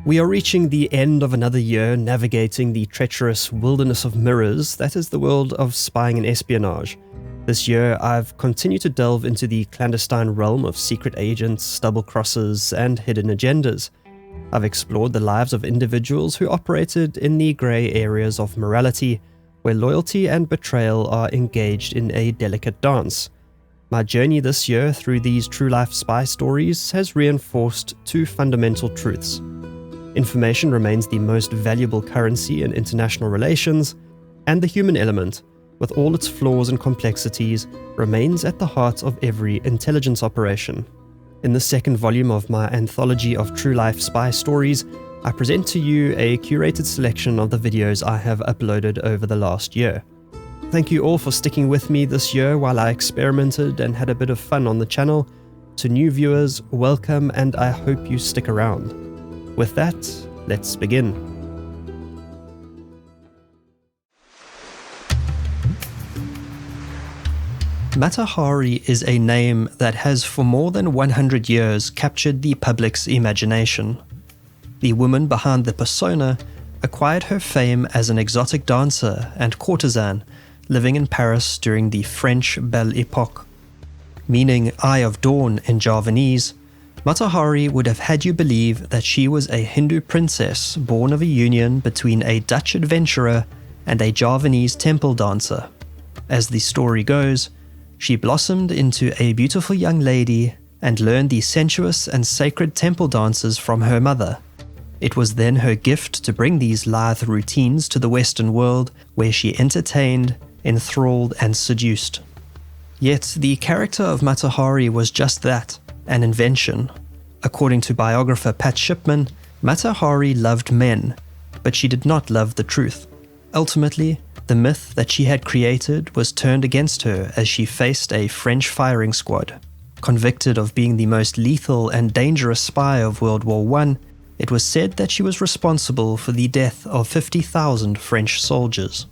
We are reaching the end of another year navigating the treacherous wilderness of mirrors that is the world of spying and espionage. This year, I've continued to delve into the clandestine realm of secret agents, double crosses, and hidden agendas. I've explored the lives of individuals who operated in the grey areas of morality, where loyalty and betrayal are engaged in a delicate dance. My journey this year through these true-life spy stories has reinforced two fundamental truths. Information remains the most valuable currency in international relations, and the human element, with all its flaws and complexities, remains at the heart of every intelligence operation. In the second volume of my anthology of true-life spy stories, I present to you a curated selection of the videos I have uploaded over the last year. Thank you all for sticking with me this year while I experimented and had a bit of fun on the channel. To new viewers, welcome, and I hope you stick around. With that, let's begin. Mata Hari is a name that has for more than 100 years captured the public's imagination. The woman behind the persona acquired her fame as an exotic dancer and courtesan living in Paris during the French Belle Époque. Meaning Eye of Dawn in Javanese, Mata Hari would have had you believe that she was a Hindu princess born of a union between a Dutch adventurer and a Javanese temple dancer. As the story goes, she blossomed into a beautiful young lady and learned the sensuous and sacred temple dances from her mother. It was then her gift to bring these lithe routines to the Western world, where she entertained, enthralled, and seduced. Yet the character of Mata Hari was just that, an invention. According to biographer Pat Shipman, Mata Hari loved men, but she did not love the truth. Ultimately, the myth that she had created was turned against her as she faced a French firing squad. Convicted of being the most lethal and dangerous spy of World War I, it was said that she was responsible for the death of 50,000 French soldiers.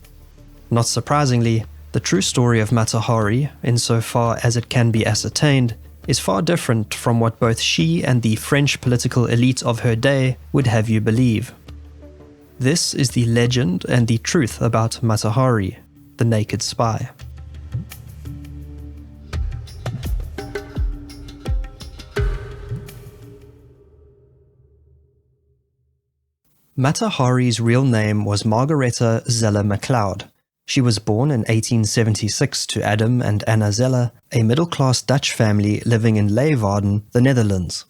Not surprisingly, the true story of Mata Hari, insofar as it can be ascertained, is far different from what both she and the French political elite of her day would have you believe. This is the legend and the truth about Mata Hari, the naked spy. Mata Hari's real name was Margaretha Zeller MacLeod. She was born in 1876 to Adam and Anna Zeller, a middle-class Dutch family living in Leeuwarden, the Netherlands.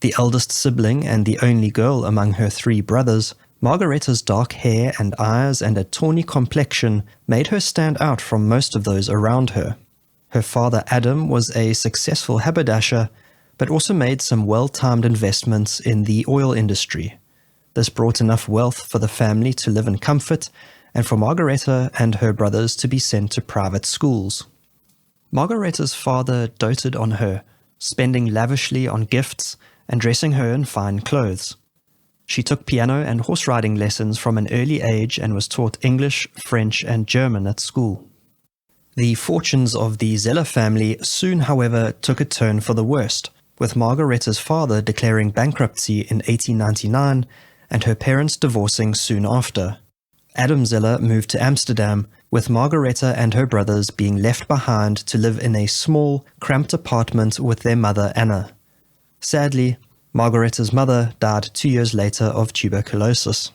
The eldest sibling and the only girl among her three brothers, Margaretha's dark hair and eyes and a tawny complexion made her stand out from most of those around her. Her father Adam was a successful haberdasher, but also made some well-timed investments in the oil industry. This brought enough wealth for the family to live in comfort, and for Margaretha and her brothers to be sent to private schools. Margaretha's father doted on her, spending lavishly on gifts and dressing her in fine clothes. She took piano and horse riding lessons from an early age and was taught English, French, and German at school. The fortunes of the Zeller family soon, however, took a turn for the worst, with Margaretha's father declaring bankruptcy in 1899 and her parents divorcing soon after. Adam Zeller moved to Amsterdam, with Margaretha and her brothers being left behind to live in a small, cramped apartment with their mother Anna. Sadly, Margaretha's mother died 2 years later of tuberculosis.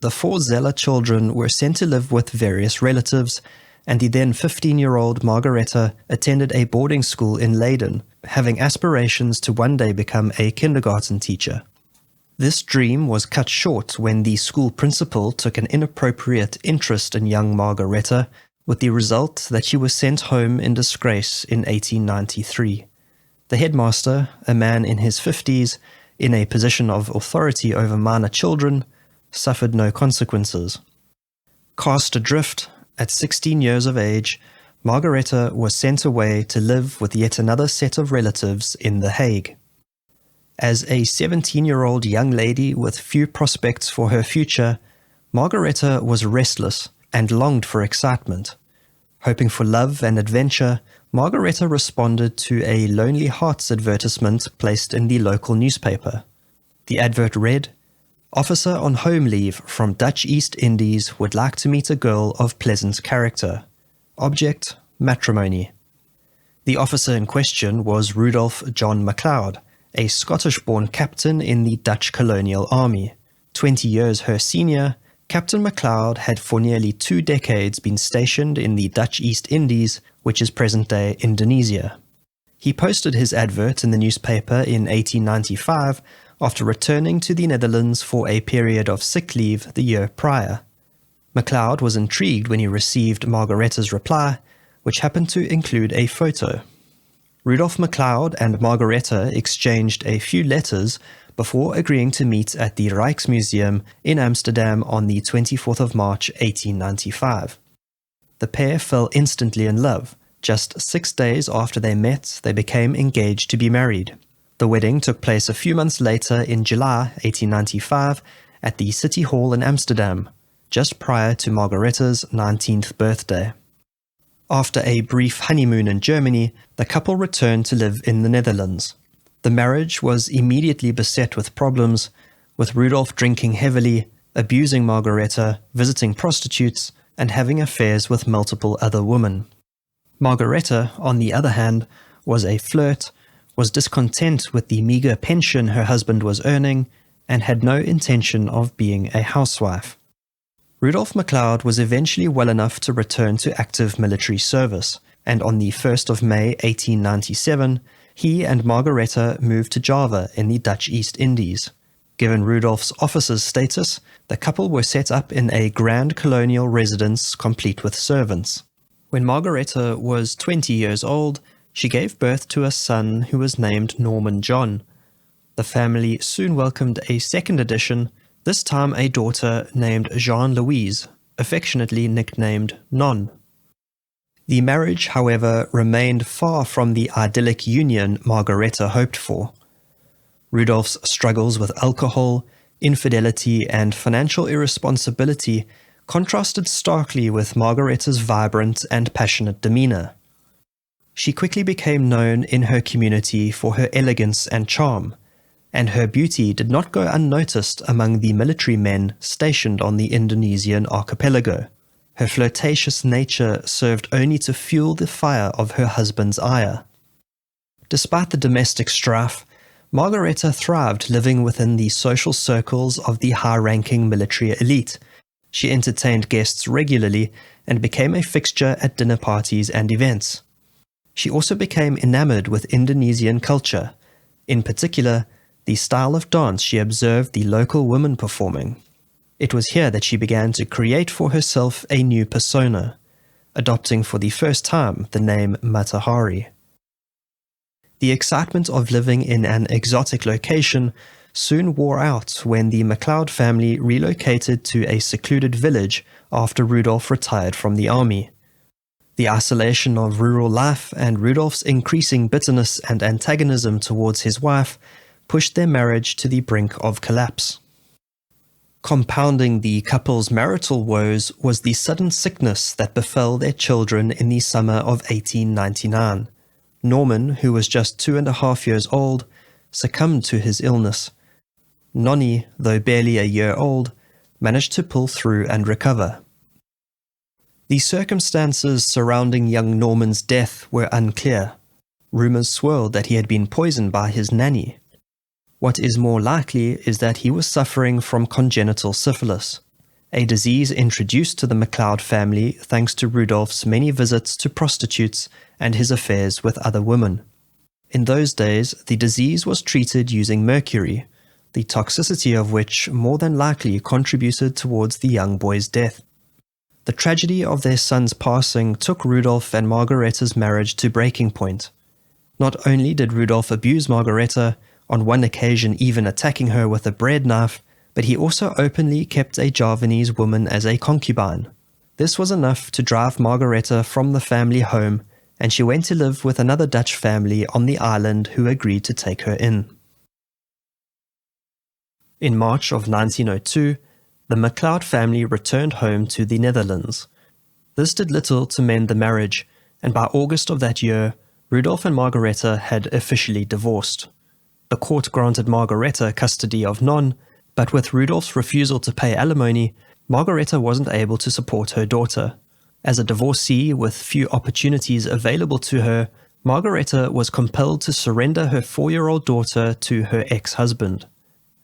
The four Zeller children were sent to live with various relatives, and the then 15-year-old Margaretha attended a boarding school in Leiden, having aspirations to one day become a kindergarten teacher. This dream was cut short when the school principal took an inappropriate interest in young Margaretha, with the result that she was sent home in disgrace in 1893. The headmaster, a man in his 50s, in a position of authority over minor children, suffered no consequences. Cast adrift, at 16 years of age, Margaretha was sent away to live with yet another set of relatives in The Hague. As a 17-year-old young lady with few prospects for her future, Margaretha was restless and longed for excitement. Hoping for love and adventure, Margaretha responded to a Lonely Hearts advertisement placed in the local newspaper. The advert read, "Officer on home leave from Dutch East Indies would like to meet a girl of pleasant character. Object, matrimony." The officer in question was Rudolph John MacLeod, a Scottish-born captain in the Dutch colonial army. 20 years her senior, Captain MacLeod had for nearly 2 decades been stationed in the Dutch East Indies, which is present-day Indonesia. He posted his advert in the newspaper in 1895 after returning to the Netherlands for a period of sick leave the year prior. MacLeod was intrigued when he received Margaretta's reply, which happened to include a photo. Rudolph MacLeod and Margaretta exchanged a few letters before agreeing to meet at the Rijksmuseum in Amsterdam on the 24th of March 1895. The pair fell instantly in love. Just 6 days after they met, they became engaged to be married. The wedding took place a few months later in July 1895 at the City Hall in Amsterdam, just prior to Margaretta's 19th birthday. After a brief honeymoon in Germany, the couple returned to live in the Netherlands. The marriage was immediately beset with problems, with Rudolph drinking heavily, abusing Margaretta, visiting prostitutes, and having affairs with multiple other women. Margaretta, on the other hand, was a flirt, was discontent with the meager pension her husband was earning, and had no intention of being a housewife. Rudolph MacLeod was eventually well enough to return to active military service, and on the 1st of May 1897, he and Margaretta moved to Java in the Dutch East Indies. Given Rudolph's officer's status, the couple were set up in a grand colonial residence complete with servants. When Margaretta was 20 years old, she gave birth to a son who was named Norman John. The family soon welcomed a second addition, this time a daughter named Jean-Louise, affectionately nicknamed Non. The marriage, however, remained far from the idyllic union Margaretta hoped for. Rudolph's struggles with alcohol, infidelity, and financial irresponsibility contrasted starkly with Margaretta's vibrant and passionate demeanor. She quickly became known in her community for her elegance and charm, and her beauty did not go unnoticed among the military men stationed on the Indonesian archipelago. Her flirtatious nature served only to fuel the fire of her husband's ire. Despite the domestic strife, Margaretta thrived living within the social circles of the high-ranking military elite. She entertained guests regularly and became a fixture at dinner parties and events. She also became enamored with Indonesian culture, in particular, the style of dance she observed the local women performing. It was here that she began to create for herself a new persona, adopting for the first time the name Matahari. The excitement of living in an exotic location soon wore out when the MacLeod family relocated to a secluded village after Rudolph retired from the army. The isolation of rural life and Rudolph's increasing bitterness and antagonism towards his wife pushed their marriage to the brink of collapse. Compounding the couple's marital woes was the sudden sickness that befell their children in the summer of 1899. Norman, who was just 2.5 years old, succumbed to his illness. Nonnie, though barely a year old, managed to pull through and recover. The circumstances surrounding young Norman's death were unclear. Rumors swirled that he had been poisoned by his nanny. What is more likely is that he was suffering from congenital syphilis, a disease introduced to the MacLeod family thanks to Rudolph's many visits to prostitutes and his affairs with other women. In those days, the disease was treated using mercury, the toxicity of which more than likely contributed towards the young boy's death. The tragedy of their son's passing took Rudolph and Margaretta's marriage to breaking point. Not only did Rudolph abuse Margaretta, on one occasion even attacking her with a bread knife, but he also openly kept a Javanese woman as a concubine. This was enough to drive Margaretta from the family home, and she went to live with another Dutch family on the island who agreed to take her in. In March of 1902, the MacLeod family returned home to the Netherlands. This did little to mend the marriage, and by August of that year, Rudolph and Margaretta had officially divorced. The court granted Margareta custody of Non, but with Rudolph's refusal to pay alimony, Margareta wasn't able to support her daughter. As a divorcee with few opportunities available to her, Margareta was compelled to surrender her 4-year-old daughter to her ex-husband.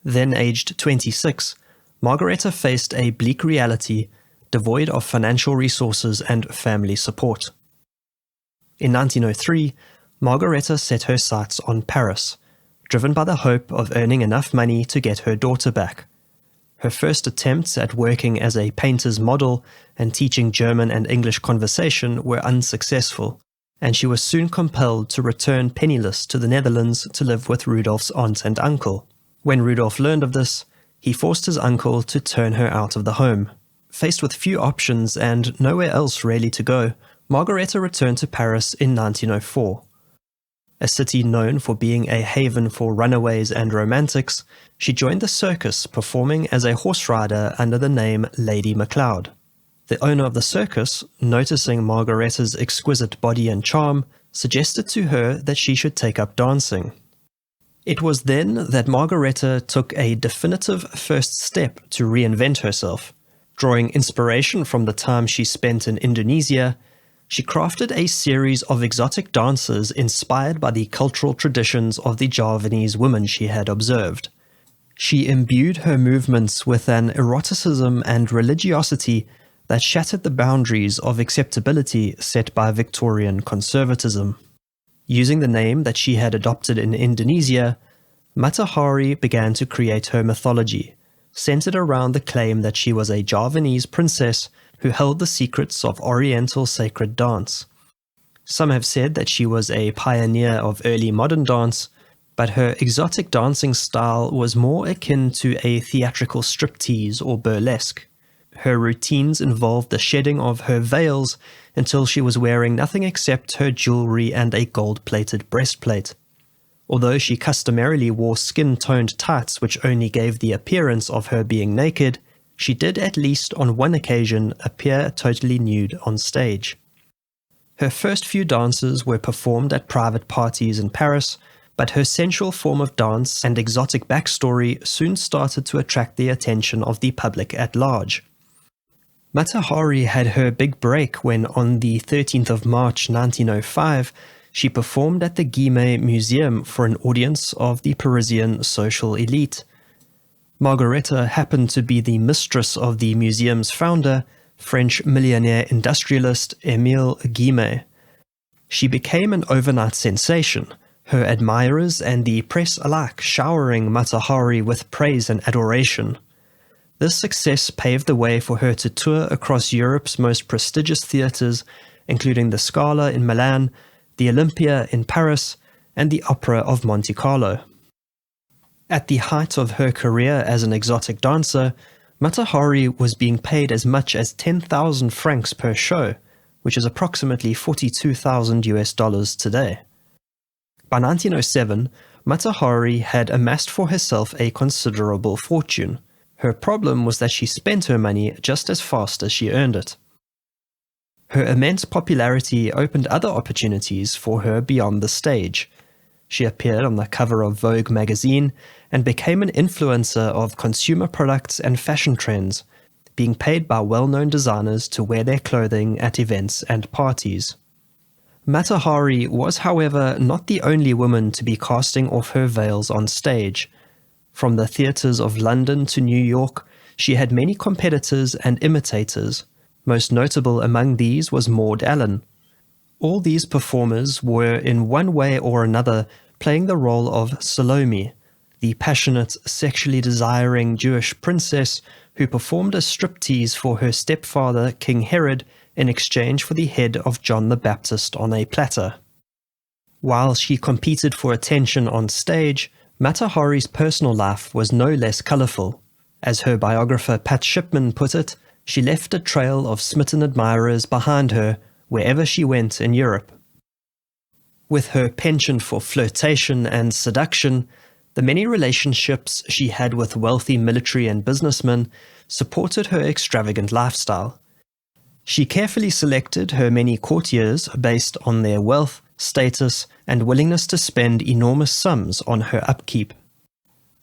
Then aged 26, Margareta faced a bleak reality, devoid of financial resources and family support. In 1903, Margareta set her sights on Paris, driven by the hope of earning enough money to get her daughter back. Her first attempts at working as a painter's model and teaching German and English conversation were unsuccessful, and she was soon compelled to return penniless to the Netherlands to live with Rudolph's aunt and uncle. When Rudolph learned of this, he forced his uncle to turn her out of the home. Faced with few options and nowhere else really to go, Margareta returned to Paris in 1904. A city known for being a haven for runaways and romantics, she joined the circus performing as a horse rider under the name Lady MacLeod. The owner of the circus, noticing Margareta's exquisite body and charm, suggested to her that she should take up dancing. It was then that Margareta took a definitive first step to reinvent herself. Drawing inspiration from the time she spent in Indonesia, she crafted a series of exotic dances inspired by the cultural traditions of the Javanese women she had observed. She imbued her movements with an eroticism and religiosity that shattered the boundaries of acceptability set by Victorian conservatism. Using the name that she had adopted in Indonesia, Matahari began to create her mythology, centered around the claim that she was a Javanese princess who held the secrets of Oriental sacred dance. Some have said that she was a pioneer of early modern dance, but her exotic dancing style was more akin to a theatrical striptease or burlesque. Her routines involved the shedding of her veils until she was wearing nothing except her jewelry and a gold-plated breastplate. Although she customarily wore skin-toned tights which only gave the appearance of her being naked, she did at least on one occasion appear totally nude on stage. Her first few dances were performed at private parties in Paris, but her sensual form of dance and exotic backstory soon started to attract the attention of the public at large. Matahari had her big break when on the 13th of March 1905, she performed at the Guimet Museum for an audience of the Parisian social elite. Margareta happened to be the mistress of the museum's founder, French millionaire industrialist Émile Guimet. She became an overnight sensation, her admirers and the press alike showering Matahari with praise and adoration. This success paved the way for her to tour across Europe's most prestigious theatres, including the Scala in Milan, the Olympia in Paris, and the Opera of Monte Carlo. At the height of her career as an exotic dancer, Matahari was being paid as much as 10,000 francs per show, which is approximately $42,000 today. By 1907, Matahari had amassed for herself a considerable fortune. Her problem was that she spent her money just as fast as she earned it. Her immense popularity opened other opportunities for her beyond the stage. She appeared on the cover of Vogue magazine and became an influencer of consumer products and fashion trends, being paid by well-known designers to wear their clothing at events and parties. Matahari was, however, not the only woman to be casting off her veils on stage. From the theatres of London to New York, she had many competitors and imitators. Most notable among these was Maud Allen. All these performers were in one way or another playing the role of Salome, the passionate, sexually desiring Jewish princess who performed a striptease for her stepfather, King Herod, in exchange for the head of John the Baptist on a platter. While she competed for attention on stage, Matahari's personal life was no less colourful. As her biographer Pat Shipman put it, she left a trail of smitten admirers behind her wherever she went in Europe. With her penchant for flirtation and seduction, the many relationships she had with wealthy military and businessmen supported her extravagant lifestyle. She carefully selected her many courtiers based on their wealth, status, and willingness to spend enormous sums on her upkeep.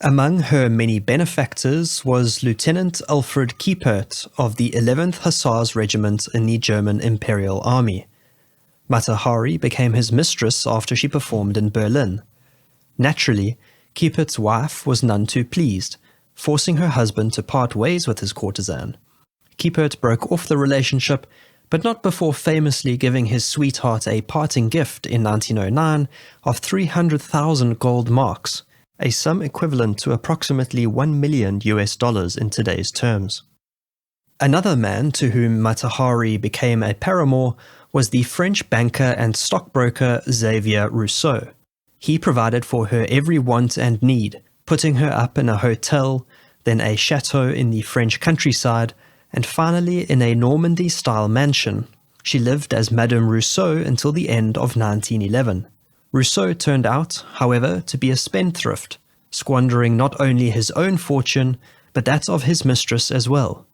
Among her many benefactors was Lieutenant Alfred Kiepert of the 11th Hussars Regiment in the German Imperial Army. Mata Hari became his mistress after she performed in Berlin. Naturally, Kiepert's wife was none too pleased, forcing her husband to part ways with his courtesan. Kiepert broke off the relationship, but not before famously giving his sweetheart a parting gift in 1909 of 300,000 gold marks, a sum equivalent to approximately $1 million in today's terms. Another man to whom Mata Hari became a paramour was the French banker and stockbroker Xavier Rousseau. He provided for her every want and need, putting her up in a hotel, then a chateau in the French countryside, and finally in a Normandy-style mansion. She lived as Madame Rousseau until the end of 1911. Rousseau turned out, however, to be a spendthrift, squandering not only his own fortune, but that of his mistress as well.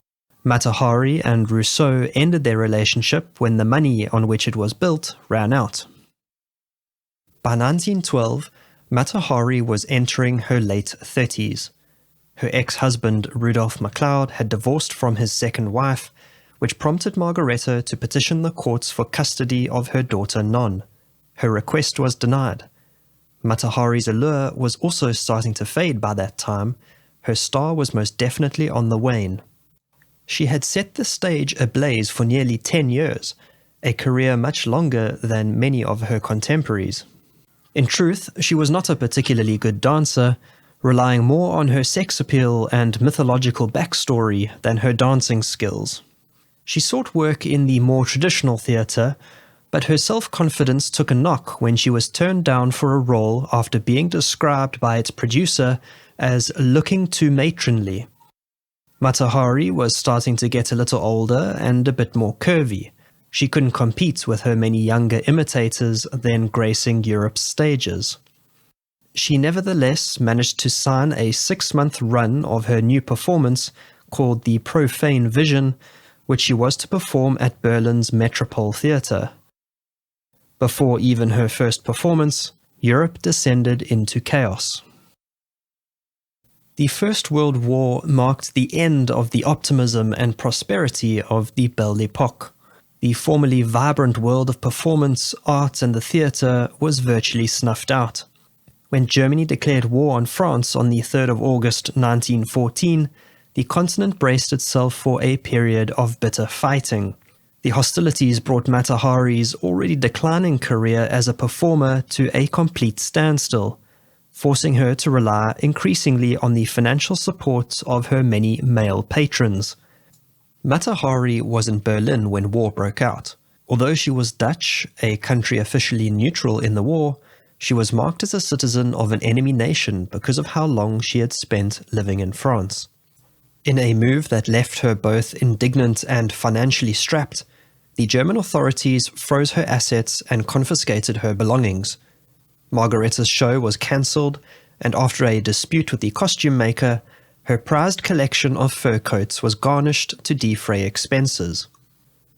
Mata Hari and Rousseau ended their relationship when the money on which it was built ran out. By 1912, Mata Hari was entering her late 30s. Her ex-husband Rudolf MacLeod had divorced from his second wife, which prompted Margareta to petition the courts for custody of her daughter Non. Her request was denied. Mata Hari's allure was also starting to fade by that time. Her star was most definitely on the wane. She had set the stage ablaze for nearly 10 years, a career much longer than many of her contemporaries. In truth, she was not a particularly good dancer, relying more on her sex appeal and mythological backstory than her dancing skills. She sought work in the more traditional theatre, but her self-confidence took a knock when she was turned down for a role after being described by its producer as looking too matronly. Mata Hari was starting to get a little older and a bit more curvy. She couldn't compete with her many younger imitators then gracing Europe's stages. She nevertheless managed to sign a 6-month run of her new performance called The Profane Vision, which she was to perform at Berlin's Metropole Theatre. Before even her first performance, Europe descended into chaos. The First World War marked the end of the optimism and prosperity of the Belle Époque. The formerly vibrant world of performance, art, and the theatre was virtually snuffed out. When Germany declared war on France on the 3rd of August 1914, the continent braced itself for a period of bitter fighting. The hostilities brought Mata Hari's already declining career as a performer to a complete standstill, forcing her to rely increasingly on the financial support of her many male patrons. Mata Hari was in Berlin when war broke out. Although she was Dutch, a country officially neutral in the war, she was marked as a citizen of an enemy nation because of how long she had spent living in France. In a move that left her both indignant and financially strapped, the German authorities froze her assets and confiscated her belongings. Margareta's show was cancelled, and after a dispute with the costume maker, her prized collection of fur coats was garnished to defray expenses.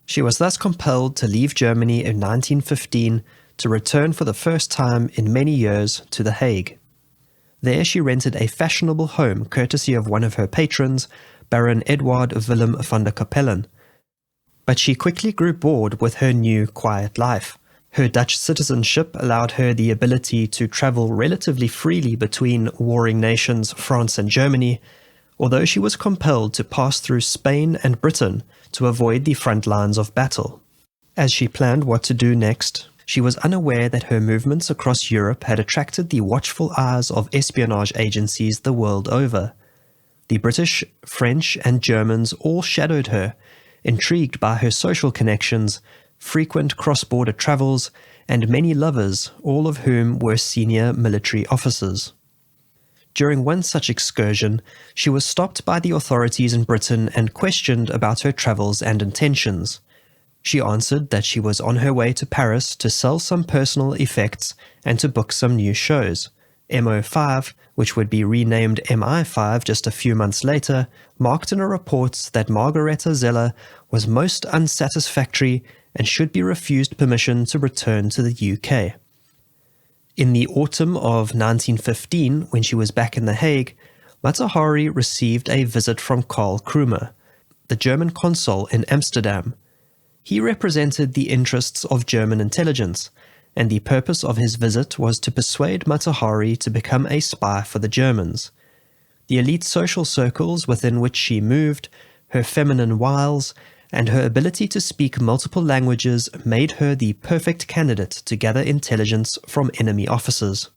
She was thus compelled to leave Germany in 1915 to return for the first time in many years to The Hague. There she rented a fashionable home courtesy of one of her patrons, Baron Eduard Willem van der Capellen. But she quickly grew bored with her new, quiet life. Her Dutch citizenship allowed her the ability to travel relatively freely between warring nations France and Germany, although she was compelled to pass through Spain and Britain to avoid the front lines of battle. As she planned what to do next, she was unaware that her movements across Europe had attracted the watchful eyes of espionage agencies the world over. The British, French, and Germans all shadowed her, intrigued by her social connections, frequent cross-border travels, and many lovers, all of whom were senior military officers. During one such excursion, she was stopped by the authorities in Britain and questioned about her travels and intentions. She answered that she was on her way to Paris to sell some personal effects and to book some new shows, MO5, which would be renamed MI5 just a few months later, marked in a report that Margareta Zeller was most unsatisfactory and should be refused permission to return to the UK. In the autumn of 1915, when she was back in The Hague, Mata Hari received a visit from Karel Koecher, the German consul in Amsterdam. He represented the interests of German intelligence, and the purpose of his visit was to persuade Mata Hari to become a spy for the Germans. The elite social circles within which she moved, her feminine wiles, and her ability to speak multiple languages made her the perfect candidate to gather intelligence from enemy officers.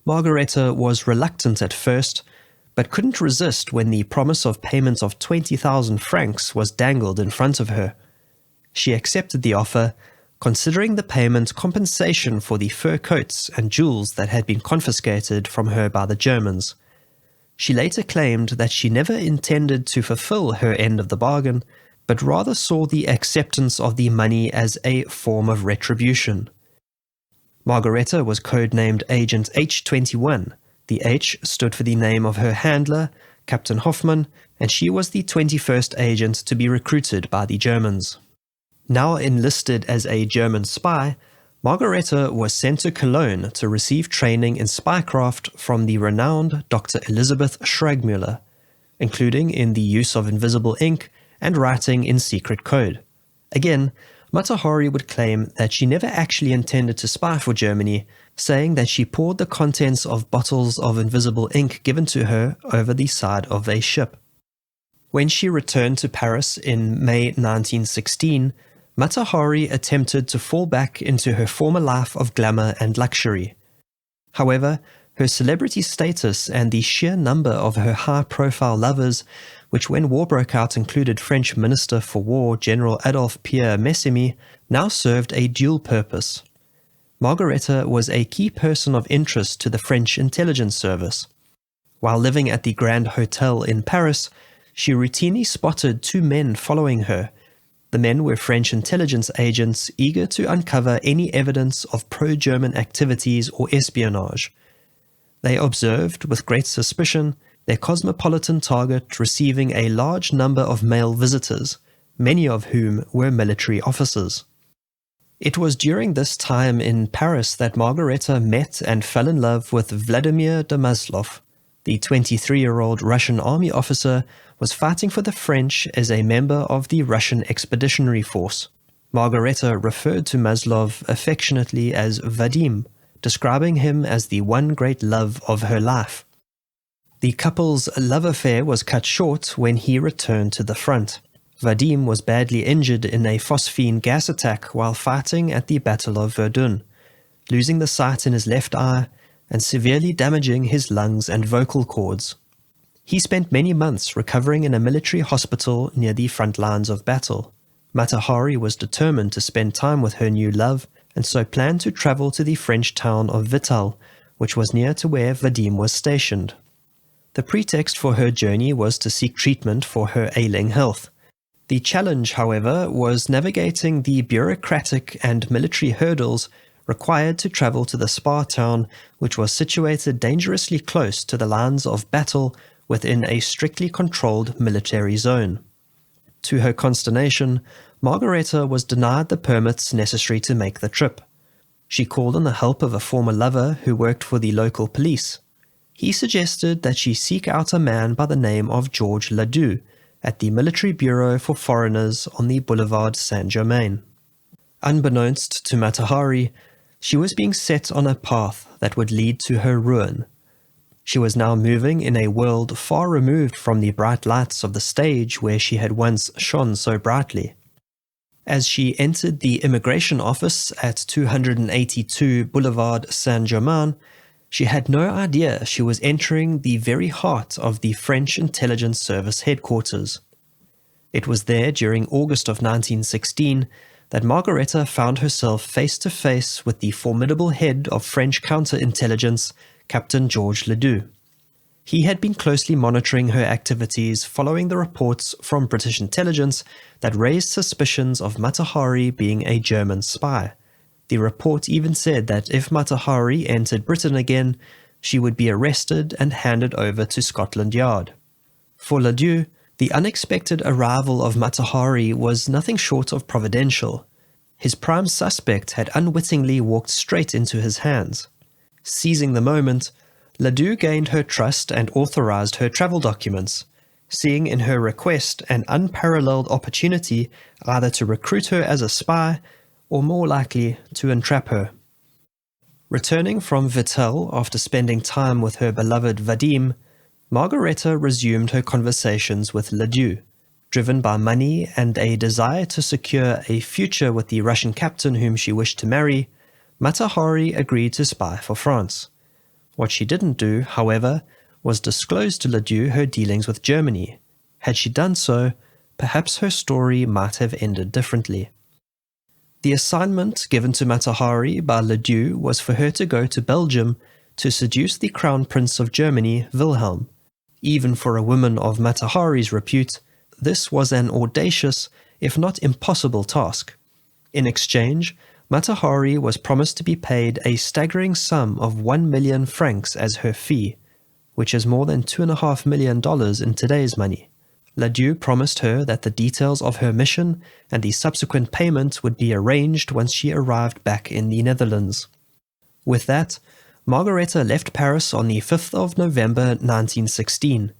Margareta was reluctant at first, but couldn't resist when the promise of payment of 20,000 francs was dangled in front of her. She accepted the offer, considering the payment compensation for the fur coats and jewels that had been confiscated from her by the Germans. She later claimed that she never intended to fulfill her end of the bargain, but rather saw the acceptance of the money as a form of retribution. Margareta was codenamed Agent H21. The H stood for the name of her handler, Captain Hoffman, and she was the 21st agent to be recruited by the Germans. Now enlisted as a German spy, Margareta was sent to Cologne to receive training in spycraft from the renowned Dr. Elisabeth Schragmüller, including in the use of invisible ink and writing in secret code. Again, Mata Hari would claim that she never actually intended to spy for Germany, saying that she poured the contents of bottles of invisible ink given to her over the side of a ship. When she returned to Paris in May 1916, Mata Hari attempted to fall back into her former life of glamour and luxury. However, her celebrity status and the sheer number of her high-profile lovers, which when war broke out included French Minister for War General Adolphe Pierre Messimy, now served a dual purpose. Margareta was a key person of interest to the French intelligence service. While living at the Grand Hotel in Paris, she routinely spotted two men following her. The men were French intelligence agents eager to uncover any evidence of pro-German activities or espionage. They observed, with great suspicion, their cosmopolitan target receiving a large number of male visitors, many of whom were military officers. It was during this time in Paris that Margareta met and fell in love with Vladimir de Maslov. The 23-year-old Russian army officer was fighting for the French as a member of the Russian Expeditionary Force. Margareta referred to Maslov affectionately as Vadim, describing him as the one great love of her life. The couple's love affair was cut short when he returned to the front. Vadim was badly injured in a phosphine gas attack while fighting at the Battle of Verdun, losing the sight in his left eye and severely damaging his lungs and vocal cords. He spent many months recovering in a military hospital near the front lines of battle. Mata Hari was determined to spend time with her new love, and so planned to travel to the French town of Vital, which was near to where Vadim was stationed. The pretext for her journey was to seek treatment for her ailing health. The challenge, however, was navigating the bureaucratic and military hurdles required to travel to the spa town, which was situated dangerously close to the lines of battle within a strictly controlled military zone. To her consternation, Margareta was denied the permits necessary to make the trip. She called on the help of a former lover who worked for the local police. He suggested that she seek out a man by the name of Georges Ledoux at the Military Bureau for Foreigners on the Boulevard Saint-Germain. Unbeknownst to Mata Hari, she was being set on a path that would lead to her ruin. She was now moving in a world far removed from the bright lights of the stage where she had once shone so brightly. As she entered the immigration office at 282 Boulevard Saint-Germain, she had no idea she was entering the very heart of the French intelligence service headquarters. It was there during August of 1916 that Margareta found herself face to face with the formidable head of French counterintelligence, Captain Georges Ledoux. He had been closely monitoring her activities following the reports from British intelligence that raised suspicions of Mata Hari being a German spy. The report even said that if Mata Hari entered Britain again, she would be arrested and handed over to Scotland Yard. For Ledoux, the unexpected arrival of Matahari was nothing short of providential. His prime suspect had unwittingly walked straight into his hands. Seizing the moment, Ledoux gained her trust and authorized her travel documents, seeing in her request an unparalleled opportunity either to recruit her as a spy or, more likely, to entrap her. Returning from Vittel after spending time with her beloved Vadim, Margareta resumed her conversations with Ledoux. Driven by money and a desire to secure a future with the Russian captain whom she wished to marry, Matahari agreed to spy for France. What she didn't do, however, was disclose to Ledoux her dealings with Germany. Had she done so, perhaps her story might have ended differently. The assignment given to Matahari by Ledoux was for her to go to Belgium to seduce the Crown Prince of Germany, Wilhelm. Even for a woman of Matahari's repute, this was an audacious, if not impossible task. In exchange, Matahari was promised to be paid a staggering sum of 1 million francs as her fee, which is more than $2.5 million in today's money. Ledoux promised her that the details of her mission and the subsequent payment would be arranged once she arrived back in the Netherlands. With that, Margareta left Paris on the 5th of November 1916.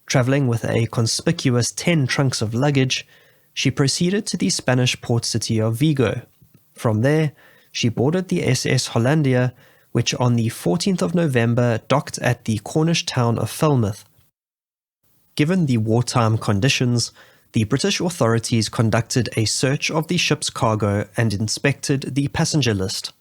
Travelling with a conspicuous 10 trunks of luggage, she proceeded to the Spanish port city of Vigo. From there, she boarded the SS Hollandia, which on the 14th of November docked at the Cornish town of Falmouth. Given the wartime conditions, the British authorities conducted a search of the ship's cargo and inspected the passenger list.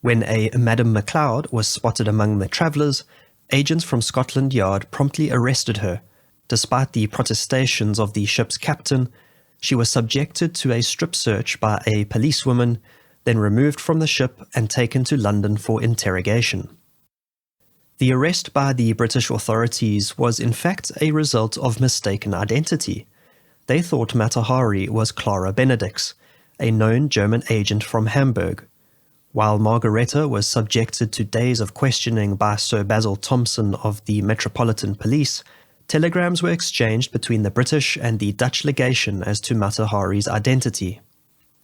When a Madame MacLeod was spotted among the travellers, agents from Scotland Yard promptly arrested her. Despite the protestations of the ship's captain, she was subjected to a strip search by a policewoman, then removed from the ship and taken to London for interrogation. The arrest by the British authorities was in fact a result of mistaken identity. They thought Matahari was Clara Benedicts, a known German agent from Hamburg. While Margareta was subjected to days of questioning by Sir Basil Thompson of the Metropolitan Police, telegrams were exchanged between the British and the Dutch legation as to Matahari's identity.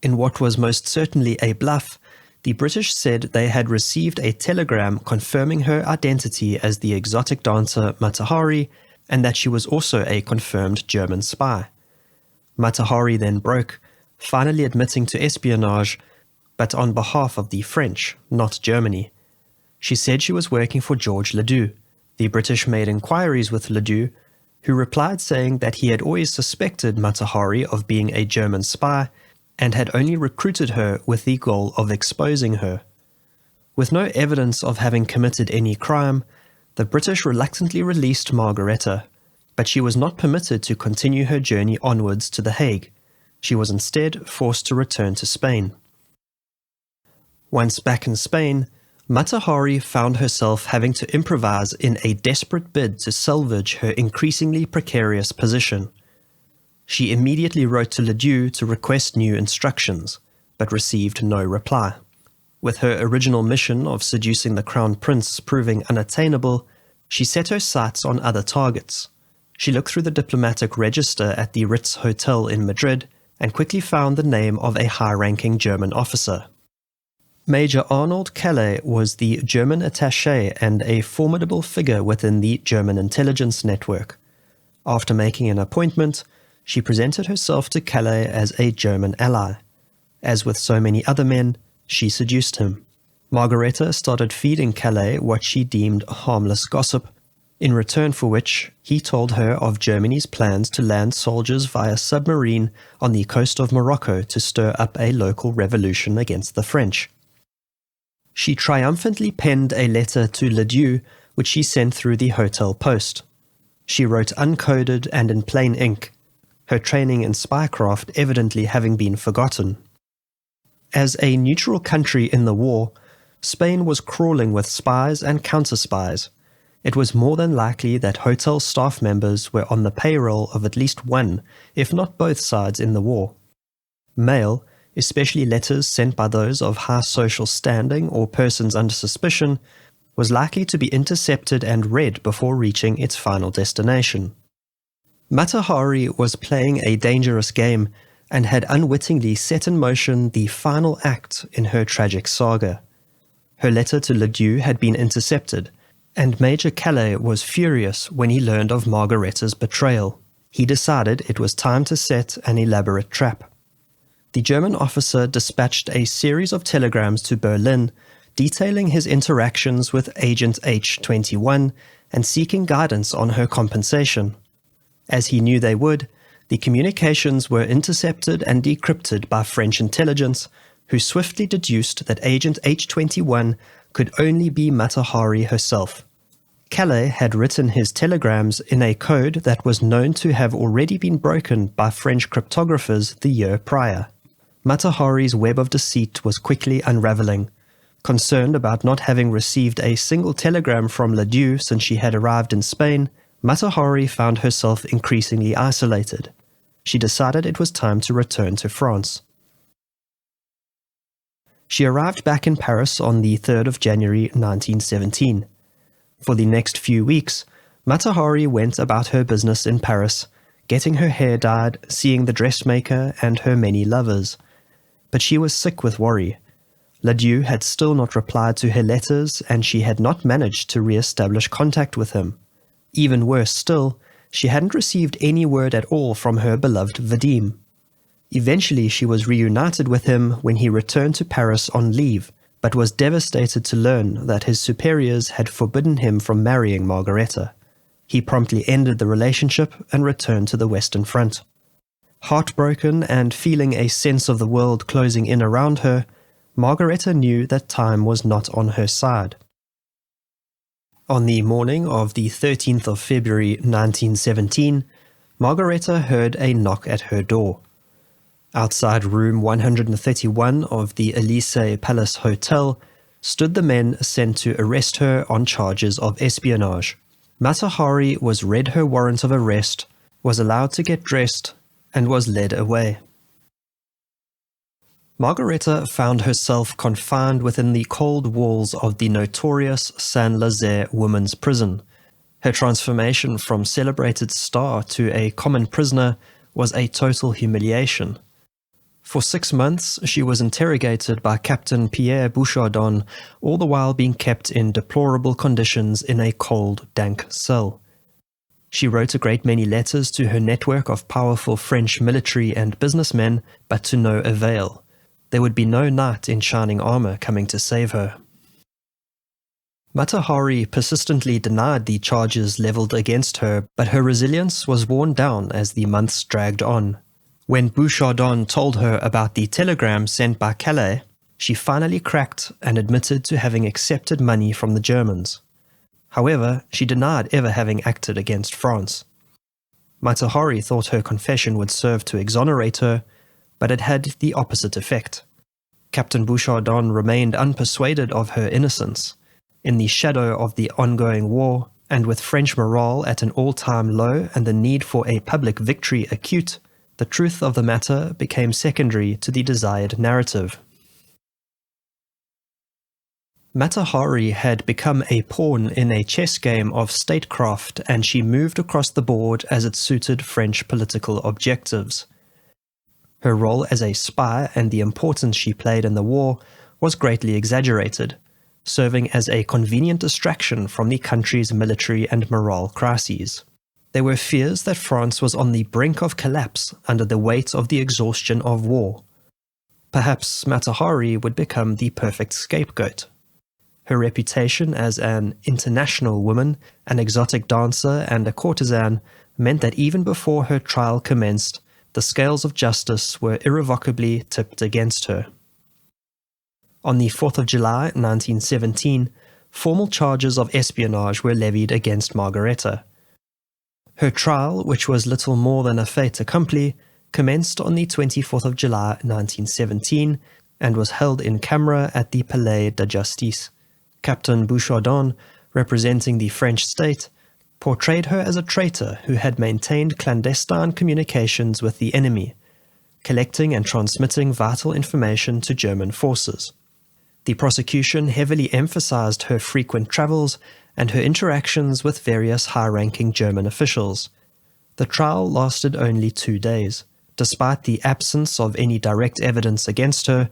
In what was most certainly a bluff, the British said they had received a telegram confirming her identity as the exotic dancer Matahari, and that she was also a confirmed German spy. Matahari then broke, finally admitting to espionage, but on behalf of the French, not Germany. She said she was working for George Ledoux. The British made inquiries with Ledoux, who replied saying that he had always suspected Matahari of being a German spy, and had only recruited her with the goal of exposing her. With no evidence of having committed any crime, the British reluctantly released Margareta, but she was not permitted to continue her journey onwards to The Hague. She was instead forced to return to Spain. Once back in Spain, Matahari found herself having to improvise in a desperate bid to salvage her increasingly precarious position. She immediately wrote to Ledoux to request new instructions, but received no reply. With her original mission of seducing the Crown Prince proving unattainable, she set her sights on other targets. She looked through the diplomatic register at the Ritz Hotel in Madrid and quickly found the name of a high-ranking German officer. Major Arnold Calais was the German attaché and a formidable figure within the German intelligence network. After making an appointment, she presented herself to Calais as a German ally. As with so many other men, she seduced him. Margareta started feeding Calais what she deemed harmless gossip, in return for which he told her of Germany's plans to land soldiers via submarine on the coast of Morocco to stir up a local revolution against the French. She triumphantly penned a letter to Ledoux, which she sent through the hotel post. She wrote uncoded and in plain ink, her training in spycraft evidently having been forgotten. As a neutral country in the war, Spain was crawling with spies and counter-spies. It was more than likely that hotel staff members were on the payroll of at least one, if not both sides in the war. Mail, especially letters sent by those of high social standing or persons under suspicion, was likely to be intercepted and read before reaching its final destination. Mata Hari was playing a dangerous game and had unwittingly set in motion the final act in her tragic saga. Her letter to Ledoux had been intercepted, and Major Calais was furious when he learned of Margaretta's betrayal. He decided it was time to set an elaborate trap. The German officer dispatched a series of telegrams to Berlin detailing his interactions with Agent H21 and seeking guidance on her compensation. As he knew they would, the communications were intercepted and decrypted by French intelligence, who swiftly deduced that Agent H21 could only be Mata Hari herself. Calais had written his telegrams in a code that was known to have already been broken by French cryptographers the year prior. Mata Hari's web of deceit was quickly unraveling. Concerned about not having received a single telegram from Ledoux since she had arrived in Spain, Mata Hari found herself increasingly isolated. She decided it was time to return to France. She arrived back in Paris on the 3rd of January 1917. For the next few weeks, Mata Hari went about her business in Paris, getting her hair dyed, seeing the dressmaker and her many lovers. But she was sick with worry. Ledoux had still not replied to her letters, and she had not managed to re-establish contact with him. Even worse still, she hadn't received any word at all from her beloved Vadim. Eventually she was reunited with him when he returned to Paris on leave, but was devastated to learn that his superiors had forbidden him from marrying Margareta. He promptly ended the relationship and returned to the Western Front. Heartbroken and feeling a sense of the world closing in around her, Margareta knew that time was not on her side. On the morning of the 13th of February 1917, Margareta heard a knock at her door. Outside room 131 of the Elysee Palace Hotel stood the men sent to arrest her on charges of espionage. Mata Hari was read her warrant of arrest, was allowed to get dressed, and was led away. Margareta found herself confined within the cold walls of the notorious Saint-Lazare women's prison. Her transformation from celebrated star to a common prisoner was a total humiliation. For 6 months, she was interrogated by Captain Pierre Bouchardon, all the while being kept in deplorable conditions in a cold, dank cell. She wrote a great many letters to her network of powerful French military and businessmen, but to no avail. There would be no knight in shining armor coming to save her. Mata Hari persistently denied the charges leveled against her, but her resilience was worn down as the months dragged on. When Bouchardon told her about the telegram sent by Calais, she finally cracked and admitted to having accepted money from the Germans. However, she denied ever having acted against France. Mata Hari thought her confession would serve to exonerate her, but it had the opposite effect. Captain Bouchardon remained unpersuaded of her innocence. In the shadow of the ongoing war, and with French morale at an all-time low and the need for a public victory acute, the truth of the matter became secondary to the desired narrative. Mata Hari had become a pawn in a chess game of statecraft, and she moved across the board as it suited French political objectives. Her role as a spy and the importance she played in the war was greatly exaggerated, serving as a convenient distraction from the country's military and morale crises. There were fears that France was on the brink of collapse under the weight of the exhaustion of war. Perhaps Mata Hari would become the perfect scapegoat. Her reputation as an international woman, an exotic dancer, and a courtesan meant that even before her trial commenced, the scales of justice were irrevocably tipped against her. On the 4th of July 1917, formal charges of espionage were levied against Margareta. Her trial, which was little more than a fait accompli, commenced on the 24th of July 1917 and was held in camera at the Palais de Justice. Captain Bouchardon, representing the French state, portrayed her as a traitor who had maintained clandestine communications with the enemy, collecting and transmitting vital information to German forces. The prosecution heavily emphasized her frequent travels and her interactions with various high-ranking German officials. The trial lasted only 2 days. Despite the absence of any direct evidence against her,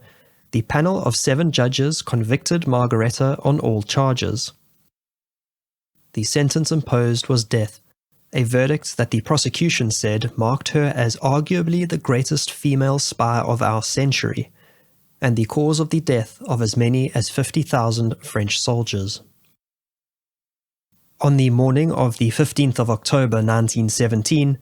the panel of 7 judges convicted Margareta on all charges. The sentence imposed was death, a verdict that the prosecution said marked her as arguably the greatest female spy of our century, and the cause of the death of as many as 50,000 French soldiers. On the morning of the 15th of October 1917,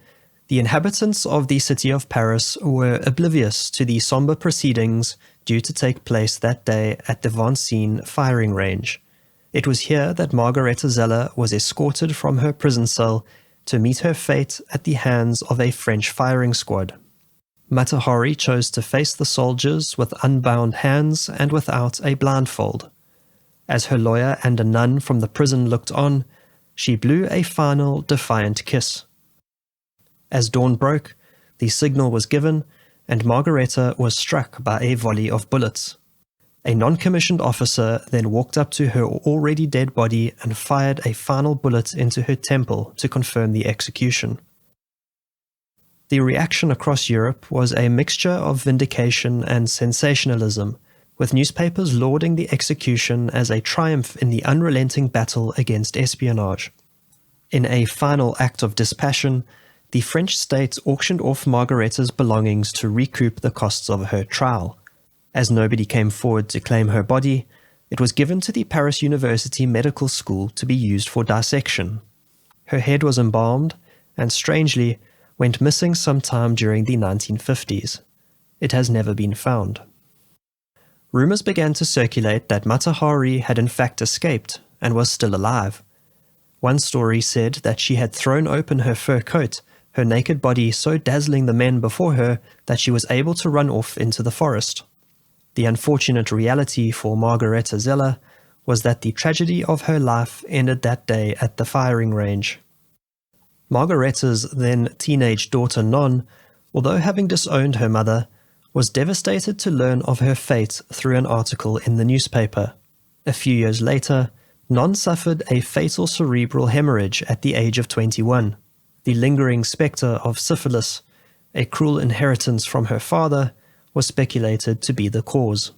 the inhabitants of the city of Paris were oblivious to the somber proceedings due to take place that day at the Vincennes firing range. It was here that Margareta Zeller was escorted from her prison cell to meet her fate at the hands of a French firing squad. Mata Hari chose to face the soldiers with unbound hands and without a blindfold. As her lawyer and a nun from the prison looked on, she blew a final defiant kiss. As dawn broke, the signal was given, and Margareta was struck by a volley of bullets. A non-commissioned officer then walked up to her already dead body and fired a final bullet into her temple to confirm the execution. The reaction across Europe was a mixture of vindication and sensationalism, with newspapers lauding the execution as a triumph in the unrelenting battle against espionage. In a final act of dispassion, the French state auctioned off Margareta's belongings to recoup the costs of her trial. As nobody came forward to claim her body, it was given to the Paris University Medical School to be used for dissection. Her head was embalmed and, strangely, went missing sometime during the 1950s. It has never been found. Rumors began to circulate that Mata Hari had in fact escaped and was still alive. One story said that she had thrown open her fur coat, her naked body so dazzling the men before her that she was able to run off into the forest. The unfortunate reality for Margareta Zeller was that the tragedy of her life ended that day at the firing range. Margareta's then teenage daughter Non, although having disowned her mother, was devastated to learn of her fate through an article in the newspaper. A few years later, Non suffered a fatal cerebral hemorrhage at the age of 21. The lingering spectre of syphilis, a cruel inheritance from her father, was speculated to be the cause.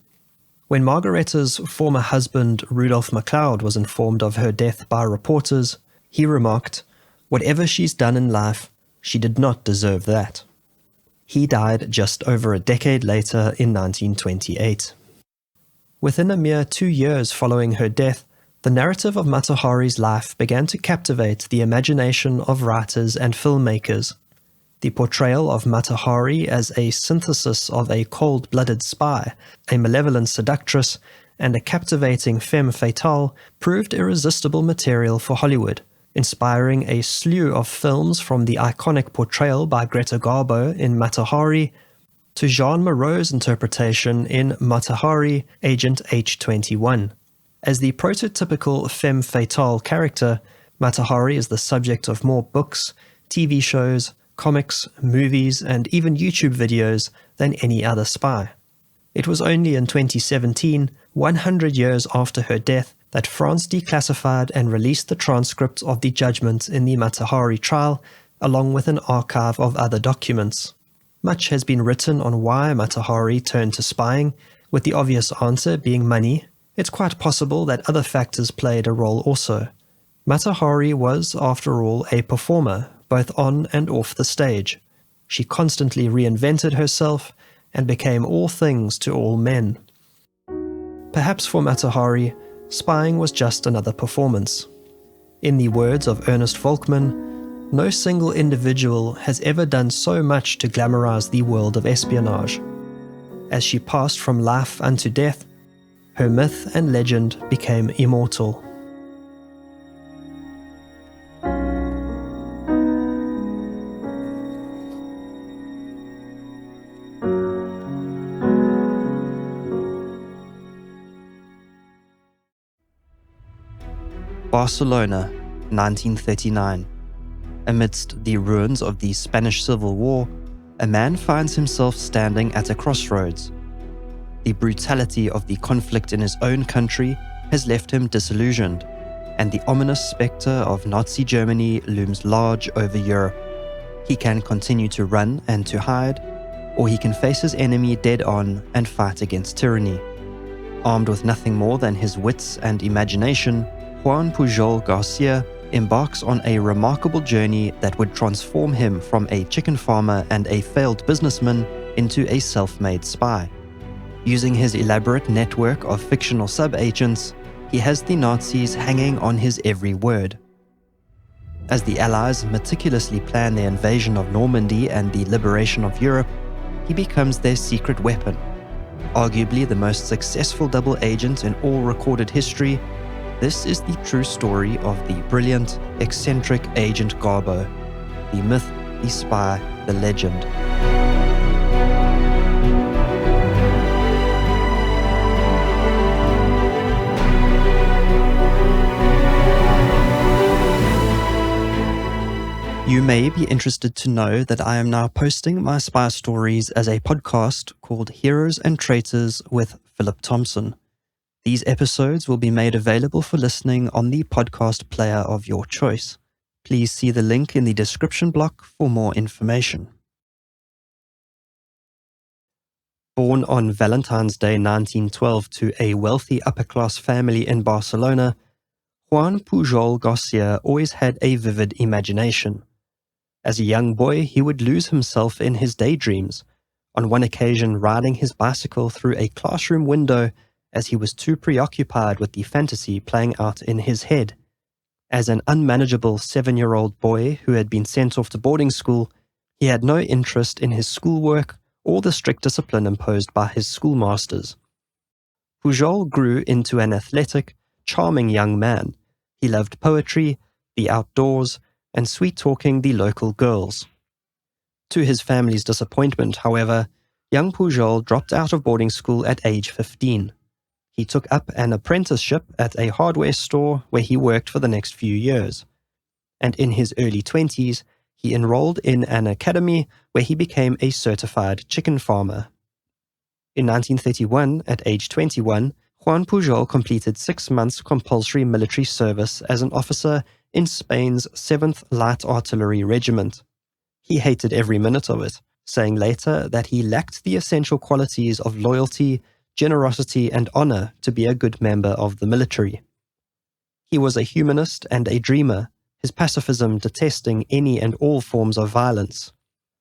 When Margareta's former husband Rudolf MacLeod was informed of her death by reporters, he remarked, "Whatever she's done in life, she did not deserve that." He died just over a decade later in 1928. Within a mere 2 years following her death, the narrative of Mata Hari's life began to captivate the imagination of writers and filmmakers. The portrayal of Mata Hari as a synthesis of a cold-blooded spy, a malevolent seductress, and a captivating femme fatale proved irresistible material for Hollywood, inspiring a slew of films from the iconic portrayal by Greta Garbo in Mata Hari to Jean Moreau's interpretation in Mata Hari, Agent H21. As the prototypical femme fatale character, Mata Hari is the subject of more books, TV shows, comics, movies, and even YouTube videos than any other spy. It was only in 2017, 100 years after her death, that France declassified and released the transcript of the judgment in the Mata Hari trial, along with an archive of other documents. Much has been written on why Mata Hari turned to spying, with the obvious answer being money. It's quite possible that other factors played a role also. Mata Hari was, after all, a performer, both on and off the stage. She constantly reinvented herself and became all things to all men. Perhaps for Mata Hari, spying was just another performance. In the words of Ernest Volkmann, no single individual has ever done so much to glamorize the world of espionage. As she passed from life unto death, her myth and legend became immortal. Barcelona, 1939. Amidst the ruins of the Spanish Civil War, a man finds himself standing at a crossroads. The brutality of the conflict in his own country has left him disillusioned, and the ominous spectre of Nazi Germany looms large over Europe. He can continue to run and to hide, or he can face his enemy dead on and fight against tyranny. Armed with nothing more than his wits and imagination, Juan Pujol Garcia embarks on a remarkable journey that would transform him from a chicken farmer and a failed businessman into a self-made spy. Using his elaborate network of fictional sub-agents, he has the Nazis hanging on his every word. As the Allies meticulously plan their invasion of Normandy and the liberation of Europe, he becomes their secret weapon. Arguably the most successful double agent in all recorded history, this is the true story of the brilliant, eccentric Agent Garbo, the myth, the spy, the legend. You may be interested to know that I am now posting my spy stories as a podcast called Heroes and Traitors with Philip Thompson. These episodes will be made available for listening on the podcast player of your choice. Please see the link in the description block for more information. Born on Valentine's Day 1912 to a wealthy upper-class family in Barcelona, Juan Pujol Garcia always had a vivid imagination. As a young boy, he would lose himself in his daydreams, on one occasion riding his bicycle through a classroom window as he was too preoccupied with the fantasy playing out in his head. As an unmanageable 7-year-old boy who had been sent off to boarding school, he had no interest in his schoolwork or the strict discipline imposed by his schoolmasters. Pujol grew into an athletic, charming young man. He loved poetry, the outdoors, and sweet-talking the local girls. To his family's disappointment, however, young Pujol dropped out of boarding school at age 15. He took up an apprenticeship at a hardware store where he worked for the next few years. And in his early 20s, he enrolled in an academy where he became a certified chicken farmer. In 1931, at age 21, Juan Pujol completed 6 months compulsory military service as an officer in Spain's 7th Light Artillery Regiment. He hated every minute of it, saying later that he lacked the essential qualities of loyalty, generosity, and honor to be a good member of the military. He was a humanist and a dreamer, his pacifism detesting any and all forms of violence.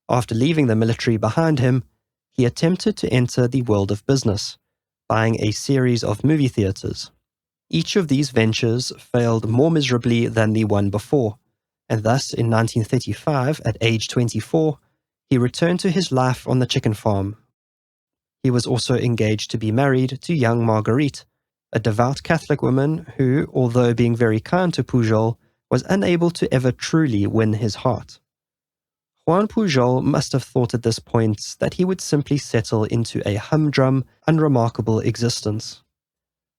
After leaving the military behind him, he attempted to enter the world of business, buying a series of movie theaters. Each of these ventures failed more miserably than the one before, and thus in 1935, at age 24, he returned to his life on the chicken farm. He was also engaged to be married to young Marguerite, a devout Catholic woman who, although being very kind to Pujol, was unable to ever truly win his heart. Juan Pujol must have thought at this point that he would simply settle into a humdrum, unremarkable existence.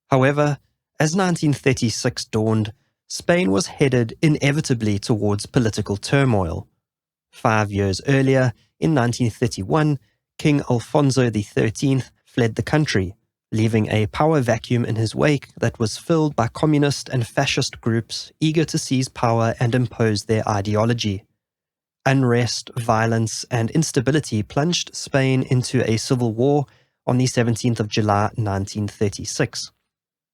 However, as 1936 dawned, Spain was headed inevitably towards political turmoil. 5 years earlier, in 1931, King Alfonso XIII fled the country, leaving a power vacuum in his wake that was filled by communist and fascist groups eager to seize power and impose their ideology. Unrest, violence, and instability plunged Spain into a civil war on the 17th of July 1936.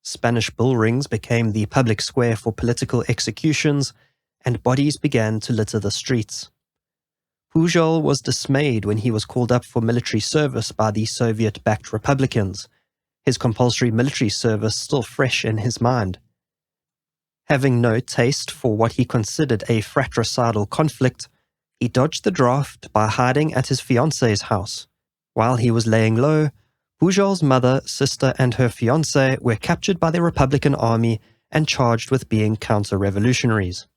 Spanish bull rings became the public square for political executions, and bodies began to litter the streets. Pujol was dismayed when he was called up for military service by the Soviet-backed Republicans, his compulsory military service still fresh in his mind. Having no taste for what he considered a fratricidal conflict, he dodged the draft by hiding at his fiancée's house. While he was laying low, Pujol's mother, sister, and her fiancé were captured by the Republican army and charged with being counter-revolutionaries.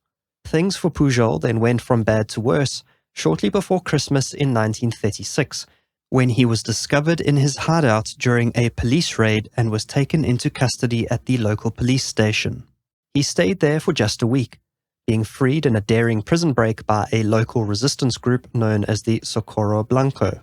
Things for Pujol then went from bad to worse shortly before Christmas in 1936, when he was discovered in his hideout during a police raid and was taken into custody at the local police station. He stayed there for just a week, being freed in a daring prison break by a local resistance group known as the Socorro Blanco.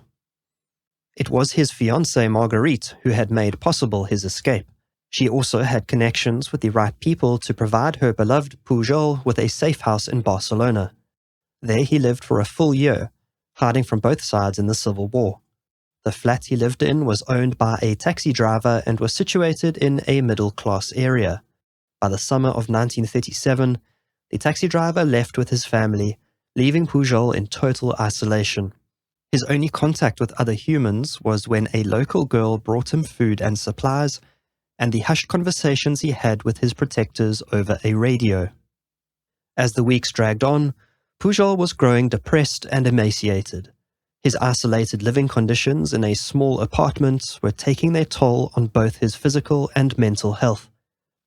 It was his fiancée Marguerite who had made possible his escape. She also had connections with the right people to provide her beloved Pujol with a safe house in Barcelona. There he lived for a full year, hiding from both sides in the Civil War. The flat he lived in was owned by a taxi driver and was situated in a middle-class area. By the summer of 1937, the taxi driver left with his family, leaving Pujol in total isolation. His only contact with other humans was when a local girl brought him food and supplies, and the hushed conversations he had with his protectors over a radio. As the weeks dragged on, Pujol was growing depressed and emaciated. His isolated living conditions in a small apartment were taking their toll on both his physical and mental health.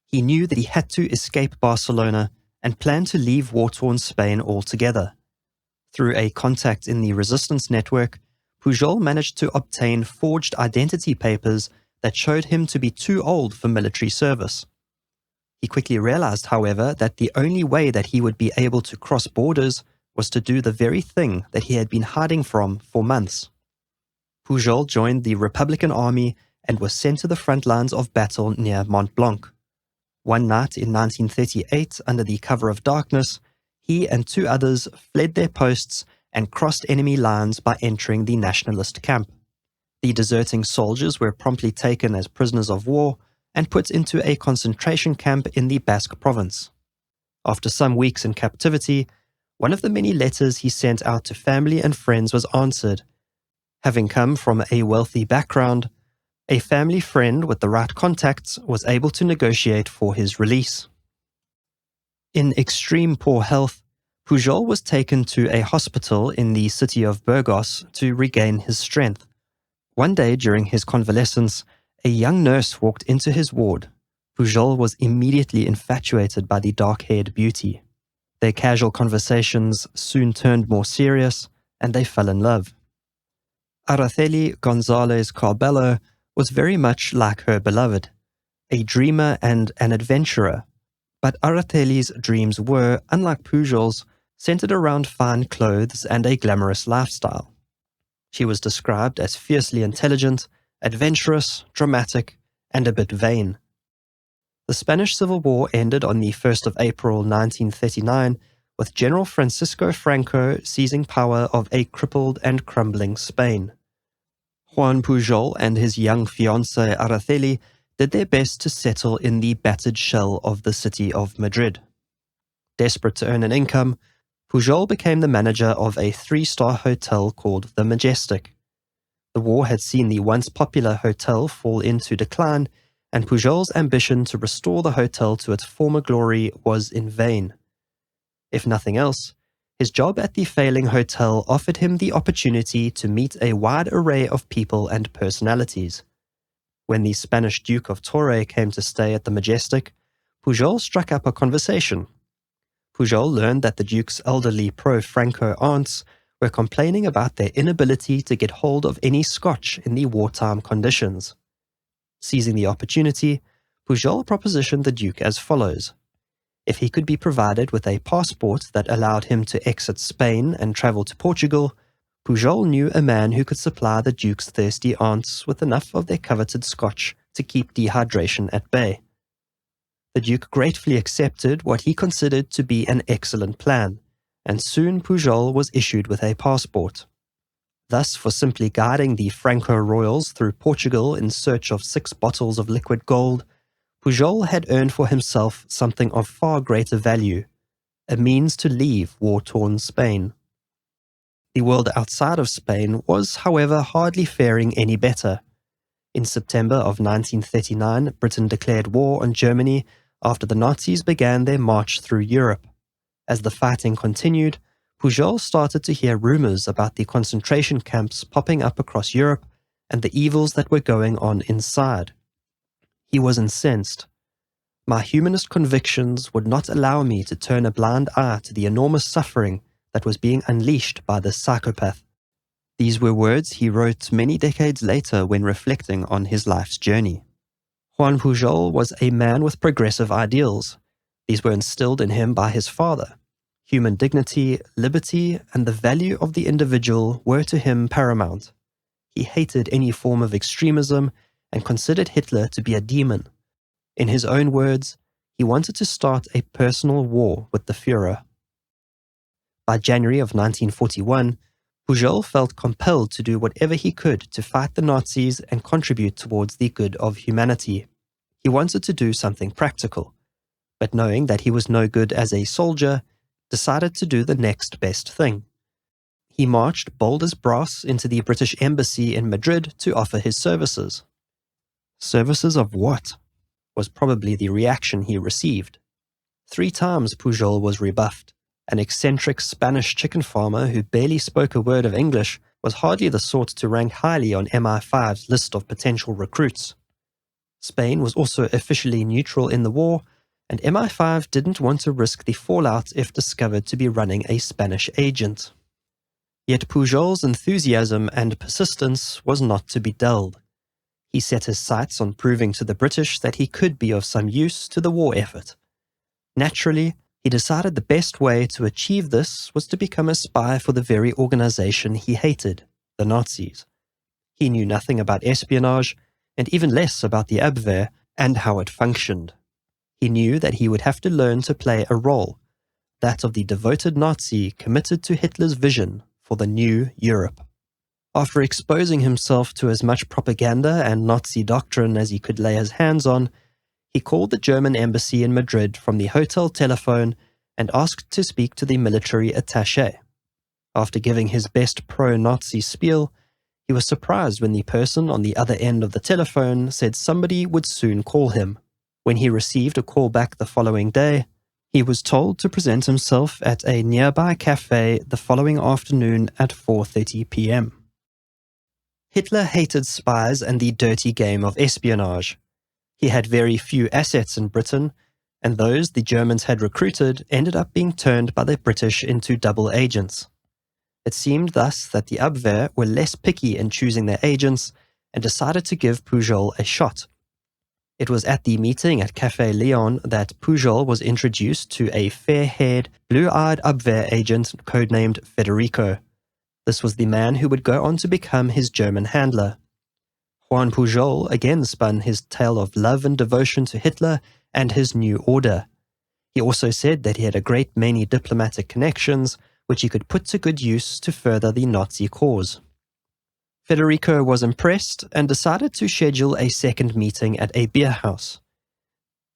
He knew that he had to escape Barcelona and planned to leave war-torn Spain altogether. Through a contact in the resistance network, Pujol managed to obtain forged identity papers that showed him to be too old for military service. He quickly realized, however, that the only way that he would be able to cross borders was to do the very thing that he had been hiding from for months. Pujol joined the Republican Army and was sent to the front lines of battle near Mont Blanc. One night in 1938, under the cover of darkness, he and two others fled their posts and crossed enemy lines by entering the nationalist camp. The deserting soldiers were promptly taken as prisoners of war and put into a concentration camp in the Basque province. After some weeks in captivity, one of the many letters he sent out to family and friends was answered. Having come from a wealthy background, a family friend with the right contacts was able to negotiate for his release. In extreme poor health, Pujol was taken to a hospital in the city of Burgos to regain his strength. One day during his convalescence, a young nurse walked into his ward. Pujol was immediately infatuated by the dark-haired beauty. Their casual conversations soon turned more serious, and they fell in love. Araceli González Carbello was very much like her beloved, a dreamer and an adventurer. But Araceli's dreams were, unlike Pujol's, centered around fine clothes and a glamorous lifestyle. She was described as fiercely intelligent, adventurous, dramatic, and a bit vain. The Spanish Civil War ended on the 1st of April 1939, with General Francisco Franco seizing power of a crippled and crumbling Spain. Juan Pujol and his young fiancée Araceli did their best to settle in the battered shell of the city of Madrid. Desperate to earn an income, Pujol became the manager of a 3-star hotel called the Majestic. The war had seen the once popular hotel fall into decline, and Pujol's ambition to restore the hotel to its former glory was in vain. If nothing else, his job at the failing hotel offered him the opportunity to meet a wide array of people and personalities. When the Spanish Duke of Torre came to stay at the Majestic, Pujol struck up a conversation. Pujol learned that the Duke's elderly pro-Franco aunts were complaining about their inability to get hold of any scotch in the wartime conditions. Seizing the opportunity, Pujol propositioned the Duke as follows. If he could be provided with a passport that allowed him to exit Spain and travel to Portugal, Pujol knew a man who could supply the Duke's thirsty aunts with enough of their coveted scotch to keep dehydration at bay. The Duke gratefully accepted what he considered to be an excellent plan, and soon Pujol was issued with a passport. Thus, for simply guiding the Franco royals through Portugal in search of 6 bottles of liquid gold, Pujol had earned for himself something of far greater value, a means to leave war-torn Spain. The world outside of Spain was, however, hardly faring any better. In September of 1939, Britain declared war on Germany after the Nazis began their march through Europe. As the fighting continued, Pujol started to hear rumors about the concentration camps popping up across Europe and the evils that were going on inside. He was incensed. My humanist convictions would not allow me to turn a blind eye to the enormous suffering that was being unleashed by this psychopath. These were words he wrote many decades later when reflecting on his life's journey. Juan Pujol was a man with progressive ideals. These were instilled in him by his father. Human dignity, liberty, and the value of the individual were to him paramount. He hated any form of extremism and considered Hitler to be a demon. In his own words, he wanted to start a personal war with the Führer. By January of 1941, Pujol felt compelled to do whatever he could to fight the Nazis and contribute towards the good of humanity. He wanted to do something practical, but knowing that he was no good as a soldier, decided to do the next best thing. He marched bold as brass into the British Embassy in Madrid to offer his services. Services of what? Was probably the reaction he received. 3 times Pujol was rebuffed. An eccentric Spanish chicken farmer who barely spoke a word of English was hardly the sort to rank highly on MI5's list of potential recruits. Spain was also officially neutral in the war, and MI5 didn't want to risk the fallout if discovered to be running a Spanish agent. Yet Pujol's enthusiasm and persistence was not to be dulled. He set his sights on proving to the British that he could be of some use to the war effort. Naturally, he decided the best way to achieve this was to become a spy for the very organization he hated, the Nazis. He knew nothing about espionage, and even less about the Abwehr and how it functioned. He knew that he would have to learn to play a role, that of the devoted Nazi committed to Hitler's vision for the new Europe. After exposing himself to as much propaganda and Nazi doctrine as he could lay his hands on, he called the German embassy in Madrid from the hotel telephone and asked to speak to the military attaché. After giving his best pro-Nazi spiel, he was surprised when the person on the other end of the telephone said somebody would soon call him. When he received a call back the following day, he was told to present himself at a nearby cafe the following afternoon at 4:30 p.m. Hitler hated spies and the dirty game of espionage. He had very few assets in Britain, and those the Germans had recruited ended up being turned by the British into double agents. It seemed thus that the Abwehr were less picky in choosing their agents and decided to give Pujol a shot. It was at the meeting at Café Leon that Pujol was introduced to a fair-haired, blue-eyed Abwehr agent codenamed Federico. This was the man who would go on to become his German handler. Juan Pujol again spun his tale of love and devotion to Hitler and his new order. He also said that he had a great many diplomatic connections which he could put to good use to further the Nazi cause. Federico was impressed and decided to schedule a second meeting at a beer house.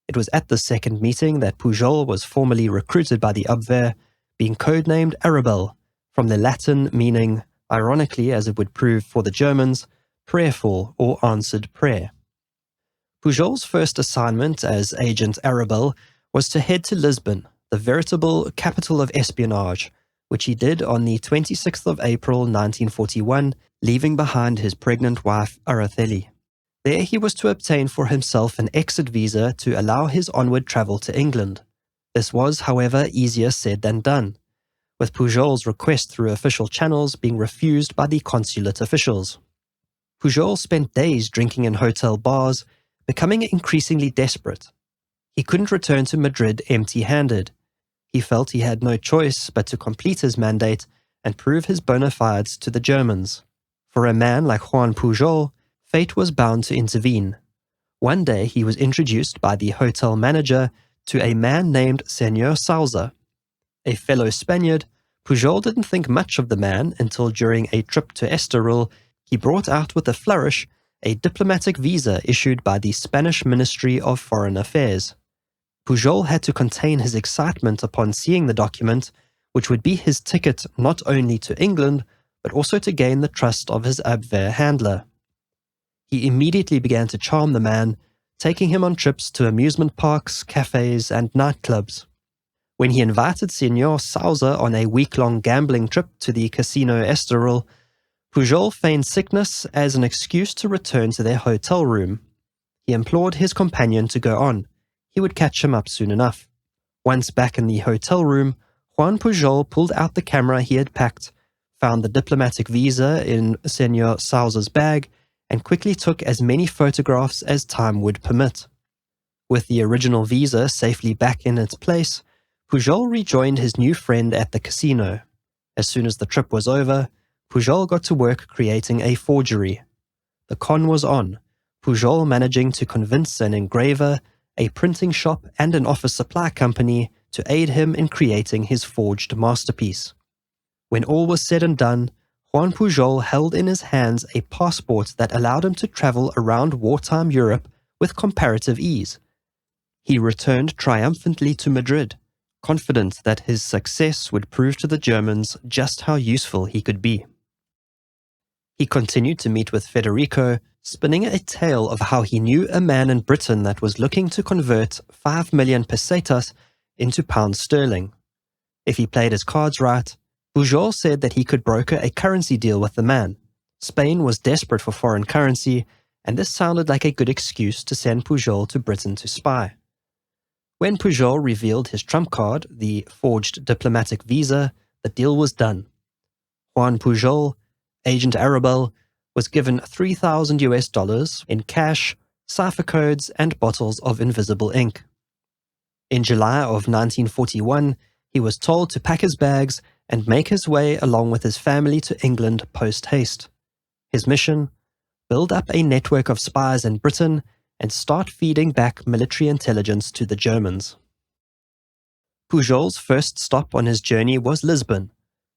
It was at the second meeting that Pujol was formally recruited by the Abwehr, being codenamed Arabelle, from the Latin meaning, ironically as it would prove for the Germans, prayerful or answered prayer. Pujol's first assignment as Agent Arabelle was to head to Lisbon, the veritable capital of espionage, which he did on the 26th of April 1941, leaving behind his pregnant wife Araceli. There he was to obtain for himself an exit visa to allow his onward travel to England. This was, however, easier said than done, with Pujol's request through official channels being refused by the consulate officials. Pujol spent days drinking in hotel bars, becoming increasingly desperate. He couldn't return to Madrid empty-handed. He felt he had no choice but to complete his mandate and prove his bona fides to the Germans. For a man like Juan Pujol, fate was bound to intervene. One day he was introduced by the hotel manager to a man named Señor Sousa. A fellow Spaniard, Pujol didn't think much of the man until during a trip to Estoril, he brought out with a flourish a diplomatic visa issued by the Spanish Ministry of Foreign Affairs. Pujol had to contain his excitement upon seeing the document, which would be his ticket not only to England, but also to gain the trust of his Abwehr handler. He immediately began to charm the man, taking him on trips to amusement parks, cafes, and nightclubs. When he invited Señor Sousa on a week-long gambling trip to the Casino Estoril, Pujol feigned sickness as an excuse to return to their hotel room. He implored his companion to go on. He would catch him up soon enough. Once back in the hotel room, Juan Pujol pulled out the camera he had packed, found the diplomatic visa in Señor Sousa's bag, and quickly took as many photographs as time would permit. With the original visa safely back in its place, Pujol rejoined his new friend at the casino. As soon as the trip was over, Pujol got to work creating a forgery. The con was on, Pujol managing to convince an engraver, a printing shop, and an office supply company to aid him in creating his forged masterpiece. When all was said and done, Juan Pujol held in his hands a passport that allowed him to travel around wartime Europe with comparative ease. He returned triumphantly to Madrid, confident that his success would prove to the Germans just how useful he could be. He continued to meet with Federico, spinning a tale of how he knew a man in Britain that was looking to convert 5 million pesetas into pounds sterling. If he played his cards right, Pujol said that he could broker a currency deal with the man. Spain was desperate for foreign currency, and this sounded like a good excuse to send Pujol to Britain to spy. When Pujol revealed his trump card, the forged diplomatic visa, the deal was done. Juan Pujol, Agent Arabelle, was given $3,000 in cash, cipher codes, and bottles of invisible ink. In July of 1941, he was told to pack his bags and make his way along with his family to England post-haste. His mission? Build up a network of spies in Britain and start feeding back military intelligence to the Germans. Pujol's first stop on his journey was Lisbon.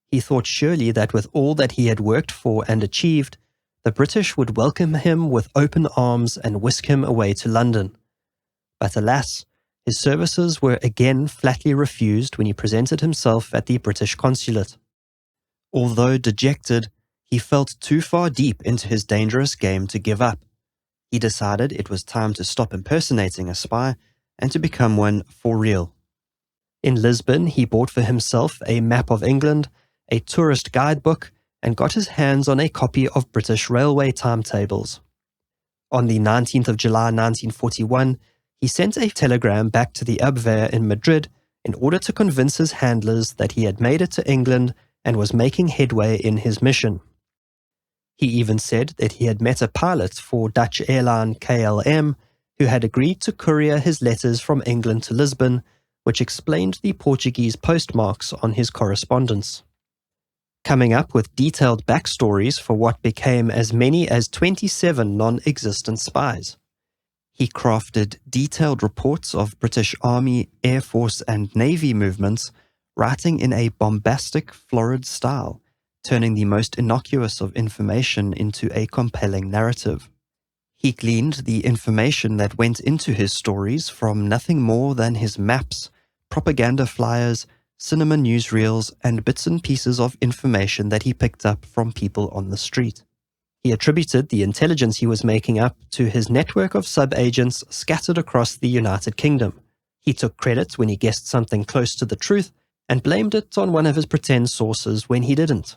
He thought surely that with all that he had worked for and achieved, the British would welcome him with open arms and whisk him away to London. But alas, his services were again flatly refused when he presented himself at the British consulate. Although dejected, he felt too far deep into his dangerous game to give up. He decided it was time to stop impersonating a spy and to become one for real. In Lisbon, he bought for himself a map of England, a tourist guidebook, and got his hands on a copy of British railway timetables. On the 19th of July 1941, he sent a telegram back to the Abwehr in Madrid in order to convince his handlers that he had made it to England and was making headway in his mission. He even said that he had met a pilot for Dutch airline KLM who had agreed to courier his letters from England to Lisbon, which explained the Portuguese postmarks on his correspondence. Coming up with detailed backstories for what became as many as 27 non-existent spies. He crafted detailed reports of British Army, Air Force, and Navy movements, writing in a bombastic, florid style, turning the most innocuous of information into a compelling narrative. He gleaned the information that went into his stories from nothing more than his maps, propaganda flyers, cinema newsreels, and bits and pieces of information that he picked up from people on the street. He attributed the intelligence he was making up to his network of sub-agents scattered across the United Kingdom. He took credit when he guessed something close to the truth and blamed it on one of his pretend sources when he didn't.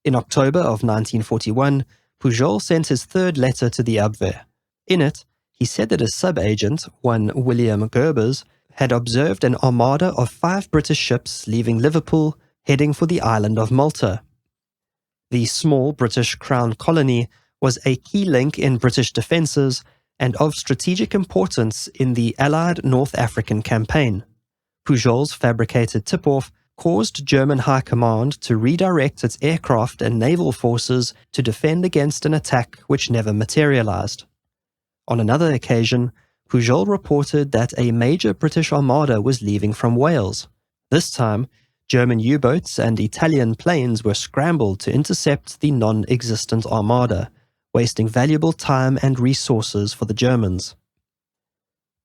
In October of 1941, Pujol sent his third letter to the Abwehr. In it, he said that his sub-agent, one William Gerbers, had observed an armada of 5 British ships leaving Liverpool, heading for the island of Malta. The small British Crown colony was a key link in British defences and of strategic importance in the Allied North African campaign. Pujol's fabricated tip-off caused German High Command to redirect its aircraft and naval forces to defend against an attack which never materialized. On another occasion, Pujol reported that a major British armada was leaving from Wales. This time, German U-boats and Italian planes were scrambled to intercept the non-existent armada, wasting valuable time and resources for the Germans.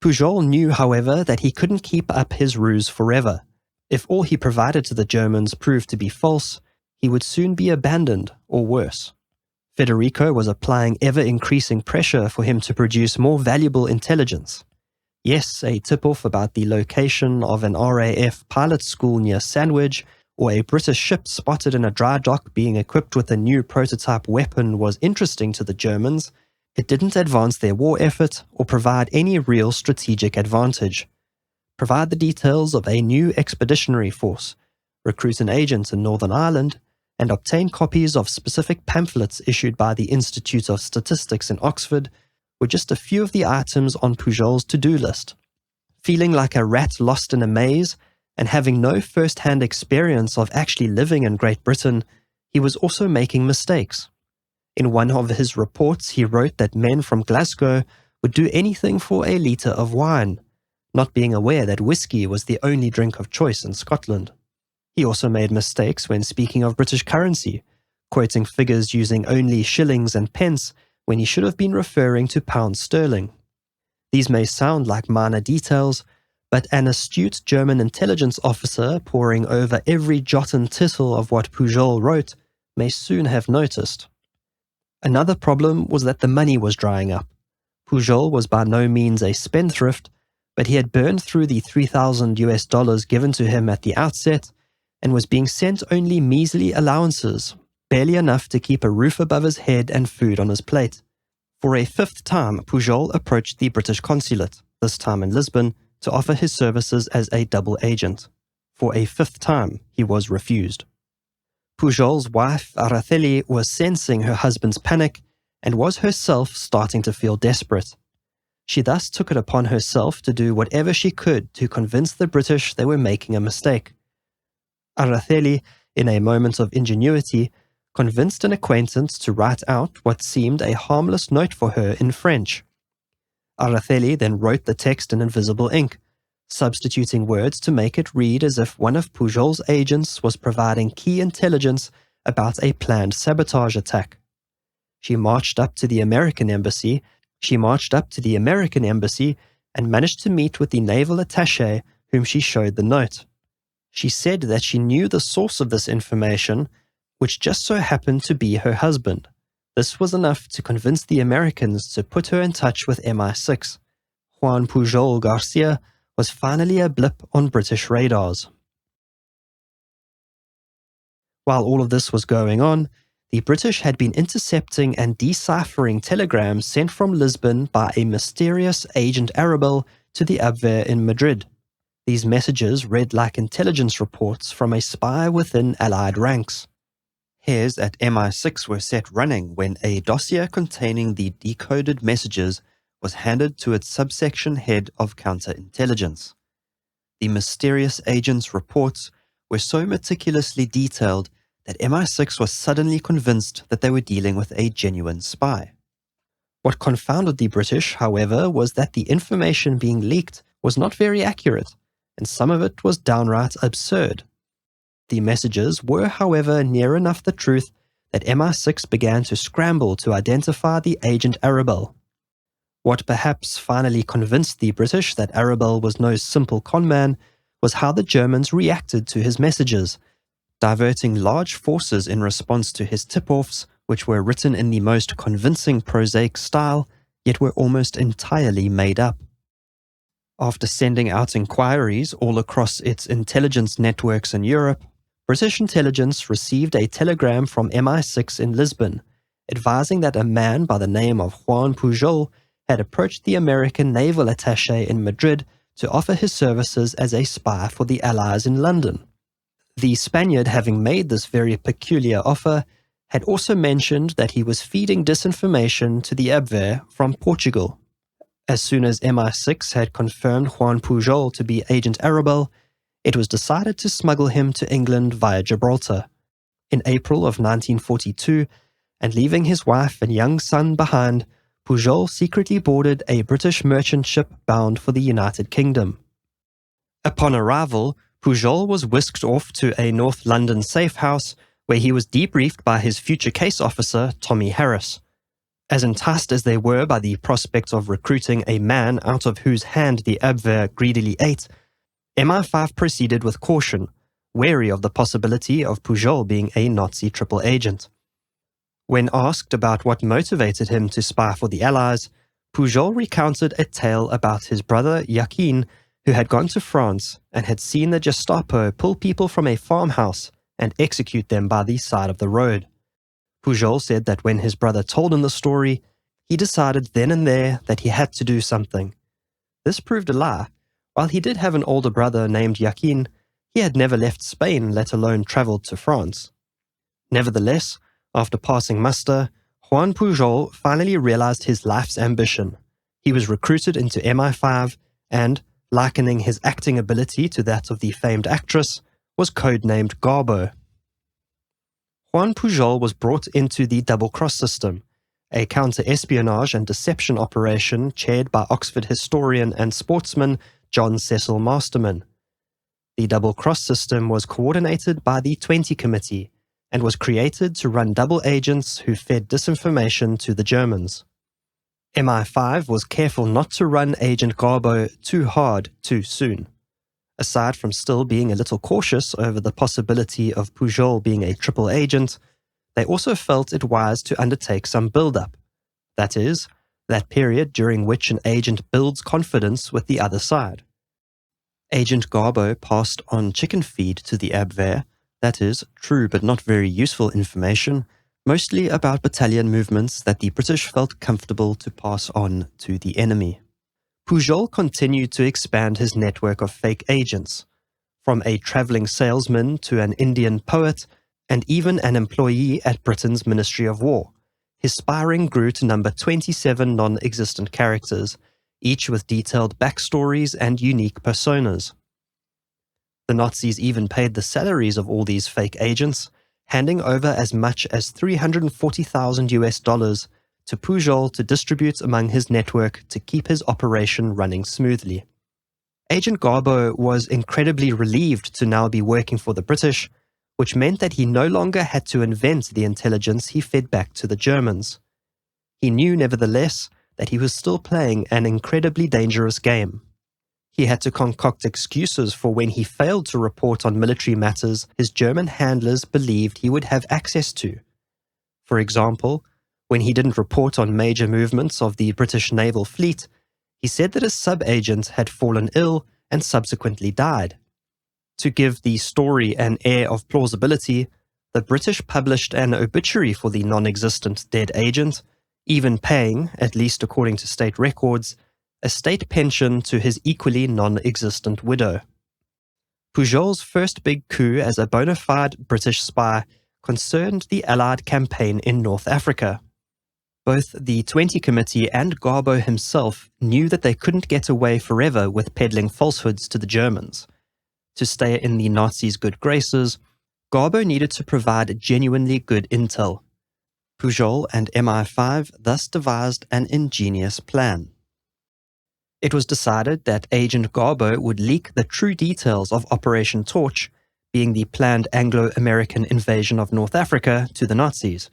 Pujol knew, however, that he couldn't keep up his ruse forever. If all he provided to the Germans proved to be false, he would soon be abandoned, or worse. Federico was applying ever-increasing pressure for him to produce more valuable intelligence. Yes, a tip-off about the location of an RAF pilot school near Sandwich, or a British ship spotted in a dry dock being equipped with a new prototype weapon was interesting to the Germans. It didn't advance their war effort or provide any real strategic advantage. Provide the details of a new expeditionary force, recruit an agent in Northern Ireland, and obtain copies of specific pamphlets issued by the Institute of Statistics in Oxford were just a few of the items on Pujol's to-do list. Feeling like a rat lost in a maze, and having no first-hand experience of actually living in Great Britain, he was also making mistakes. In one of his reports, he wrote that men from Glasgow would do anything for a litre of wine, not being aware that whiskey was the only drink of choice in Scotland. He also made mistakes when speaking of British currency, quoting figures using only shillings and pence when he should have been referring to pounds sterling. These may sound like minor details, but an astute German intelligence officer poring over every jot and tittle of what Pujol wrote may soon have noticed. Another problem was that the money was drying up. Pujol was by no means a spendthrift, but he had burned through the $3,000 given to him at the outset and was being sent only measly allowances, barely enough to keep a roof above his head and food on his plate. For a fifth time, Pujol approached the British consulate, this time in Lisbon, to offer his services as a double agent. For a fifth time, he was refused. Pujol's wife, Araceli, was sensing her husband's panic and was herself starting to feel desperate. She thus took it upon herself to do whatever she could to convince the British they were making a mistake. Araceli, in a moment of ingenuity, convinced an acquaintance to write out what seemed a harmless note for her in French. Araceli then wrote the text in invisible ink, substituting words to make it read as if one of Pujol's agents was providing key intelligence about a planned sabotage attack. She marched up to the American embassy and managed to meet with the naval attaché whom she showed the note. She said that she knew the source of this information, which just so happened to be her husband. This was enough to convince the Americans to put her in touch with MI6. Juan Pujol Garcia was finally a blip on British radars. While all of this was going on, the British had been intercepting and deciphering telegrams sent from Lisbon by a mysterious Agent Arabel to the Abwehr in Madrid. These messages read like intelligence reports from a spy within Allied ranks. Hairs at MI6 were set running when a dossier containing the decoded messages was handed to its subsection head of counterintelligence. The mysterious agent's reports were so meticulously detailed that MI6 was suddenly convinced that they were dealing with a genuine spy. What confounded the British, however, was that the information being leaked was not very accurate, and some of it was downright absurd. The messages were, however, near enough the truth that MI6 began to scramble to identify the Agent Arabel. What perhaps finally convinced the British that Arabel was no simple conman was how the Germans reacted to his messages, diverting large forces in response to his tip-offs, which were written in the most convincing prosaic style, yet were almost entirely made up. After sending out inquiries all across its intelligence networks in Europe, British intelligence received a telegram from MI6 in Lisbon, advising that a man by the name of Juan Pujol had approached the American naval attaché in Madrid to offer his services as a spy for the Allies in London. The Spaniard, having made this very peculiar offer, had also mentioned that he was feeding disinformation to the Abwehr from Portugal. As soon as MI6 had confirmed Juan Pujol to be Agent Arabel, it was decided to smuggle him to England via Gibraltar. In April of 1942, and leaving his wife and young son behind, Pujol secretly boarded a British merchant ship bound for the United Kingdom. Upon arrival, Pujol was whisked off to a North London safe house where he was debriefed by his future case officer, Tommy Harris. As enticed as they were by the prospect of recruiting a man out of whose hand the Abwehr greedily ate, MI5 proceeded with caution, wary of the possibility of Pujol being a Nazi triple agent. When asked about what motivated him to spy for the Allies, Pujol recounted a tale about his brother Joaquin, who had gone to France and had seen the Gestapo pull people from a farmhouse and execute them by the side of the road. Pujol said that when his brother told him the story, he decided then and there that he had to do something. This proved a lie. While he did have an older brother named Joaquin, he had never left Spain, let alone travelled to France. Nevertheless, after passing muster, Juan Pujol finally realized his life's ambition. He was recruited into MI5 and, likening his acting ability to that of the famed actress, was codenamed Garbo. Juan Pujol was brought into the double-cross system, a counter-espionage and deception operation chaired by Oxford historian and sportsman John Cecil Masterman. The double-cross system was coordinated by the 20 Committee and was created to run double agents who fed disinformation to the Germans. MI5 was careful not to run Agent Garbo too hard too soon. Aside from still being a little cautious over the possibility of Pujol being a triple agent, they also felt it wise to undertake some build-up. That is, that period during which an agent builds confidence with the other side. Agent Garbo passed on chicken feed to the Abwehr, that is, true but not very useful information, mostly about battalion movements that the British felt comfortable to pass on to the enemy. Pujol continued to expand his network of fake agents, from a travelling salesman to an Indian poet, and even an employee at Britain's Ministry of War. His spy ring grew to number 27 non-existent characters, each with detailed backstories and unique personas. The Nazis even paid the salaries of all these fake agents, handing over as much as $340,000 to Pujol to distribute among his network to keep his operation running smoothly. Agent Garbo was incredibly relieved to now be working for the British, which meant that he no longer had to invent the intelligence he fed back to the Germans. He knew, nevertheless, that he was still playing an incredibly dangerous game. He had to concoct excuses for when he failed to report on military matters his German handlers believed he would have access to. For example, when he didn't report on major movements of the British naval fleet, he said that a sub-agent had fallen ill and subsequently died. To give the story an air of plausibility, the British published an obituary for the non-existent dead agent, even paying, at least according to state records, a state pension to his equally non-existent widow. Pujol's first big coup as a bona fide British spy concerned the Allied campaign in North Africa. Both the 20 Committee and Garbo himself knew that they couldn't get away forever with peddling falsehoods to the Germans. To stay in the Nazis' good graces, Garbo needed to provide genuinely good intel. Pujol and MI5 thus devised an ingenious plan. It was decided that Agent Garbo would leak the true details of Operation Torch, being the planned Anglo-American invasion of North Africa, to the Nazis.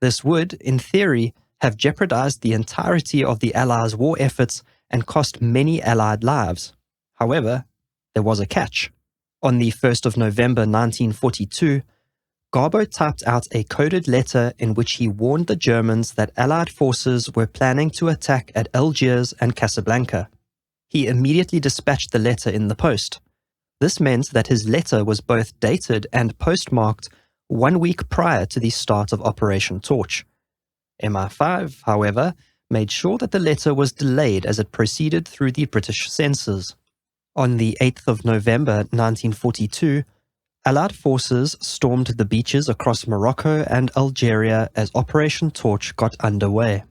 This would, in theory, have jeopardized the entirety of the Allies' war efforts and cost many Allied lives. However, there was a catch. On the 1st of November 1942, Garbo typed out a coded letter in which he warned the Germans that Allied forces were planning to attack at Algiers and Casablanca. He immediately dispatched the letter in the post. This meant that his letter was both dated and postmarked 1 week prior to the start of Operation Torch. MI5, however, made sure that the letter was delayed as it proceeded through the British censors. On the 8th of November 1942, Allied forces stormed the beaches across Morocco and Algeria as Operation Torch got underway.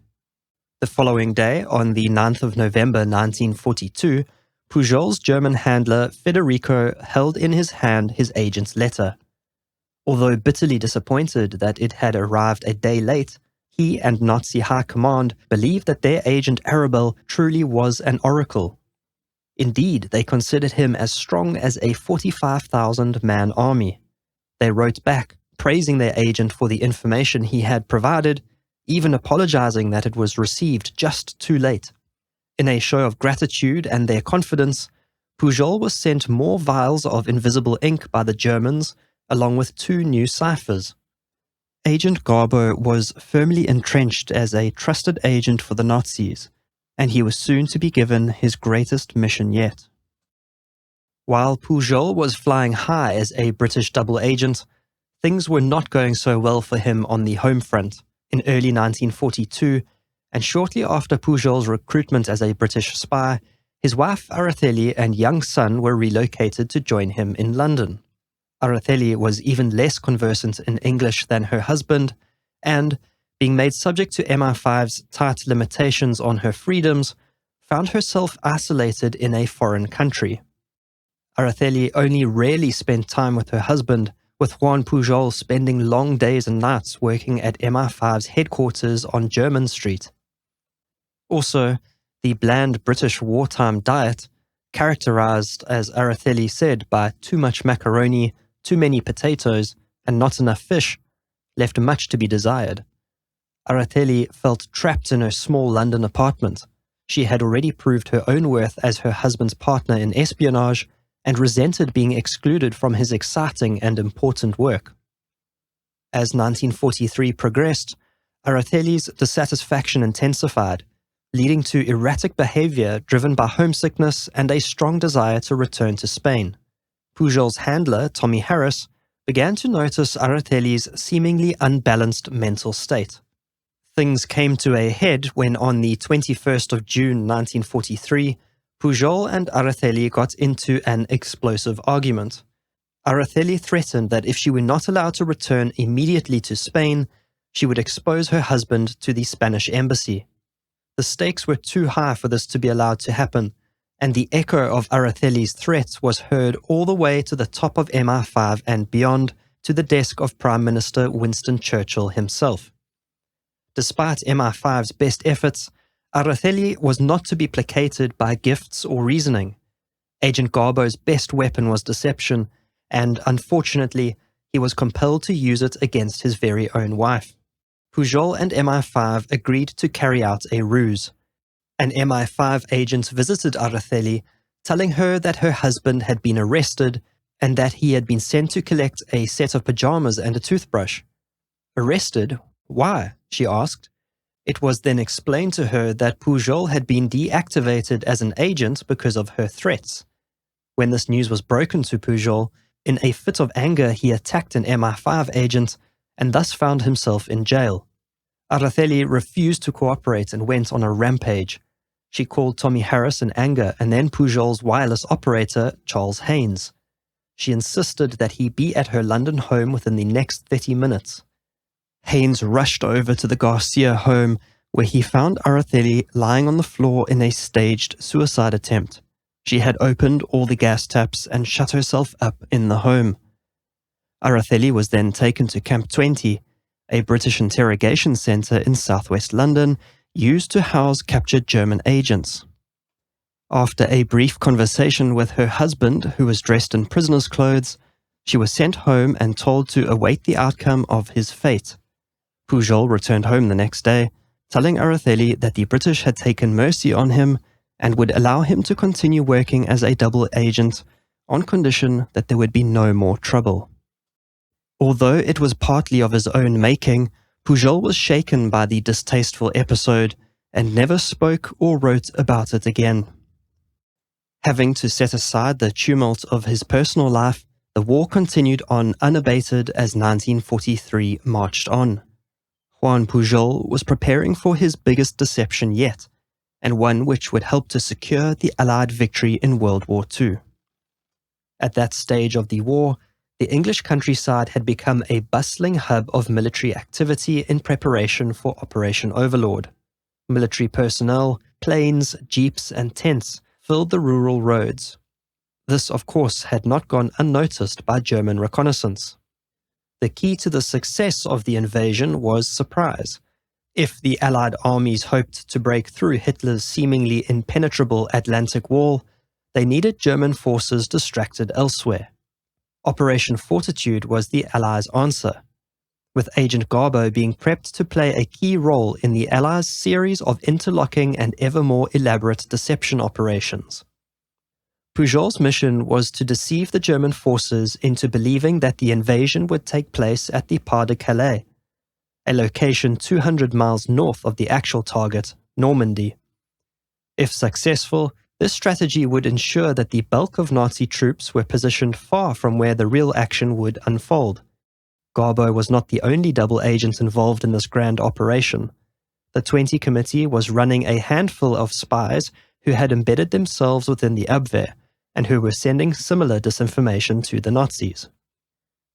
The following day, on the 9th of November 1942, Pujol's German handler Federico held in his hand his agent's letter. Although bitterly disappointed that it had arrived a day late, he and Nazi High Command believed that their agent Arabelle truly was an oracle. Indeed, they considered him as strong as a 45,000-man army. They wrote back, praising their agent for the information he had provided, even apologizing that it was received just too late. In a show of gratitude and their confidence, Pujol was sent more vials of invisible ink by the Germans, along with 2 new ciphers. Agent Garbo was firmly entrenched as a trusted agent for the Nazis, and he was soon to be given his greatest mission yet. While Pujol was flying high as a British double agent, things were not going so well for him on the home front. In early 1942, and shortly after Pujol's recruitment as a British spy, his wife Araceli and young son were relocated to join him in London. Araceli was even less conversant in English than her husband, and, being made subject to MI5's tight limitations on her freedoms, found herself isolated in a foreign country. Araceli only rarely spent time with her husband, with Juan Pujol spending long days and nights working at MI5's headquarters on Jermyn Street. Also, the bland British wartime diet, characterized, as Araceli said, by too much macaroni, too many potatoes, and not enough fish, left much to be desired. Araceli felt trapped in her small London apartment. She had already proved her own worth as her husband's partner in espionage and resented being excluded from his exciting and important work. As 1943 progressed, Araceli's dissatisfaction intensified, leading to erratic behavior driven by homesickness and a strong desire to return to Spain. Pujol's handler, Tommy Harris, began to notice Araceli's seemingly unbalanced mental state. Things came to a head when on the 21st of June 1943, Pujol and Araceli got into an explosive argument. Araceli threatened that if she were not allowed to return immediately to Spain, she would expose her husband to the Spanish embassy. The stakes were too high for this to be allowed to happen, and the echo of Araceli's threats was heard all the way to the top of MI5 and beyond, to the desk of Prime Minister Winston Churchill himself. Despite MI5's best efforts, Araceli was not to be placated by gifts or reasoning. Agent Garbo's best weapon was deception, and unfortunately, he was compelled to use it against his very own wife. Pujol and MI5 agreed to carry out a ruse. An MI5 agent visited Araceli, telling her that her husband had been arrested and that he had been sent to collect a set of pajamas and a toothbrush. Arrested? Why? She asked. It was then explained to her that Pujol had been deactivated as an agent because of her threats. When this news was broken to Pujol, in a fit of anger he attacked an MI5 agent and thus found himself in jail. Araceli refused to cooperate and went on a rampage. She called Tommy Harris in anger and then Pujol's wireless operator, Charles Haynes. She insisted that he be at her London home within the next 30 minutes. Haynes rushed over to the Garcia home, where he found Araceli lying on the floor in a staged suicide attempt. She had opened all the gas taps and shut herself up in the home. Araceli was then taken to Camp 20, a British interrogation centre in southwest London, used to house captured German agents. After a brief conversation with her husband, who was dressed in prisoner's clothes, she was sent home and told to await the outcome of his fate. Pujol returned home the next day, telling Araceli that the British had taken mercy on him and would allow him to continue working as a double agent on condition that there would be no more trouble. Although it was partly of his own making, Pujol was shaken by the distasteful episode and never spoke or wrote about it again. Having to set aside the tumult of his personal life, the war continued on unabated as 1943 marched on. Juan Pujol was preparing for his biggest deception yet, and one which would help to secure the Allied victory in World War II. At that stage of the war, the English countryside had become a bustling hub of military activity in preparation for Operation Overlord. Military personnel, planes, jeeps, and tents filled the rural roads. This, of course, had not gone unnoticed by German reconnaissance. The key to the success of the invasion was surprise. If the Allied armies hoped to break through Hitler's seemingly impenetrable Atlantic Wall, they needed German forces distracted elsewhere. Operation Fortitude was the Allies' answer, with Agent Garbo being prepped to play a key role in the Allies' series of interlocking and ever more elaborate deception operations. Pujol's mission was to deceive the German forces into believing that the invasion would take place at the Pas de Calais, a location 200 miles north of the actual target, Normandy. If successful, this strategy would ensure that the bulk of Nazi troops were positioned far from where the real action would unfold. Garbo was not the only double agent involved in this grand operation. The 20 Committee was running a handful of spies who had embedded themselves within the Abwehr and who were sending similar disinformation to the Nazis.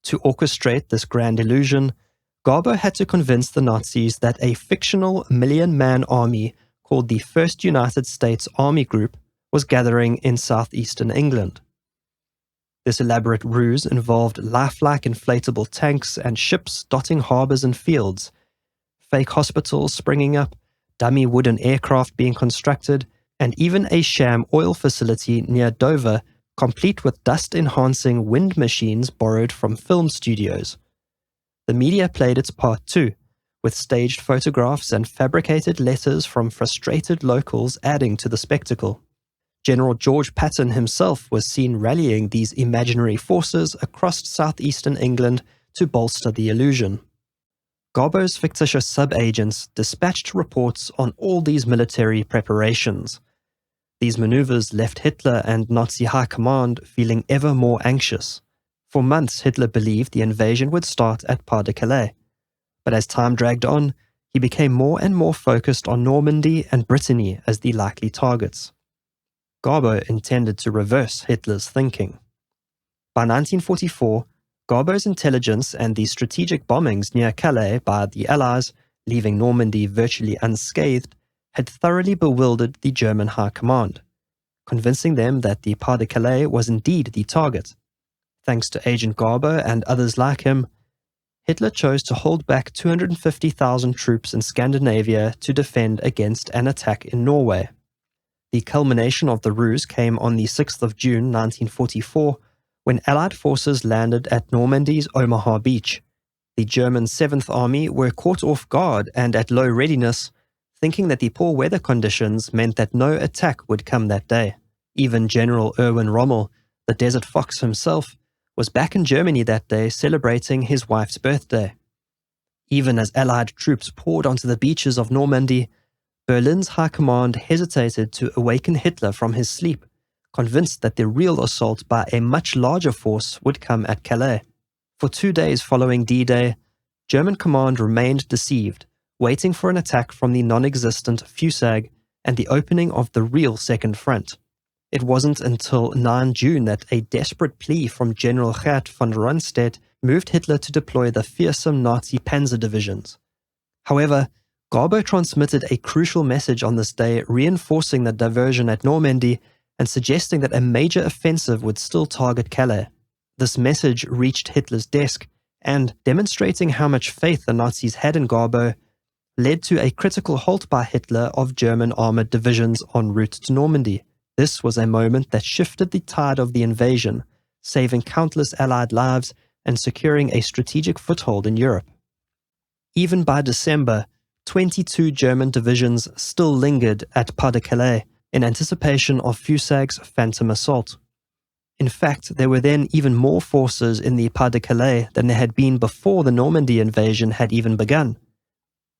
To orchestrate this grand illusion, Garbo had to convince the Nazis that a fictional million-man army called the First United States Army Group was gathering in southeastern England. This elaborate ruse involved lifelike inflatable tanks and ships dotting harbors and fields, fake hospitals springing up, dummy wooden aircraft being constructed, and even a sham oil facility near Dover, complete with dust-enhancing wind machines borrowed from film studios. The media played its part too, with staged photographs and fabricated letters from frustrated locals adding to the spectacle. General George Patton himself was seen rallying these imaginary forces across southeastern England to bolster the illusion. Garbo's fictitious sub-agents dispatched reports on all these military preparations. These maneuvers left Hitler and Nazi high command feeling ever more anxious. For months, Hitler believed the invasion would start at Pas-de-Calais. But as time dragged on, he became more and more focused on Normandy and Brittany as the likely targets. Garbo intended to reverse Hitler's thinking. By 1944, Garbo's intelligence and the strategic bombings near Calais by the Allies, leaving Normandy virtually unscathed, had thoroughly bewildered the German high command, convincing them that the Pas-de-Calais was indeed the target. Thanks to Agent Garbo and others like him, Hitler chose to hold back 250,000 troops in Scandinavia to defend against an attack in Norway. The culmination of the ruse came on the 6th of June 1944, when Allied forces landed at Normandy's Omaha Beach. The German 7th Army were caught off guard and at low readiness, thinking that the poor weather conditions meant that no attack would come that day. Even General Erwin Rommel, the Desert Fox himself, was back in Germany that day celebrating his wife's birthday. Even as Allied troops poured onto the beaches of Normandy, Berlin's high command hesitated to awaken Hitler from his sleep, convinced that the real assault by a much larger force would come at Calais. For 2 days following D-Day, German command remained deceived, waiting for an attack from the non-existent Fusag and the opening of the real Second Front. It wasn't until 9 June that a desperate plea from General Gert von Rundstedt moved Hitler to deploy the fearsome Nazi panzer divisions. However, Garbo transmitted a crucial message on this day, reinforcing the diversion at Normandy and suggesting that a major offensive would still target Calais. This message reached Hitler's desk and, demonstrating how much faith the Nazis had in Garbo, led to a critical halt by Hitler of German armored divisions en route to Normandy. This was a moment that shifted the tide of the invasion, saving countless Allied lives and securing a strategic foothold in Europe. Even by December, 22 German divisions still lingered at Pas-de-Calais in anticipation of Fusag's phantom assault. In fact, there were then even more forces in the Pas-de-Calais than there had been before the Normandy invasion had even begun.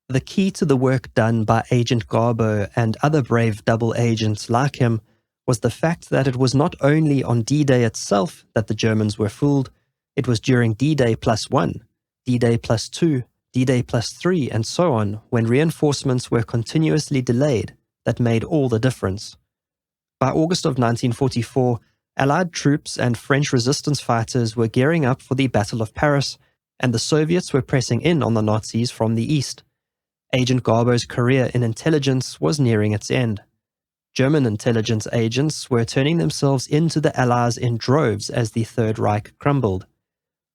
The key to the work done by Agent Garbo and other brave double agents like him was the fact that it was not only on D-Day itself that the Germans were fooled, it was during D-Day +1, D-Day +2, D-Day +3, and so on, when reinforcements were continuously delayed, that made all the difference. By August of 1944, Allied troops and French resistance fighters were gearing up for the Battle of Paris, and the Soviets were pressing in on the Nazis from the east. Agent Garbo's career in intelligence was nearing its end. German intelligence agents were turning themselves into the Allies in droves as the Third Reich crumbled.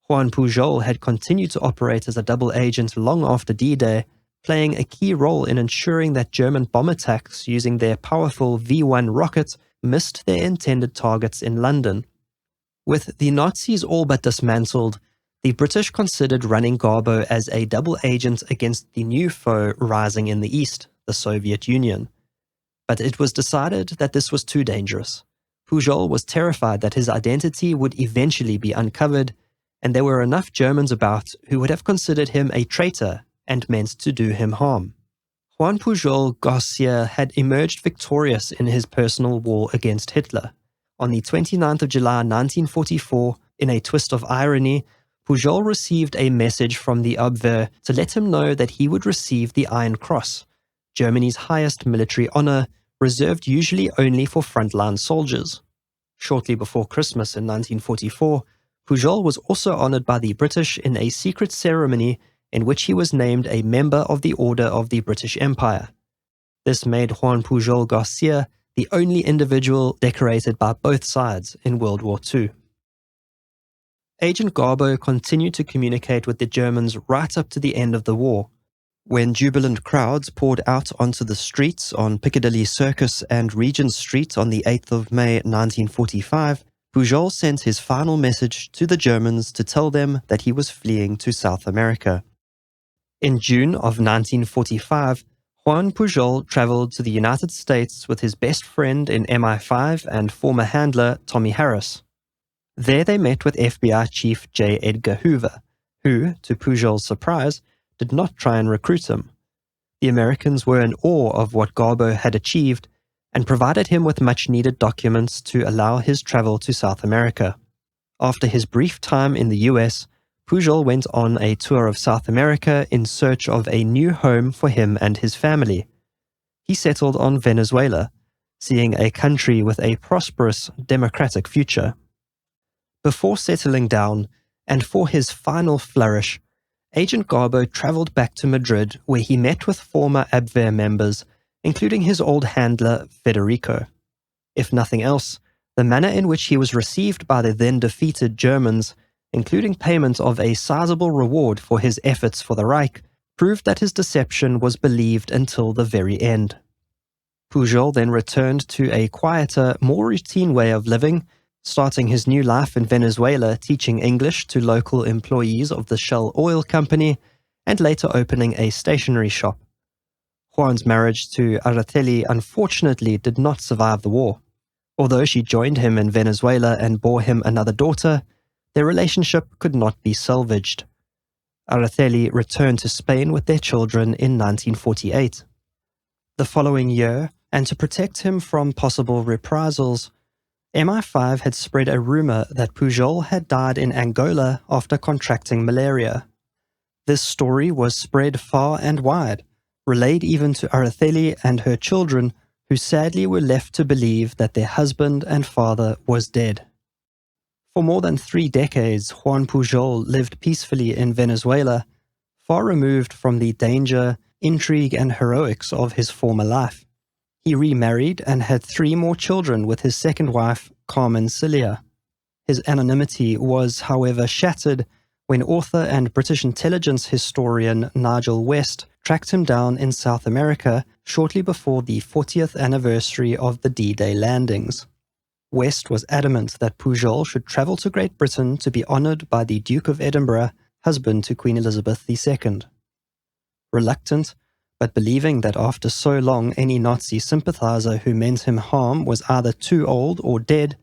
Juan Pujol had continued to operate as a double agent long after D-Day, playing a key role in ensuring that German bomb attacks using their powerful V-1 rocket missed their intended targets in London. With the Nazis all but dismantled, the British considered running Garbo as a double agent against the new foe rising in the east, the Soviet Union. But it was decided that this was too dangerous. Pujol was terrified that his identity would eventually be uncovered, and there were enough Germans about who would have considered him a traitor and meant to do him harm. Juan Pujol Garcia had emerged victorious in his personal war against Hitler. On the 29th of July 1944, in a twist of irony, Pujol received a message from the Abwehr to let him know that he would receive the Iron Cross, Germany's highest military honor, reserved usually only for frontline soldiers. Shortly before Christmas in 1944, Pujol was also honored by the British in a secret ceremony in which he was named a member of the Order of the British Empire. This made Juan Pujol Garcia the only individual decorated by both sides in World War II. Agent Garbo continued to communicate with the Germans right up to the end of the war. When jubilant crowds poured out onto the streets on Piccadilly Circus and Regent Street on the 8th of May 1945, Pujol sent his final message to the Germans to tell them that he was fleeing to South America. In June of 1945, Juan Pujol traveled to the United States with his best friend in MI5 and former handler Tommy Harris. There they met with FBI Chief J. Edgar Hoover, who, to Pujol's surprise, did not try and recruit him. The Americans were in awe of what Garbo had achieved and provided him with much-needed documents to allow his travel to South America. After his brief time in the US, Pujol went on a tour of South America in search of a new home for him and his family. He settled on Venezuela, seeing a country with a prosperous democratic future. Before settling down, and for his final flourish, Agent Garbo traveled back to Madrid, where he met with former Abwehr members, including his old handler Federico. If nothing else, the manner in which he was received by the then defeated Germans, including payment of a sizable reward for his efforts for the Reich, proved that his deception was believed until the very end. Pujol then returned to a quieter, more routine way of living, starting his new life in Venezuela teaching English to local employees of the Shell Oil Company, and later opening a stationery shop. Juan's marriage to Araceli unfortunately did not survive the war. Although she joined him in Venezuela and bore him another daughter, their relationship could not be salvaged. Araceli returned to Spain with their children in 1948. The following year, and to protect him from possible reprisals, MI5 had spread a rumor that Pujol had died in Angola after contracting malaria. This story was spread far and wide, relayed even to Araceli and her children, who sadly were left to believe that their husband and father was dead. For more than 3 decades, Juan Pujol lived peacefully in Venezuela, far removed from the danger, intrigue, and heroics of his former life. He remarried and had 3 more children with his second wife, Carmen Cilia. His anonymity was, however, shattered when author and British intelligence historian Nigel West tracked him down in South America shortly before the 40th anniversary of the D-Day landings. West was adamant that Pujol should travel to Great Britain to be honoured by the Duke of Edinburgh, husband to Queen Elizabeth II. Reluctant, but believing that after so long any Nazi sympathizer who meant him harm was either too old or dead,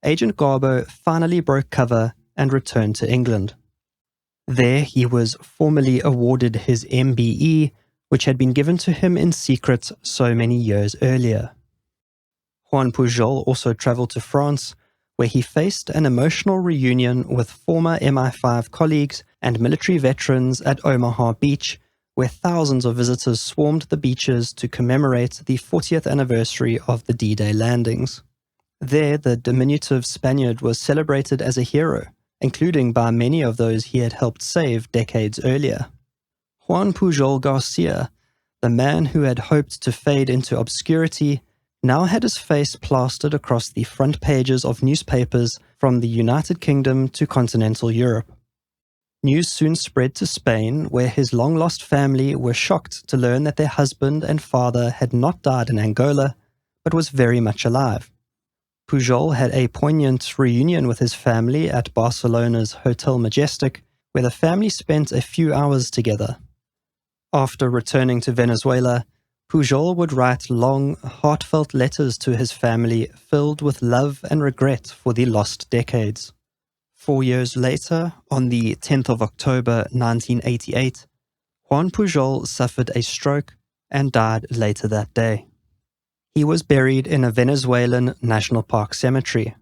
Agent Garbo finally broke cover and returned to England. There he was formally awarded his MBE, which had been given to him in secret so many years earlier. Juan Pujol also travelled to France, where he faced an emotional reunion with former MI5 colleagues and military veterans at Omaha Beach, where thousands of visitors swarmed the beaches to commemorate the 40th anniversary of the D-Day landings. There, the diminutive Spaniard was celebrated as a hero, including by many of those he had helped save decades earlier. Juan Pujol Garcia, the man who had hoped to fade into obscurity, now had his face plastered across the front pages of newspapers from the United Kingdom to continental Europe. News soon spread to Spain, where his long-lost family were shocked to learn that their husband and father had not died in Angola, but was very much alive. Pujol had a poignant reunion with his family at Barcelona's Hotel Majestic, where the family spent a few hours together. After returning to Venezuela, Pujol would write long, heartfelt letters to his family filled with love and regret for the lost decades. 4 years later, on the 10th of October 1988, Juan Pujol suffered a stroke and died later that day. He was buried in a Venezuelan national park cemetery.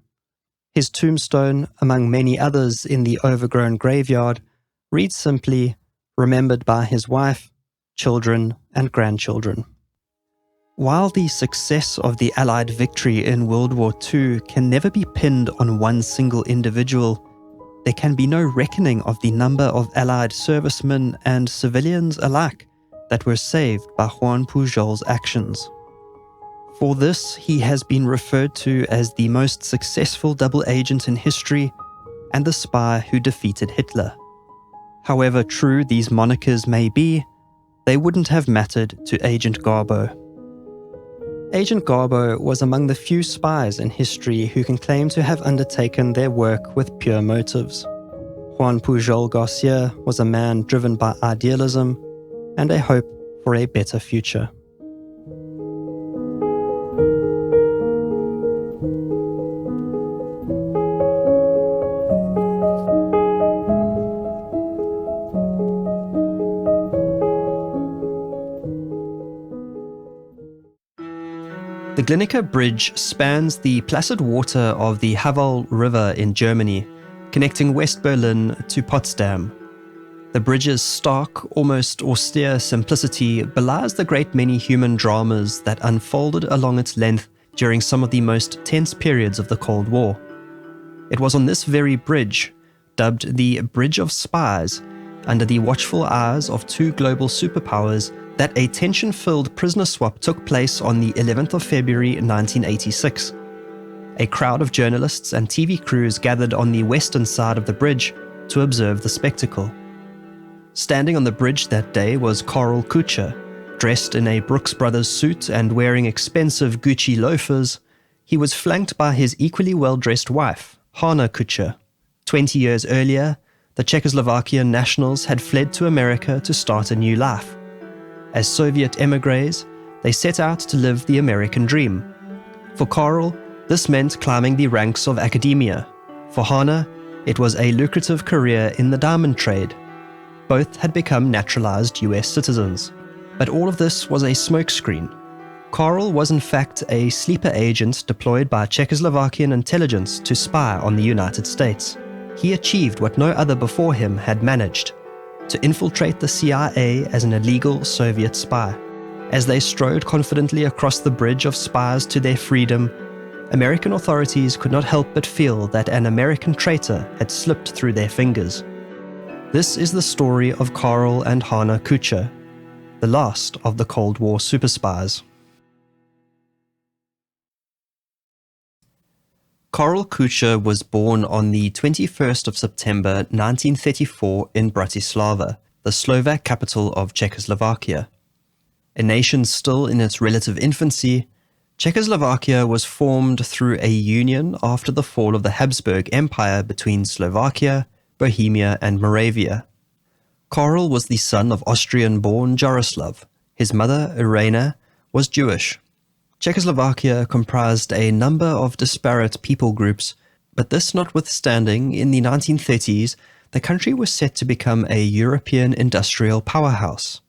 His tombstone, among many others in the overgrown graveyard, reads simply, "Remembered by his wife, children, and grandchildren." While the success of the Allied victory in World War II can never be pinned on one single individual, there can be no reckoning of the number of Allied servicemen and civilians alike that were saved by Juan Pujol's actions. For this, he has been referred to as the most successful double agent in history, and the spy who defeated Hitler. However true these monikers may be, they wouldn't have mattered to Agent Garbo. Agent Garbo was among the few spies in history who can claim to have undertaken their work with pure motives. Juan Pujol Garcia was a man driven by idealism and a hope for a better future. The Glienicke Bridge spans the placid water of the Havel River in Germany, connecting West Berlin to Potsdam. The bridge's stark, almost austere simplicity belies the great many human dramas that unfolded along its length during some of the most tense periods of the Cold War. It was on this very bridge, dubbed the Bridge of Spies, under the watchful eyes of two global superpowers, that a tension-filled prisoner swap took place on the 11th of February 1986. A crowd of journalists and TV crews gathered on the western side of the bridge to observe the spectacle. Standing on the bridge that day was Karel Koecher, dressed in a Brooks Brothers suit and wearing expensive Gucci loafers. He was flanked by his equally well-dressed wife, Hanna Koecher. 20 years earlier, the Czechoslovakian nationals had fled to America to start a new life. As Soviet émigrés, they set out to live the American dream. For Karel, this meant climbing the ranks of academia. For Hanna, it was a lucrative career in the diamond trade. Both had become naturalized US citizens. But all of this was a smokescreen. Karel was in fact a sleeper agent deployed by Czechoslovakian intelligence to spy on the United States. He achieved what no other before him had managed: to infiltrate the CIA as an illegal Soviet spy. As they strode confidently across the bridge of spies to their freedom, American authorities could not help but feel that an American traitor had slipped through their fingers. This is the story of Karel and Hanna Koecher, the last of the Cold War super spies. Karel Koecher was born on the 21st of September 1934 in Bratislava, the Slovak capital of Czechoslovakia. A nation still in its relative infancy, Czechoslovakia was formed through a union after the fall of the Habsburg Empire between Slovakia, Bohemia and Moravia. Karel was the son of Austrian-born Jaroslav. His mother, Irena, was Jewish. Czechoslovakia comprised a number of disparate people groups, but this notwithstanding, in the 1930s, the country was set to become a European industrial powerhouse.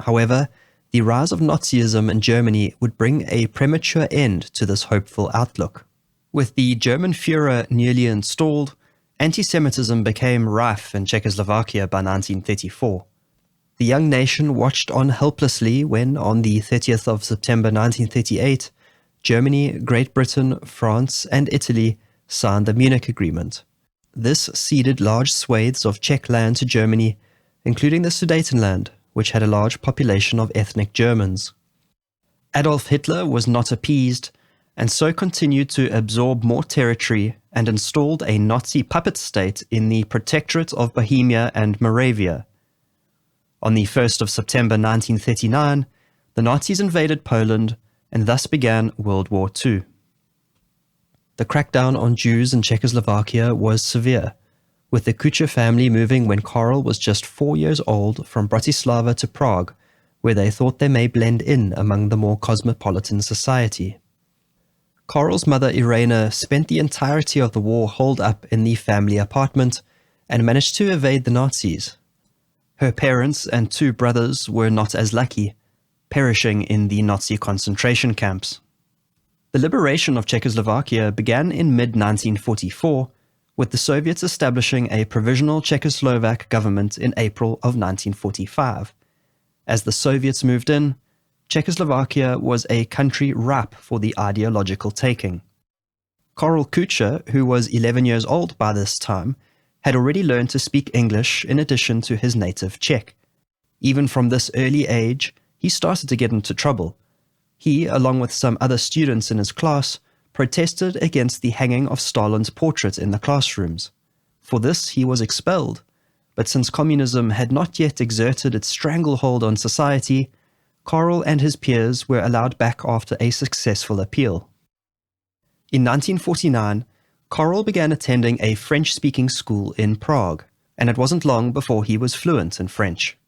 However, the rise of Nazism in Germany would bring a premature end to this hopeful outlook. With the German Führer nearly installed, anti-Semitism became rife in Czechoslovakia by 1934. The young nation watched on helplessly when, on the 30th of September 1938, Germany, Great Britain, France, and Italy signed the Munich Agreement. This ceded large swathes of Czech land to Germany, including the Sudetenland, which had a large population of ethnic Germans. Adolf Hitler was not appeased, and so continued to absorb more territory and installed a Nazi puppet state in the Protectorate of Bohemia and Moravia. On the 1st of September 1939, the Nazis invaded Poland and thus began World War II. The crackdown on Jews in Czechoslovakia was severe, with the Koecher family moving when Karel was just 4 years old from Bratislava to Prague, where they thought they may blend in among the more cosmopolitan society. Karel's mother Irena spent the entirety of the war holed up in the family apartment and managed to evade the Nazis. Her parents and two brothers were not as lucky, perishing in the Nazi concentration camps. The liberation of Czechoslovakia began in mid-1944, with the Soviets establishing a provisional Czechoslovak government in April of 1945. As the Soviets moved in, Czechoslovakia was a country ripe for the ideological taking. Karel Koecher, who was 11 years old by this time, had already learned to speak English in addition to his native Czech. Even from this early age, he started to get into trouble. He, along with some other students in his class, protested against the hanging of Stalin's portrait in the classrooms. For this, he was expelled, but since communism had not yet exerted its stranglehold on society, Karel and his peers were allowed back after a successful appeal. In 1949, Karel began attending a French-speaking school in Prague, and it wasn't long before he was fluent in French.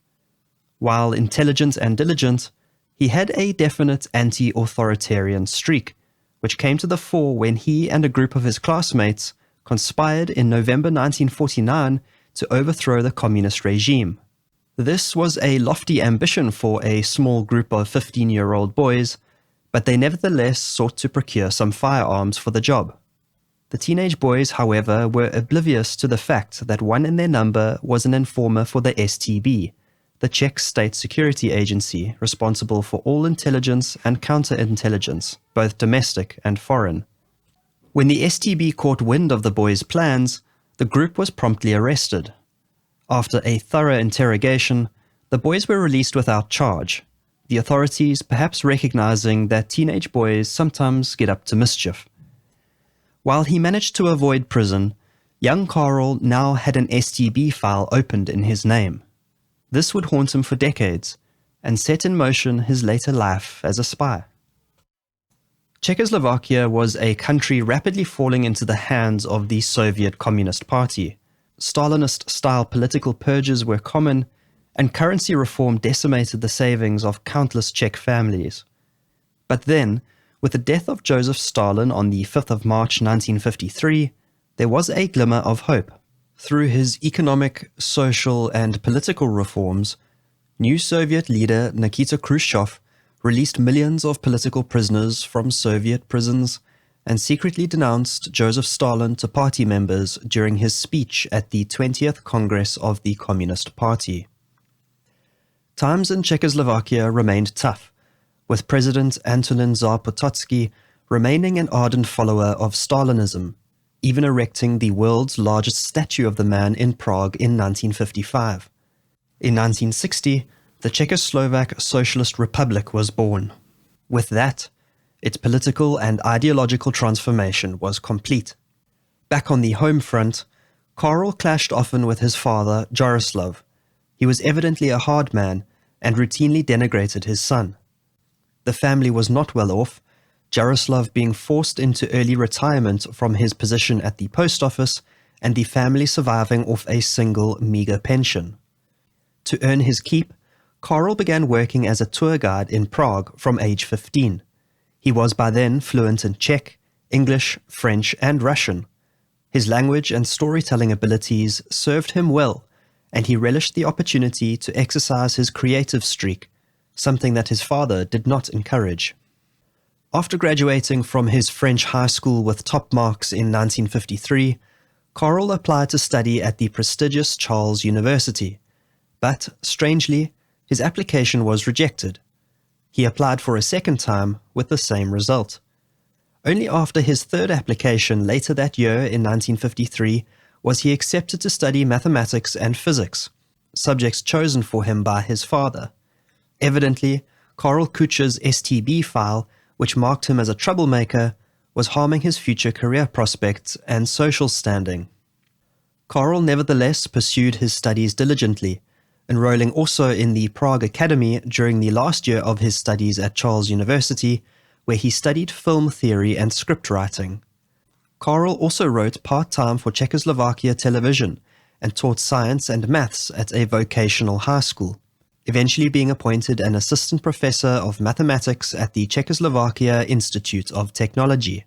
While intelligent and diligent, he had a definite anti-authoritarian streak, which came to the fore when he and a group of his classmates conspired in November 1949 to overthrow the communist regime. This was a lofty ambition for a small group of 15-year-old boys, but they nevertheless sought to procure some firearms for the job. The teenage boys, however, were oblivious to the fact that one in their number was an informer for the STB, the Czech state security agency responsible for all intelligence and counterintelligence, both domestic and foreign. When the STB caught wind of the boys' plans, the group was promptly arrested. After a thorough interrogation, the boys were released without charge, the authorities perhaps recognizing that teenage boys sometimes get up to mischief. While he managed to avoid prison, young Karel now had an STB file opened in his name. This would haunt him for decades and set in motion his later life as a spy. Czechoslovakia was a country rapidly falling into the hands of the Soviet Communist Party. Stalinist-style political purges were common, and currency reform decimated the savings of countless Czech families. But then, with the death of Joseph Stalin on the 5th of March 1953, there was a glimmer of hope. Through his economic, social, and political reforms, new Soviet leader Nikita Khrushchev released millions of political prisoners from Soviet prisons and secretly denounced Joseph Stalin to party members during his speech at the 20th Congress of the Communist Party. Times in Czechoslovakia remained tough, with President Antonin Tsar Potocki remaining an ardent follower of Stalinism, even erecting the world's largest statue of the man in Prague in 1955. In 1960, the Czechoslovak Socialist Republic was born. With that, its political and ideological transformation was complete. Back on the home front, Karel clashed often with his father, Jaroslav. He was evidently a hard man and routinely denigrated his son. The family was not well off, Jaroslav being forced into early retirement from his position at the post office and the family surviving off a single meager pension. To earn his keep, Karel began working as a tour guide in Prague from age 15. He was by then fluent in Czech, English, French, and Russian. His language and storytelling abilities served him well, and he relished the opportunity to exercise his creative streak, something that his father did not encourage. After graduating from his French high school with top marks in 1953, Karel applied to study at the prestigious Charles University, but, strangely, his application was rejected. He applied for a second time with the same result. Only after his third application later that year in 1953 was he accepted to study mathematics and physics, subjects chosen for him by his father. Evidently, Karel Koecher's STB file, which marked him as a troublemaker, was harming his future career prospects and social standing. Karel nevertheless pursued his studies diligently, enrolling also in the Prague Academy during the last year of his studies at Charles University, where he studied film theory and script writing. Karel also wrote part-time for Czechoslovakia television and taught science and maths at a vocational high school, eventually being appointed an assistant professor of mathematics at the Czechoslovakia Institute of Technology.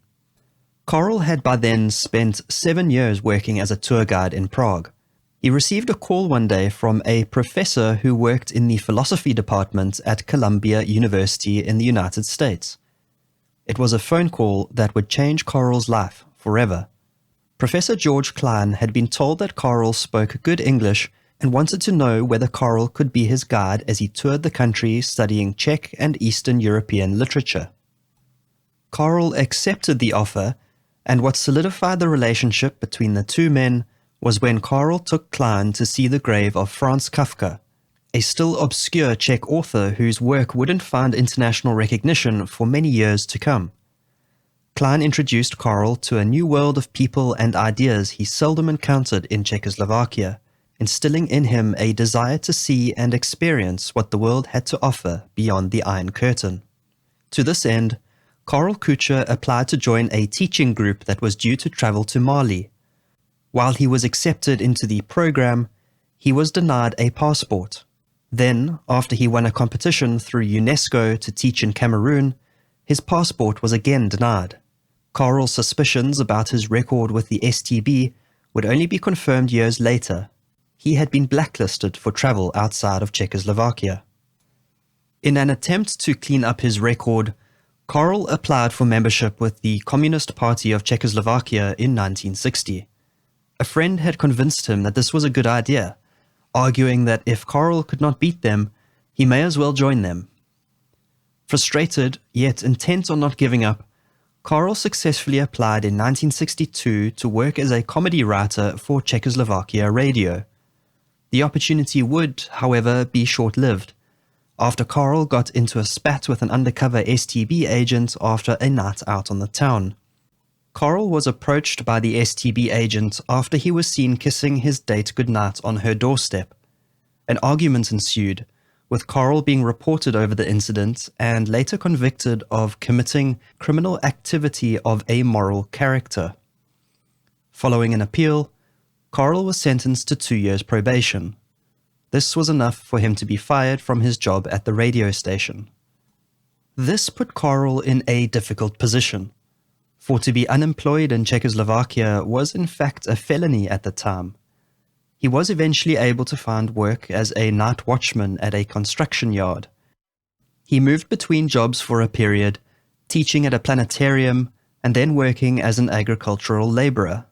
Karel had by then spent 7 years working as a tour guide in Prague. He received a call one day from a professor who worked in the philosophy department at Columbia University in the United States. It was a phone call that would change Karel's life forever. Professor George Klein had been told that Karel spoke good English and wanted to know whether Karel could be his guide as he toured the country studying Czech and Eastern European literature. Karel accepted the offer, and what solidified the relationship between the two men was when Karel took Klein to see the grave of Franz Kafka, a still obscure Czech author whose work wouldn't find international recognition for many years to come. Klein introduced Karel to a new world of people and ideas he seldom encountered in Czechoslovakia, instilling in him a desire to see and experience what the world had to offer beyond the Iron Curtain. To this end, Karel Koecher applied to join a teaching group that was due to travel to Mali. While he was accepted into the program, he was denied a passport. Then, after he won a competition through UNESCO to teach in Cameroon, his passport was again denied. Karel's suspicions about his record with the STB would only be confirmed years later. He had been blacklisted for travel outside of Czechoslovakia. In an attempt to clean up his record, Karel applied for membership with the Communist Party of Czechoslovakia in 1960. A friend had convinced him that this was a good idea, arguing that if Karel could not beat them, he may as well join them. Frustrated, yet intent on not giving up, Karel successfully applied in 1962 to work as a comedy writer for Czechoslovakia radio. The opportunity would, however, be short-lived, after Karel got into a spat with an undercover STB agent after a night out on the town. Karel was approached by the STB agent after he was seen kissing his date goodnight on her doorstep. An argument ensued, with Karel being reported over the incident and later convicted of committing criminal activity of amoral character. Following an appeal, Karel was sentenced to 2 years probation. This was enough for him to be fired from his job at the radio station. This put Karel in a difficult position, for to be unemployed in Czechoslovakia was in fact a felony at the time. He was eventually able to find work as a night watchman at a construction yard. He moved between jobs for a period, teaching at a planetarium and then working as an agricultural laborer.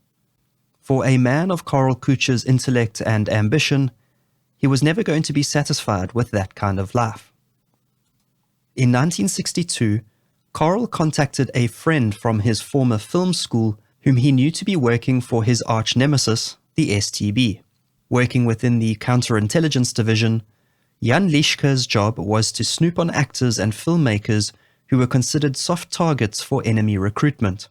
For a man of Karel Koecher's intellect and ambition, he was never going to be satisfied with that kind of life. In 1962, Karel contacted a friend from his former film school whom he knew to be working for his arch-nemesis, the STB. Working within the counterintelligence division, Jan Lischke's job was to snoop on actors and filmmakers who were considered soft targets for enemy recruitment.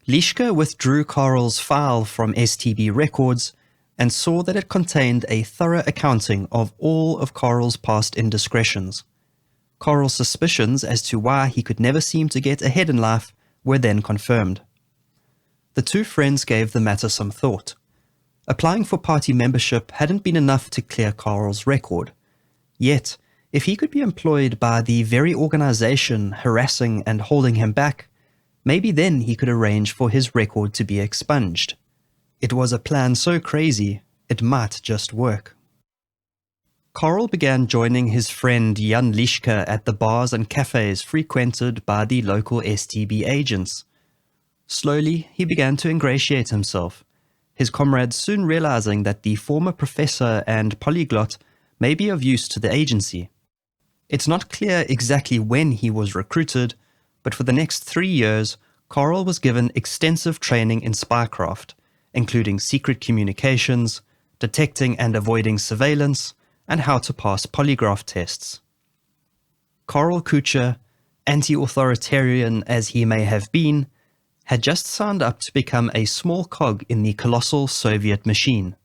Lischke withdrew Karel's file from STB records and saw that it contained a thorough accounting of all of Karel's past indiscretions. Karel's suspicions as to why he could never seem to get ahead in life were then confirmed. The two friends gave the matter some thought. Applying for party membership hadn't been enough to clear Karel's record. Yet, if he could be employed by the very organization harassing and holding him back, maybe then he could arrange for his record to be expunged. It was a plan so crazy, it might just work. Karel began joining his friend Jan Lischke at the bars and cafes frequented by the local STB agents. Slowly, he began to ingratiate himself, his comrades soon realizing that the former professor and polyglot may be of use to the agency. It's not clear exactly when he was recruited, but for the next 3 years, Karel was given extensive training in spycraft, including secret communications, detecting and avoiding surveillance, and how to pass polygraph tests. Karel Koecher, anti-authoritarian as he may have been, had just signed up to become a small cog in the colossal Soviet machine.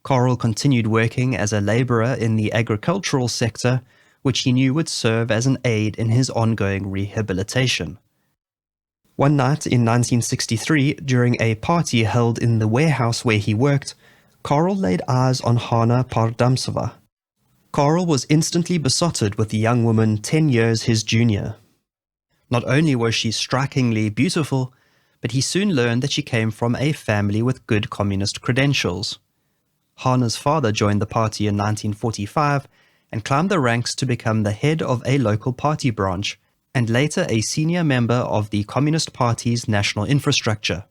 Karel continued working as a laborer in the agricultural sector, which he knew would serve as an aid in his ongoing rehabilitation. One night in 1963, during a party held in the warehouse where he worked, Karel laid eyes on Hanna Pardamsova. Karel was instantly besotted with the young woman 10 years his junior. Not only was she strikingly beautiful, but he soon learned that she came from a family with good communist credentials. Hanna's father joined the party in 1945 and climbed the ranks to become the head of a local party branch and later a senior member of the Communist Party's national infrastructure.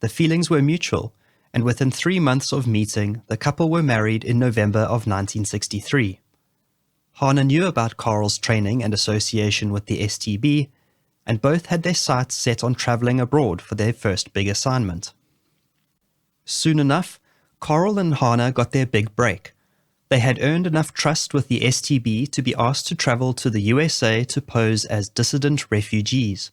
The feelings were mutual, and within 3 months of meeting, the couple were married in November of 1963. Hanna knew about Karel's training and association with the STB, and both had their sights set on traveling abroad for their first big assignment. Soon enough, Karel and Hanna got their big break. They had earned enough trust with the STB to be asked to travel to the USA to pose as dissident refugees.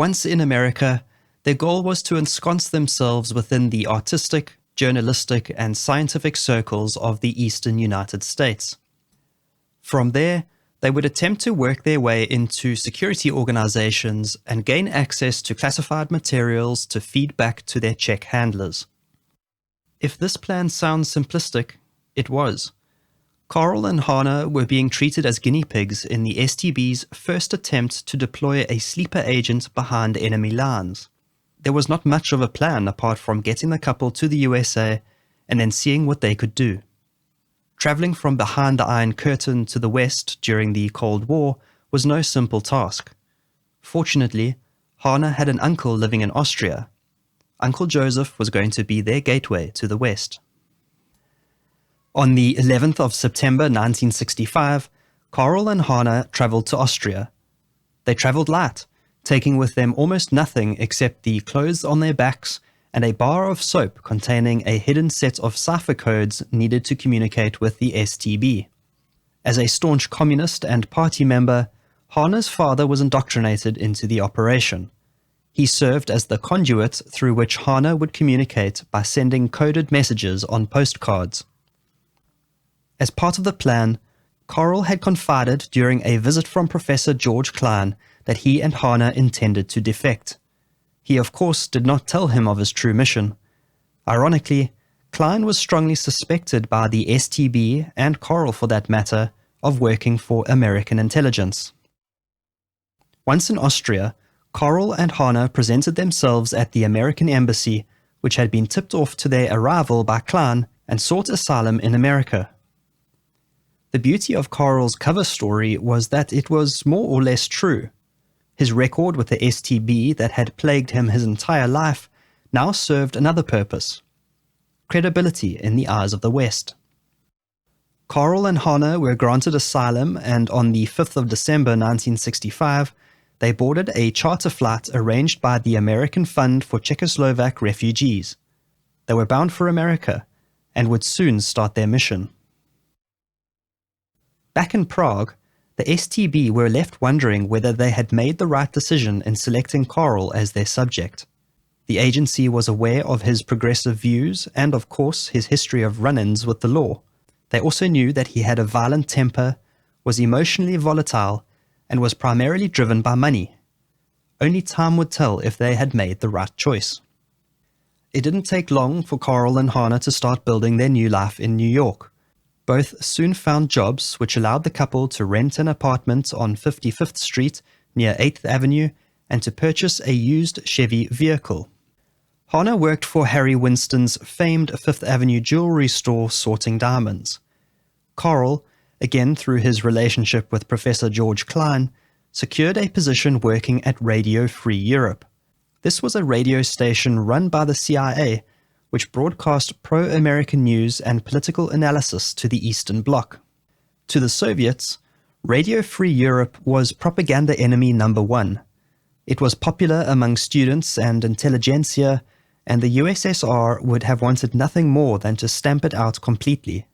Once in America, their goal was to ensconce themselves within the artistic, journalistic, and scientific circles of the eastern United States. From there, they would attempt to work their way into security organizations and gain access to classified materials to feed back to their Czech handlers. If this plan sounds simplistic, it was. Karel and Hanna were being treated as guinea pigs in the STB's first attempt to deploy a sleeper agent behind enemy lines. There was not much of a plan apart from getting the couple to the USA and then seeing what they could do. Traveling from behind the Iron Curtain to the West during the Cold War was no simple task. Fortunately, Hanna had an uncle living in Austria. Uncle Joseph was going to be their gateway to the West. On the 11th of September 1965, Karel and Hanna traveled to Austria. They traveled light, taking with them almost nothing except the clothes on their backs and a bar of soap containing a hidden set of cipher codes needed to communicate with the STB. As a staunch communist and party member, Hanna's father was indoctrinated into the operation. He served as the conduit through which Hanna would communicate by sending coded messages on postcards. As part of the plan, Karel had confided during a visit from Professor George Klein that he and Hanna intended to defect. He, of course, did not tell him of his true mission. Ironically, Klein was strongly suspected by the STB, and Karel for that matter, of working for American intelligence. Once in Austria, Karel and Hanna presented themselves at the American embassy, which had been tipped off to their arrival by Klein, and sought asylum in America. The beauty of Karel's cover story was that it was more or less true. His record with the STB that had plagued him his entire life now served another purpose: credibility in the eyes of the West. Karel and Hanna were granted asylum, and on the 5th of December 1965, they boarded a charter flight arranged by the American Fund for Czechoslovak Refugees. They were bound for America and would soon start their mission. Back in Prague, the STB were left wondering whether they had made the right decision in selecting Karel as their subject. The agency was aware of his progressive views and, of course, his history of run-ins with the law. They also knew that he had a violent temper, was emotionally volatile, and was primarily driven by money. Only time would tell if they had made the right choice. It didn't take long for Karel and Hanna to start building their new life in New York. Both soon found jobs which allowed the couple to rent an apartment on 55th Street near 8th Avenue and to purchase a used Chevy vehicle. Hanna worked for Harry Winston's famed 5th Avenue jewelry store sorting diamonds. Karel, again through his relationship with Professor George Klein, secured a position working at Radio Free Europe. This was a radio station run by the CIA, which broadcast pro-American news and political analysis to the Eastern Bloc. To the Soviets, Radio Free Europe was propaganda enemy number one. It was popular among students and intelligentsia, and the USSR would have wanted nothing more than to stamp it out completely.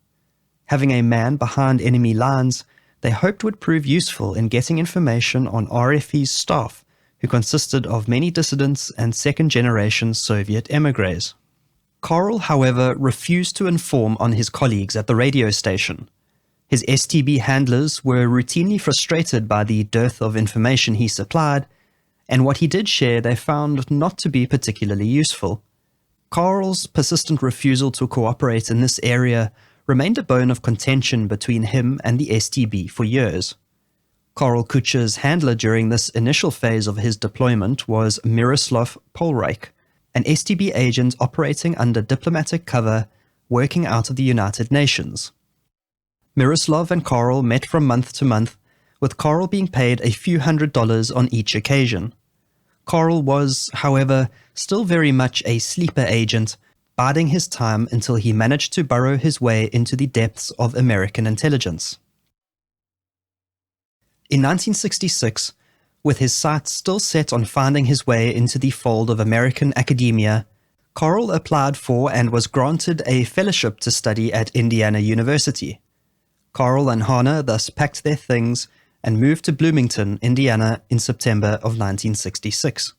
Having a man behind enemy lines, they hoped would prove useful in getting information on RFE's staff, who consisted of many dissidents and second-generation Soviet émigrés. Karel, however, refused to inform on his colleagues at the radio station. His STB handlers were routinely frustrated by the dearth of information he supplied, and what he did share they found not to be particularly useful. Karel's persistent refusal to cooperate in this area remained a bone of contention between him and the STB for years. Karel Koecher's handler during this initial phase of his deployment was Miroslav Pollard, an STB agent operating under diplomatic cover, working out of the United Nations. Miroslav and Karel met from month to month, with Karel being paid a few $100s on each occasion. Karel was, however, still very much a sleeper agent, biding his time until he managed to burrow his way into the depths of American intelligence. In 1966, with his sights still set on finding his way into the fold of American academia, Karel applied for and was granted a fellowship to study at Indiana University. Karel and Hanna thus packed their things and moved to Bloomington, Indiana in September of 1966.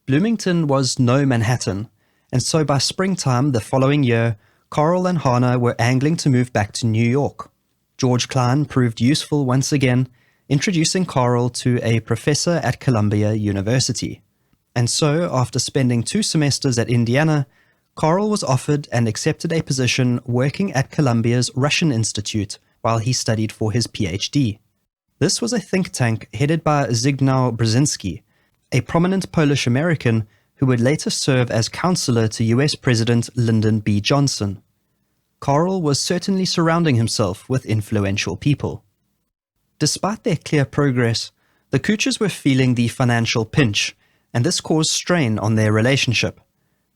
Bloomington was no Manhattan, and so by springtime the following year, Karel and Hannah were angling to move back to New York. George Klein proved useful once again, introducing Karel to a professor at Columbia University. And so, after spending 2 semesters at Indiana, Karel was offered and accepted a position working at Columbia's Russian Institute while he studied for his PhD. This was a think tank headed by Zygmunt Brzezinski, a prominent Polish American who would later serve as counselor to US President Lyndon B. Johnson. Karel was certainly surrounding himself with influential people. Despite their clear progress, the Koechers were feeling the financial pinch, and this caused strain on their relationship.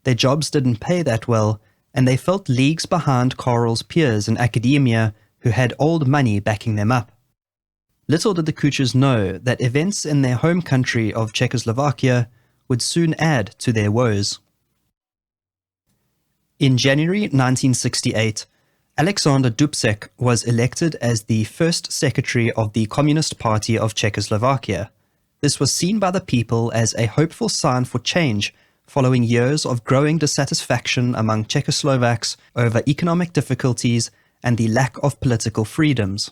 Their jobs didn't pay that well, and they felt leagues behind Karel's peers in academia who had old money backing them up. Little did the Koechers know that events in their home country of Czechoslovakia would soon add to their woes. In January 1968, Alexander Dubček was elected as the first secretary of the Communist Party of Czechoslovakia. This was seen by the people as a hopeful sign for change following years of growing dissatisfaction among Czechoslovaks over economic difficulties and the lack of political freedoms.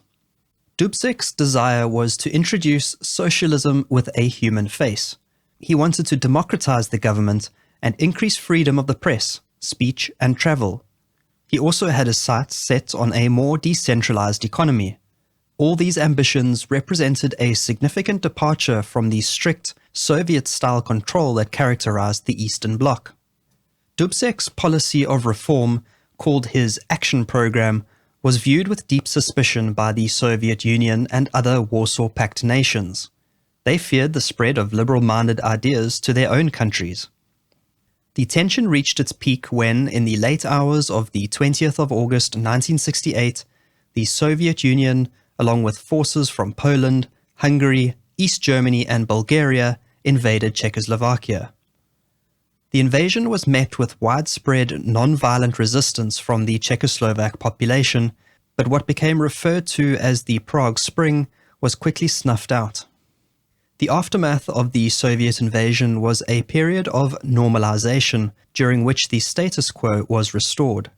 Dubček's desire was to introduce socialism with a human face. He wanted to democratize the government and increase freedom of the press, speech, and travel. He also had his sights set on a more decentralized economy. All these ambitions represented a significant departure from the strict Soviet-style control that characterized the Eastern Bloc. Dubček's policy of reform, called his Action Program, was viewed with deep suspicion by the Soviet Union and other Warsaw Pact nations. They feared the spread of liberal-minded ideas to their own countries. The tension reached its peak when, in the late hours of the 20th of August 1968, the Soviet Union, along with forces from Poland, Hungary, East Germany, and Bulgaria, invaded Czechoslovakia. The invasion was met with widespread non-violent resistance from the Czechoslovak population, but what became referred to as the Prague Spring was quickly snuffed out. The aftermath of the Soviet invasion was a period of normalization during which the status quo was restored.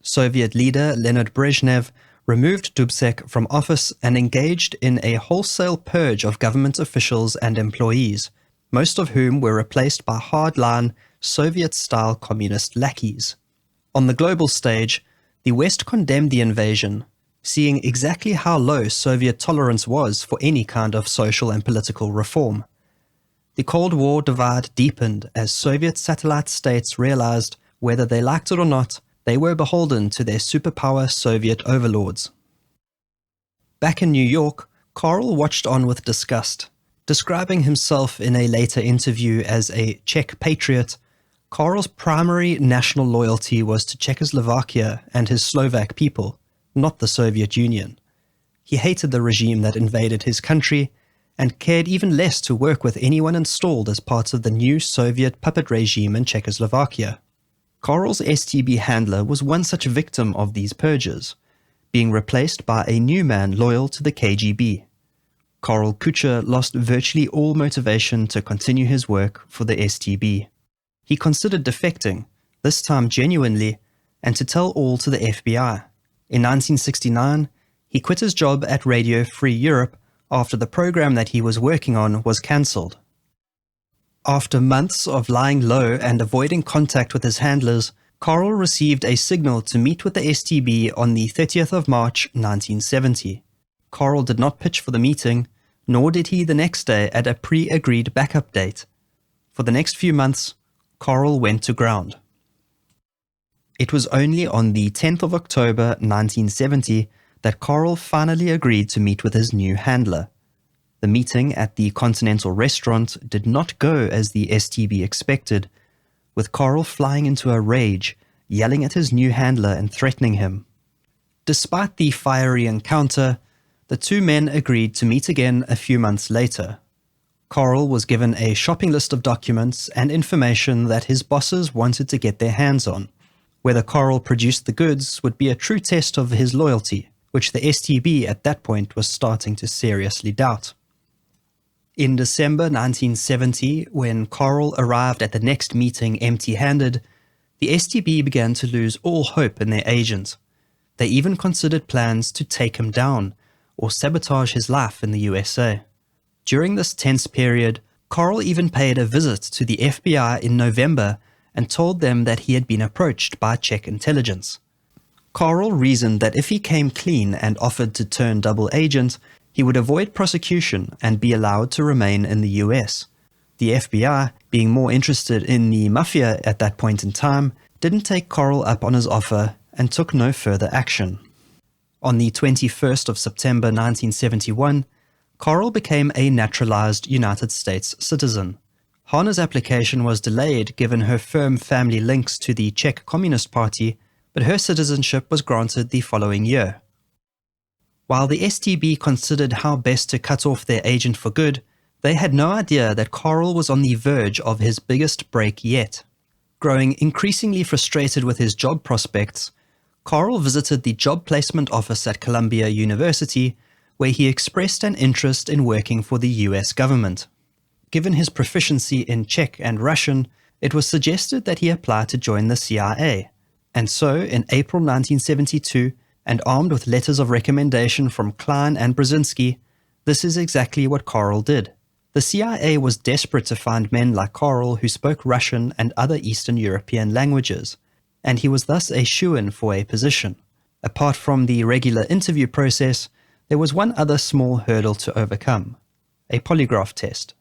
Soviet leader Leonid Brezhnev removed Dubček from office and engaged in a wholesale purge of government officials and employees, most of whom were replaced by hardline Soviet-style communist lackeys. On the global stage, the West condemned the invasion, seeing exactly how low Soviet tolerance was for any kind of social and political reform. The Cold War divide deepened as Soviet satellite states realized, whether they liked it or not, they were beholden to their superpower Soviet overlords. Back in New York, Karel watched on with disgust. Describing himself in a later interview as a Czech patriot, Karel's primary national loyalty was to Czechoslovakia and his Slovak people, not the Soviet Union. He hated the regime that invaded his country and cared even less to work with anyone installed as part of the new Soviet puppet regime in Czechoslovakia. Karel's STB handler was one such victim of these purges, being replaced by a new man loyal to the KGB. Karel Koecher lost virtually all motivation to continue his work for the STB. He considered defecting, this time genuinely, and to tell all to the FBI. In 1969, he quit his job at Radio Free Europe after the program that he was working on was cancelled. After months of lying low and avoiding contact with his handlers, Karel received a signal to meet with the STB on the 30th of March 1970. Karel did not pitch for the meeting, nor did he the next day at a pre-agreed backup date. For the next few months, Karel went to ground. It was only on the 10th of October 1970 that Karel finally agreed to meet with his new handler. The meeting at the Continental Restaurant did not go as the STB expected, with Karel flying into a rage, yelling at his new handler and threatening him. Despite the fiery encounter, the two men agreed to meet again a few months later. Karel was given a shopping list of documents and information that his bosses wanted to get their hands on. Whether Karel produced the goods would be a true test of his loyalty, which the STB at that point was starting to seriously doubt. In December 1970, when Karel arrived at the next meeting empty-handed, the STB began to lose all hope in their agent. They even considered plans to take him down or sabotage his life in the USA. During this tense period, Karel even paid a visit to the FBI in November and told them that he had been approached by Czech intelligence. Karel reasoned that if he came clean and offered to turn double agent, he would avoid prosecution and be allowed to remain in the US. The FBI, being more interested in the mafia at that point in time, didn't take Karel up on his offer and took no further action. On the 21st of September 1971, Karel became a naturalized United States citizen. Hana's application was delayed given her firm family links to the Czech Communist Party, but her citizenship was granted the following year. While the STB considered how best to cut off their agent for good, they had no idea that Karel was on the verge of his biggest break yet. Growing increasingly frustrated with his job prospects, Karel visited the job placement office at Columbia University, where he expressed an interest in working for the US government. Given his proficiency in Czech and Russian, it was suggested that he apply to join the CIA. And so, in April 1972, and armed with letters of recommendation from Klein and Brzezinski, this is exactly what Karel did. The CIA was desperate to find men like Karel who spoke Russian and other Eastern European languages, and he was thus a shoo-in for a position. Apart from the regular interview process, there was one other small hurdle to overcome: a polygraph test.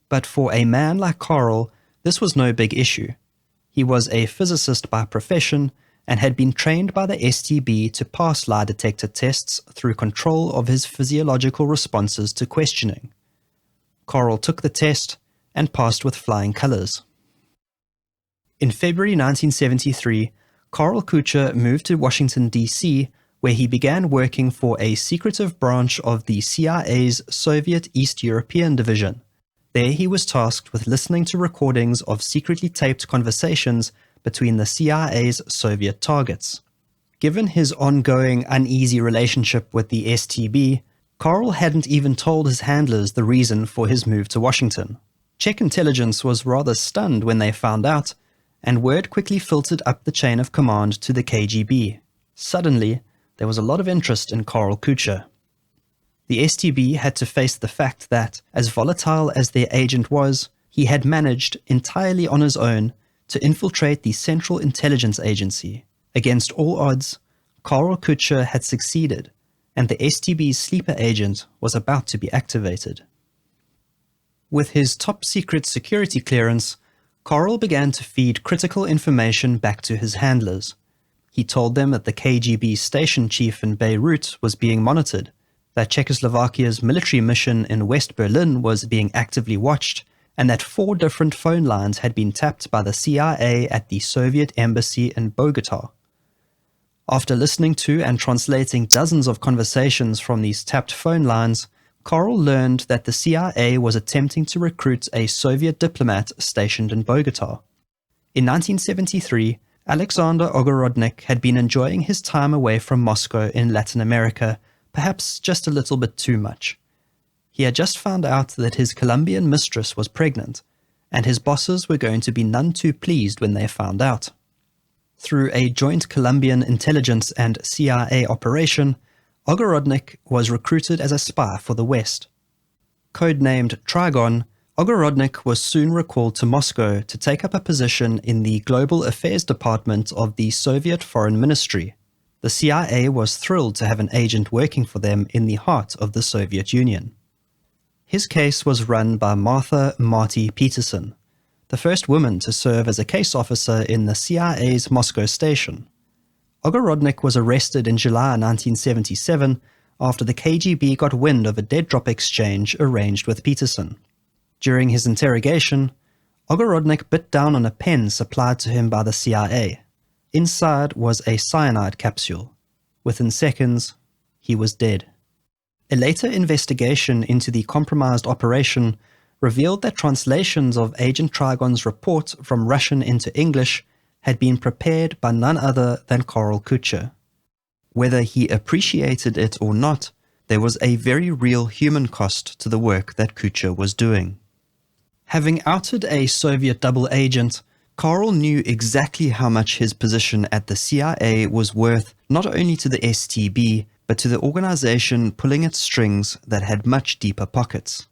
But for a man like Karel, this was no big issue. He was a physicist by profession and had been trained by the STB to pass lie detector tests through control of his physiological responses to questioning. Karel took the test and passed with flying colors. In February 1973, Karel Koecher moved to Washington, D.C., where he began working for a secretive branch of the CIA's Soviet East European Division. There he was tasked with listening to recordings of secretly taped conversations between the CIA's Soviet targets. Given his ongoing uneasy relationship with the STB, Karel hadn't even told his handlers the reason for his move to Washington. Czech intelligence was rather stunned when they found out, and word quickly filtered up the chain of command to the KGB. Suddenly, there was a lot of interest in Karel Koecher. The STB had to face the fact that, as volatile as their agent was, he had managed, entirely on his own, to infiltrate the Central Intelligence Agency. Against all odds, Karel Koecher had succeeded, and the STB's sleeper agent was about to be activated. With his top-secret security clearance, Karel began to feed critical information back to his handlers. He told them that the KGB station chief in Beirut was being monitored, that Czechoslovakia's military mission in West Berlin was being actively watched, and that 4 different phone lines had been tapped by the CIA at the Soviet embassy in Bogota. After listening to and translating dozens of conversations from these tapped phone lines, Karel learned that the CIA was attempting to recruit a Soviet diplomat stationed in Bogota. In 1973, Alexander Ogorodnik had been enjoying his time away from Moscow in Latin America, perhaps just a little bit too much. He had just found out that his Colombian mistress was pregnant, and his bosses were going to be none too pleased when they found out. Through a joint Colombian intelligence and CIA operation, Ogorodnik was recruited as a spy for the West. Codenamed Trigon, Ogorodnik was soon recalled to Moscow to take up a position in the Global Affairs Department of the Soviet Foreign Ministry. The CIA was thrilled to have an agent working for them in the heart of the Soviet Union. His case was run by Martha Marty Peterson, the first woman to serve as a case officer in the CIA's Moscow station. Ogorodnik was arrested in July 1977 after the KGB got wind of a dead-drop exchange arranged with Peterson. During his interrogation, Ogorodnik bit down on a pen supplied to him by the CIA. Inside was a cyanide capsule. Within seconds, he was dead. A later investigation into the compromised operation revealed that translations of Agent Trigon's report from Russian into English had been prepared by none other than Karel Koecher. Whether he appreciated it or not, there was a very real human cost to the work that Koecher was doing. Having outed a Soviet double agent, Karel knew exactly how much his position at the CIA was worth not only to the STB, but to the organization pulling its strings that had much deeper pockets.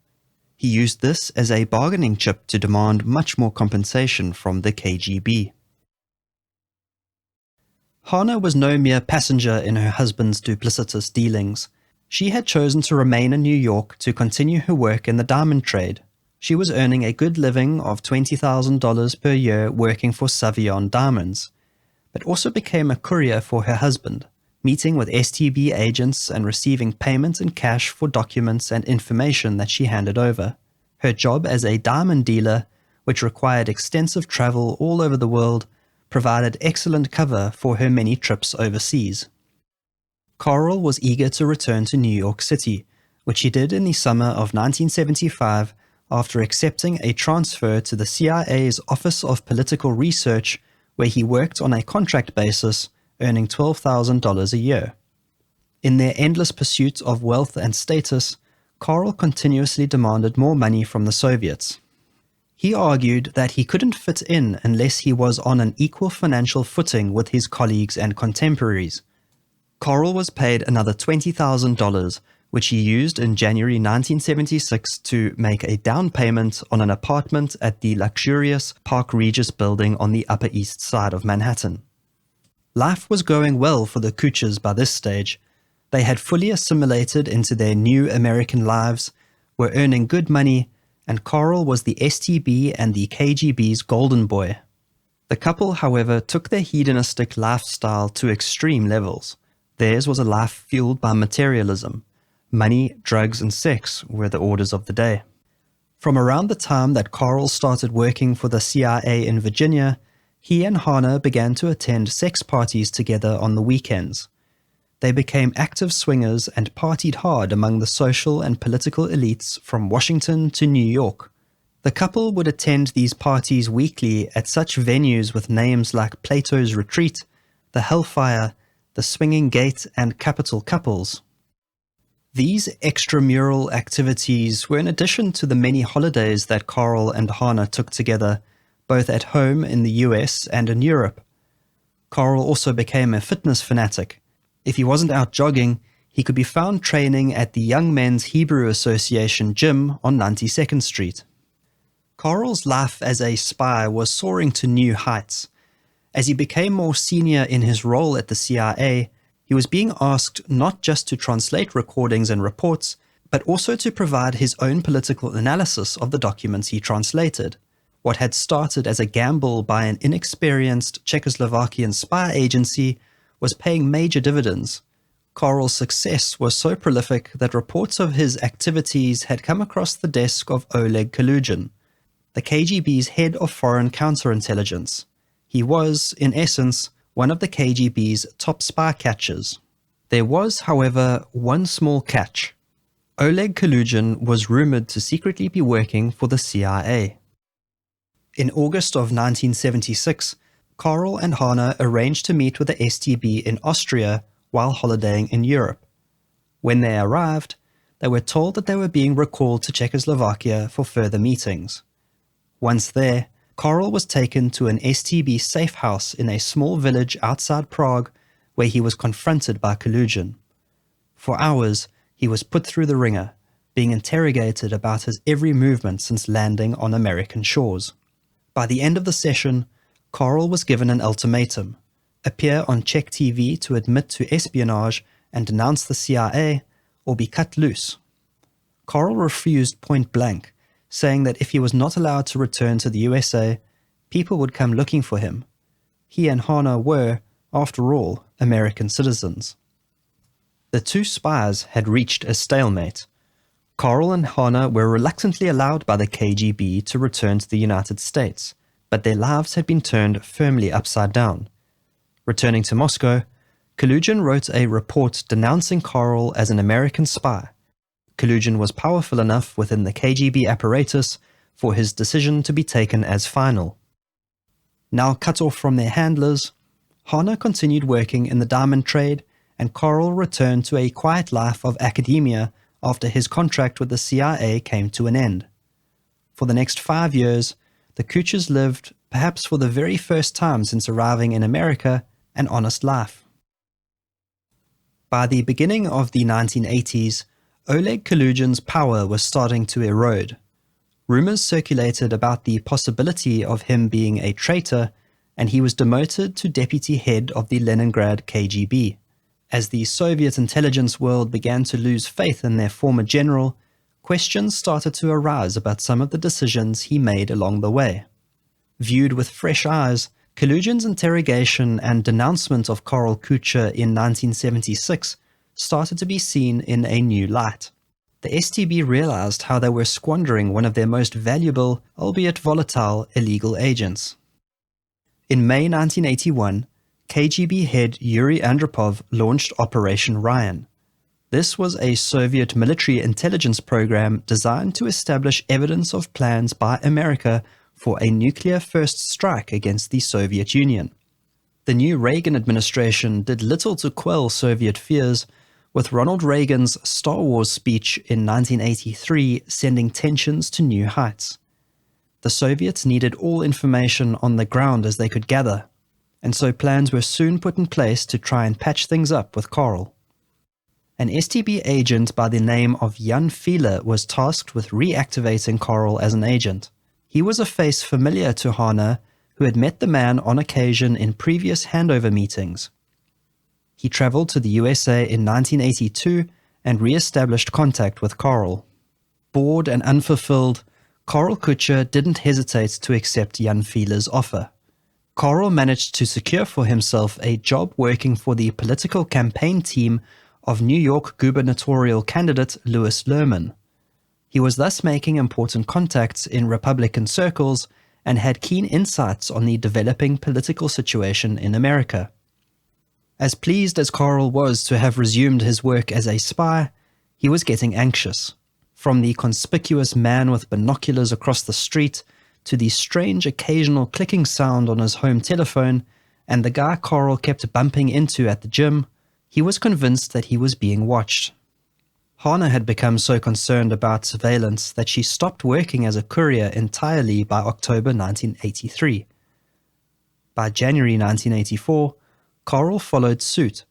He used this as a bargaining chip to demand much more compensation from the KGB. Hannah was no mere passenger in her husband's duplicitous dealings. She had chosen to remain in New York to continue her work in the diamond trade. She was earning a good living of $20,000 per year working for Savion Diamonds, but also became a courier for her husband, meeting with STB agents and receiving payment in cash for documents and information that she handed over. Her job as a diamond dealer, which required extensive travel all over the world, provided excellent cover for her many trips overseas. Karel was eager to return to New York City, which he did in the summer of 1975 after accepting a transfer to the CIA's Office of Political Research, where he worked on a contract basis, earning $12,000 a year. In their endless pursuit of wealth and status, Karel continuously demanded more money from the Soviets. He argued that he couldn't fit in unless he was on an equal financial footing with his colleagues and contemporaries. Karel was paid another $20,000, which he used in January 1976 to make a down payment on an apartment at the luxurious Park Regis building on the Upper East Side of Manhattan. Life was going well for the Koechers by this stage. They had fully assimilated into their new American lives, were earning good money, and Karel was the STB and the KGB's golden boy. The couple, however, took their hedonistic lifestyle to extreme levels. Theirs was a life fueled by materialism. Money, drugs, and sex were the orders of the day. From around the time that Karel started working for the CIA in Virginia, he and Hannah began to attend sex parties together on the weekends. They became active swingers and partied hard among the social and political elites from Washington to New York. The couple would attend these parties weekly at such venues with names like Plato's Retreat, the Hellfire, the Swinging Gate, and Capital Couples. These extramural activities were in addition to the many holidays that Karel and Hannah took together, both at home in the US and in Europe. Karel also became a fitness fanatic. If he wasn't out jogging, he could be found training at the Young Men's Hebrew Association gym on 92nd Street. Karel's life as a spy was soaring to new heights. As he became more senior in his role at the CIA, he was being asked not just to translate recordings and reports, but also to provide his own political analysis of the documents he translated. What had started as a gamble by an inexperienced Czechoslovakian spy agency was paying major dividends. Karel's success was so prolific that reports of his activities had come across the desk of Oleg Kalugin, the KGB's head of foreign counterintelligence. He was, in essence, one of the KGB's top spy catchers. There was, however, one small catch. Oleg Kalugin was rumored to secretly be working for the CIA. In August of 1976, Karel and Hannah arranged to meet with the STB in Austria while holidaying in Europe. When they arrived, they were told that they were being recalled to Czechoslovakia for further meetings. Once there, Karel was taken to an STB safe house in a small village outside Prague, where he was confronted by Kalugin. For hours, he was put through the ringer, being interrogated about his every movement since landing on American shores. By the end of the session, Karel was given an ultimatum: appear on Czech TV to admit to espionage and denounce the CIA, or be cut loose. Karel refused point blank, saying that if he was not allowed to return to the USA, people would come looking for him. He and Hannah were, after all, American citizens. The two spies had reached a stalemate. Karel and Hannah were reluctantly allowed by the KGB to return to the United States, but their lives had been turned firmly upside down. Returning to Moscow, Kalugin wrote a report denouncing Karel as an American spy. Kalugin was powerful enough within the KGB apparatus for his decision to be taken as final. Now cut off from their handlers, Hannah continued working in the diamond trade and Karel returned to a quiet life of academia after his contract with the CIA came to an end. For the next 5 years, the Koechers lived, perhaps for the very first time since arriving in America, an honest life. By the beginning of the 1980s, Oleg Kalugin's power was starting to erode. Rumors circulated about the possibility of him being a traitor, and he was demoted to deputy head of the Leningrad KGB. As the Soviet intelligence world began to lose faith in their former general, questions started to arise about some of the decisions he made along the way. Viewed with fresh eyes, Kalugin's interrogation and denouncement of Karel Koecher in 1976 started to be seen in a new light. The STB realized how they were squandering one of their most valuable, albeit volatile, illegal agents. In May 1981, KGB head Yuri Andropov launched Operation Ryan. This was a Soviet military intelligence program designed to establish evidence of plans by America for a nuclear first strike against the Soviet Union. The new Reagan administration did little to quell Soviet fears, with Ronald Reagan's Star Wars speech in 1983 sending tensions to new heights. The Soviets needed all information on the ground as they could gather, and so plans were soon put in place to try and patch things up with Karel. An STB agent by the name of Jan Fiele was tasked with reactivating Karel as an agent. He was a face familiar to Hane, who had met the man on occasion in previous handover meetings. He traveled to the USA in 1982 and re-established contact with Karel. Bored and unfulfilled, Karel Koecher didn't hesitate to accept Jan Fiele's offer. Karel managed to secure for himself a job working for the political campaign team of New York gubernatorial candidate Louis Lerman. He was thus making important contacts in Republican circles and had keen insights on the developing political situation in America. As pleased as Karel was to have resumed his work as a spy, he was getting anxious. From the conspicuous man with binoculars across the street to the strange occasional clicking sound on his home telephone and the guy Karel kept bumping into at the gym, he was convinced that he was being watched. Hane had become so concerned about surveillance that she stopped working as a courier entirely by October 1983. By January 1984, Karel followed suit,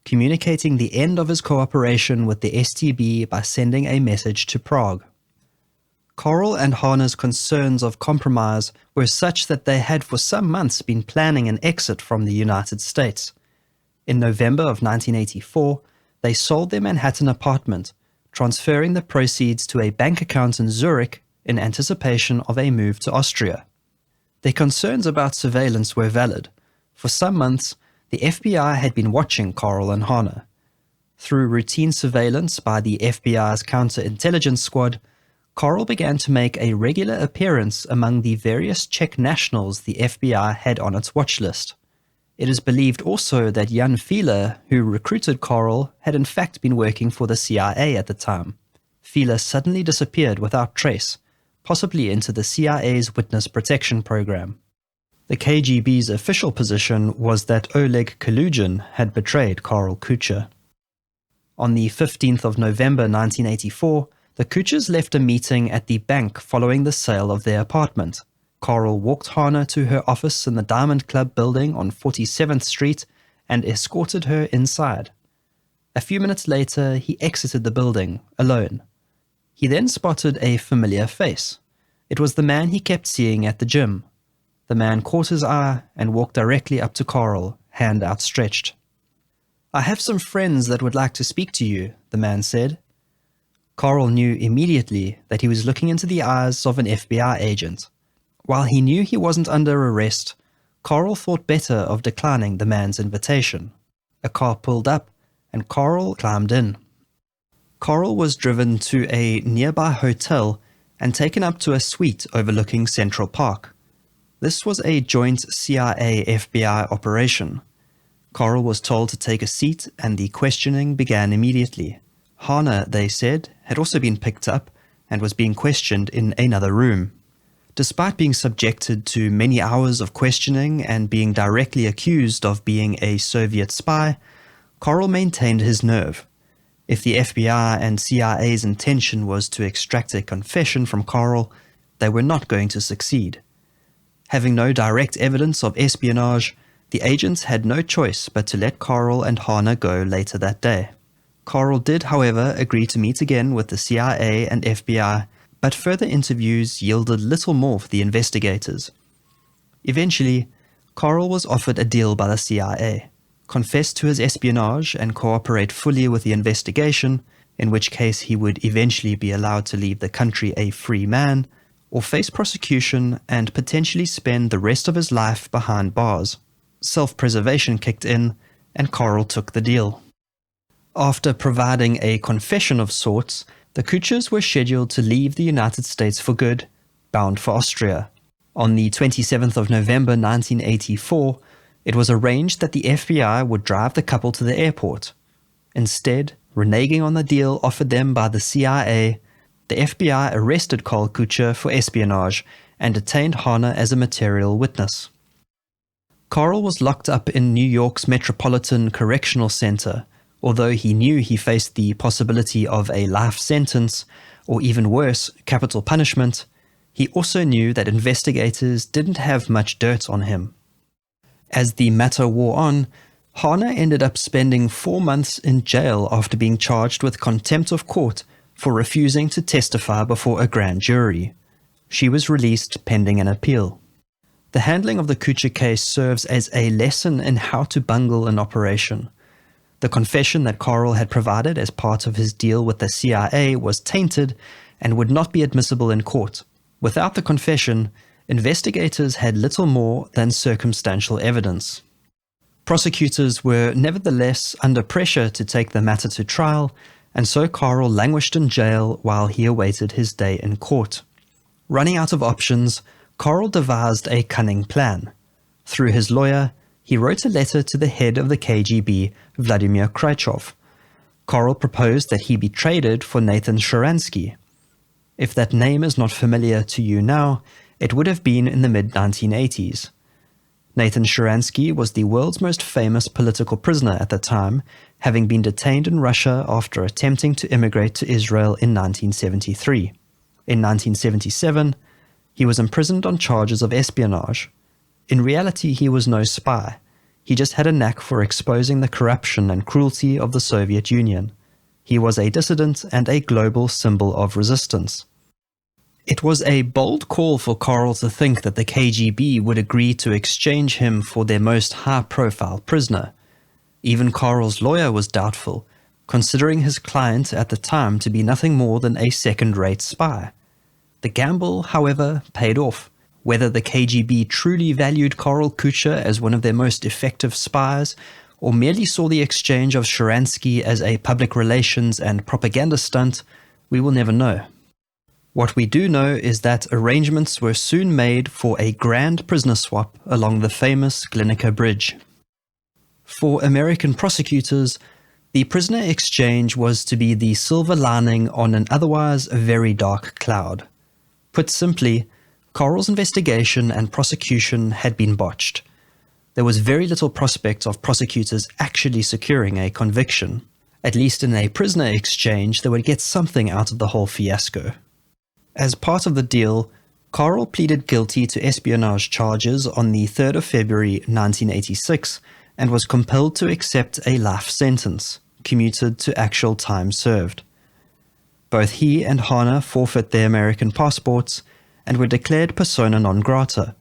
communicating the end of his cooperation with the STB by sending a message to Prague. Karel and Hane's concerns of compromise were such that they had for some months been planning an exit from the United States. In November of 1984, they sold their Manhattan apartment, transferring the proceeds to a bank account in Zurich in anticipation of a move to Austria. Their concerns about surveillance were valid. For some months, the FBI had been watching Karel and Hane. Through routine surveillance by the FBI's counterintelligence squad, Karel began to make a regular appearance among the various Czech nationals the FBI had on its watch list. It is believed also that Jan Fiele, who recruited Karel, had in fact been working for the CIA at the time. Fiele suddenly disappeared without trace, possibly into the CIA's witness protection program. The KGB's official position was that Oleg Kalugin had betrayed Karel Koecher. On the 15th of November 1984, the Koechers left a meeting at the bank following the sale of their apartment. Karel walked Hane to her office in the Diamond Club building on 47th Street and escorted her inside. A few minutes later, he exited the building, alone. He then spotted a familiar face. It was the man he kept seeing at the gym. The man caught his eye and walked directly up to Karel, hand outstretched. "I have some friends that would like to speak to you," the man said. Karel knew immediately that he was looking into the eyes of an FBI agent. While he knew he wasn't under arrest, Karel thought better of declining the man's invitation. A car pulled up, and Karel climbed in. Karel was driven to a nearby hotel and taken up to a suite overlooking Central Park. This was a joint CIA-FBI operation. Karel was told to take a seat, and the questioning began immediately. Hane, they said, had also been picked up and was being questioned in another room. Despite being subjected to many hours of questioning and being directly accused of being a Soviet spy, Karel maintained his nerve. If the FBI and CIA's intention was to extract a confession from Karel, they were not going to succeed. Having no direct evidence of espionage, the agents had no choice but to let Karel and Hane go later that day. Karel did, however, agree to meet again with the CIA and FBI, but further interviews yielded little more for the investigators. Eventually, Karel was offered a deal by the CIA, confess to his espionage and cooperate fully with the investigation, in which case he would eventually be allowed to leave the country a free man, or face prosecution and potentially spend the rest of his life behind bars. Self-preservation kicked in, and Karel took the deal. After providing a confession of sorts, the Koechers were scheduled to leave the United States for good, bound for Austria. On the 27th of November 1984, it was arranged that the FBI would drive the couple to the airport. Instead, reneging on the deal offered them by the CIA, the FBI arrested Karel Koecher for espionage and detained Hane as a material witness. Karel was locked up in New York's Metropolitan Correctional Center, although he knew he faced the possibility of a life sentence, or even worse, capital punishment. He also knew that investigators didn't have much dirt on him. As the matter wore on, Hane ended up spending 4 months in jail after being charged with contempt of court for refusing to testify before a grand jury. She was released pending an appeal. The handling of the Koecher case serves as a lesson in how to bungle an operation. The confession that Karel had provided as part of his deal with the CIA was tainted and would not be admissible in court. Without the confession, investigators had little more than circumstantial evidence. Prosecutors were nevertheless under pressure to take the matter to trial, and so Karel languished in jail while he awaited his day in court. Running out of options, Karel devised a cunning plan. Through his lawyer, he wrote a letter to the head of the KGB, Vladimir Krychov. Karel proposed that he be traded for Nathan Sharansky. If that name is not familiar to you now, it would have been in the mid-1980s. Nathan Sharansky was the world's most famous political prisoner at the time, having been detained in Russia after attempting to immigrate to Israel in 1973. In 1977, he was imprisoned on charges of espionage. In reality, he was no spy. He just had a knack for exposing the corruption and cruelty of the Soviet Union. He was a dissident and a global symbol of resistance. It was a bold call for Karel to think that the KGB would agree to exchange him for their most high-profile prisoner. Even Karel's lawyer was doubtful, considering his client at the time to be nothing more than a second-rate spy. The gamble, however, paid off. Whether the KGB truly valued Karel Koecher as one of their most effective spies, or merely saw the exchange of Sharansky as a public relations and propaganda stunt, we will never know. What we do know is that arrangements were soon made for a grand prisoner swap along the famous Glienicke Bridge. For American prosecutors, the prisoner exchange was to be the silver lining on an otherwise very dark cloud. Put simply, Karel's investigation and prosecution had been botched. There was very little prospect of prosecutors actually securing a conviction. At least in a prisoner exchange, they would get something out of the whole fiasco. As part of the deal, Karel pleaded guilty to espionage charges on the 3rd of February 1986 and was compelled to accept a life sentence, commuted to actual time served. Both he and Hane forfeit their American passports and were declared persona non grata.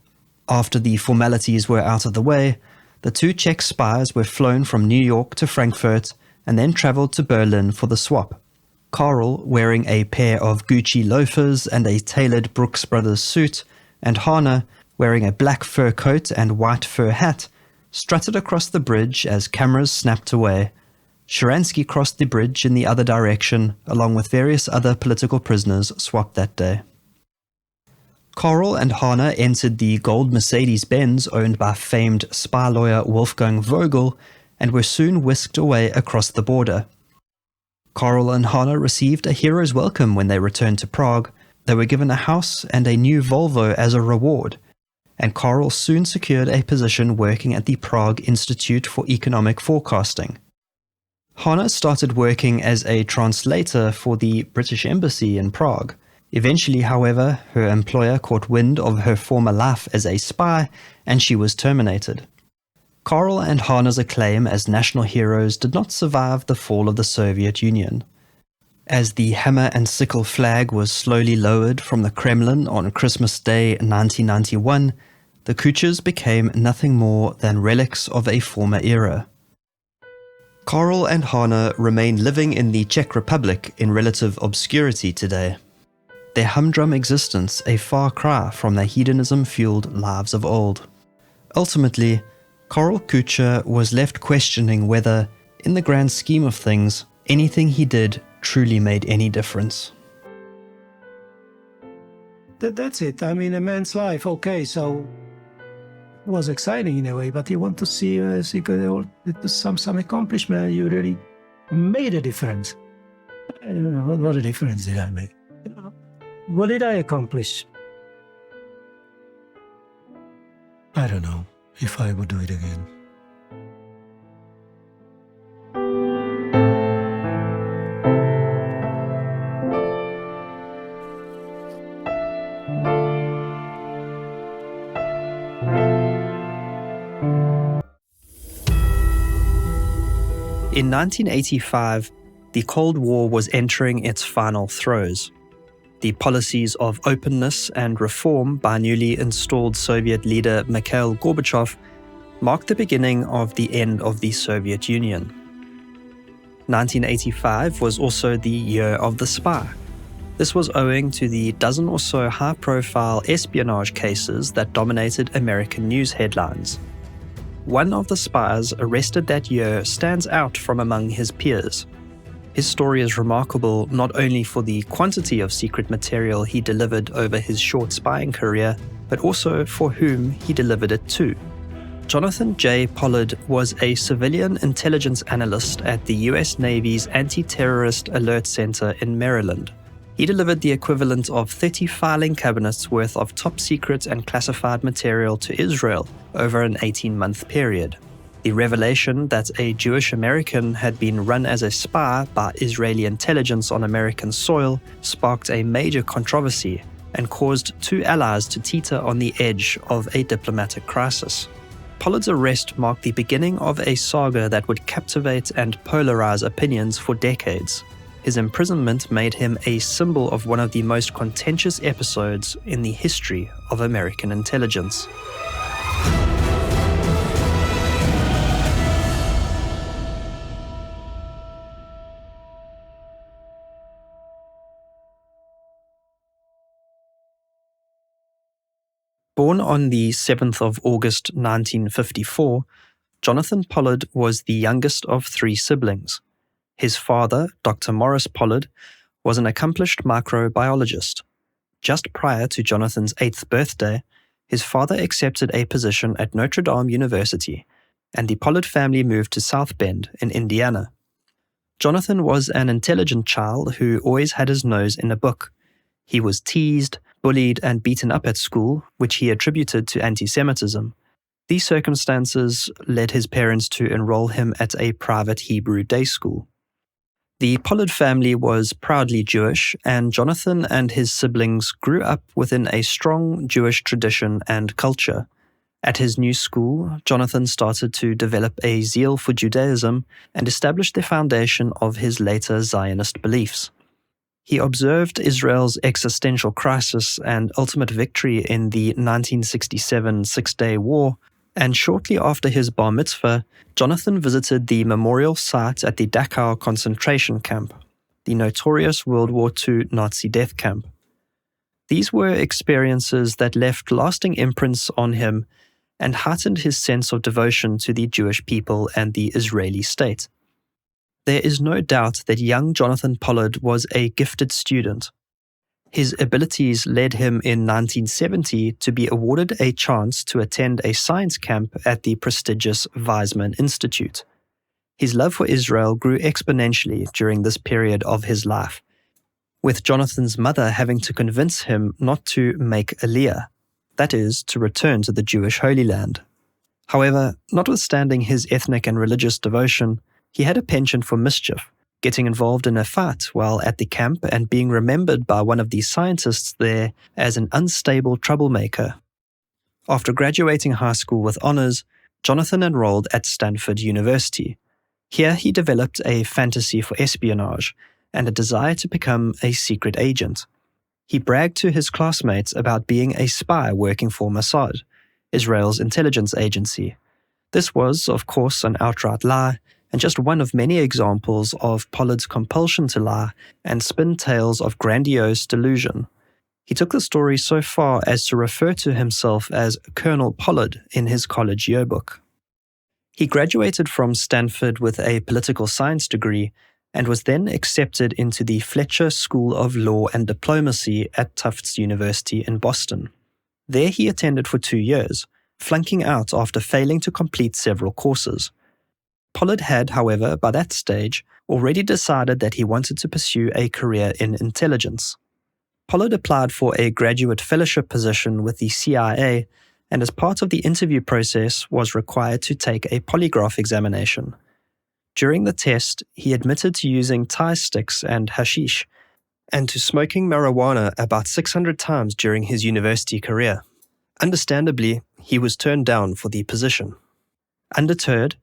After the formalities were out of the way, the two Czech spies were flown from New York to Frankfurt and then traveled to Berlin for the swap. Karel, wearing a pair of Gucci loafers and a tailored Brooks Brothers suit, and Hane, wearing a black fur coat and white fur hat, strutted across the bridge as cameras snapped away. Sharansky crossed the bridge in the other direction, along with various other political prisoners swapped that day. Karel and Hane entered the gold Mercedes-Benz owned by famed spy lawyer Wolfgang Vogel and were soon whisked away across the border. Karel and Hane received a hero's welcome when they returned to Prague. They were given a house and a new Volvo as a reward, and Karel soon secured a position working at the Prague Institute for Economic Forecasting. Hanna started working as a translator for the British Embassy in Prague. Eventually, however, her employer caught wind of her former life as a spy, and she was terminated. Karel and Hanna's acclaim as national heroes did not survive the fall of the Soviet Union. As the hammer and sickle flag was slowly lowered from the Kremlin on Christmas Day 1991, the Koechers became nothing more than relics of a former era. Karel and Hanna remain living in the Czech Republic in relative obscurity today. Their humdrum existence a far cry from their hedonism-fueled lives of old. Ultimately, Karel Koecher was left questioning whether, in the grand scheme of things, anything he did truly made any difference. That's it. I mean, a man's life, okay, so it was exciting in a way, but you want to see some accomplishment. You really made a difference. I don't know, what a difference did I make? What did I accomplish? I don't know if I would do it again. In 1985, the Cold War was entering its final throes. The policies of openness and reform by newly installed Soviet leader Mikhail Gorbachev marked the beginning of the end of the Soviet Union. 1985 was also the year of the spy. This was owing to the dozen or so high-profile espionage cases that dominated American news headlines. One of the spies arrested that year stands out from among his peers. His story is remarkable not only for the quantity of secret material he delivered over his short spying career, but also for whom he delivered it to. Jonathan J. Pollard was a civilian intelligence analyst at the US Navy's Anti-Terrorist Alert Center in Maryland. He delivered the equivalent of 30 filing cabinets worth of top-secret and classified material to Israel over an 18-month period. The revelation that a Jewish American had been run as a spy by Israeli intelligence on American soil sparked a major controversy and caused two allies to teeter on the edge of a diplomatic crisis. Pollard's arrest marked the beginning of a saga that would captivate and polarize opinions for decades. His imprisonment made him a symbol of one of the most contentious episodes in the history of American intelligence. Born on the 7th of August 1954, Jonathan Pollard was the youngest of three siblings. His father, Dr. Morris Pollard, was an accomplished microbiologist. Just prior to Jonathan's 8th birthday, his father accepted a position at Notre Dame University, and the Pollard family moved to South Bend in Indiana. Jonathan was an intelligent child who always had his nose in a book. He was teased, bullied, and beaten up at school, which he attributed to anti-Semitism. These circumstances led his parents to enroll him at a private Hebrew day school. The Pollard family was proudly Jewish, and Jonathan and his siblings grew up within a strong Jewish tradition and culture. At his new school, Jonathan started to develop a zeal for Judaism and established the foundation of his later Zionist beliefs. He observed Israel's existential crisis and ultimate victory in the 1967 Six-Day War, and shortly after his bar mitzvah, Jonathan visited the memorial site at the Dachau concentration camp, the notorious World War II Nazi death camp. These were experiences that left lasting imprints on him and heightened his sense of devotion to the Jewish people and the Israeli state. There is no doubt that young Jonathan Pollard was a gifted student. His abilities led him in 1970 to be awarded a chance to attend a science camp at the prestigious Weizmann Institute. His love for Israel grew exponentially during this period of his life, with Jonathan's mother having to convince him not to make Aliyah, that is, to return to the Jewish Holy Land. However, notwithstanding his ethnic and religious devotion, He had a penchant for mischief, getting involved in a fight while at the camp and being remembered by one of the scientists there as an unstable troublemaker. After graduating high school with honors, Jonathan enrolled at Stanford University. Here he developed a fantasy for espionage and a desire to become a secret agent. He bragged to his classmates about being a spy working for Mossad, Israel's intelligence agency. This was, of course, an outright lie, and just one of many examples of Pollard's compulsion to lie and spin tales of grandiose delusion. He took the story so far as to refer to himself as Colonel Pollard in his college yearbook. He graduated from Stanford with a political science degree and was then accepted into the Fletcher School of Law and Diplomacy at Tufts University in Boston. There he attended for 2 years, flunking out after failing to complete several courses. Pollard had, however, by that stage, already decided that he wanted to pursue a career in intelligence. Pollard applied for a graduate fellowship position with the CIA, and as part of the interview process was required to take a polygraph examination. During the test, he admitted to using Thai sticks and hashish, and to smoking marijuana about 600 times during his university career. Understandably, he was turned down for the position. Undeterred,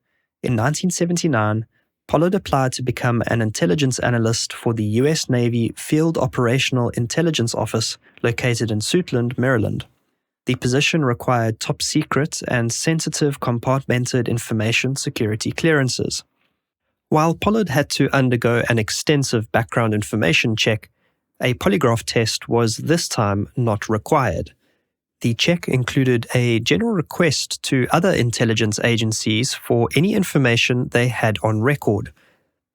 in 1979, Pollard applied to become an intelligence analyst for the U.S. Navy Field Operational Intelligence Office located in Suitland, Maryland. The position required top-secret and sensitive compartmented information security clearances. While Pollard had to undergo an extensive background information check, a polygraph test was this time not required. The check included a general request to other intelligence agencies for any information they had on record.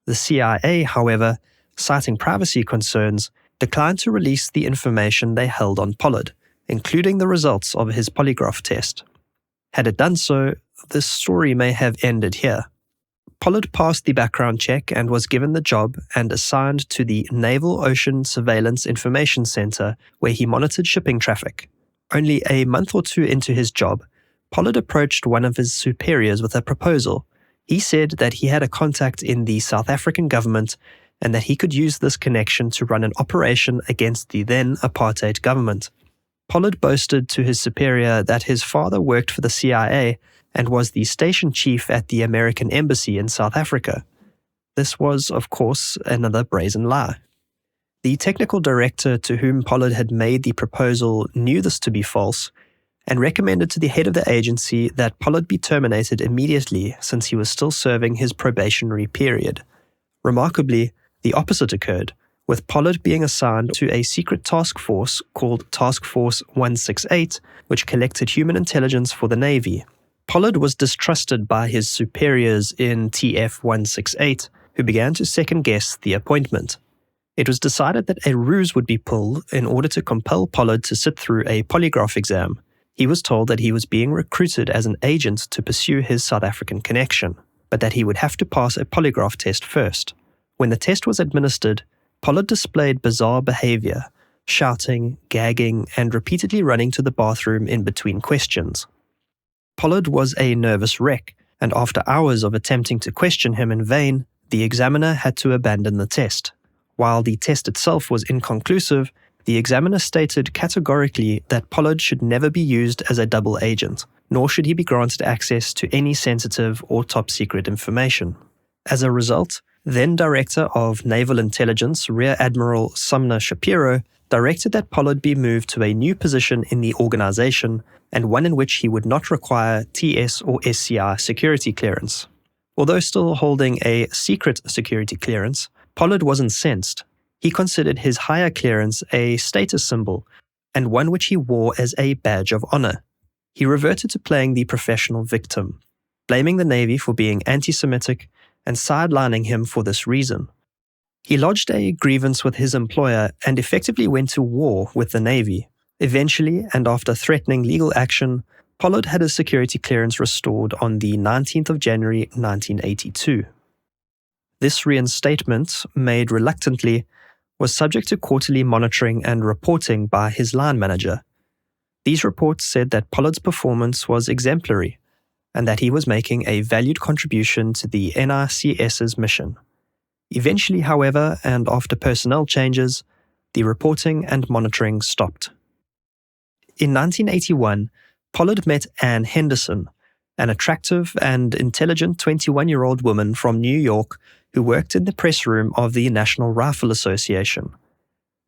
The CIA, however, citing privacy concerns, declined to release the information they held on Pollard, including the results of his polygraph test. Had it done so, this story may have ended here. Pollard passed the background check and was given the job and assigned to the Naval Ocean Surveillance Information Center, where he monitored shipping traffic. Only a month or two into his job, Pollard approached one of his superiors with a proposal. He said that he had a contact in the South African government and that he could use this connection to run an operation against the then apartheid government. Pollard boasted to his superior that his father worked for the CIA and was the station chief at the American Embassy in South Africa. This was, of course, another brazen lie. The technical director to whom Pollard had made the proposal knew this to be false and recommended to the head of the agency that Pollard be terminated immediately since he was still serving his probationary period. Remarkably, the opposite occurred, with Pollard being assigned to a secret task force called Task Force 168, which collected human intelligence for the Navy. Pollard was distrusted by his superiors in TF 168, who began to second-guess the appointment. It was decided that a ruse would be pulled in order to compel Pollard to sit through a polygraph exam. He was told that he was being recruited as an agent to pursue his South African connection, but that he would have to pass a polygraph test first. When the test was administered, Pollard displayed bizarre behavior, shouting, gagging, and repeatedly running to the bathroom in between questions. Pollard was a nervous wreck, and after hours of attempting to question him in vain, the examiner had to abandon the test. While the test itself was inconclusive, the examiner stated categorically that Pollard should never be used as a double agent, nor should he be granted access to any sensitive or top-secret information. As a result, then Director of Naval Intelligence Rear Admiral Sumner Shapiro directed that Pollard be moved to a new position in the organization and one in which he would not require TS or SCI security clearance. Although still holding a secret security clearance, Pollard was incensed. He considered his higher clearance a status symbol, and one which he wore as a badge of honor. He reverted to playing the professional victim, blaming the Navy for being anti-Semitic and sidelining him for this reason. He lodged a grievance with his employer and effectively went to war with the Navy. Eventually, and after threatening legal action, Pollard had his security clearance restored on the 19th of January 1982. This reinstatement, made reluctantly, was subject to quarterly monitoring and reporting by his line manager. These reports said that Pollard's performance was exemplary. and that he was making a valued contribution to the NICS's mission. Eventually, however, and after personnel changes, the reporting and monitoring stopped. In 1981, Pollard met Anne Henderson, an attractive and intelligent 21-year-old woman from New York who worked in the press room of the National Rifle Association.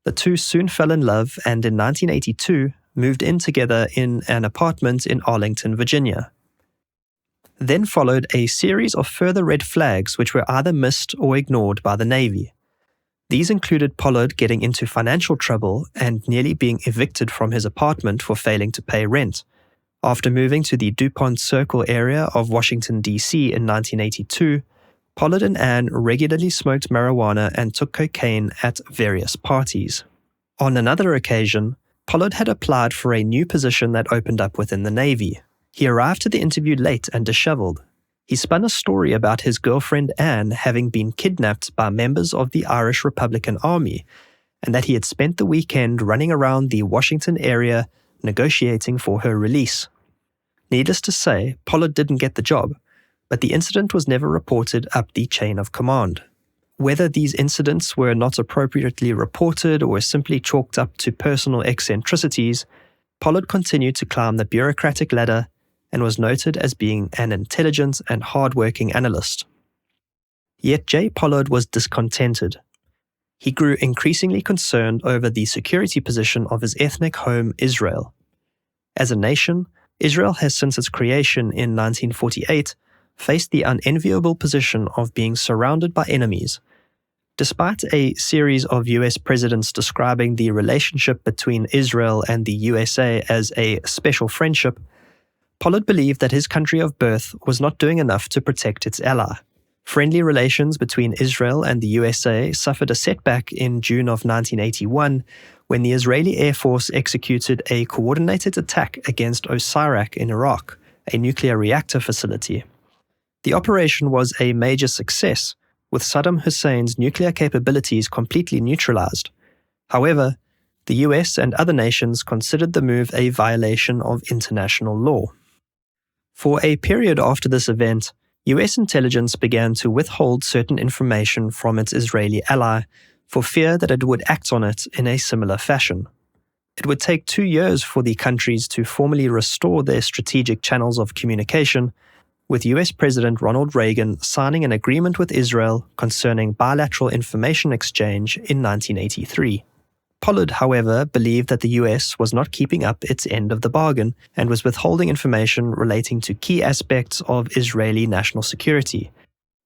The two soon fell in love and in 1982 moved in together in an apartment in Arlington, Virginia. Then followed a series of further red flags which were either missed or ignored by the Navy. These included Pollard getting into financial trouble and nearly being evicted from his apartment for failing to pay rent. After moving to the DuPont Circle area of Washington, D.C. in 1982, Pollard and Anne regularly smoked marijuana and took cocaine at various parties. On another occasion, Pollard had applied for a new position that opened up within the Navy. He arrived to the interview late and disheveled. He spun a story about his girlfriend Anne having been kidnapped by members of the Irish Republican Army, and that he had spent the weekend running around the Washington area negotiating for her release. Needless to say, Pollard didn't get the job, but the incident was never reported up the chain of command. Whether these incidents were not appropriately reported or were simply chalked up to personal eccentricities, Pollard continued to climb the bureaucratic ladder and was noted as being an intelligent and hard-working analyst. Yet J. Pollard was discontented. He grew increasingly concerned over the security position of his ethnic home, Israel. As a nation, Israel has since its creation in 1948 faced the unenviable position of being surrounded by enemies. Despite a series of US presidents describing the relationship between Israel and the USA as a special friendship, Pollard believed that his country of birth was not doing enough to protect its ally. Friendly relations between Israel and the USA suffered a setback in June of 1981 when the Israeli Air Force executed a coordinated attack against Osirak in Iraq, a nuclear reactor facility. The operation was a major success, with Saddam Hussein's nuclear capabilities completely neutralized. However, the US and other nations considered the move a violation of international law. For a period after this event, US intelligence began to withhold certain information from its Israeli ally for fear that it would act on it in a similar fashion. It would take 2 years for the countries to formally restore their strategic channels of communication, with US President Ronald Reagan signing an agreement with Israel concerning bilateral information exchange in 1983. Pollard, however, believed that the US was not keeping up its end of the bargain and was withholding information relating to key aspects of Israeli national security.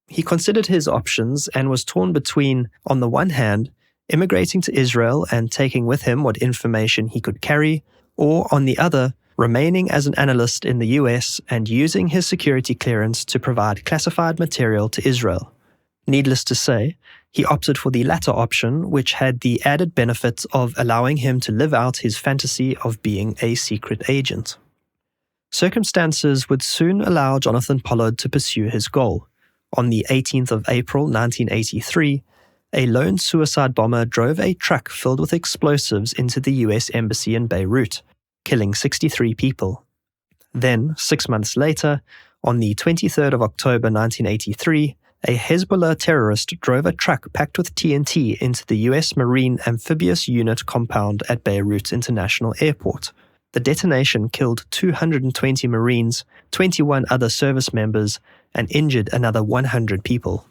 He considered his options and was torn between, on the one hand, immigrating to Israel and taking with him what information he could carry, or, on the other, remaining as an analyst in the US and using his security clearance to provide classified material to Israel. Needless to say, he opted for the latter option, which had the added benefit of allowing him to live out his fantasy of being a secret agent. Circumstances would soon allow Jonathan Pollard to pursue his goal. On the 18th of April 1983, a lone suicide bomber drove a truck filled with explosives into the US Embassy in Beirut, killing 63 people. Then, 6 months later, on the 23rd of October 1983, a Hezbollah terrorist drove a truck packed with TNT into the US Marine Amphibious Unit compound at Beirut International Airport. The detonation killed 220 Marines, 21 other service members, and injured another 100 people.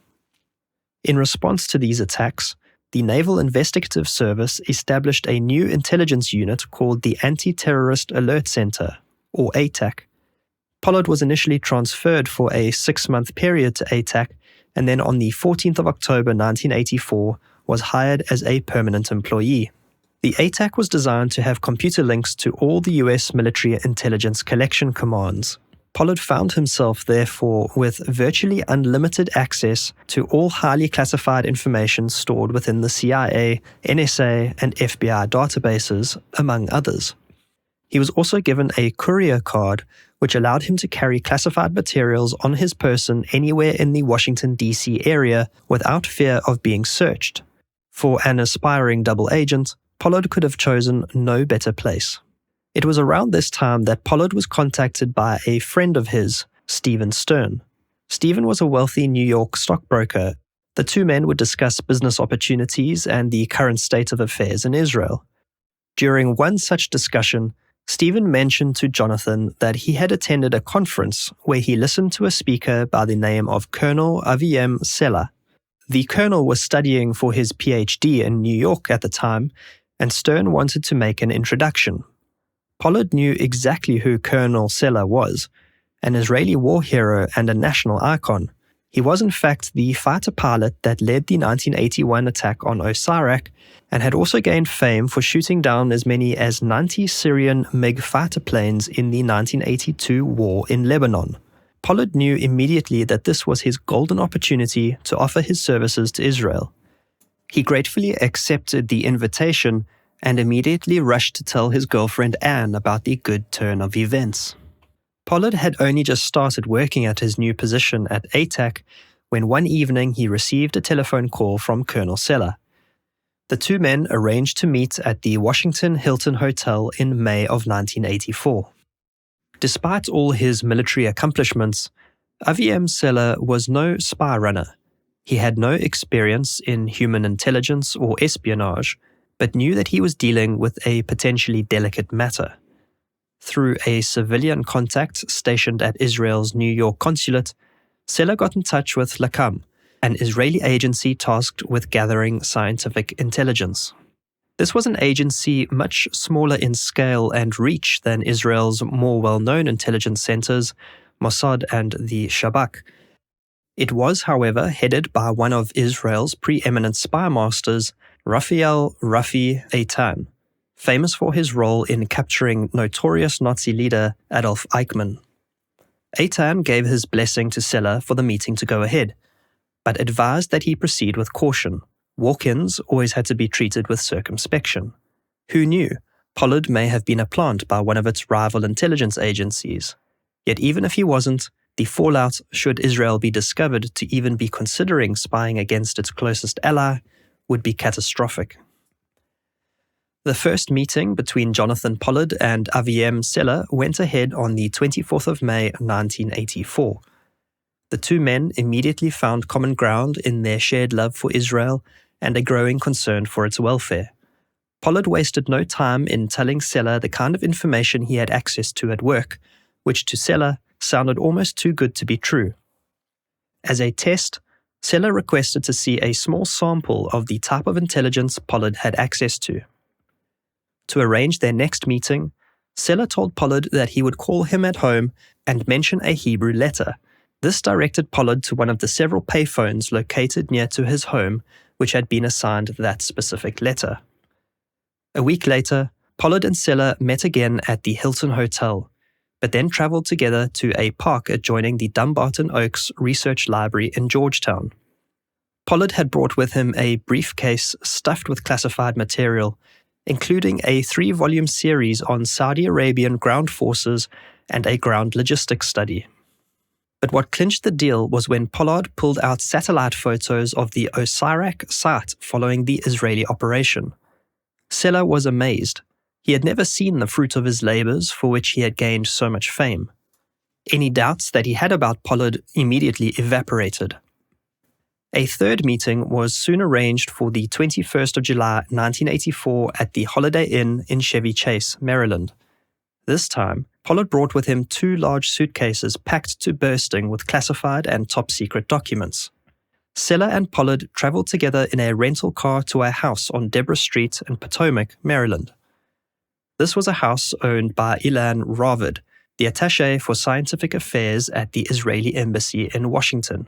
In response to these attacks, the Naval Investigative Service established a new intelligence unit called the Anti-Terrorist Alert Center, or ATAC. Pollard was initially transferred for a 6-month period to ATAC, and then on the 14th of October 1984 was hired as a permanent employee. The ATAC was designed to have computer links to all the US military intelligence collection commands. Pollard found himself, therefore, with virtually unlimited access to all highly classified information stored within the CIA, NSA, and FBI databases, among others. He was also given a courier card, which allowed him to carry classified materials on his person anywhere in the Washington, D.C. area without fear of being searched. For an aspiring double agent, Pollard could have chosen no better place. It was around this time that Pollard was contacted by a friend of his, Stephen Stern. Stephen was a wealthy New York stockbroker. The two men would discuss business opportunities and the current state of affairs in Israel. During one such discussion, Stephen mentioned to Jonathan that he had attended a conference where he listened to a speaker by the name of Colonel Aviem Sela. The colonel was studying for his PhD in New York at the time, and Stern wanted to make an introduction. Pollard knew exactly who Colonel Sela was, an Israeli war hero and a national icon. He was in fact the fighter pilot that led the 1981 attack on Osirak and had also gained fame for shooting down as many as 90 Syrian MiG fighter planes in the 1982 war in Lebanon. Pollard knew immediately that this was his golden opportunity to offer his services to Israel. He gratefully accepted the invitation and immediately rushed to tell his girlfriend Anne about the good turn of events. Pollard had only just started working at his new position at ATAC when one evening he received a telephone call from Colonel Sela. The two men arranged to meet at the Washington Hilton Hotel in May of 1984. Despite all his military accomplishments, Aviem Sela was no spy runner. He had no experience in human intelligence or espionage, but knew that he was dealing with a potentially delicate matter. Through a civilian contact stationed at Israel's New York consulate, Sela got in touch with Lakam, an Israeli agency tasked with gathering scientific intelligence. This was an agency much smaller in scale and reach than Israel's more well-known intelligence centers, Mossad and the Shabak. It was, however, headed by one of Israel's preeminent spy masters, Raphael Rafi Eitan, famous for his role in capturing notorious Nazi leader Adolf Eichmann. Eitan gave his blessing to Sela for the meeting to go ahead, but advised that he proceed with caution. Walk-ins always had to be treated with circumspection. Who knew? Pollard may have been a plant by one of its rival intelligence agencies. Yet even if he wasn't, the fallout, should Israel be discovered to even be considering spying against its closest ally, would be catastrophic. The first meeting between Jonathan Pollard and Aviem Sela went ahead on the 24th of May 1984. The two men immediately found common ground in their shared love for Israel and a growing concern for its welfare. Pollard wasted no time in telling Sela the kind of information he had access to at work, which to Sela sounded almost too good to be true. As a test, Sela requested to see a small sample of the type of intelligence Pollard had access to. To arrange their next meeting, Sela told Pollard that he would call him at home and mention a Hebrew letter. This directed Pollard to one of the several payphones located near to his home, which had been assigned that specific letter. A week later, Pollard and Sela met again at the Hilton Hotel, but then traveled together to a park adjoining the Dumbarton Oaks Research Library in Georgetown. Pollard had brought with him a briefcase stuffed with classified material, including a 3-volume series on Saudi Arabian ground forces and a ground logistics study. But what clinched the deal was when Pollard pulled out satellite photos of the Osirak site following the Israeli operation. Sela was amazed. He had never seen the fruit of his labors for which he had gained so much fame. Any doubts that he had about Pollard immediately evaporated. A third meeting was soon arranged for the 21st of July 1984 at the Holiday Inn in Chevy Chase, Maryland. This time, Pollard brought with him 2 large suitcases packed to bursting with classified and top-secret documents. Sela and Pollard traveled together in a rental car to a house on Deborah Street in Potomac, Maryland. This was a house owned by Ilan Ravid, the attaché for scientific affairs at the Israeli embassy in Washington.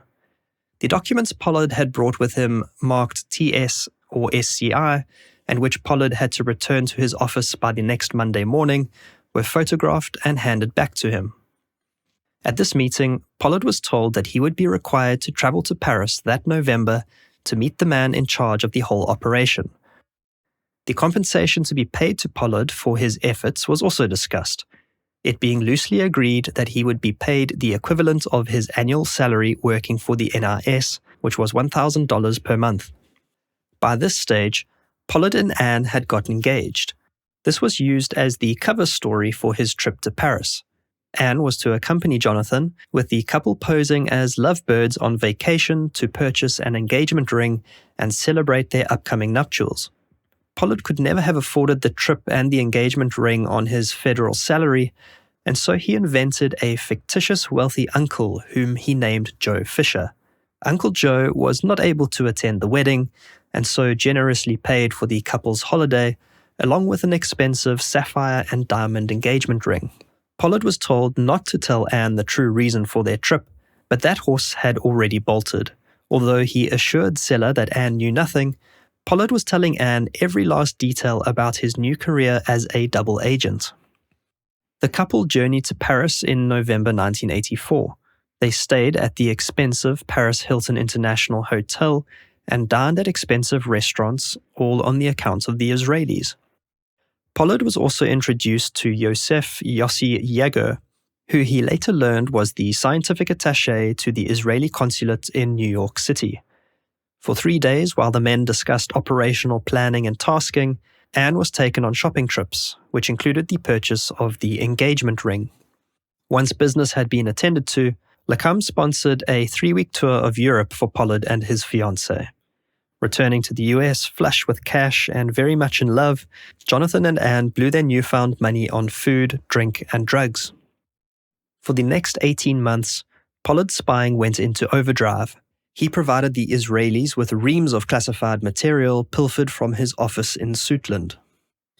The documents Pollard had brought with him, marked TS or SCI, and which Pollard had to return to his office by the next Monday morning, were photographed and handed back to him. At this meeting, Pollard was told that he would be required to travel to Paris that November to meet the man in charge of the whole operation. The compensation to be paid to Pollard for his efforts was also discussed, it being loosely agreed that he would be paid the equivalent of his annual salary working for the NIS, which was $1,000 per month. By this stage, Pollard and Anne had gotten engaged. This was used as the cover story for his trip to Paris. Anne was to accompany Jonathan, with the couple posing as lovebirds on vacation to purchase an engagement ring and celebrate their upcoming nuptials. Pollard could never have afforded the trip and the engagement ring on his federal salary, and so he invented a fictitious wealthy uncle whom he named Joe Fisher. Uncle Joe was not able to attend the wedding, and so generously paid for the couple's holiday, along with an expensive sapphire and diamond engagement ring. Pollard was told not to tell Anne the true reason for their trip, but that horse had already bolted. Although he assured Zeller that Anne knew nothing, Pollard was telling Anne every last detail about his new career as a double agent. The couple journeyed to Paris in November 1984. They stayed at the expensive Paris Hilton International Hotel and dined at expensive restaurants, all on the account of the Israelis. Pollard was also introduced to Yosef Yossi Yager, who he later learned was the scientific attaché to the Israeli consulate in New York City. For 3 days, while the men discussed operational planning and tasking, Anne was taken on shopping trips, which included the purchase of the engagement ring. Once business had been attended to, Lacombe sponsored a 3-week tour of Europe for Pollard and his fiancée. Returning to the US flush with cash and very much in love, Jonathan and Anne blew their newfound money on food, drink, and drugs. For the next 18 months, Pollard's spying went into overdrive. He provided the Israelis with reams of classified material pilfered from his office in Suitland.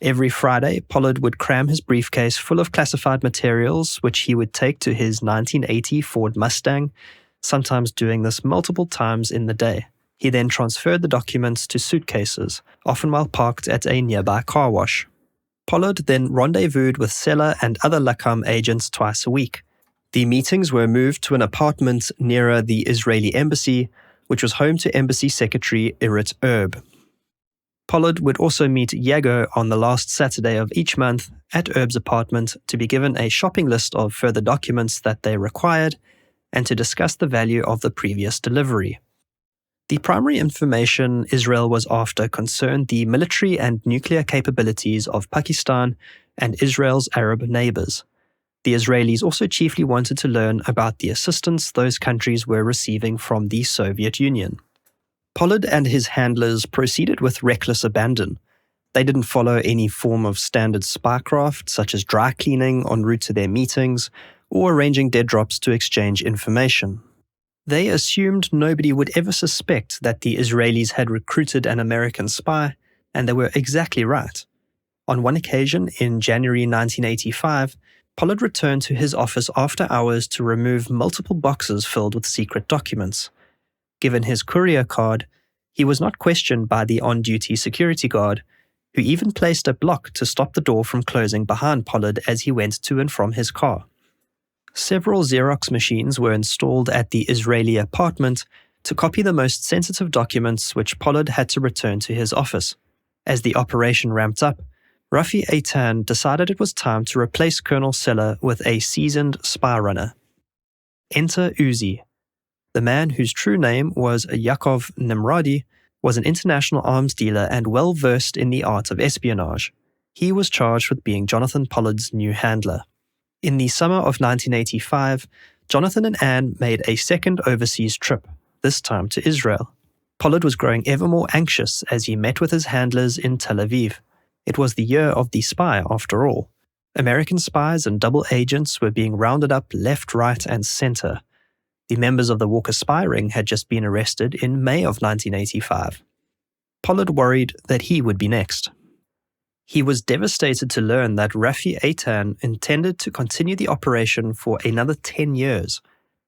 Every Friday, Pollard would cram his briefcase full of classified materials, which he would take to his 1980 Ford Mustang, sometimes doing this multiple times in the day. He then transferred the documents to suitcases, often while parked at a nearby car wash. Pollard then rendezvoused with Zeller and other Lacombe agents twice a week. The meetings were moved to an apartment nearer the Israeli embassy, which was home to Embassy Secretary Irit Erb. Pollard would also meet Yago on the last Saturday of each month at Erb's apartment to be given a shopping list of further documents that they required and to discuss the value of the previous delivery. The primary information Israel was after concerned the military and nuclear capabilities of Pakistan and Israel's Arab neighbors. The Israelis also chiefly wanted to learn about the assistance those countries were receiving from the Soviet Union. Pollard and his handlers proceeded with reckless abandon. They didn't follow any form of standard spycraft, such as dry cleaning en route to their meetings or arranging dead drops to exchange information. They assumed nobody would ever suspect that the Israelis had recruited an American spy, and they were exactly right. On one occasion, in January 1985, Pollard returned to his office after hours to remove multiple boxes filled with secret documents. Given his courier card, he was not questioned by the on-duty security guard, who even placed a block to stop the door from closing behind Pollard as he went to and from his car. Several Xerox machines were installed at the Israeli apartment to copy the most sensitive documents which Pollard had to return to his office. As the operation ramped up, Rafi Eitan decided it was time to replace Colonel Zeller with a seasoned spy runner. Enter Uzi. The man whose true name was Yaakov Nimrodi was an international arms dealer and well-versed in the art of espionage. He was charged with being Jonathan Pollard's new handler. In the summer of 1985, Jonathan and Anne made a second overseas trip, this time to Israel. Pollard was growing ever more anxious as he met with his handlers in Tel Aviv. It was the year of the spy, after all. American spies and double agents were being rounded up left, right, and center. The members of the Walker spy ring had just been arrested in May of 1985. Pollard worried that he would be next. He was devastated to learn that Rafi Eitan intended to continue the operation for another 10 years.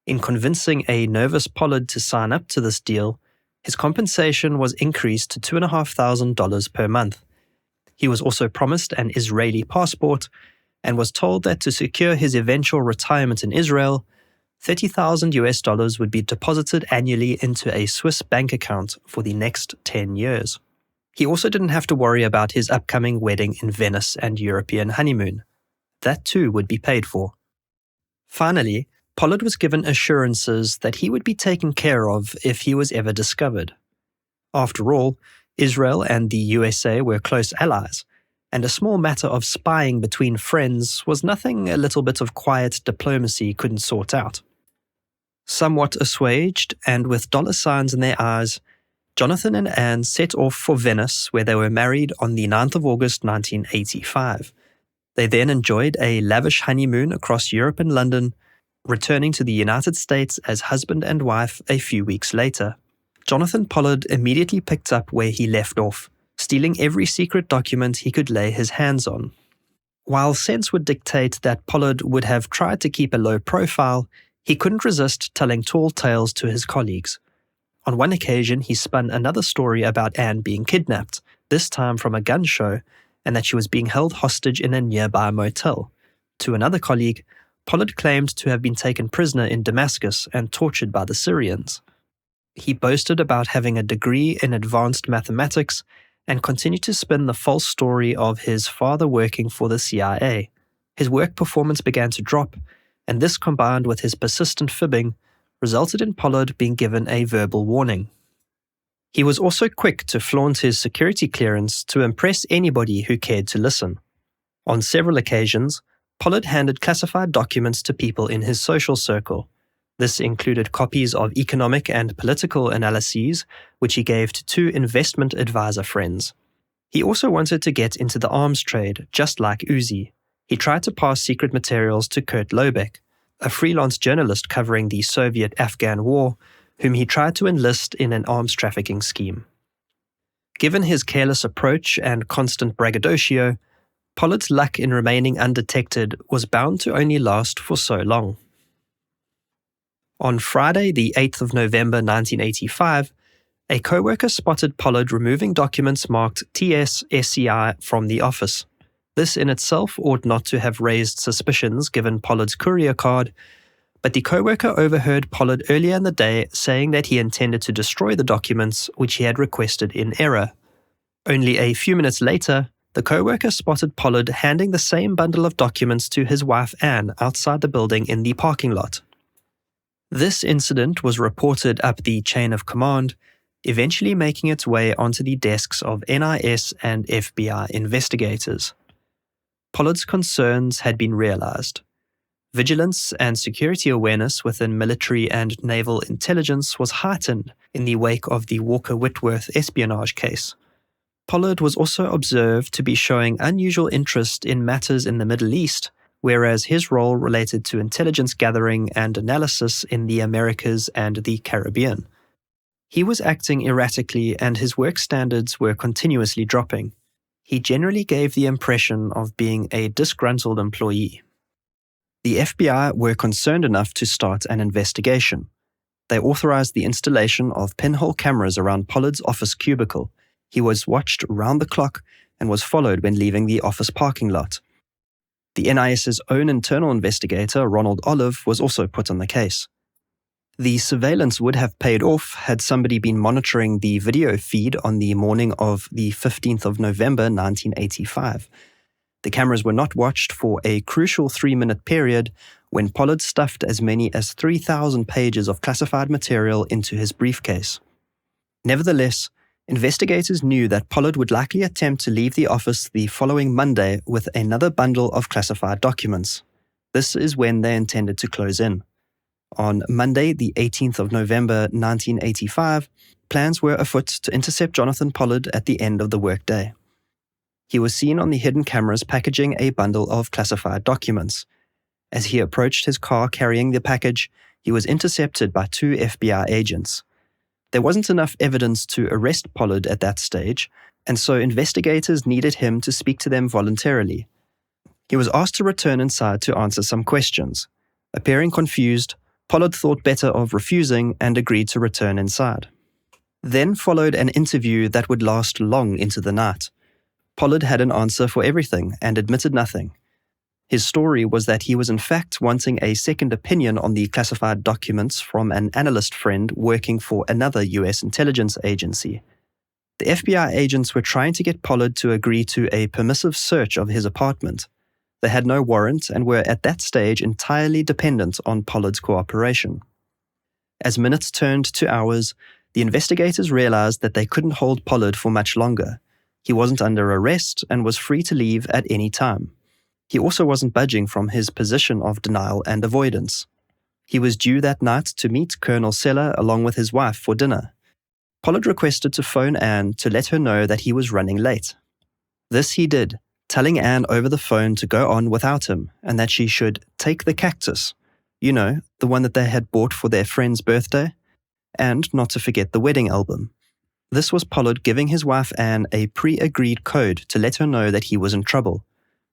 In convincing a nervous Pollard to sign up to this deal, his compensation was increased to $2,500 per month. He was also promised an Israeli passport and was told that to secure his eventual retirement in Israel, $30,000 would be deposited annually into a Swiss bank account for the next 10 years. He also didn't have to worry about his upcoming wedding in Venice and European honeymoon. That too would be paid for. Finally, Pollard was given assurances that he would be taken care of if he was ever discovered. After all, Israel and the USA were close allies. and a small matter of spying between friends was nothing a little bit of quiet diplomacy couldn't sort out. Somewhat assuaged, and with dollar signs in their eyes, Jonathan and Anne set off for Venice, where they were married on the 9th of August 1985. They then enjoyed a lavish honeymoon across Europe and London, returning to the United States as husband and wife a few weeks later. Jonathan Pollard immediately picked up where he left off, stealing every secret document he could lay his hands on. While sense would dictate that Pollard would have tried to keep a low profile, he couldn't resist telling tall tales to his colleagues. On one occasion, he spun another story about Anne being kidnapped, this time from a gun show, and that she was being held hostage in a nearby motel. To another colleague, Pollard claimed to have been taken prisoner in Damascus and tortured by the Syrians. He boasted about having a degree in advanced mathematics and continued to spin the false story of his father working for the CIA. His work performance began to drop, and this combined with his persistent fibbing resulted in Pollard being given a verbal warning. He was also quick to flaunt his security clearance to impress anybody who cared to listen. On several occasions, Pollard handed classified documents to people in his social circle. This included copies of economic and political analyses, which he gave to 2 investment advisor friends. He also wanted to get into the arms trade, just like Uzi. He tried to pass secret materials to Kurt Lobeck, a freelance journalist covering the Soviet-Afghan War, whom he tried to enlist in an arms trafficking scheme. Given his careless approach and constant braggadocio, Pollard's luck in remaining undetected was bound to only last for so long. On Friday, the 8th of November 1985, a co-worker spotted Pollard removing documents marked TS SCI from the office. This in itself ought not to have raised suspicions given Pollard's courier card, but the co-worker overheard Pollard earlier in the day saying that he intended to destroy the documents which he had requested in error. Only a few minutes later, the co-worker spotted Pollard handing the same bundle of documents to his wife Anne outside the building in the parking lot. This incident was reported up the chain of command, eventually making its way onto the desks of NIS and FBI investigators. Pollard's concerns had been realized. Vigilance and security awareness within military and naval intelligence was heightened in the wake of the Walker-Whitworth espionage case. Pollard was also observed to be showing unusual interest in matters in the Middle East, whereas his role related to intelligence gathering and analysis in the Americas and the Caribbean. He was acting erratically and his work standards were continuously dropping. He generally gave the impression of being a disgruntled employee. The FBI were concerned enough to start an investigation. They authorized the installation of pinhole cameras around Pollard's office cubicle. He was watched round the clock and was followed when leaving the office parking lot. The NIS's own internal investigator, Ronald Olive, was also put on the case. The surveillance would have paid off had somebody been monitoring the video feed on the morning of the 15th of November 1985. The cameras were not watched for a crucial 3-minute period when Pollard stuffed as many as 3,000 pages of classified material into his briefcase. Nevertheless, investigators knew that Pollard would likely attempt to leave the office the following Monday with another bundle of classified documents. This is when they intended to close in. On Monday, the 18th of November 1985, plans were afoot to intercept Jonathan Pollard at the end of the workday. He was seen on the hidden cameras packaging a bundle of classified documents. As he approached his car carrying the package, he was intercepted by 2 FBI agents. There wasn't enough evidence to arrest Pollard at that stage, and so investigators needed him to speak to them voluntarily. He was asked to return inside to answer some questions. Appearing confused, Pollard thought better of refusing and agreed to return inside. Then followed an interview that would last long into the night. Pollard had an answer for everything and admitted nothing. His story was that he was in fact wanting a second opinion on the classified documents from an analyst friend working for another US intelligence agency. The FBI agents were trying to get Pollard to agree to a permissive search of his apartment. They had no warrant and were at that stage entirely dependent on Pollard's cooperation. As minutes turned to hours, the investigators realized that they couldn't hold Pollard for much longer. He wasn't under arrest and was free to leave at any time. He also wasn't budging from his position of denial and avoidance. He was due that night to meet Colonel Seller along with his wife for dinner. Pollard requested to phone Anne to let her know that he was running late. This he did, telling Anne over the phone to go on without him and that she should take the cactus, you know, the one that they had bought for their friend's birthday, and not to forget the wedding album. This was Pollard giving his wife Anne a pre-agreed code to let her know that he was in trouble.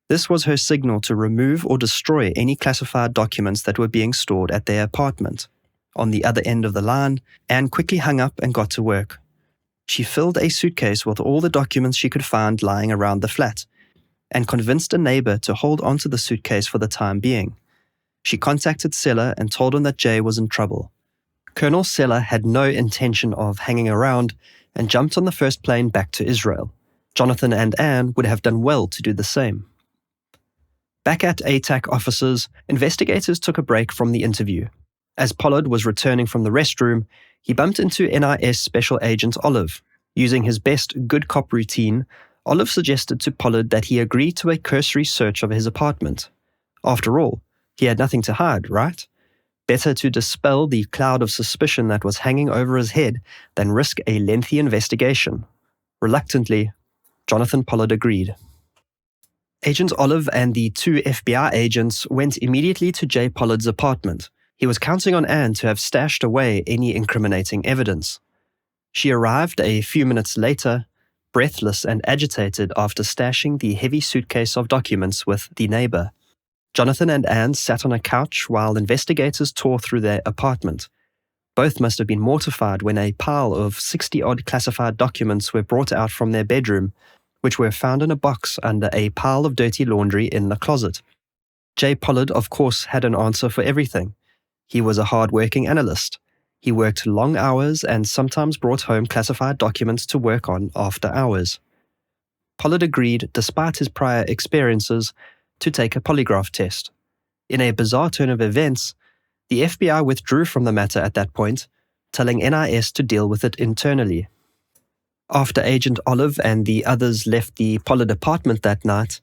This was her signal to remove or destroy any classified documents that were being stored at their apartment. On the other end of the line, Anne quickly hung up and got to work. She filled a suitcase with all the documents she could find lying around the flat, and convinced a neighbor to hold onto the suitcase for the time being. She contacted Seller and told him that Jay was in trouble. Colonel Seller had no intention of hanging around and jumped on the first plane back to Israel. Jonathan and Anne would have done well to do the same. Back at ATAC offices, investigators took a break from the interview. As Pollard was returning from the restroom, he bumped into NIS Special Agent Olive. Using his best good cop routine, Olive suggested to Pollard that he agree to a cursory search of his apartment. After all, he had nothing to hide, right? Better to dispel the cloud of suspicion that was hanging over his head than risk a lengthy investigation. Reluctantly, Jonathan Pollard agreed. Agent Olive and the two FBI agents went immediately to Jay Pollard's apartment. He was counting on Anne to have stashed away any incriminating evidence. She arrived a few minutes later, breathless and agitated after stashing the heavy suitcase of documents with the neighbor. Jonathan and Anne sat on a couch while investigators tore through their apartment. Both must have been mortified when a pile of 60-odd classified documents were brought out from their bedroom, which were found in a box under a pile of dirty laundry in the closet. Jay Pollard, of course, had an answer for everything. He was a hard-working analyst. He worked long hours and sometimes brought home classified documents to work on after hours. Pollard agreed, despite his prior experiences, to take a polygraph test. In a bizarre turn of events, the FBI withdrew from the matter at that point, telling NIS to deal with it internally. After Agent Olive and the others left the Pollard apartment that night,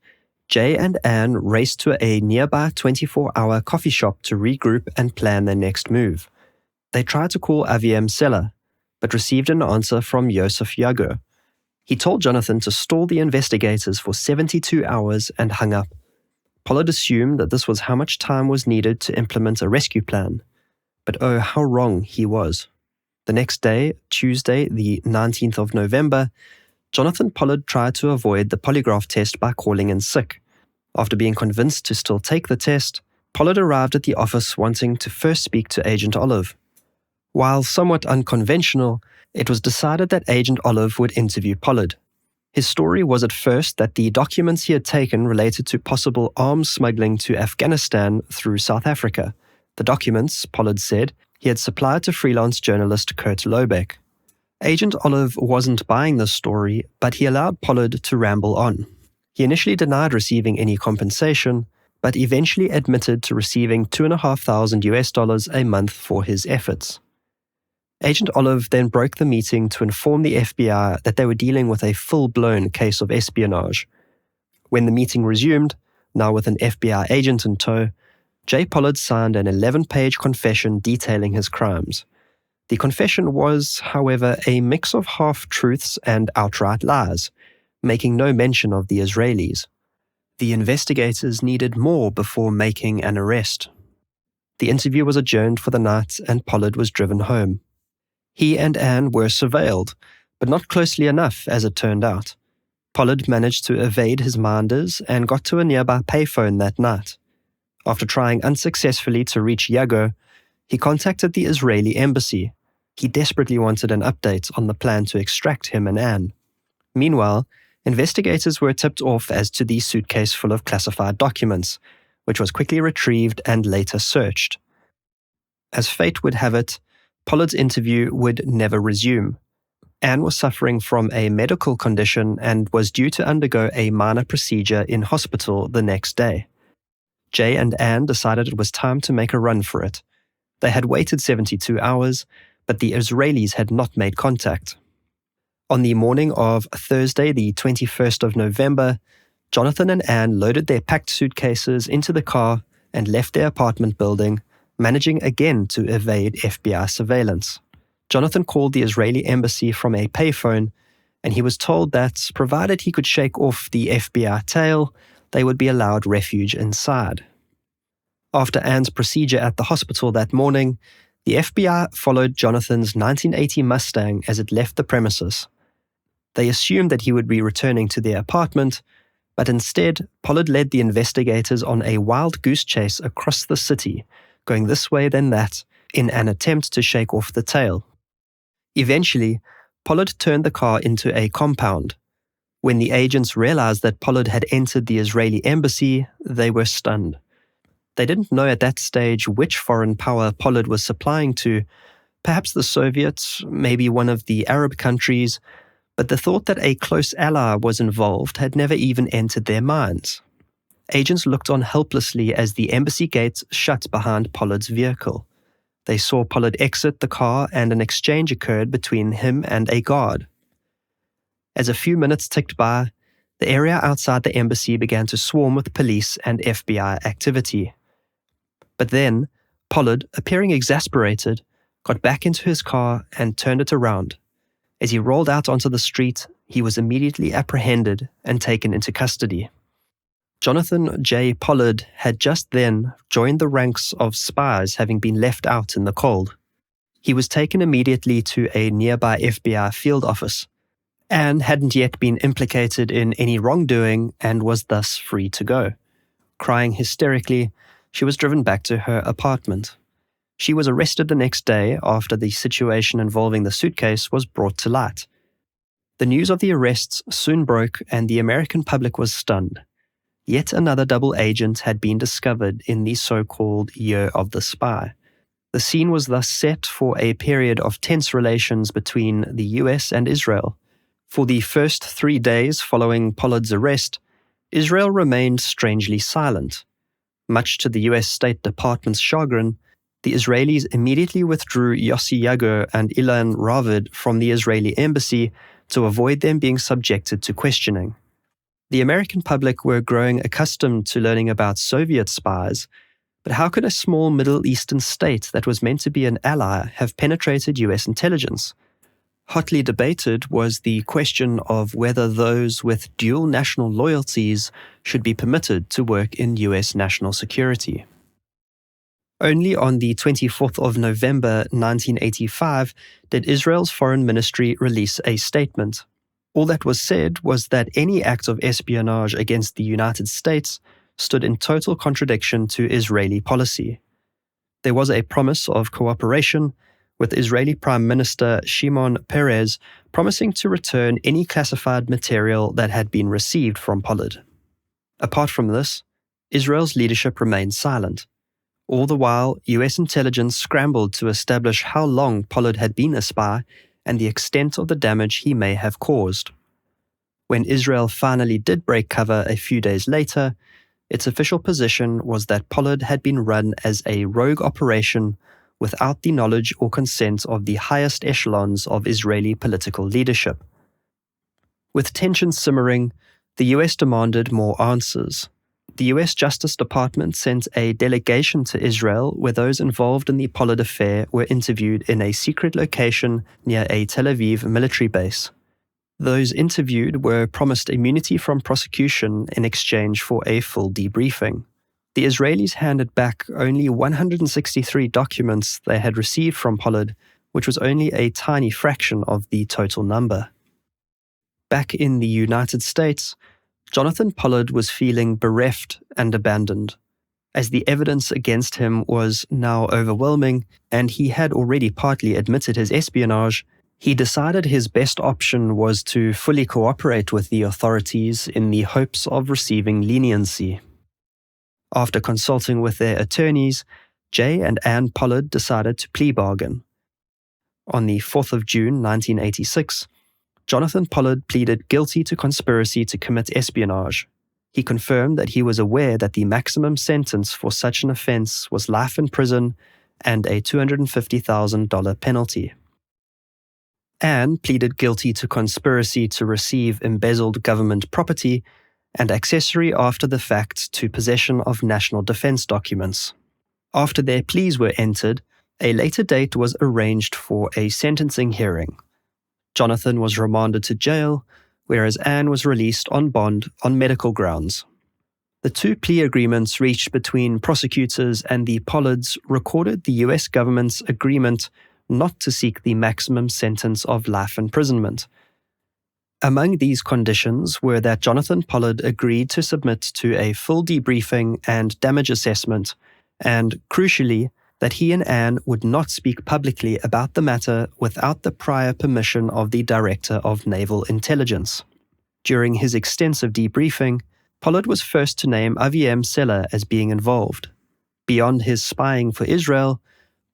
Jay and Anne raced to a nearby 24-hour coffee shop to regroup and plan their next move. They tried to call Aviem Seller, but received an answer from Joseph Jago. He told Jonathan to stall the investigators for 72 hours and hung up. Pollard assumed that this was how much time was needed to implement a rescue plan. But oh, how wrong he was. The next day, Tuesday, the 19th of November, Jonathan Pollard tried to avoid the polygraph test by calling in sick. After being convinced to still take the test, Pollard arrived at the office wanting to first speak to Agent Olive. While somewhat unconventional, it was decided that Agent Olive would interview Pollard. His story was at first that the documents he had taken related to possible arms smuggling to Afghanistan through South Africa. The documents, Pollard said, he had supplied to freelance journalist Kurt Lobeck. Agent Olive wasn't buying this story, but he allowed Pollard to ramble on. He initially denied receiving any compensation, but eventually admitted to receiving $2,500 a month for his efforts. Agent Olive then broke the meeting to inform the FBI that they were dealing with a full-blown case of espionage. When the meeting resumed, now with an FBI agent in tow, Jay Pollard signed an 11-page confession detailing his crimes. The confession was, however, a mix of half-truths and outright lies, making no mention of the Israelis. The investigators needed more before making an arrest. The interview was adjourned for the night and Pollard was driven home. He and Anne were surveilled, but not closely enough, as it turned out. Pollard managed to evade his minders and got to a nearby payphone that night. After trying unsuccessfully to reach Jago, he contacted the Israeli embassy. He desperately wanted an update on the plan to extract him and Anne. Meanwhile, investigators were tipped off as to the suitcase full of classified documents, which was quickly retrieved and later searched. As fate would have it, Pollard's interview would never resume. Anne was suffering from a medical condition and was due to undergo a minor procedure in hospital the next day. Jay and Anne decided it was time to make a run for it. They had waited 72 hours, but the Israelis had not made contact. On the morning of Thursday, the 21st of November, Jonathan and Anne loaded their packed suitcases into the car and left their apartment building, managing again to evade FBI surveillance. Jonathan called the Israeli embassy from a payphone, and he was told that, provided he could shake off the FBI tail, they would be allowed refuge inside. After Anne's procedure at the hospital that morning, the FBI followed Jonathan's 1980 Mustang as it left the premises. They assumed that he would be returning to their apartment, but instead, Pollard led the investigators on a wild goose chase across the city, going this way then that, in an attempt to shake off the tail. Eventually, Pollard turned the car into a compound. When the agents realized that Pollard had entered the Israeli embassy, they were stunned. They didn't know at that stage which foreign power Pollard was supplying to, perhaps the Soviets, maybe one of the Arab countries, but the thought that a close ally was involved had never even entered their minds. Agents looked on helplessly as the embassy gates shut behind Pollard's vehicle. They saw Pollard exit the car and an exchange occurred between him and a guard. As a few minutes ticked by, the area outside the embassy began to swarm with police and FBI activity. But then, Pollard, appearing exasperated, got back into his car and turned it around. As he rolled out onto the street, he was immediately apprehended and taken into custody. Jonathan J. Pollard had just then joined the ranks of spies having been left out in the cold. He was taken immediately to a nearby FBI field office. Anne hadn't yet been implicated in any wrongdoing and was thus free to go. Crying hysterically, she was driven back to her apartment. She was arrested the next day after the situation involving the suitcase was brought to light. The news of the arrests soon broke and the American public was stunned. Yet another double agent had been discovered in the so-called Year of the Spy. The scene was thus set for a period of tense relations between the US and Israel. For the first 3 days following Pollard's arrest, Israel remained strangely silent. Much to the US State Department's chagrin, the Israelis immediately withdrew Yossi Yago and Ilan Ravid from the Israeli embassy to avoid them being subjected to questioning. The American public were growing accustomed to learning about Soviet spies, but how could a small Middle Eastern state that was meant to be an ally have penetrated US intelligence? Hotly debated was the question of whether those with dual national loyalties should be permitted to work in US national security. Only on the 24th of November 1985 did Israel's foreign ministry release a statement. All that was said was that any act of espionage against the United States stood in total contradiction to Israeli policy. There was a promise of cooperation, with Israeli Prime Minister Shimon Peres promising to return any classified material that had been received from Pollard. Apart from this, Israel's leadership remained silent. All the while, US intelligence scrambled to establish how long Pollard had been a spy and the extent of the damage he may have caused. When Israel finally did break cover a few days later, its official position was that Pollard had been run as a rogue operation without the knowledge or consent of the highest echelons of Israeli political leadership. With tensions simmering, the US demanded more answers. The US Justice Department sent a delegation to Israel where those involved in the Pollard affair were interviewed in a secret location near a Tel Aviv military base. Those interviewed were promised immunity from prosecution in exchange for a full debriefing. The Israelis handed back only 163 documents they had received from Pollard, which was only a tiny fraction of the total number. Back in the United States, Jonathan Pollard was feeling bereft and abandoned. As the evidence against him was now overwhelming, and he had already partly admitted his espionage, he decided his best option was to fully cooperate with the authorities in the hopes of receiving leniency. After consulting with their attorneys, Jay and Ann Pollard decided to plea bargain. On the 4th of June 1986, Jonathan Pollard pleaded guilty to conspiracy to commit espionage. He confirmed that he was aware that the maximum sentence for such an offense was life in prison and a $250,000 penalty. Anne pleaded guilty to conspiracy to receive embezzled government property and accessory after the fact to possession of national defense documents. After their pleas were entered, a later date was arranged for a sentencing hearing. Jonathan was remanded to jail, whereas Anne was released on bond on medical grounds. The two plea agreements reached between prosecutors and the Pollards recorded the US government's agreement not to seek the maximum sentence of life imprisonment. Among these conditions were that Jonathan Pollard agreed to submit to a full debriefing and damage assessment, and, crucially, that he and Anne would not speak publicly about the matter without the prior permission of the Director of Naval Intelligence. During his extensive debriefing, Pollard was first to name Aviem Seller as being involved. Beyond his spying for Israel,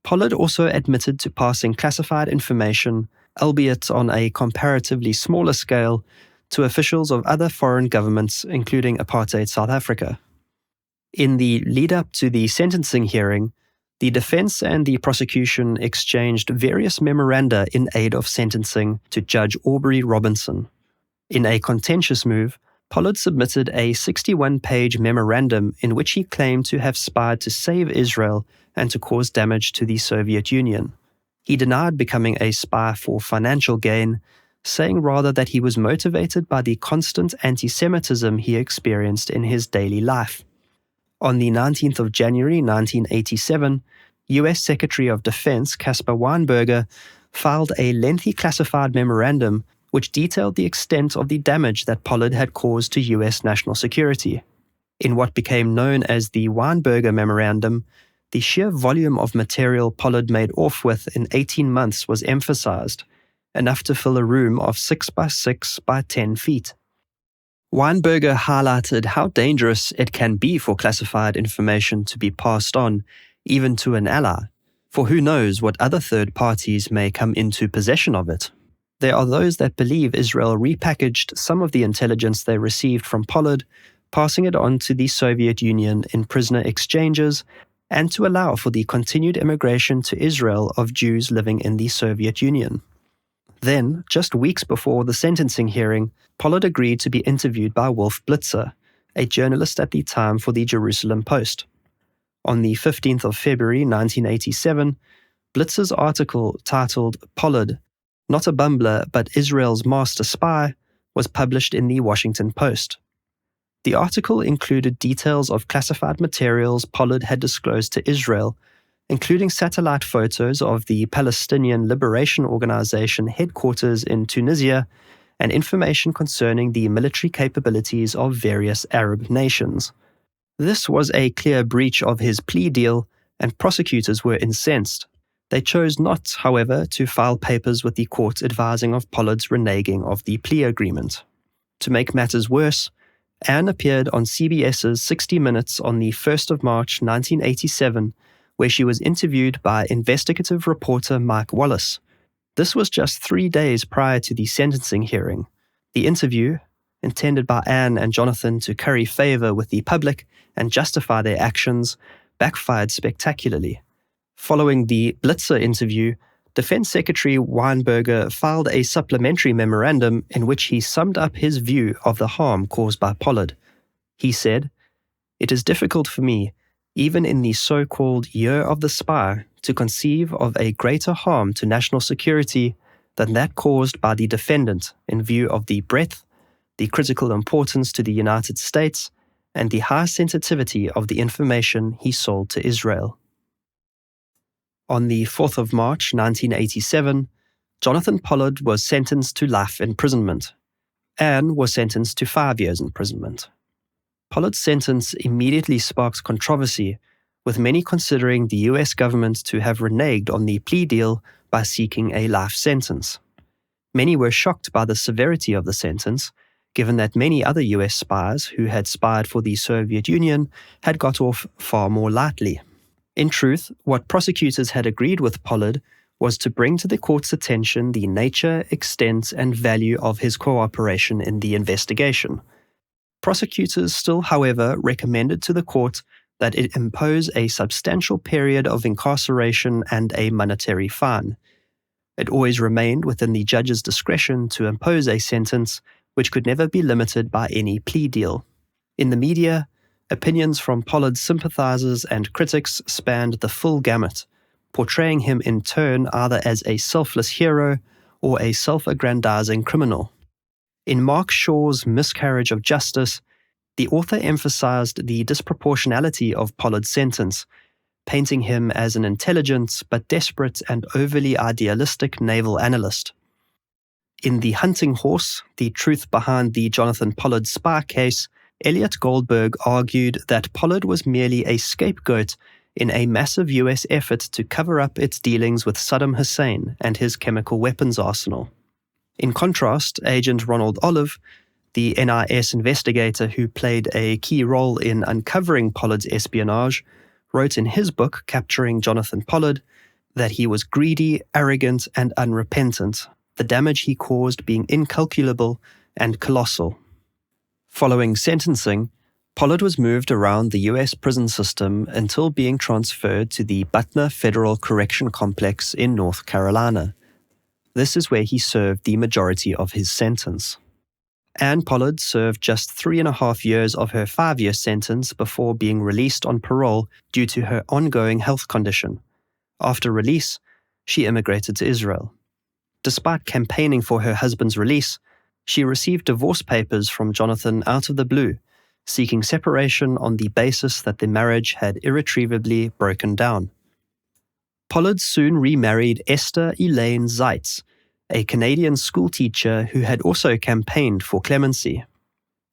Pollard also admitted to passing classified information, albeit on a comparatively smaller scale, to officials of other foreign governments, including apartheid South Africa. In the lead-up to the sentencing hearing, the defense and the prosecution exchanged various memoranda in aid of sentencing to Judge Aubrey Robinson. In a contentious move, Pollard submitted a 61-page memorandum in which he claimed to have spied to save Israel and to cause damage to the Soviet Union. He denied becoming a spy for financial gain, saying rather that he was motivated by the constant anti-Semitism he experienced in his daily life. On the 19th of January 1987, U.S. Secretary of Defense Caspar Weinberger filed a lengthy classified memorandum which detailed the extent of the damage that Pollard had caused to U.S. national security. In what became known as the Weinberger Memorandum, the sheer volume of material Pollard made off with in 18 months was emphasized, enough to fill a room of 6 by 6 by 10 feet. Weinberger highlighted how dangerous it can be for classified information to be passed on, even to an ally, for who knows what other third parties may come into possession of it. There are those that believe Israel repackaged some of the intelligence they received from Pollard, passing it on to the Soviet Union in prisoner exchanges, and to allow for the continued immigration to Israel of Jews living in the Soviet Union. Then, just weeks before the sentencing hearing, Pollard agreed to be interviewed by Wolf Blitzer, a journalist at the time for the Jerusalem Post. On the 15th of February 1987, Blitzer's article titled "Pollard, Not a Bumbler but Israel's Master Spy" was published in the Washington Post. The article included details of classified materials Pollard had disclosed to Israel, including satellite photos of the Palestinian Liberation Organization headquarters in Tunisia and information concerning the military capabilities of various Arab nations. This was a clear breach of his plea deal, and prosecutors were incensed. They chose not, however, to file papers with the court advising of Pollard's reneging of the plea agreement. To make matters worse, Anne appeared on CBS's 60 Minutes on the 1st of March 1987, where she was interviewed by investigative reporter Mike Wallace. This was just 3 days prior to the sentencing hearing. The interview, intended by Anne and Jonathan to curry favor with the public and justify their actions, backfired spectacularly. Following the Blitzer interview, Defense Secretary Weinberger filed a supplementary memorandum in which he summed up his view of the harm caused by Pollard. He said, "It is difficult for me, even in the so-called Year of the Spy, to conceive of a greater harm to national security than that caused by the defendant in view of the breadth, the critical importance to the United States, and the high sensitivity of the information he sold to Israel." On the 4th of March 1987, Jonathan Pollard was sentenced to life imprisonment. Anne was sentenced to 5 years imprisonment. Pollard's sentence immediately sparked controversy, with many considering the US government to have reneged on the plea deal by seeking a life sentence. Many were shocked by the severity of the sentence, given that many other US spies who had spied for the Soviet Union had got off far more lightly. In truth, what prosecutors had agreed with Pollard was to bring to the court's attention the nature, extent, and value of his cooperation in the investigation. Prosecutors still, however, recommended to the court that it impose a substantial period of incarceration and a monetary fine. It always remained within the judge's discretion to impose a sentence which could never be limited by any plea deal. In the media, opinions from Pollard's sympathizers and critics spanned the full gamut, portraying him in turn either as a selfless hero or a self-aggrandizing criminal. In Mark Shaw's Miscarriage of Justice, the author emphasized the disproportionality of Pollard's sentence, painting him as an intelligent but desperate and overly idealistic naval analyst. In The Hunting Horse, The Truth Behind the Jonathan Pollard Spy Case, Elliot Goldberg argued that Pollard was merely a scapegoat in a massive US effort to cover up its dealings with Saddam Hussein and his chemical weapons arsenal. In contrast, Agent Ronald Olive, the NIS investigator who played a key role in uncovering Pollard's espionage, wrote in his book, Capturing Jonathan Pollard, that he was greedy, arrogant, and unrepentant, the damage he caused being incalculable and colossal. Following sentencing, Pollard was moved around the U.S. prison system until being transferred to the Butner Federal Correction Complex in North Carolina. This is where he served the majority of his sentence. Anne Pollard served just 3.5 years of her 5-year sentence before being released on parole due to her ongoing health condition. After release, she immigrated to Israel. Despite campaigning for her husband's release, she received divorce papers from Jonathan out of the blue, seeking separation on the basis that the marriage had irretrievably broken down. Pollard soon remarried Esther Elaine Zeitz, a Canadian schoolteacher who had also campaigned for clemency.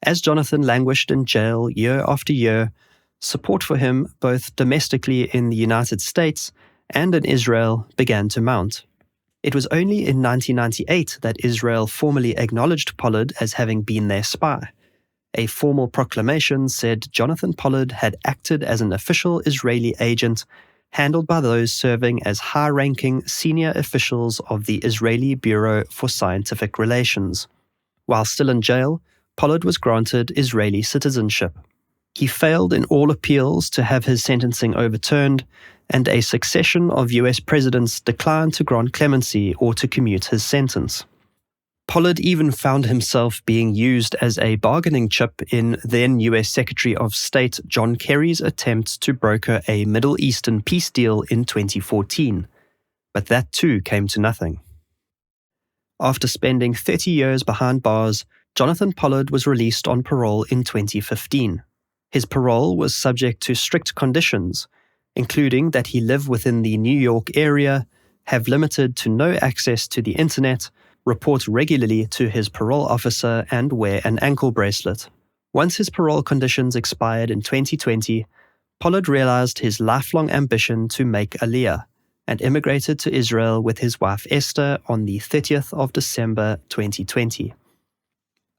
As Jonathan languished in jail year after year, support for him, both domestically in the United States and in Israel, began to mount. It was only in 1998 that Israel formally acknowledged Pollard as having been their spy. A formal proclamation said Jonathan Pollard had acted as an official Israeli agent handled by those serving as high-ranking senior officials of the Israeli Bureau for Scientific Relations. While still in jail, Pollard was granted Israeli citizenship. He failed in all appeals to have his sentencing overturned, and a succession of US presidents declined to grant clemency or to commute his sentence. Pollard even found himself being used as a bargaining chip in then US Secretary of State John Kerry's attempts to broker a Middle Eastern peace deal in 2014. But that too came to nothing. After spending 30 years behind bars, Jonathan Pollard was released on parole in 2015. His parole was subject to strict conditions, including that he live within the New York area, have limited to no access to the internet, report regularly to his parole officer, and wear an ankle bracelet. Once his parole conditions expired in 2020, Pollard realized his lifelong ambition to make Aliyah and immigrated to Israel with his wife Esther on the 30th of December 2020.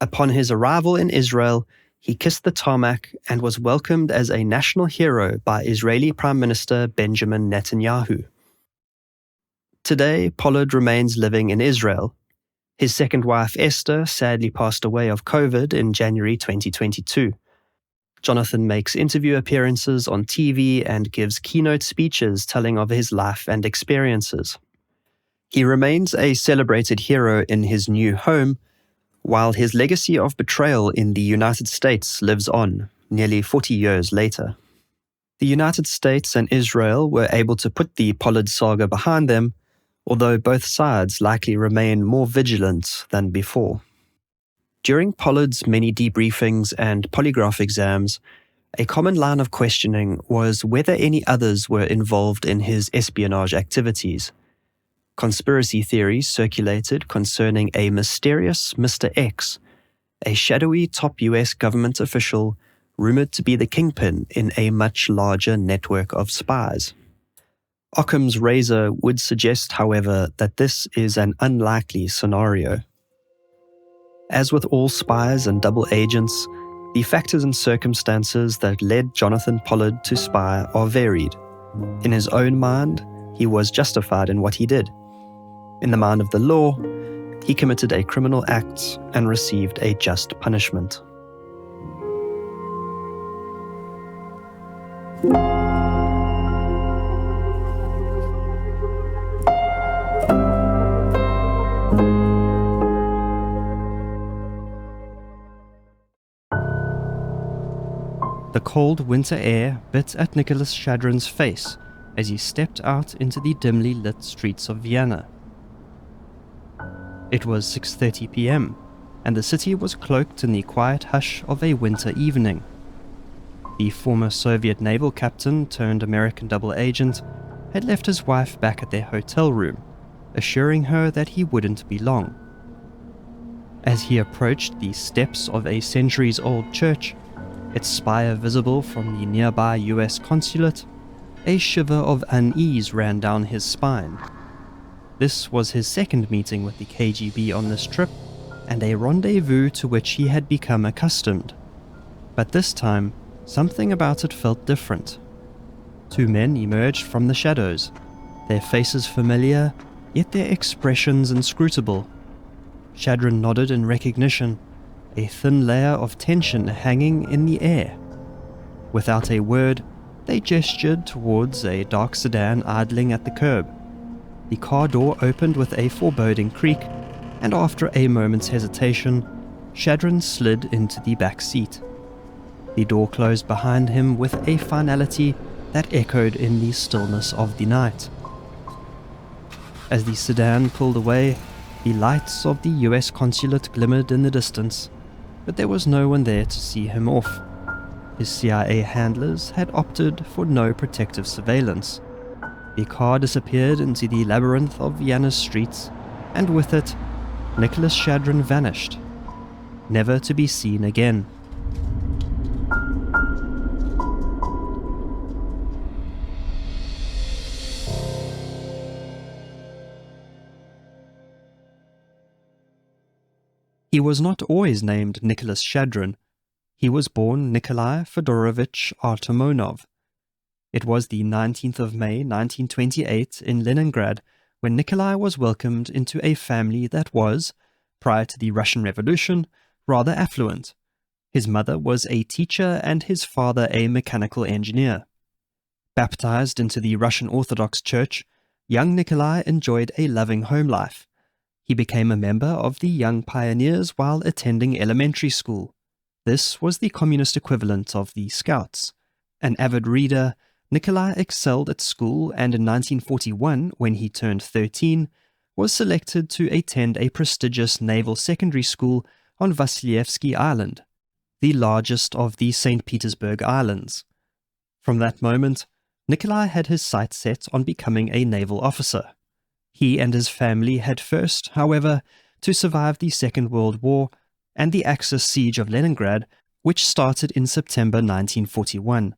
Upon his arrival in Israel, he kissed the tarmac and was welcomed as a national hero by Israeli Prime Minister Benjamin Netanyahu. Today, Pollard remains living in Israel. His second wife, Esther, sadly passed away of COVID in January 2022. Jonathan makes interview appearances on TV and gives keynote speeches telling of his life and experiences. He remains a celebrated hero in his new home, while his legacy of betrayal in the United States lives on, nearly 40 years later. The United States and Israel were able to put the Pollard saga behind them, although both sides likely remain more vigilant than before. During Pollard's many debriefings and polygraph exams, a common line of questioning was whether any others were involved in his espionage activities. Conspiracy theories circulated concerning a mysterious Mr. X, a shadowy top US government official rumored to be the kingpin in a much larger network of spies. Occam's razor would suggest, however, that this is an unlikely scenario. As with all spies and double agents, the factors and circumstances that led Jonathan Pollard to spy are varied. In his own mind, he was justified in what he did. In the mind of the law, he committed a criminal act and received a just punishment. cold winter air bit at Nicholas Shadrin's face as he stepped out into the dimly lit streets of Vienna. It was 6:30 p.m., and the city was cloaked in the quiet hush of a winter evening. The former Soviet naval captain turned American double agent had left his wife back at their hotel room, assuring her that he wouldn't be long. As he approached the steps of a centuries-old church, its spire visible from the nearby US consulate, a shiver of unease ran down his spine. This was his second meeting with the KGB on this trip, and a rendezvous to which he had become accustomed. But this time, something about it felt different. Two men emerged from the shadows, their faces familiar, yet their expressions inscrutable. Shadrin nodded in recognition, a thin layer of tension hanging in the air. Without a word, they gestured towards a dark sedan idling at the curb. The car door opened with a foreboding creak, and after a moment's hesitation, Shadrin slid into the back seat. The door closed behind him with a finality that echoed in the stillness of the night. As the sedan pulled away, the lights of the US consulate glimmered in the distance, but there was no one there to see him off. His CIA handlers had opted for no protective surveillance. The car disappeared into the labyrinth of Vienna's streets, and with it, Nicholas Shadrin vanished, never to be seen again. He was not always named Nicholas Shadrin. He was born Nikolai Fedorovich Artemonov. It was the 19th of May 1928 in Leningrad when Nikolai was welcomed into a family that was, prior to the Russian Revolution, rather affluent. His mother was a teacher and his father a mechanical engineer. Baptized into the Russian Orthodox Church, young Nikolai enjoyed a loving home life. He became a member of the Young Pioneers while attending elementary school. This was the communist equivalent of the Scouts. An avid reader, Nikolai excelled at school, and in 1941, when he turned 13, was selected to attend a prestigious naval secondary school on Vasilyevsky Island, the largest of the St. Petersburg Islands. From that moment, Nikolai had his sights set on becoming a naval officer. He and his family had first, however, to survive the Second World War and the Axis siege of Leningrad, which started in September 1941.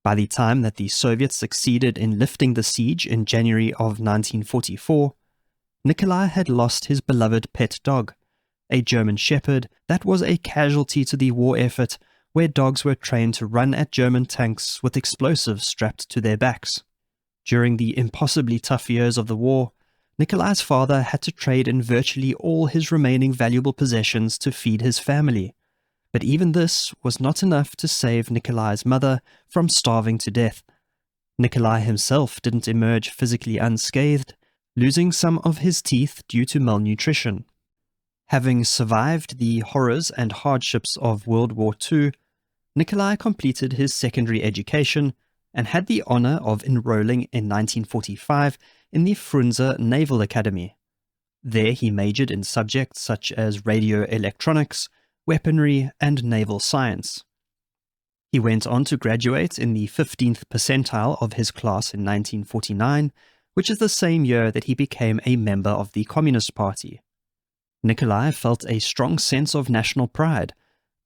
By the time that the Soviets succeeded in lifting the siege in January of 1944, Nikolai had lost his beloved pet dog, a German shepherd that was a casualty to the war effort, where dogs were trained to run at German tanks with explosives strapped to their backs. During the impossibly tough years of the war, Nikolai's father had to trade in virtually all his remaining valuable possessions to feed his family. But even this was not enough to save Nikolai's mother from starving to death. Nikolai himself didn't emerge physically unscathed, losing some of his teeth due to malnutrition. Having survived the horrors and hardships of World War II, Nikolai completed his secondary education and had the honor of enrolling in 1945 in the Frunze Naval Academy. There he majored in subjects such as radio electronics, weaponry, and naval science. He went on to graduate in the 15th percentile of his class in 1949, which is the same year that he became a member of the Communist Party. Nikolai felt a strong sense of national pride,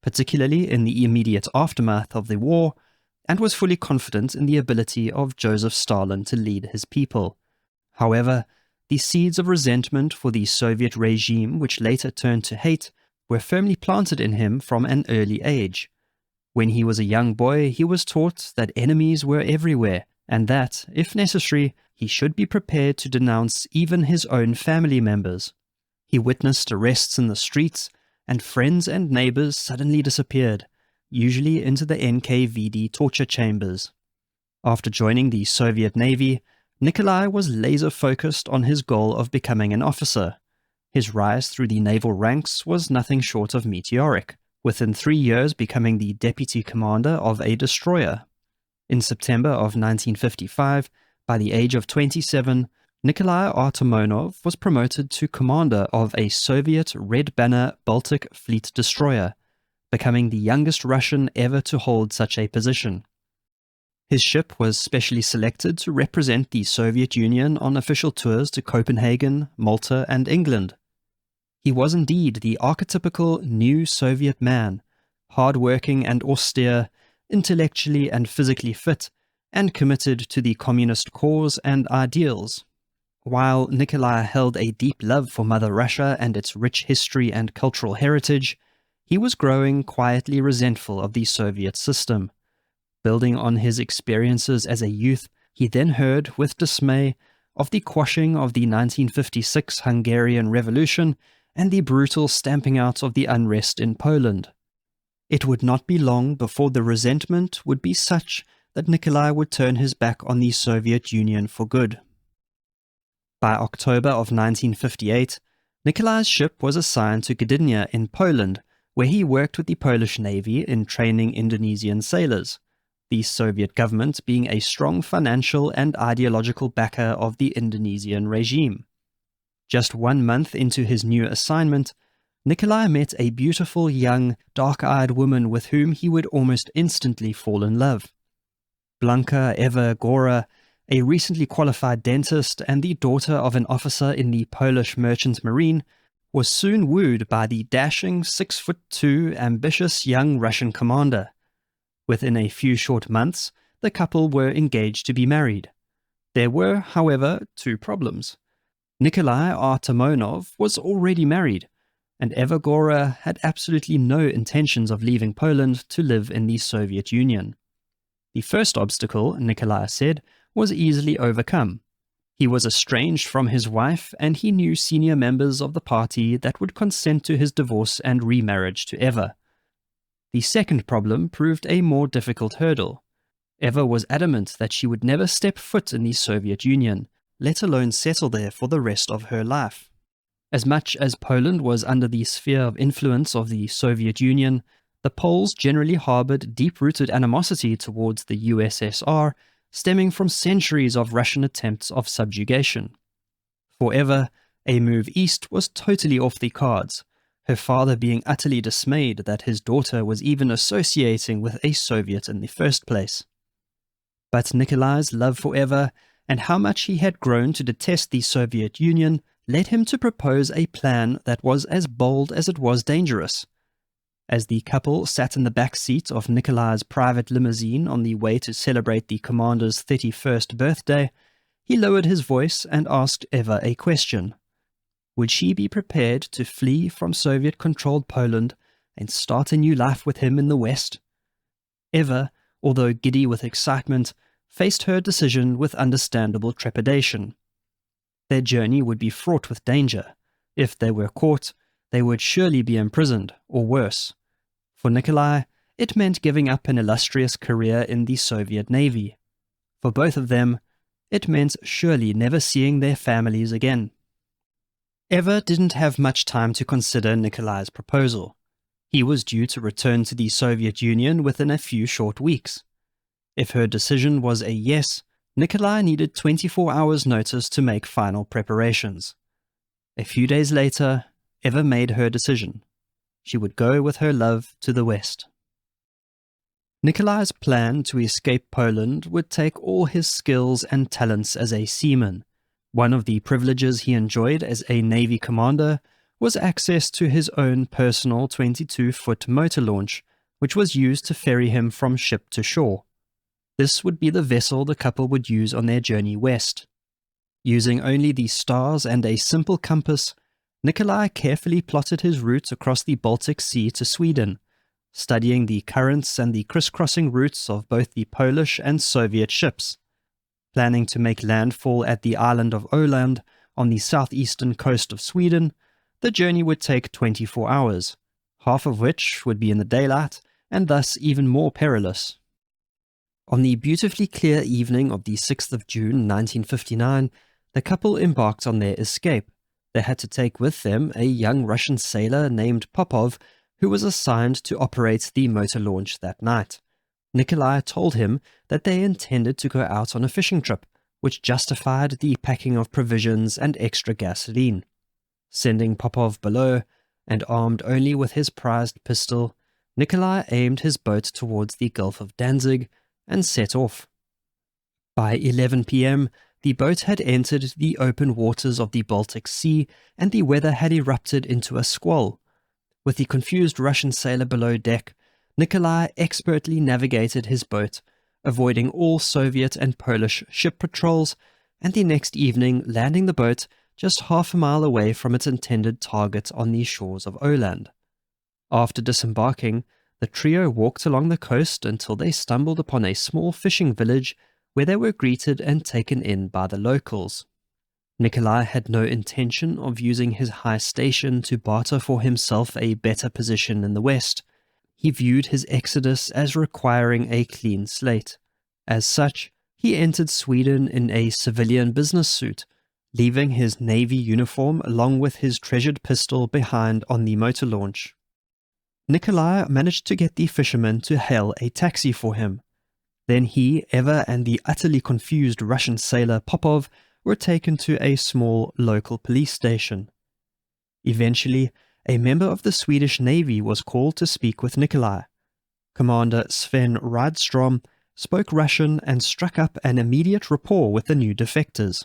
particularly in the immediate aftermath of the war, and was fully confident in the ability of Joseph Stalin to lead his people. However, the seeds of resentment for the Soviet regime, which later turned to hate, were firmly planted in him from an early age. When he was a young boy, he was taught that enemies were everywhere, and that, if necessary, he should be prepared to denounce even his own family members. He witnessed arrests in the streets, and friends and neighbors suddenly disappeared, usually into the NKVD torture chambers. After joining the Soviet Navy, Nikolai was laser-focused on his goal of becoming an officer. His rise through the naval ranks was nothing short of meteoric. within 3 years becoming the deputy commander of a destroyer. In September of 1955, by the age of 27, Nikolai Artemonov was promoted to commander of a Soviet Red Banner Baltic Fleet destroyer, becoming the youngest Russian ever to hold such a position. His ship was specially selected to represent the Soviet Union on official tours to Copenhagen, Malta, and England. He was indeed the archetypical new Soviet man, hard-working and austere, intellectually and physically fit, and committed to the communist cause and ideals. While Nikolai held a deep love for Mother Russia and its rich history and cultural heritage, he was growing quietly resentful of the Soviet system. Building on his experiences as a youth, he then heard with dismay of the quashing of the 1956 Hungarian Revolution and the brutal stamping out of the unrest in Poland. It would not be long before the resentment would be such that Nikolai would turn his back on the Soviet Union for good. By October of 1958, Nikolai's ship was assigned to Gdynia in Poland, where he worked with the Polish Navy in training Indonesian sailors, the Soviet government being a strong financial and ideological backer of the Indonesian regime. Just 1 month into his new assignment, Nikolai met a beautiful, young, dark-eyed woman with whom he would almost instantly fall in love. Blanka Eva Gora, a recently qualified dentist and the daughter of an officer in the Polish Merchant Marine, was soon wooed by the dashing 6'2" ambitious young Russian commander. Within a few short months, the couple were engaged to be married. There were, however, 2 problems. Nikolai Artemonov was already married, and Eva Gora had absolutely no intentions of leaving Poland to live in the Soviet Union. The first obstacle, Nikolai said, was easily overcome. He was estranged from his wife, and he knew senior members of the party that would consent to his divorce and remarriage to Eva. The second problem proved a more difficult hurdle. Eva was adamant that she would never step foot in the Soviet Union, let alone settle there for the rest of her life. As much as Poland was under the sphere of influence of the Soviet Union, the Poles generally harbored deep-rooted animosity towards the USSR, stemming from centuries of Russian attempts of subjugation. For Eva, a move east was totally off the cards, her father being utterly dismayed that his daughter was even associating with a Soviet in the first place. But Nikolai's love for Eva, and how much he had grown to detest the Soviet Union, led him to propose a plan that was as bold as it was dangerous. As the couple sat in the back seat of Nikolai's private limousine on the way to celebrate the commander's 31st birthday, he lowered his voice and asked Eva a question. Would she be prepared to flee from Soviet-controlled Poland and start a new life with him in the West? Eva, although giddy with excitement, faced her decision with understandable trepidation. Their journey would be fraught with danger. If they were caught, they would surely be imprisoned, or worse. For Nikolai, it meant giving up an illustrious career in the Soviet Navy. For both of them, it meant surely never seeing their families again. Eva didn't have much time to consider Nikolai's proposal. He was due to return to the Soviet Union within a few short weeks. If her decision was a yes, Nikolai needed 24 hours' notice to make final preparations. A few days later, Eva made her decision. She would go with her love to the West. Nikolai's plan to escape Poland would take all his skills and talents as a seaman. One of the privileges he enjoyed as a Navy commander was access to his own personal 22-foot motor launch, which was used to ferry him from ship to shore. This would be the vessel the couple would use on their journey west. Using only the stars and a simple compass, Nikolai carefully plotted his route across the Baltic Sea to Sweden, studying the currents and the crisscrossing routes of both the Polish and Soviet ships. Planning to make landfall at the island of Åland on the southeastern coast of Sweden, the journey would take 24 hours, half of which would be in the daylight, and thus even more perilous. On the beautifully clear evening of the 6th of June 1959, the couple embarked on their escape. They had to take with them a young Russian sailor named Popov, who was assigned to operate the motor launch that night. Nikolai told him that they intended to go out on a fishing trip, which justified the packing of provisions and extra gasoline. Sending Popov below, and armed only with his prized pistol, Nikolai aimed his boat towards the Gulf of Danzig and set off. By 11 p.m., the boat had entered the open waters of the Baltic Sea, and the weather had erupted into a squall. With the confused Russian sailor below deck, Nikolai expertly navigated his boat, avoiding all Soviet and Polish ship patrols, and the next evening landing the boat just half a mile away from its intended target on the shores of Åland. After disembarking, the trio walked along the coast until they stumbled upon a small fishing village where they were greeted and taken in by the locals. Nikolai had no intention of using his high station to barter for himself a better position in the West. He viewed his exodus as requiring a clean slate. As such, he entered Sweden in a civilian business suit, leaving his Navy uniform along with his treasured pistol behind on the motor launch. Nikolai managed to get the fisherman to hail a taxi for him. Then he, Eva, and the utterly confused Russian sailor Popov were taken to a small local police station. Eventually, a member of the Swedish Navy was called to speak with Nikolai. Commander Sven Rydstrom spoke Russian and struck up an immediate rapport with the new defectors.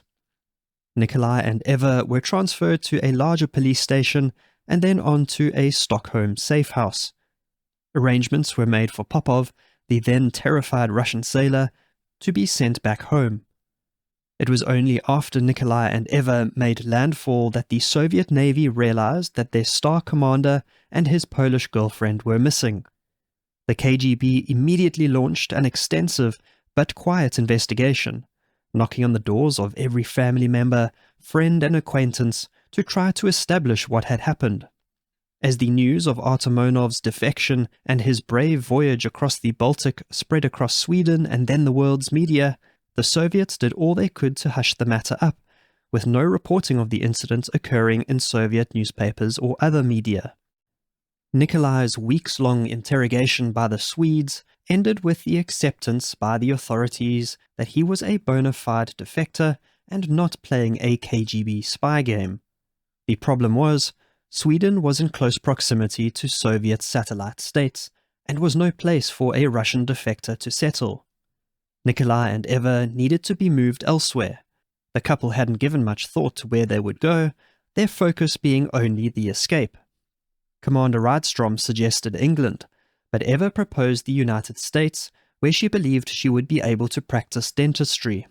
Nikolai and Eva were transferred to a larger police station and then on to a Stockholm safe house. Arrangements were made for Popov, the then terrified Russian sailor, to be sent back home. It was only after Nikolai and Eva made landfall that the Soviet Navy realized that their star commander and his Polish girlfriend were missing. The KGB immediately launched an extensive but quiet investigation, knocking on the doors of every family member, friend and acquaintance to try to establish what had happened. As the news of Artemonov's defection and his brave voyage across the Baltic spread across Sweden and then the world's media, the Soviets did all they could to hush the matter up, with no reporting of the incident occurring in Soviet newspapers or other media. Nikolai's weeks-long interrogation by the Swedes ended with the acceptance by the authorities that he was a bona fide defector and not playing a KGB spy game. The problem was, Sweden was in close proximity to Soviet satellite states, and was no place for a Russian defector to settle. Nikolai and Eva needed to be moved elsewhere. The couple hadn't given much thought to where they would go, their focus being only the escape. Commander Rydstrom suggested England, but Eva proposed the United States, where she believed she would be able to practice dentistry.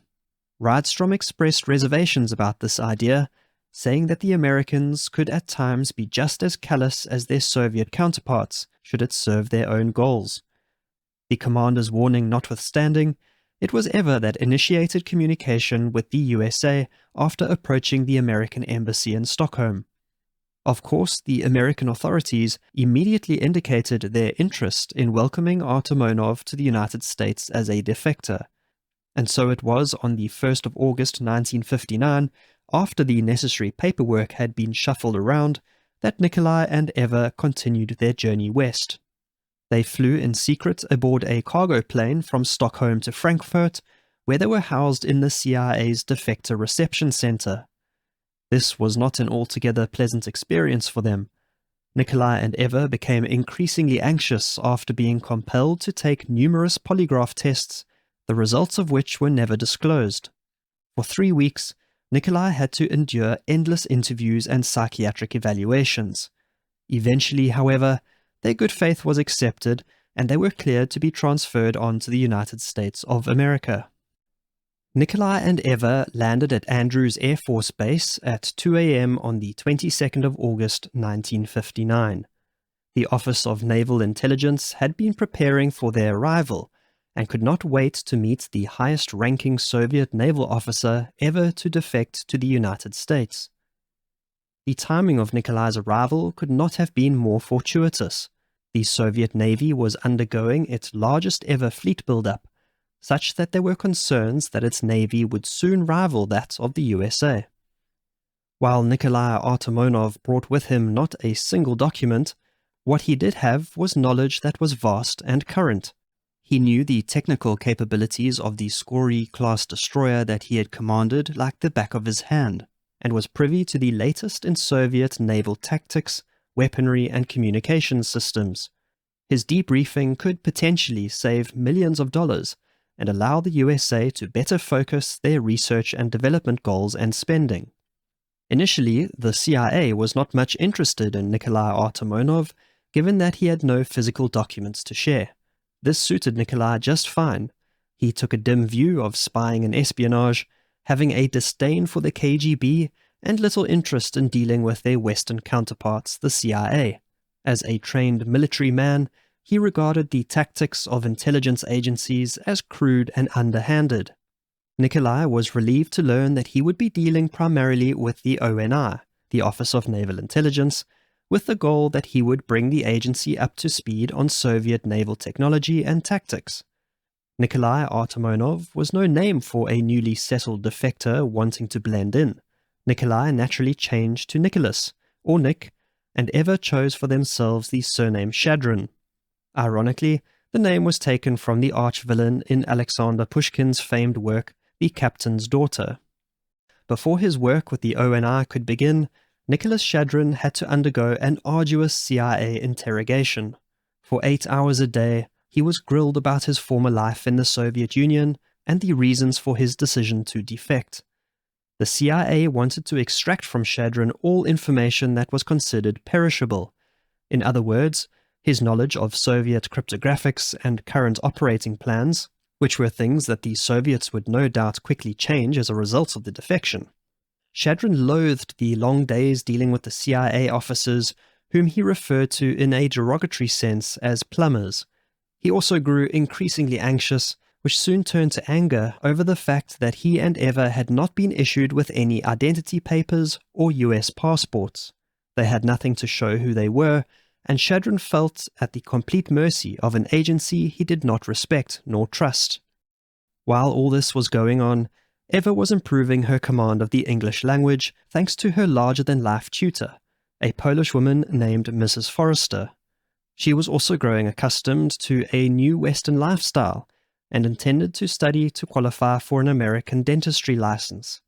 Rydstrom expressed reservations about this idea, saying that the Americans could at times be just as callous as their Soviet counterparts, should it serve their own goals. The commander's warning notwithstanding, it was Eva that initiated communication with the USA after approaching the American embassy in Stockholm. Of course, the American authorities immediately indicated their interest in welcoming Artemonov to the United States as a defector, and so it was on the 1st of August 1959, after the necessary paperwork had been shuffled around, that Nikolai and Eva continued their journey west. They flew in secret aboard a cargo plane from Stockholm to Frankfurt, where they were housed in the CIA's defector reception center. This was not an altogether pleasant experience for them. Nikolai and Eva became increasingly anxious after being compelled to take numerous polygraph tests, the results of which were never disclosed. For 3 weeks, Nikolai had to endure endless interviews and psychiatric evaluations. Eventually, however, their good faith was accepted, and they were cleared to be transferred on to the United States of America. Nikolai and Eva landed at Andrews Air Force Base at 2 a.m. on the 22nd of August 1959. The Office of Naval Intelligence had been preparing for their arrival, and could not wait to meet the highest-ranking Soviet naval officer ever to defect to the United States. The timing of Nikolai's arrival could not have been more fortuitous. The Soviet Navy was undergoing its largest ever fleet buildup, such that there were concerns that its navy would soon rival that of the USA. While Nikolai Artemonov brought with him not a single document, What he did have was knowledge that was vast and current. He knew the technical capabilities of the Scory-class destroyer that he had commanded like the back of his hand, and was privy to the latest in Soviet naval tactics, weaponry, and communications systems. His debriefing could potentially save millions of dollars and allow the USA to better focus their research and development goals and spending. Initially, the CIA was not much interested in Nikolai Artemonov, given that he had no physical documents to share. This suited Nikolai just fine. He took a dim view of spying and espionage, having a disdain for the KGB and little interest in dealing with their Western counterparts, the CIA. As a trained military man, he regarded the tactics of intelligence agencies as crude and underhanded. Nikolai was relieved to learn that he would be dealing primarily with the ONI, the Office of Naval Intelligence, with the goal that he would bring the agency up to speed on Soviet naval technology and tactics. Nikolai Artemonov was no name for a newly settled defector wanting to blend in. Nikolai naturally changed to Nicholas, or Nick, and ever chose for themselves the surname Shadrin. Ironically, the name was taken from the arch-villain in Alexander Pushkin's famed work, The Captain's Daughter. Before his work with the ONI could begin, Nicholas Shadrin had to undergo an arduous CIA interrogation. For 8 hours a day, he was grilled about his former life in the Soviet Union and the reasons for his decision to defect. The CIA wanted to extract from Shadrin all information that was considered perishable. In other words, his knowledge of Soviet cryptographics and current operating plans, which were things that the Soviets would no doubt quickly change as a result of the defection. Shadrin loathed the long days dealing with the CIA officers, whom he referred to in a derogatory sense as plumbers. He also grew increasingly anxious, which soon turned to anger over the fact that he and Eva had not been issued with any identity papers or US passports. They had nothing to show who they were, and Shadrin felt at the complete mercy of an agency he did not respect nor trust. While all this was going on, Eva was improving her command of the English language thanks to her larger-than-life tutor, a Polish woman named Mrs. Forrester. She was also growing accustomed to a new Western lifestyle and intended to study to qualify for an American dentistry license.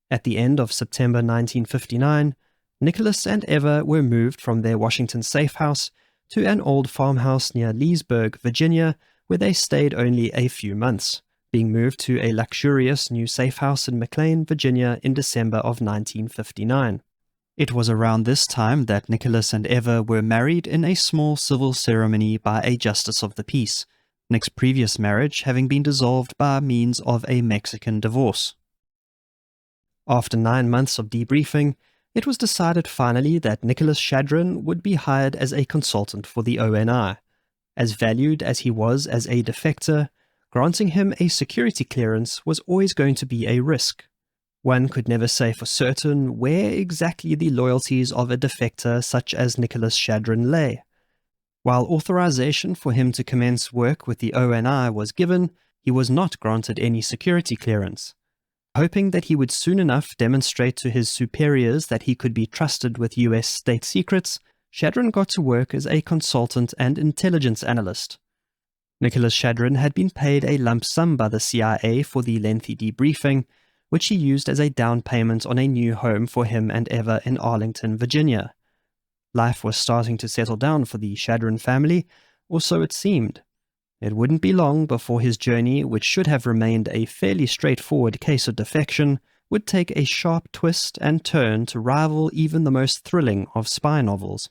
At the end of September 1959, Nicholas and Eva were moved from their Washington safe house to an old farmhouse near Leesburg, Virginia, where they stayed only a few months, being moved to a luxurious new safe house in McLean, Virginia in December of 1959. It was around this time that Nicholas and Eva were married in a small civil ceremony by a justice of the peace, Nick's previous marriage having been dissolved by means of a Mexican divorce. After 9 months of debriefing, it was decided finally that Nicholas Shadrin would be hired as a consultant for the ONI. As valued as he was as a defector, granting him a security clearance was always going to be a risk. One could never say for certain where exactly the loyalties of a defector such as Nicholas Shadrin lay. While authorization for him to commence work with the ONI was given, he was not granted any security clearance. Hoping that he would soon enough demonstrate to his superiors that he could be trusted with US state secrets, Shadrin got to work as a consultant and intelligence analyst. Nicholas Shadrin had been paid a lump sum by the CIA for the lengthy debriefing, which he used as a down payment on a new home for him and Eva in Arlington, Virginia. Life was starting to settle down for the Shadrin family, or so it seemed. It wouldn't be long before his journey, which should have remained a fairly straightforward case of defection, would take a sharp twist and turn to rival even the most thrilling of spy novels.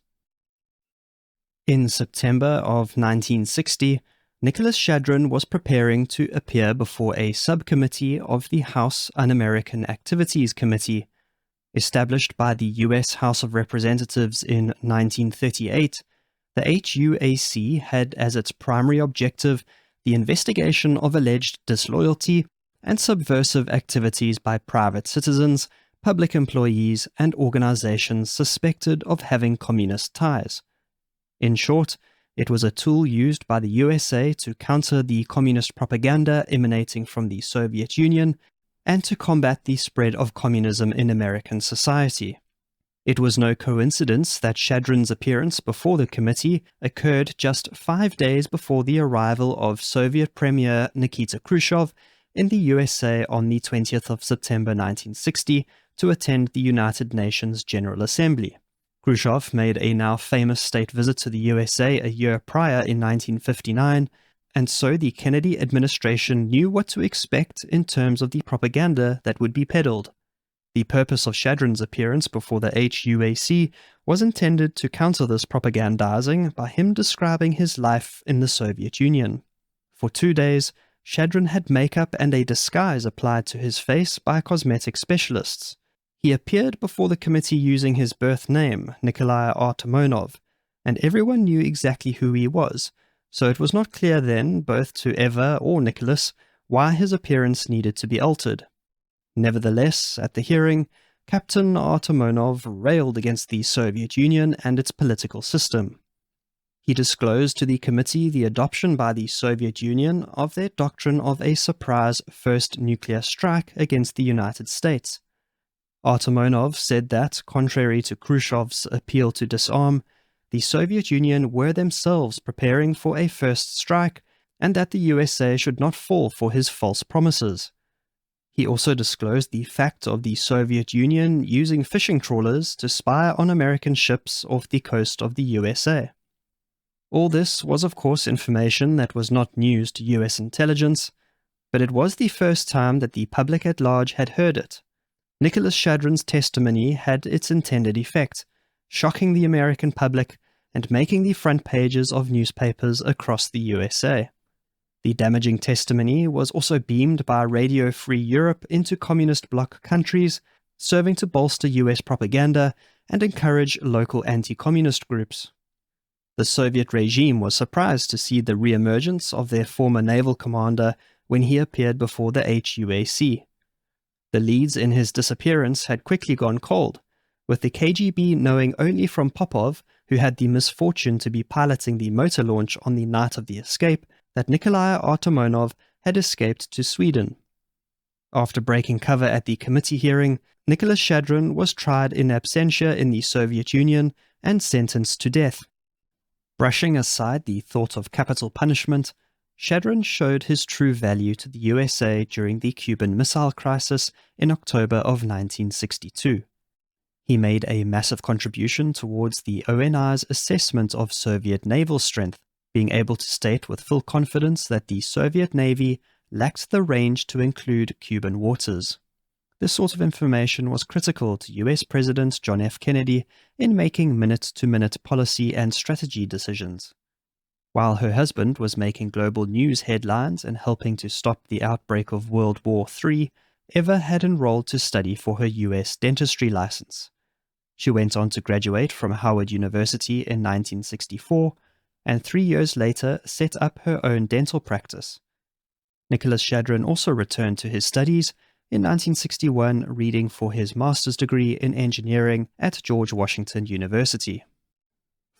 In September of 1960, Nicholas Shadrin was preparing to appear before a subcommittee of the House Un-American Activities Committee. Established by the U.S. House of Representatives in 1938, the HUAC had as its primary objective the investigation of alleged disloyalty and subversive activities by private citizens, public employees, and organizations suspected of having communist ties. In short, it was a tool used by the USA to counter the communist propaganda emanating from the Soviet Union and to combat the spread of communism in American society. It was no coincidence that Shadrin's appearance before the committee occurred just 5 days before the arrival of Soviet Premier Nikita Khrushchev in the USA on the 20th of September 1960 to attend the United Nations General Assembly. Khrushchev made a now famous state visit to the USA a year prior in 1959, and so the Kennedy administration knew what to expect in terms of the propaganda that would be peddled. The purpose of Shadrin's appearance before the HUAC was intended to counter this propagandizing by him describing his life in the Soviet Union. For 2 days, Shadrin had makeup and a disguise applied to his face by cosmetic specialists. He appeared before the committee using his birth name, Nikolai Artemonov, and everyone knew exactly who he was, so it was not clear then, both to Eva or Nicholas, why his appearance needed to be altered. Nevertheless, at the hearing, Captain Artemonov railed against the Soviet Union and its political system. He disclosed to the committee the adoption by the Soviet Union of their doctrine of a surprise first nuclear strike against the United States. Artemonov said that, contrary to Khrushchev's appeal to disarm, the Soviet Union were themselves preparing for a first strike and that the USA should not fall for his false promises. He also disclosed the fact of the Soviet Union using fishing trawlers to spy on American ships off the coast of the USA. All this was, of course, information that was not news to US intelligence, but it was the first time that the public at large had heard it. Nicholas Shadrin's testimony had its intended effect, shocking the American public and making the front pages of newspapers across the USA. The damaging testimony was also beamed by Radio Free Europe into communist bloc countries, serving to bolster US propaganda and encourage local anti-communist groups. The Soviet regime was surprised to see the re-emergence of their former naval commander when he appeared before the HUAC. The leads in his disappearance had quickly gone cold, with the KGB knowing only from Popov, who had the misfortune to be piloting the motor launch on the night of the escape, that Nikolai Artemonov had escaped to Sweden. After breaking cover at the committee hearing, Nicholas Shadrin was tried in absentia in the Soviet Union and sentenced to death. Brushing aside the thought of capital punishment, Shadrin showed his true value to the USA during the Cuban Missile Crisis in October of 1962. He made a massive contribution towards the ONI's assessment of Soviet naval strength, being able to state with full confidence that the Soviet Navy lacked the range to include Cuban waters. This sort of information was critical to US President John F. Kennedy in making minute-to-minute policy and strategy decisions. While her husband was making global news headlines and helping to stop the outbreak of World War III, Eva had enrolled to study for her US dentistry license. She went on to graduate from Howard University in 1964, and 3 years later set up her own dental practice. Nicholas Shadrin also returned to his studies in 1961, reading for his master's degree in engineering at George Washington University.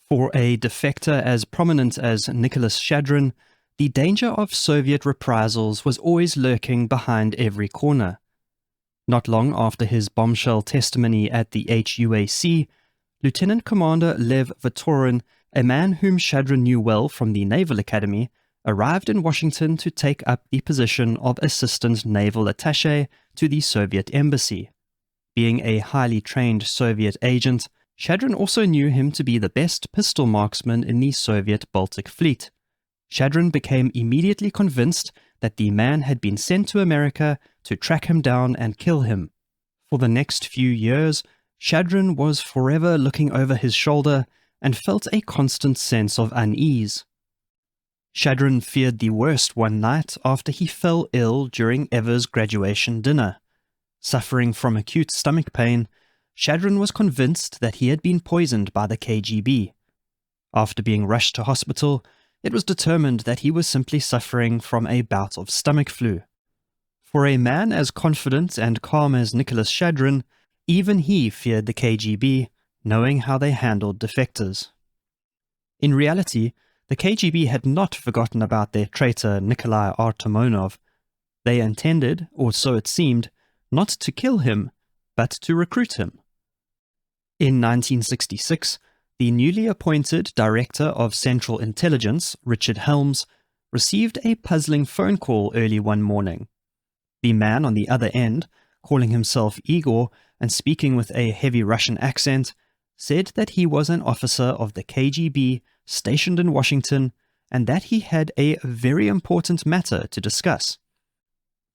For a defector as prominent as Nicholas Shadrin, the danger of Soviet reprisals was always lurking behind every corner. Not long after his bombshell testimony at the HUAC, Lieutenant Commander Lev Vitorin, a man whom Shadrin knew well from the Naval Academy, arrived in Washington to take up the position of Assistant Naval Attaché to the Soviet Embassy. Being a highly trained Soviet agent, Shadrin also knew him to be the best pistol marksman in the Soviet Baltic Fleet. Shadrin became immediately convinced that the man had been sent to America to track him down and kill him. For the next few years, Shadrin was forever looking over his shoulder and felt a constant sense of unease. Shadrin feared the worst one night after he fell ill during Eva's graduation dinner. Suffering from acute stomach pain, Shadrin was convinced that he had been poisoned by the KGB. After being rushed to hospital, it was determined that he was simply suffering from a bout of stomach flu. For a man as confident and calm as Nicholas Shadrin, even he feared the KGB, knowing how they handled defectors. In reality, the KGB had not forgotten about their traitor Nikolai Artemonov. They intended, or so it seemed, not to kill him, but to recruit him. In 1966, the newly appointed Director of Central Intelligence, Richard Helms, received a puzzling phone call early one morning. The man on the other end, calling himself Igor and speaking with a heavy Russian accent, said that he was an officer of the KGB stationed in Washington and that he had a very important matter to discuss.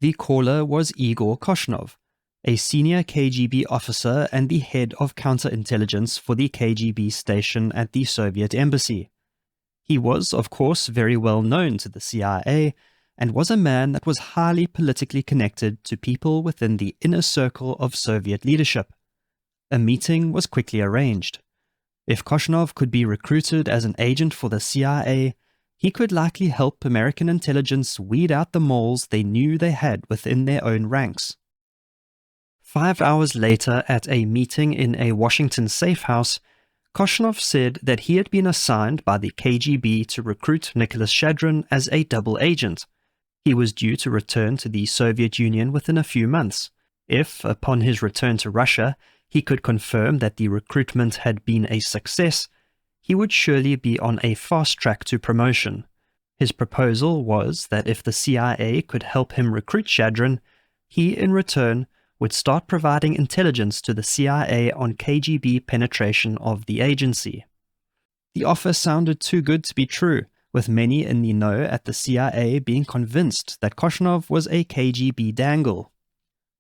The caller was Igor Koshnov, a senior KGB officer and the head of counterintelligence for the KGB station at the Soviet embassy. He was, of course, very well known to the CIA and was a man that was highly politically connected to people within the inner circle of Soviet leadership. A meeting was quickly arranged. If Koshnov could be recruited as an agent for the CIA, he could likely help American intelligence weed out the moles they knew they had within their own ranks. 5 hours later, at a meeting in a Washington safe house, Koshnov said that he had been assigned by the KGB to recruit Nicholas Shadrin as a double agent. He was due to return to the Soviet Union within a few months. If, upon his return to Russia, he could confirm that the recruitment had been a success, he would surely be on a fast track to promotion. His proposal was that if the CIA could help him recruit Shadrin, he, in return, would start providing intelligence to the CIA on KGB penetration of the agency. The offer sounded too good to be true, with many in the know at the CIA being convinced that Koshnov was a KGB dangle.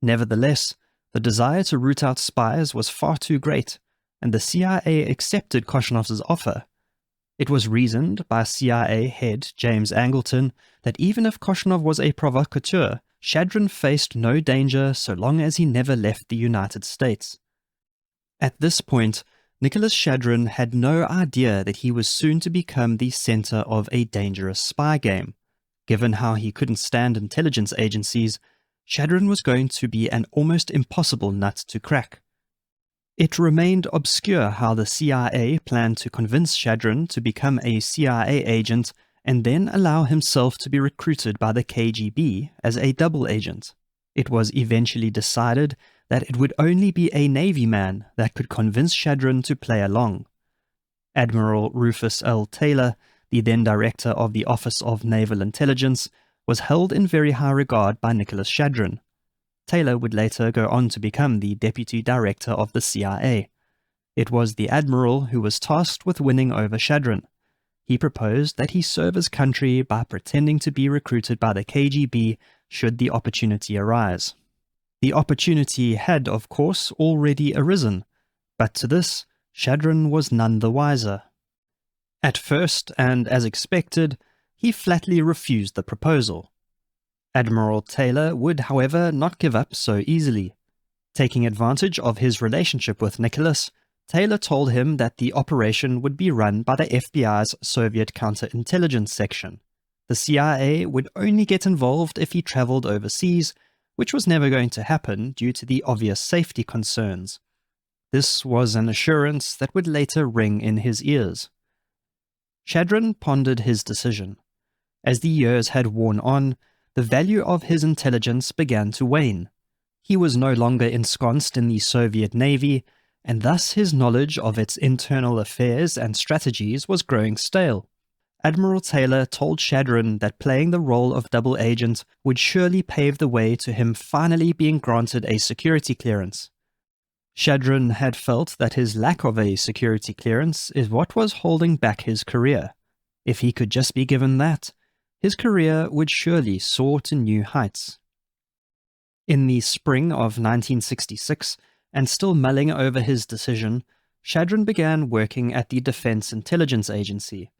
Nevertheless, the desire to root out spies was far too great, and the CIA accepted Koshnov's offer. It was reasoned by CIA head James Angleton that even if Koshnov was a provocateur, Shadrin faced no danger so long as he never left the United States. At this point, Nicholas Shadrin had no idea that he was soon to become the center of a dangerous spy game. Given how he couldn't stand intelligence agencies, Shadrin was going to be an almost impossible nut to crack. It remained obscure how the CIA planned to convince Shadrin to become a CIA agent and then allow himself to be recruited by the KGB as a double agent. It was eventually decided that it would only be a Navy man that could convince Shadrin to play along. Admiral Rufus L. Taylor, the then director of the Office of Naval Intelligence, was held in very high regard by Nicholas Shadrin. Taylor would later go on to become the deputy director of the CIA. It was the admiral who was tasked with winning over Shadrin. He proposed that he serve his country by pretending to be recruited by the KGB should the opportunity arise. The opportunity had, of course, already arisen, but to this, Shadrin was none the wiser. At first, and as expected, he flatly refused the proposal. Admiral Taylor would, however, not give up so easily. Taking advantage of his relationship with Nicholas, Taylor told him that the operation would be run by the FBI's Soviet counterintelligence section. The CIA would only get involved if he traveled overseas, which was never going to happen due to the obvious safety concerns. This was an assurance that would later ring in his ears. Shadrin pondered his decision. As the years had worn on, the value of his intelligence began to wane. He was no longer ensconced in the Soviet Navy, and thus his knowledge of its internal affairs and strategies was growing stale. Admiral Taylor told Shadrin that playing the role of double agent would surely pave the way to him finally being granted a security clearance. Shadrin had felt that his lack of a security clearance is what was holding back his career. If he could just be given that, his career would surely soar to new heights. In the spring of 1966, and still mulling over his decision, Shadrin began working at the Defense Intelligence Agency.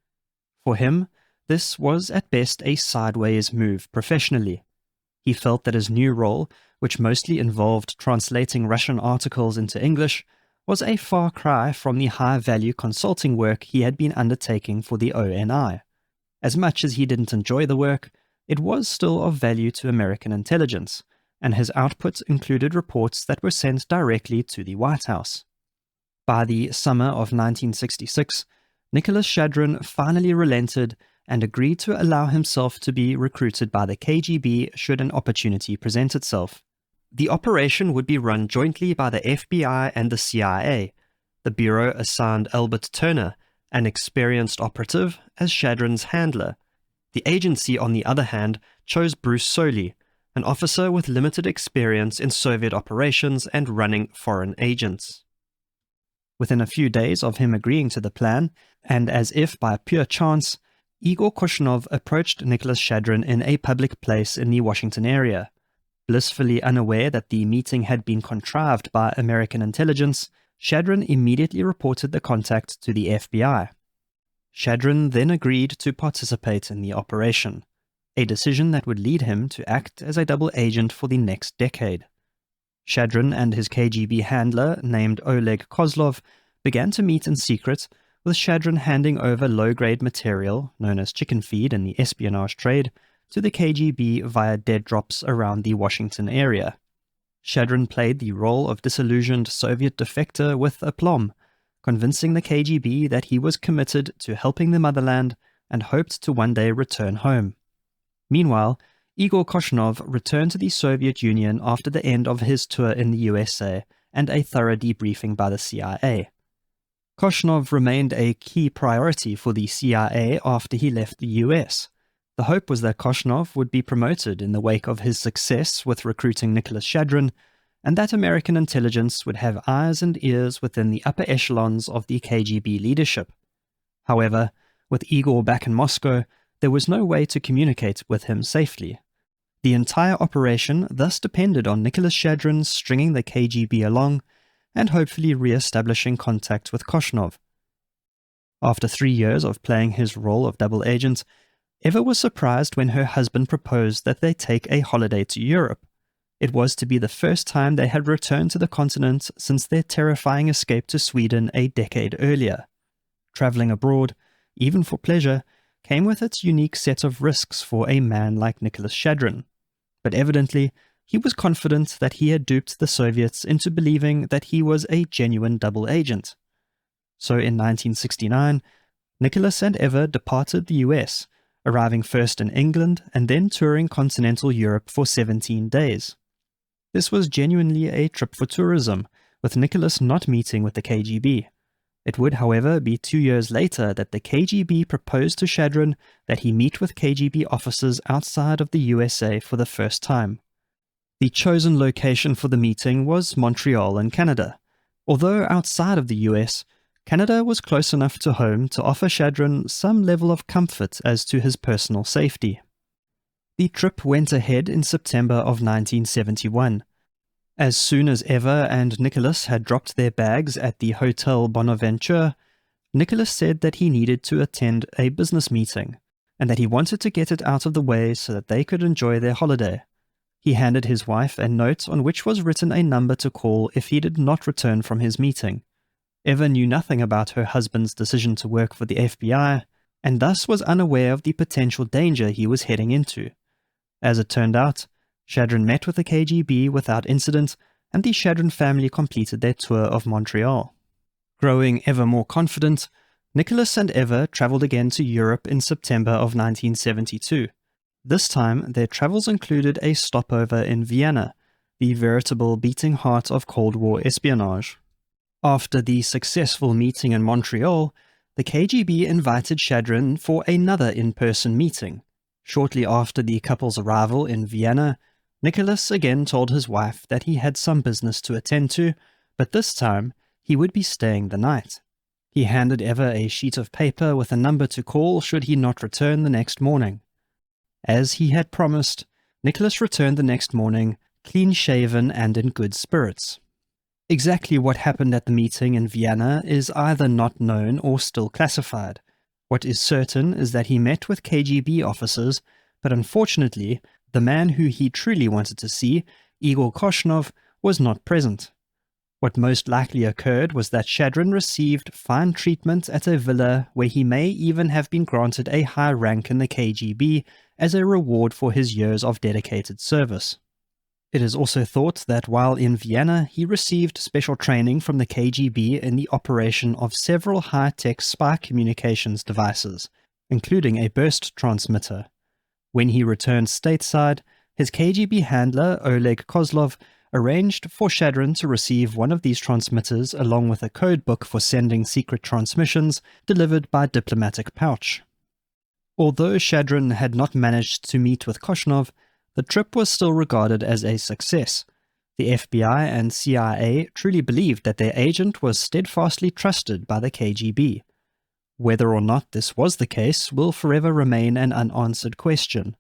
For him, this was at best a sideways move professionally. He felt that his new role, which mostly involved translating Russian articles into English, was a far cry from the high-value consulting work he had been undertaking for the ONI. As much as he didn't enjoy the work, it was still of value to American intelligence, and his output included reports that were sent directly to the White House. By the summer of 1966, Nicholas Shadrin finally relented and agreed to allow himself to be recruited by the KGB should an opportunity present itself. The operation would be run jointly by the FBI and the CIA. The bureau assigned Albert Turner, an experienced operative, as Shadrin's handler. The agency, on the other hand, chose Bruce Soley, an officer with limited experience in Soviet operations and running foreign agents. Within a few days of him agreeing to the plan, and as if by pure chance, Igor Korshunov approached Nicholas Shadrin in a public place in the Washington area. Blissfully unaware that the meeting had been contrived by American intelligence, Shadrin immediately reported the contact to the FBI. Shadrin then agreed to participate in the operation, a decision that would lead him to act as a double agent for the next decade. Shadrin and his KGB handler, named Oleg Kozlov, began to meet in secret, with Shadrin handing over low-grade material, known as chicken feed in the espionage trade, to the KGB via dead drops around the Washington area. Shadrin played the role of disillusioned Soviet defector with aplomb, convincing the KGB that he was committed to helping the motherland and hoped to one day return home. Meanwhile, Igor Korshunov returned to the Soviet Union after the end of his tour in the USA and a thorough debriefing by the CIA. Korshunov remained a key priority for the CIA after he left the US. The hope was that Korshunov would be promoted in the wake of his success with recruiting Nicholas Shadrin, and that American intelligence would have eyes and ears within the upper echelons of the KGB leadership. However, with Igor back in Moscow, there was no way to communicate with him safely. The entire operation thus depended on Nicholas Shadrin stringing the KGB along and hopefully re-establishing contact with Korshunov. After 3 years of playing his role of double agent, Eva was surprised when her husband proposed that they take a holiday to Europe. It was to be the first time they had returned to the continent since their terrifying escape to Sweden a decade earlier. Traveling abroad, even for pleasure, came with its unique set of risks for a man like Nicholas Shadrin. But evidently, he was confident that he had duped the Soviets into believing that he was a genuine double agent. So in 1969, Nicholas and Eva departed the US, arriving first in England and then touring continental Europe for 17 days. This was genuinely a trip for tourism, with Nicholas not meeting with the KGB. It would, however, be 2 years later that the KGB proposed to Shadrin that he meet with KGB officers outside of the USA for the first time. The chosen location for the meeting was Montreal in Canada. Although outside of the US, Canada was close enough to home to offer Shadrin some level of comfort as to his personal safety. The trip went ahead in September of 1971. As soon as Eva and Nicholas had dropped their bags at the Hotel Bonaventure, Nicholas said that he needed to attend a business meeting, and that he wanted to get it out of the way so that they could enjoy their holiday. He handed his wife a note on which was written a number to call if he did not return from his meeting. Eva knew nothing about her husband's decision to work for the FBI, and thus was unaware of the potential danger he was heading into. As it turned out, Shadrin met with the KGB without incident, and the Shadrin family completed their tour of Montreal. Growing ever more confident, Nicholas and Eva traveled again to Europe in September of 1972. This time, their travels included a stopover in Vienna, the veritable beating heart of Cold War espionage. After the successful meeting in Montreal, the KGB invited Shadrin for another in-person meeting. Shortly after the couple's arrival in Vienna, Nicholas again told his wife that he had some business to attend to, but this time he would be staying the night. He handed Eva a sheet of paper with a number to call should he not return the next morning. As he had promised, Nicholas returned the next morning, clean-shaven and in good spirits. Exactly what happened at the meeting in Vienna is either not known or still classified. What is certain is that he met with KGB officers, but unfortunately, the man who he truly wanted to see, Igor Korshunov, was not present. What most likely occurred was that Shadrin received fine treatment at a villa where he may even have been granted a high rank in the KGB as a reward for his years of dedicated service. It is also thought that while in Vienna he received special training from the KGB in the operation of several high-tech spy communications devices, including a burst transmitter. When he returned stateside, his KGB handler, Oleg Kozlov, arranged for Shadrin to receive one of these transmitters along with a code book for sending secret transmissions delivered by diplomatic pouch. Although Shadrin had not managed to meet with Koshnov, the trip was still regarded as a success. The FBI and CIA truly believed that their agent was steadfastly trusted by the KGB. Whether or not this was the case will forever remain an unanswered question.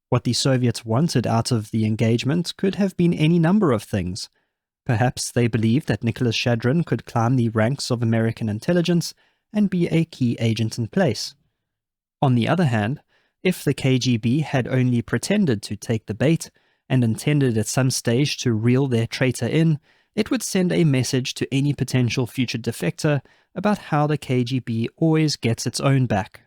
What the Soviets wanted out of the engagement could have been any number of things. Perhaps they believed that Nicholas Shadrin could climb the ranks of American intelligence and be a key agent in place. On the other hand, if the KGB had only pretended to take the bait and intended at some stage to reel their traitor in, it would send a message to any potential future defector about how the KGB always gets its own back.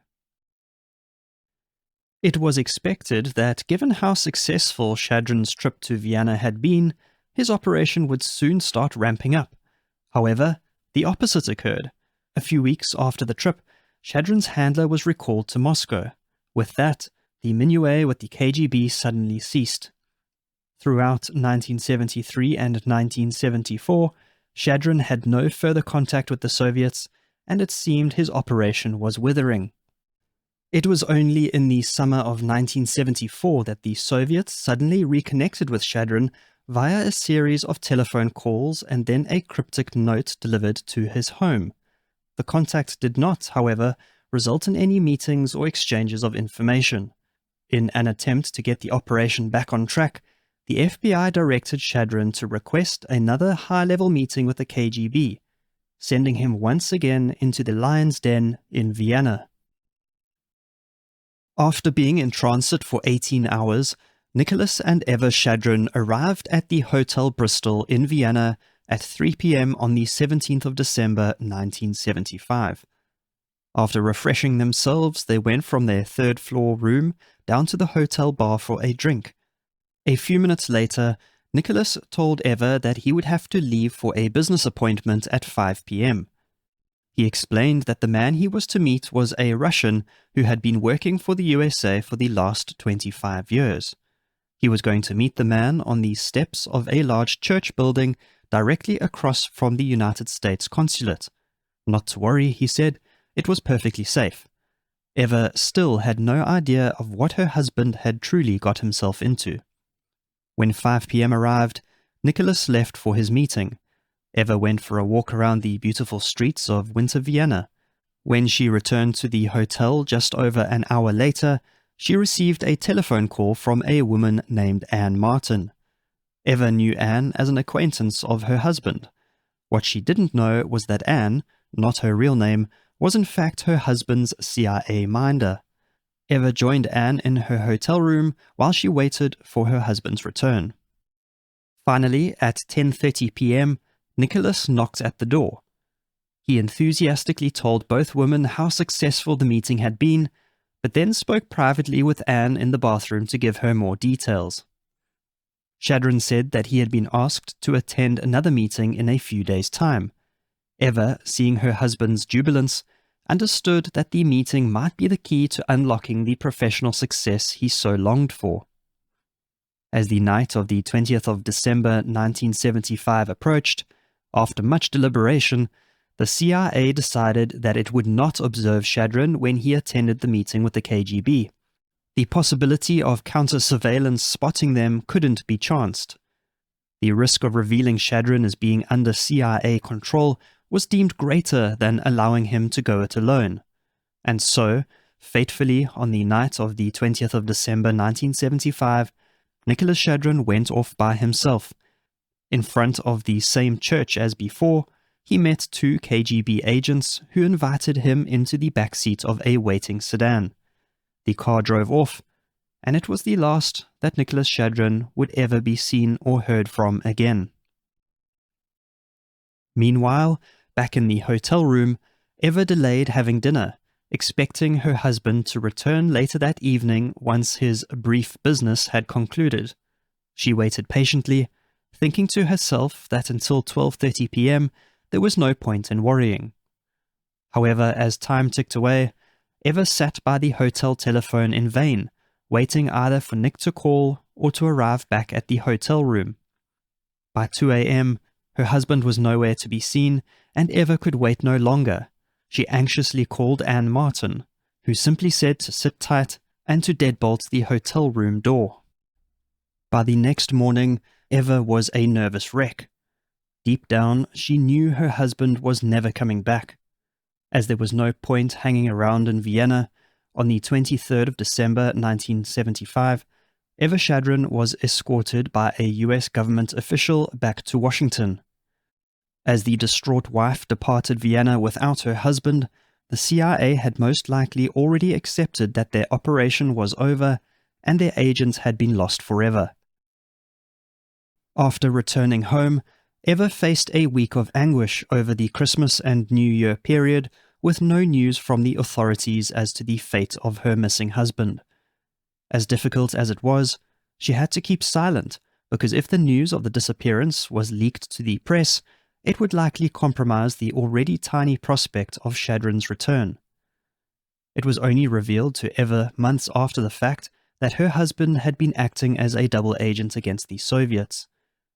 It was expected that, given how successful Shadrin's trip to Vienna had been, his operation would soon start ramping up. However, the opposite occurred. A few weeks after the trip, Shadrin's handler was recalled to Moscow. With that, the minuet with the KGB suddenly ceased. Throughout 1973 and 1974, Shadrin had no further contact with the Soviets, and it seemed his operation was withering. It was only in the summer of 1974 that the Soviets suddenly reconnected with Shadrin via a series of telephone calls and then a cryptic note delivered to his home. The contact did not, however, result in any meetings or exchanges of information. In an attempt to get the operation back on track, the FBI directed Shadrin to request another high-level meeting with the KGB, sending him once again into the lion's den in Vienna. After being in transit for 18 hours, Nicholas and Eva Shadrin arrived at the Hotel Bristol in Vienna at 3 p.m. on the 17th of December 1975. After refreshing themselves, they went from their third-floor room down to the hotel bar for a drink. A few minutes later, Nicholas told Eva that he would have to leave for a business appointment at 5 p.m. He explained that the man he was to meet was a Russian who had been working for the USA for the last 25 years. He was going to meet the man on the steps of a large church building directly across from the United States consulate. Not to worry, he said, it was perfectly safe. Eva still had no idea of what her husband had truly got himself into. When 5 p.m. arrived, Nicholas left for his meeting. Eva went for a walk around the beautiful streets of winter Vienna. When she returned to the hotel just over an hour later, she received a telephone call from a woman named Anne Martin. Eva knew Anne as an acquaintance of her husband. What she didn't know was that Anne, not her real name, was in fact her husband's CIA minder. Eva joined Anne in her hotel room while she waited for her husband's return. Finally, at 10:30 p.m., Nicholas knocked at the door. He enthusiastically told both women how successful the meeting had been, but then spoke privately with Anne in the bathroom to give her more details. Shadrin said that he had been asked to attend another meeting in a few days' time. Eva, seeing her husband's jubilance, understood that the meeting might be the key to unlocking the professional success he so longed for. As the night of the 20th of December 1975 approached, after much deliberation, the CIA decided that it would not observe Shadrin when he attended the meeting with the KGB. The possibility of counter-surveillance spotting them couldn't be chanced. The risk of revealing Shadrin as being under CIA control was deemed greater than allowing him to go it alone. And so, fatefully, on the night of the 20th of December 1975, Nicholas Shadrin went off by himself. In front of the same church as before, he met two KGB agents who invited him into the back seat of a waiting sedan. The car drove off, and it was the last that Nicholas Shadrin would ever be seen or heard from again. Meanwhile, back in the hotel room, Eva delayed having dinner, expecting her husband to return later that evening once his brief business had concluded. She waited patiently, thinking to herself that until 12:30 p.m. there was no point in worrying. However, as time ticked away, Eva sat by the hotel telephone in vain, waiting either for Nick to call or to arrive back at the hotel room. By 2 a.m., her husband was nowhere to be seen, and Eva could wait no longer. She anxiously called Anne Martin, who simply said to sit tight and to deadbolt the hotel room door. By the next morning, Eva was a nervous wreck. Deep down, she knew her husband was never coming back. As there was no point hanging around in Vienna, on the 23rd of December 1975, Eva Shadrin was escorted by a US government official back to Washington. As the distraught wife departed Vienna without her husband, the CIA had most likely already accepted that their operation was over and their agents had been lost forever. After returning home, Eva faced a week of anguish over the Christmas and New Year period with no news from the authorities as to the fate of her missing husband. As difficult as it was, she had to keep silent because if the news of the disappearance was leaked to the press, it would likely compromise the already tiny prospect of Shadrin's return. It was only revealed to Eva months after the fact that her husband had been acting as a double agent against the Soviets.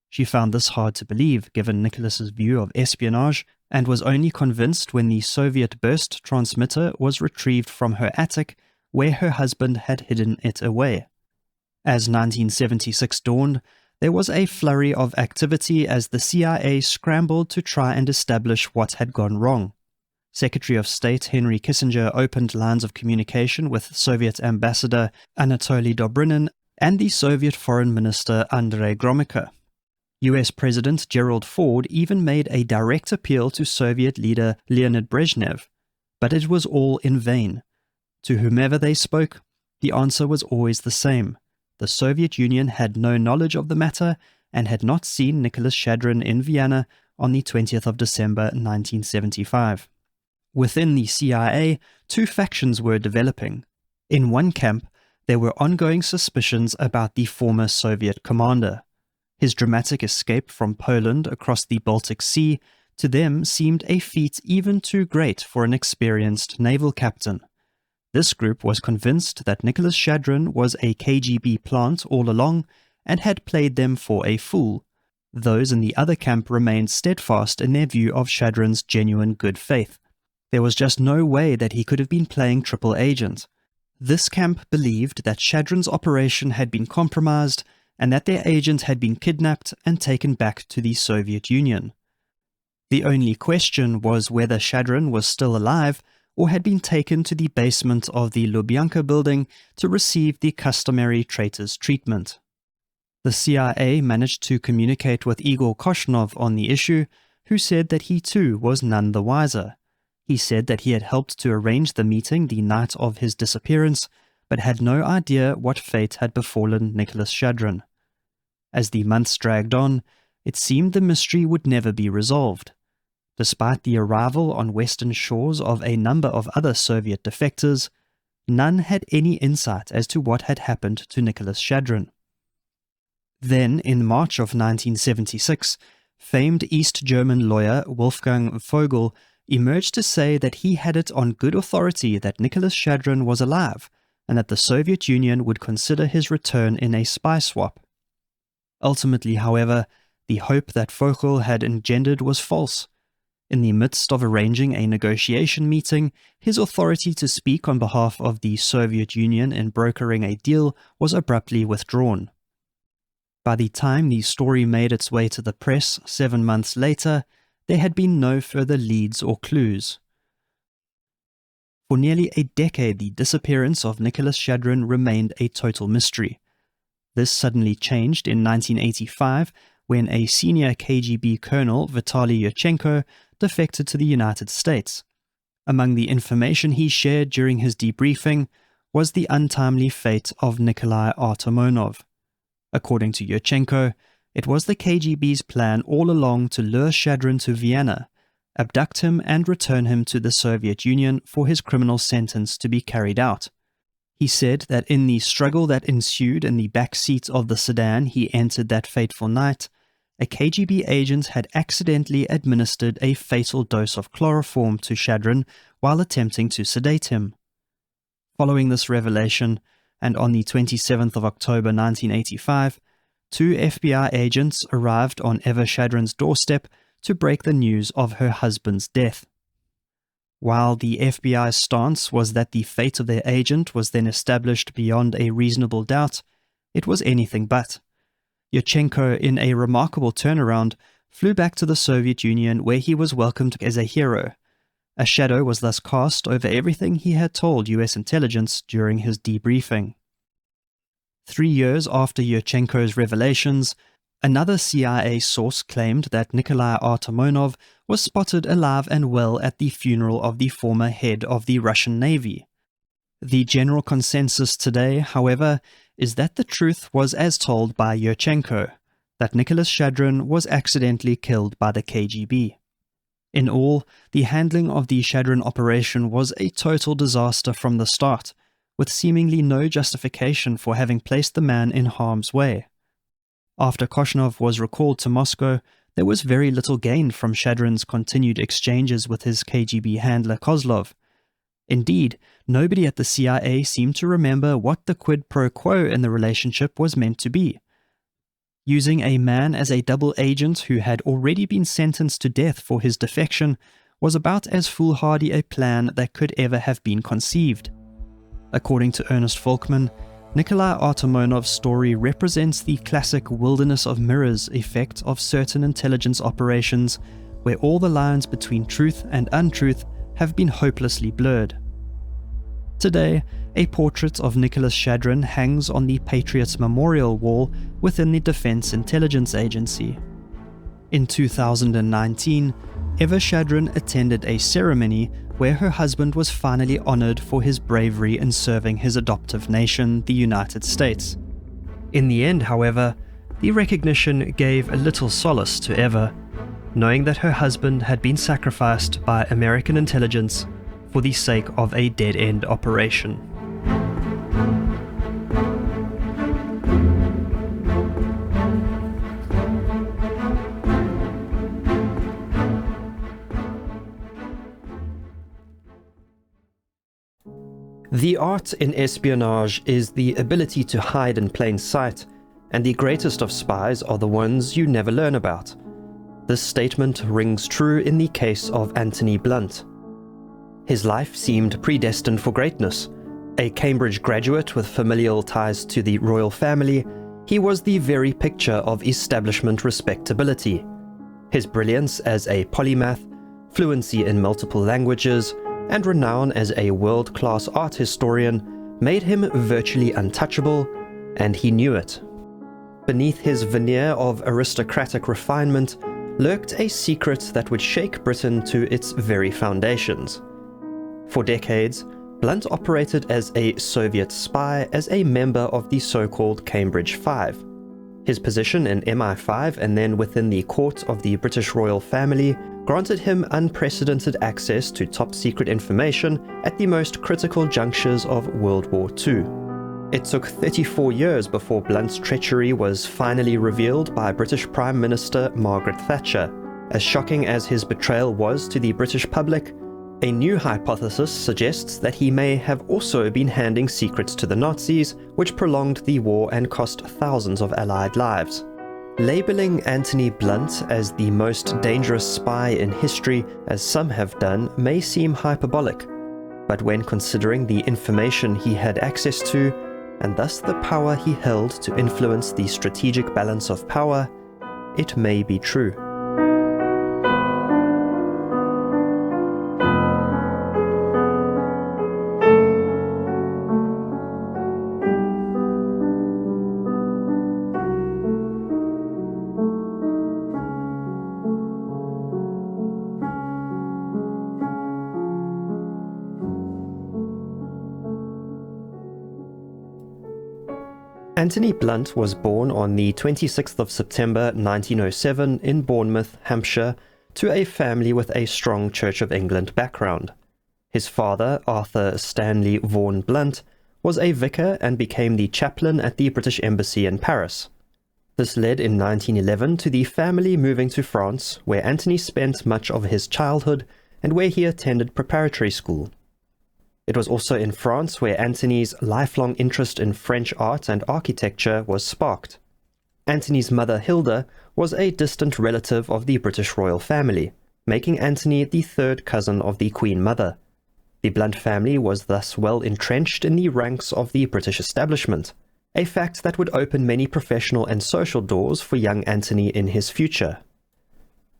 She found this hard to believe given Nicholas's view of espionage and was only convinced when the Soviet burst transmitter was retrieved from her attic where her husband had hidden it away. As 1976 dawned, there was a flurry of activity as the CIA scrambled to try and establish what had gone wrong. Secretary of State Henry Kissinger opened lines of communication with Soviet Ambassador Anatoly Dobrinin and the Soviet Foreign Minister Andrei Gromyko. US President Gerald Ford even made a direct appeal to Soviet leader Leonid Brezhnev, but it was all in vain. To whomever they spoke, the answer was always the same. The Soviet Union had no knowledge of the matter and had not seen Nicholas Shadrin in Vienna on the 20th of December 1975. Within the CIA, two factions were developing. In one camp, there were ongoing suspicions about the former Soviet commander. His dramatic escape from Poland across the Baltic Sea to them seemed a feat even too great for an experienced naval captain. This group was convinced that Nicholas Shadrin was a KGB plant all along and had played them for a fool. Those in the other camp remained steadfast in their view of Shadrin's genuine good faith. There was just no way that he could have been playing triple agent. This camp believed that Shadrin's operation had been compromised and that their agent had been kidnapped and taken back to the Soviet Union. The only question was whether Shadrin was still alive or had been taken to the basement of the Lubyanka building to receive the customary traitor's treatment. The CIA managed to communicate with Igor Koshnov on the issue, who said that he too was none the wiser. He said that he had helped to arrange the meeting the night of his disappearance, but had no idea what fate had befallen Nicholas Shadrin. As the months dragged on, it seemed the mystery would never be resolved. Despite the arrival on western shores of a number of other Soviet defectors, none had any insight as to what had happened to Nicholas Shadrin. Then, in March of 1976, famed East German lawyer Wolfgang Vogel emerged to say that he had it on good authority that Nicholas Shadrin was alive and that the Soviet Union would consider his return in a spy swap. Ultimately, however, the hope that Vogel had engendered was false. In the midst of arranging a negotiation meeting, his authority to speak on behalf of the Soviet Union in brokering a deal was abruptly withdrawn. By the time the story made its way to the press 7 months later, there had been no further leads or clues. For nearly a decade, the disappearance of Nicholas Shadrin remained a total mystery. This suddenly changed in 1985 when a senior KGB colonel, Vitaly Yurchenko, defected to the United States. Among the information he shared during his debriefing was the untimely fate of Nikolai Artemonov. According to Yurchenko, it was the KGB's plan all along to lure Shadrin to Vienna, abduct him and return him to the Soviet Union for his criminal sentence to be carried out. He said that in the struggle that ensued in the back seat of the sedan he entered that fateful night, a KGB agent had accidentally administered a fatal dose of chloroform to Shadrin while attempting to sedate him. Following this revelation, and on the 27th of October 1985, 2 FBI agents arrived on Eva Shadrin's doorstep to break the news of her husband's death. While the FBI's stance was that the fate of their agent was then established beyond a reasonable doubt, it was anything but. Yurchenko, in a remarkable turnaround, flew back to the Soviet Union where he was welcomed as a hero. A shadow was thus cast over everything he had told US intelligence during his debriefing. 3 years after Yurchenko's revelations, another CIA source claimed that Nikolai Artemonov was spotted alive and well at the funeral of the former head of the Russian Navy. The general consensus today, however, is that the truth was as told by Yurchenko, that Nicholas Shadrin was accidentally killed by the KGB. In all, the handling of the Shadrin operation was a total disaster from the start, with seemingly no justification for having placed the man in harm's way. After Koshnov was recalled to Moscow, there was very little gained from Shadrin's continued exchanges with his KGB handler Kozlov. Indeed, nobody at the CIA seemed to remember what the quid pro quo in the relationship was meant to be. Using a man as a double agent who had already been sentenced to death for his defection was about as foolhardy a plan that could ever have been conceived. According to Ernest Volkmann, Nikolai Artemonov's story represents the classic wilderness of mirrors effect of certain intelligence operations where all the lines between truth and untruth have been hopelessly blurred. Today, a portrait of Nicholas Shadrin hangs on the Patriots Memorial Wall within the Defense Intelligence Agency. In 2019, Eva Shadrin attended a ceremony where her husband was finally honored for his bravery in serving his adoptive nation, the United States. In the end, however, the recognition gave a little solace to Eva, knowing that her husband had been sacrificed by American intelligence for the sake of a dead-end operation. The art in espionage is the ability to hide in plain sight, and the greatest of spies are the ones you never learn about. This statement rings true in the case of Anthony Blunt. His life seemed predestined for greatness. A Cambridge graduate with familial ties to the royal family, he was the very picture of establishment respectability. His brilliance as a polymath, fluency in multiple languages, and renown as a world-class art historian made him virtually untouchable, and he knew it. Beneath his veneer of aristocratic refinement lurked a secret that would shake Britain to its very foundations. For decades, Blunt operated as a Soviet spy as a member of the so-called Cambridge Five. His position in MI5 and then within the court of the British royal family granted him unprecedented access to top-secret information at the most critical junctures of World War II. It took 34 years before Blunt's treachery was finally revealed by British Prime Minister Margaret Thatcher. As shocking as his betrayal was to the British public, a new hypothesis suggests that he may have also been handing secrets to the Nazis, which prolonged the war and cost thousands of Allied lives. Labeling Anthony Blunt as the most dangerous spy in history, as some have done, may seem hyperbolic, but when considering the information he had access to, and thus the power he held to influence the strategic balance of power, it may be true. Anthony Blunt was born on the 26th of September 1907 in Bournemouth, Hampshire, to a family with a strong Church of England background. His father, Arthur Stanley Vaughan Blunt, was a vicar and became the chaplain at the British Embassy in Paris. This led in 1911 to the family moving to France, where Anthony spent much of his childhood and where he attended preparatory school. It was also in France where Anthony's lifelong interest in French art and architecture was sparked. Antony's mother Hilda was a distant relative of the British royal family, making Antony the third cousin of the Queen Mother. The Blunt family was thus well entrenched in the ranks of the British establishment, a fact that would open many professional and social doors for young Antony in his future.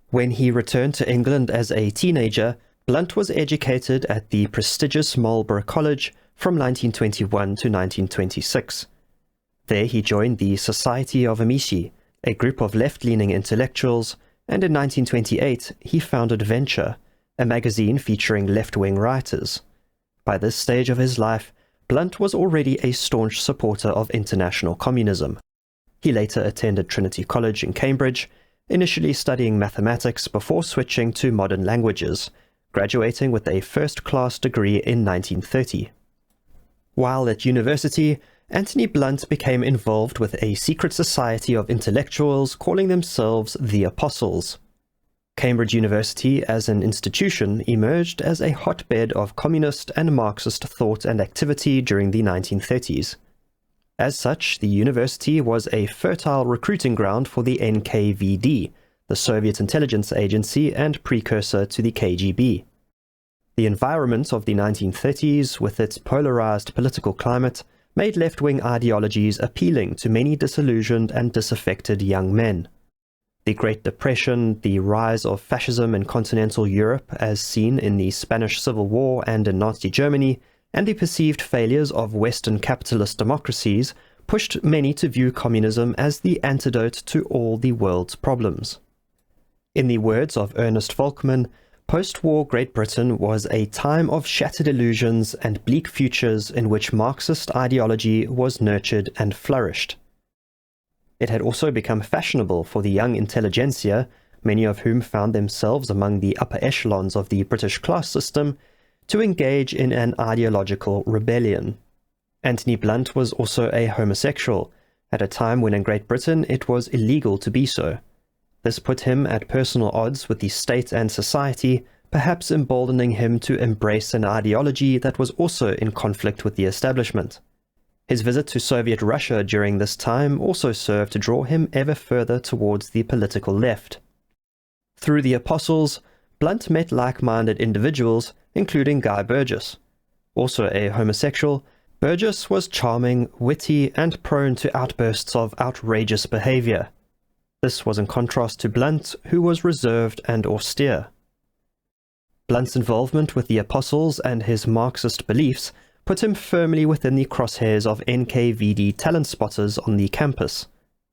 When he returned to England as a teenager, Blunt was educated at the prestigious Marlborough College from 1921 to 1926. There he joined the Society of Amici, a group of left-leaning intellectuals, and in 1928 he founded Venture, a magazine featuring left-wing writers. By this stage of his life, Blunt was already a staunch supporter of international communism. He later attended Trinity College in Cambridge, initially studying mathematics before switching to modern languages, graduating with a first-class degree in 1930. While at university, Anthony Blunt became involved with a secret society of intellectuals calling themselves the Apostles. Cambridge University as an institution emerged as a hotbed of communist and Marxist thought and activity during the 1930s. As such, the university was a fertile recruiting ground for the NKVD, the Soviet intelligence agency and precursor to the KGB. The environment of the 1930s, with its polarized political climate, made left-wing ideologies appealing to many disillusioned and disaffected young men. The Great Depression, the rise of fascism in continental Europe as seen in the Spanish Civil War and in Nazi Germany, and the perceived failures of Western capitalist democracies pushed many to view communism as the antidote to all the world's problems. In the words of Ernest Volkmann, post-war Great Britain was a time of shattered illusions and bleak futures in which Marxist ideology was nurtured and flourished. It had also become fashionable for the young intelligentsia, many of whom found themselves among the upper echelons of the British class system, to engage in an ideological rebellion. Anthony Blunt was also a homosexual, at a time when in Great Britain it was illegal to be so. This put him at personal odds with the state and society, perhaps emboldening him to embrace an ideology that was also in conflict with the establishment. His visit to Soviet Russia during this time also served to draw him ever further towards the political left. Through the Apostles, Blunt met like-minded individuals, including Guy Burgess. Also a homosexual, Burgess was charming, witty, and prone to outbursts of outrageous behavior. This was in contrast to Blunt, who was reserved and austere. Blunt's involvement with the Apostles and his Marxist beliefs put him firmly within the crosshairs of NKVD talent spotters on the campus.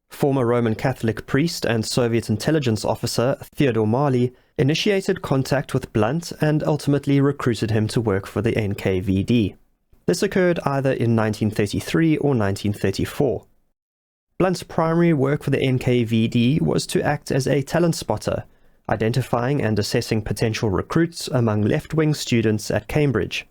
Former Roman Catholic priest and Soviet intelligence officer Theodore Marley initiated contact with Blunt and ultimately recruited him to work for the NKVD. This occurred either in 1933 or 1934. Blunt's primary work for the NKVD was to act as a talent spotter, identifying and assessing potential recruits among left-wing students at Cambridge.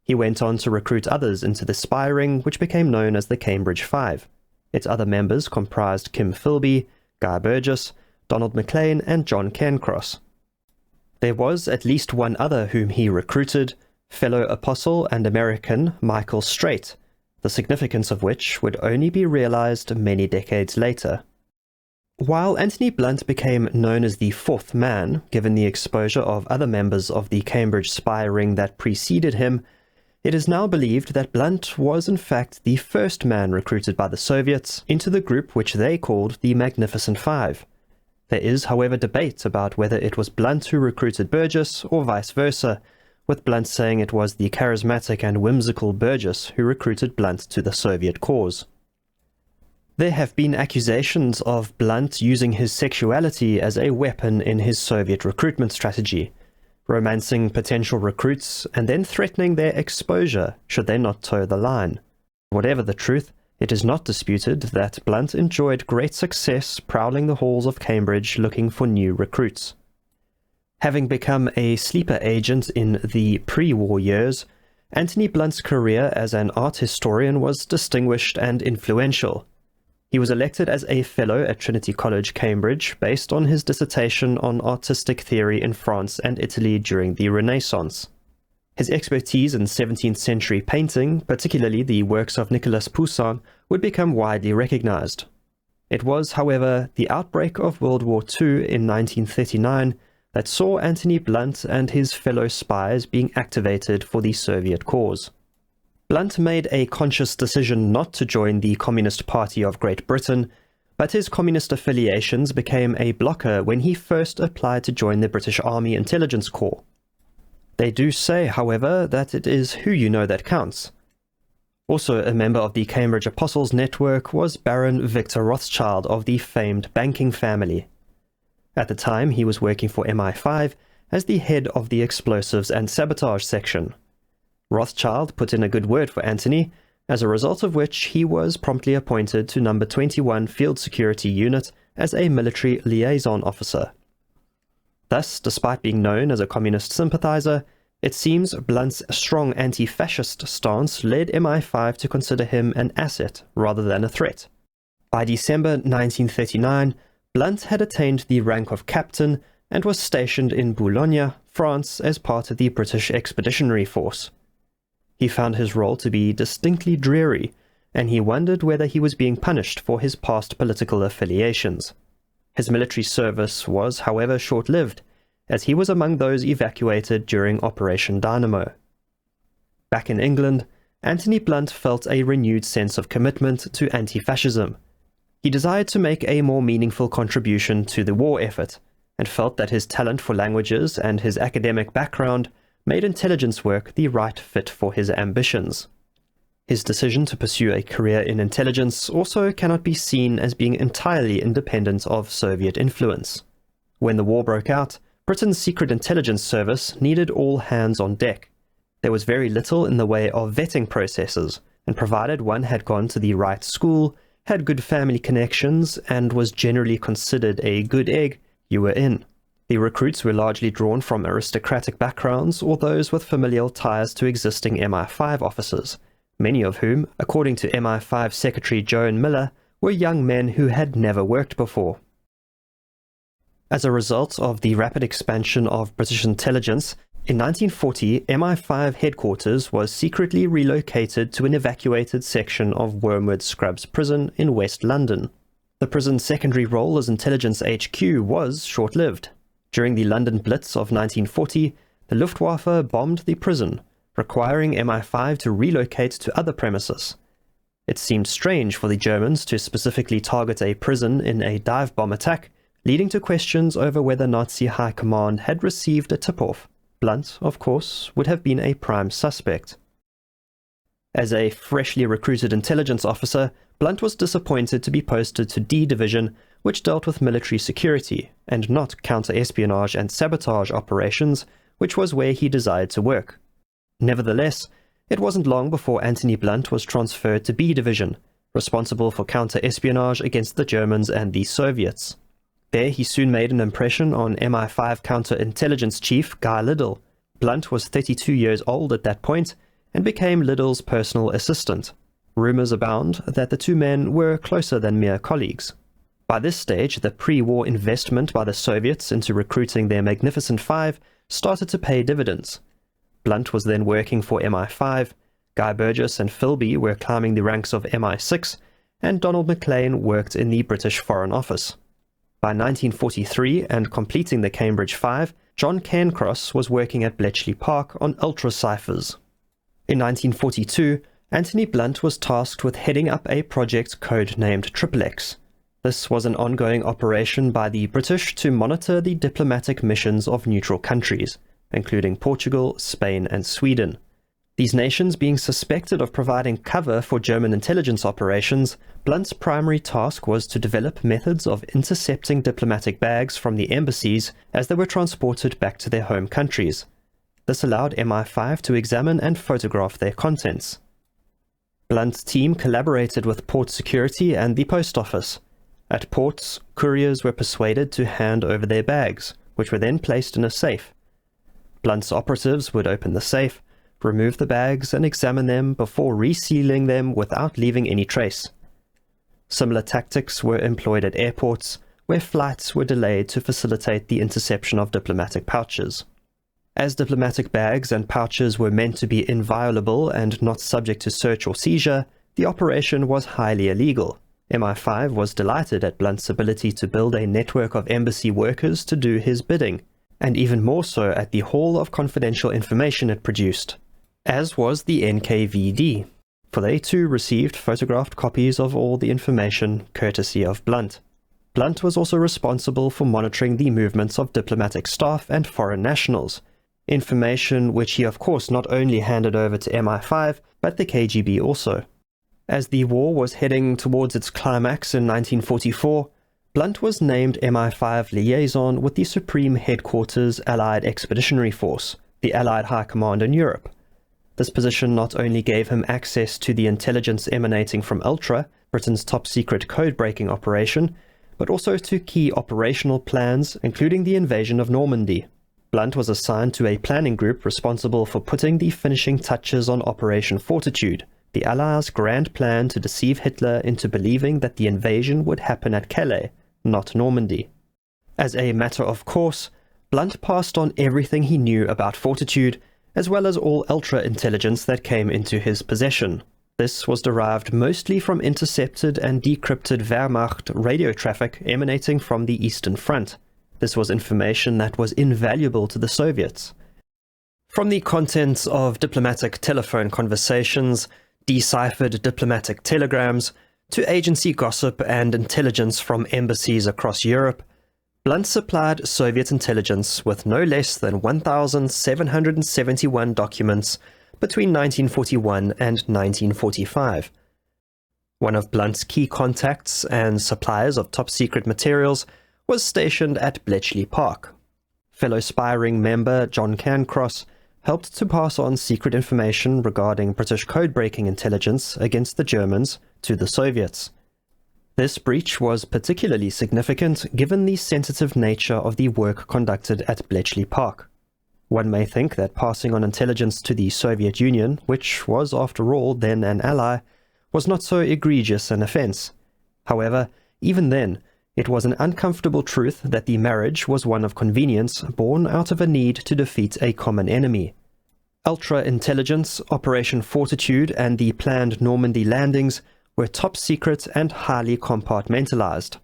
He went on to recruit others into the spy ring, which became known as the Cambridge Five. Its other members comprised Kim Philby, Guy Burgess, Donald MacLean, and John Cairncross. There was at least one other whom he recruited, fellow apostle and American Michael Straight, the significance of which would only be realized many decades later. While Anthony Blunt became known as the fourth man, given the exposure of other members of the Cambridge spy ring that preceded him, it is now believed that Blunt was in fact the first man recruited by the Soviets into the group which they called the Magnificent Five. There is, however, debate about whether it was Blunt who recruited Burgess or vice versa, with Blunt saying it was the charismatic and whimsical Burgess who recruited Blunt to the Soviet cause. There have been accusations of Blunt using his sexuality as a weapon in his Soviet recruitment strategy, romancing potential recruits and then threatening their exposure should they not toe the line. Whatever the truth, it is not disputed that Blunt enjoyed great success prowling the halls of Cambridge looking for new recruits. Having become a sleeper agent in the pre-war years, Anthony Blunt's career as an art historian was distinguished and influential. He was elected as a Fellow at Trinity College, Cambridge, based on his dissertation on artistic theory in France and Italy during the Renaissance. His expertise in 17th century painting, particularly the works of Nicolas Poussin, would become widely recognized. It was, however, the outbreak of World War II in 1939 that saw Anthony Blunt and his fellow spies being activated for the Soviet cause. Blunt made a conscious decision not to join the Communist Party of Great Britain, but his communist affiliations became a blocker when he first applied to join the British Army Intelligence Corps. They do say, however, that it is who you know that counts. Also a member of the Cambridge Apostles Network was Baron Victor Rothschild of the famed banking family. At the time, he was working for MI5 as the head of the explosives and sabotage section. Rothschild put in a good word for Anthony, as a result of which he was promptly appointed to No. 21 Field Security Unit as a military liaison officer. Thus, despite being known as a communist sympathizer, it seems Blunt's strong anti-fascist stance led MI5 to consider him an asset rather than a threat. By December 1939, Blunt had attained the rank of captain and was stationed in Boulogne, France, as part of the British Expeditionary Force. He found his role to be distinctly dreary, and he wondered whether he was being punished for his past political affiliations. His military service was, however, short-lived, as he was among those evacuated during Operation Dynamo. Back in England, Anthony Blunt felt a renewed sense of commitment to anti-fascism. He desired to make a more meaningful contribution to the war effort, and felt that his talent for languages and his academic background made intelligence work the right fit for his ambitions. His decision to pursue a career in intelligence also cannot be seen as being entirely independent of Soviet influence. When the war broke out, Britain's Secret Intelligence Service needed all hands on deck. There was very little in the way of vetting processes, and provided one had gone to the right school, had good family connections, and was generally considered a good egg, you were in. The recruits were largely drawn from aristocratic backgrounds or those with familial ties to existing MI5 officers, many of whom, according to MI5 Secretary Joan Miller, were young men who had never worked before. As a result of the rapid expansion of British intelligence, in 1940 MI5 headquarters was secretly relocated to an evacuated section of Wormwood Scrubs Prison in West London. The prison's secondary role as intelligence HQ was short-lived. During the London Blitz of 1940, the Luftwaffe bombed the prison, requiring MI5 to relocate to other premises. It seemed strange for the Germans to specifically target a prison in a dive bomb attack, leading to questions over whether Nazi High Command had received a tip-off. Blunt, of course, would have been a prime suspect. As a freshly recruited intelligence officer, Blunt was disappointed to be posted to D Division, which dealt with military security, and not counter-espionage and sabotage operations, which was where he desired to work. Nevertheless, it wasn't long before Anthony Blunt was transferred to B Division, responsible for counter-espionage against the Germans and the Soviets. There he soon made an impression on MI5 counterintelligence chief Guy Liddell. Blunt was 32 years old at that point, and became Liddell's personal assistant. Rumors abound that the two men were closer than mere colleagues. By this stage, the pre-war investment by the Soviets into recruiting their Magnificent Five started to pay dividends. Blunt was then working for MI5, Guy Burgess and Philby were climbing the ranks of MI6, and Donald Maclean worked in the British Foreign Office. By 1943, and completing the Cambridge Five, John Cairncross was working at Bletchley Park on ultra-ciphers. In 1942, Anthony Blunt was tasked with heading up a project code-named XXX. This was an ongoing operation by the British to monitor the diplomatic missions of neutral countries, including Portugal, Spain, and Sweden. These nations being suspected of providing cover for German intelligence operations, Blunt's primary task was to develop methods of intercepting diplomatic bags from the embassies as they were transported back to their home countries. This allowed MI5 to examine and photograph their contents. Blunt's team collaborated with port security and the post office. At ports, couriers were persuaded to hand over their bags, which were then placed in a safe. Blunt's operatives would open the safe, remove the bags and examine them before resealing them without leaving any trace. Similar tactics were employed at airports, where flights were delayed to facilitate the interception of diplomatic pouches. As diplomatic bags and pouches were meant to be inviolable and not subject to search or seizure, the operation was highly illegal, MI5 was delighted at Blunt's ability to build a network of embassy workers to do his bidding, and even more so at the haul of confidential information it produced, as was the NKVD, for they too received photographed copies of all the information courtesy of Blunt. Blunt was also responsible for monitoring the movements of diplomatic staff and foreign nationals, information which he of course not only handed over to MI5, but the KGB also. As the war was heading towards its climax in 1944, Blunt was named MI5 liaison with the Supreme Headquarters Allied Expeditionary Force, the Allied High Command in Europe. This position not only gave him access to the intelligence emanating from Ultra, Britain's top-secret code-breaking operation, but also to key operational plans, including the invasion of Normandy. Blunt was assigned to a planning group responsible for putting the finishing touches on Operation Fortitude, the Allies' grand plan to deceive Hitler into believing that the invasion would happen at Calais, not Normandy. As a matter of course, Blunt passed on everything he knew about Fortitude, as well as all ultra-intelligence that came into his possession. This was derived mostly from intercepted and decrypted Wehrmacht radio traffic emanating from the Eastern Front. This was information that was invaluable to the Soviets. From the contents of diplomatic telephone conversations, deciphered diplomatic telegrams, to agency gossip and intelligence from embassies across Europe, Blunt supplied Soviet intelligence with no less than 1,771 documents between 1941 and 1945. One of Blunt's key contacts and suppliers of top-secret materials was stationed at Bletchley Park. Fellow spy ring member John Cancross helped to pass on secret information regarding British code-breaking intelligence against the Germans to the Soviets. This breach was particularly significant given the sensitive nature of the work conducted at Bletchley Park. One may think that passing on intelligence to the Soviet Union, which was after all then an ally, was not so egregious an offence. However, even then, it was an uncomfortable truth that the marriage was one of convenience born out of a need to defeat a common enemy. Ultra-intelligence, Operation Fortitude, and the planned Normandy landings were top secret and highly compartmentalized.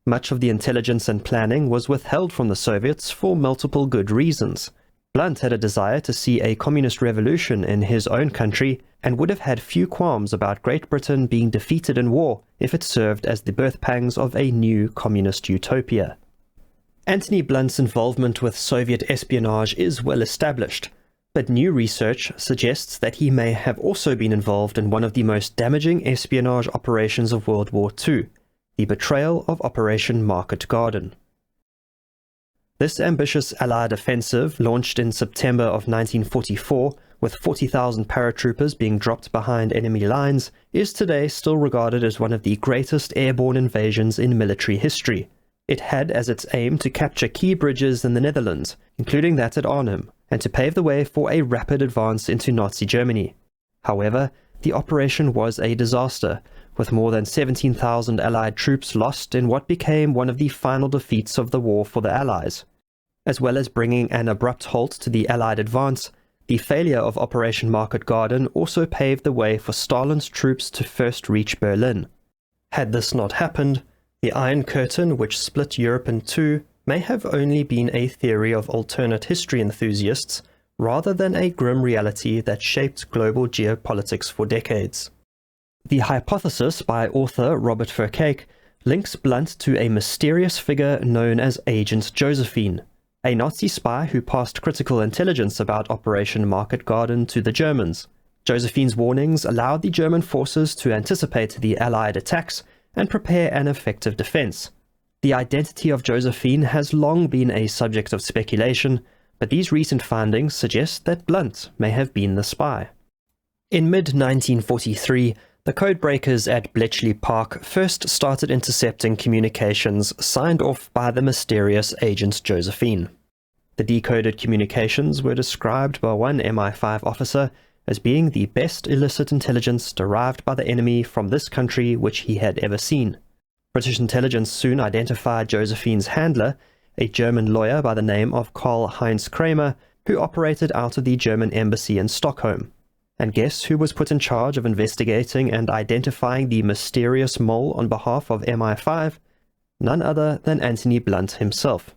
Much of the intelligence and planning was withheld from the Soviets for multiple good reasons. Blunt had a desire to see a communist revolution in his own country and would have had few qualms about Great Britain being defeated in war if it served as the birth pangs of a new communist utopia. Anthony Blunt's involvement with Soviet espionage is well established, but new research suggests that he may have also been involved in one of the most damaging espionage operations of World War II, the betrayal of Operation Market Garden. This ambitious Allied offensive, launched in September of 1944, with 40,000 paratroopers being dropped behind enemy lines, is today still regarded as one of the greatest airborne invasions in military history. It had as its aim to capture key bridges in the Netherlands, including that at Arnhem, and to pave the way for a rapid advance into Nazi Germany. However, the operation was a disaster, with more than 17,000 Allied troops lost in what became one of the final defeats of the war for the Allies. As well as bringing an abrupt halt to the Allied advance, the failure of Operation Market Garden also paved the way for Stalin's troops to first reach Berlin. Had this not happened, the Iron Curtain, which split Europe in two, may have only been a theory of alternate history enthusiasts, rather than a grim reality that shaped global geopolitics for decades. The hypothesis by author Robert Verkake links Blunt to a mysterious figure known as Agent Josephine, a Nazi spy who passed critical intelligence about Operation Market Garden to the Germans. Josephine's warnings allowed the German forces to anticipate the Allied attacks and prepare an effective defense. The identity of Josephine has long been a subject of speculation, but these recent findings suggest that Blunt may have been the spy. In mid-1943, the codebreakers at Bletchley Park first started intercepting communications signed off by the mysterious Agent Josephine. The decoded communications were described by one MI5 officer as being the best illicit intelligence derived by the enemy from this country which he had ever seen. British intelligence soon identified Josephine's handler, a German lawyer by the name of Karl-Heinz Kramer, who operated out of the German embassy in Stockholm. And guess who was put in charge of investigating and identifying the mysterious mole on behalf of MI5? None other than Anthony Blunt himself.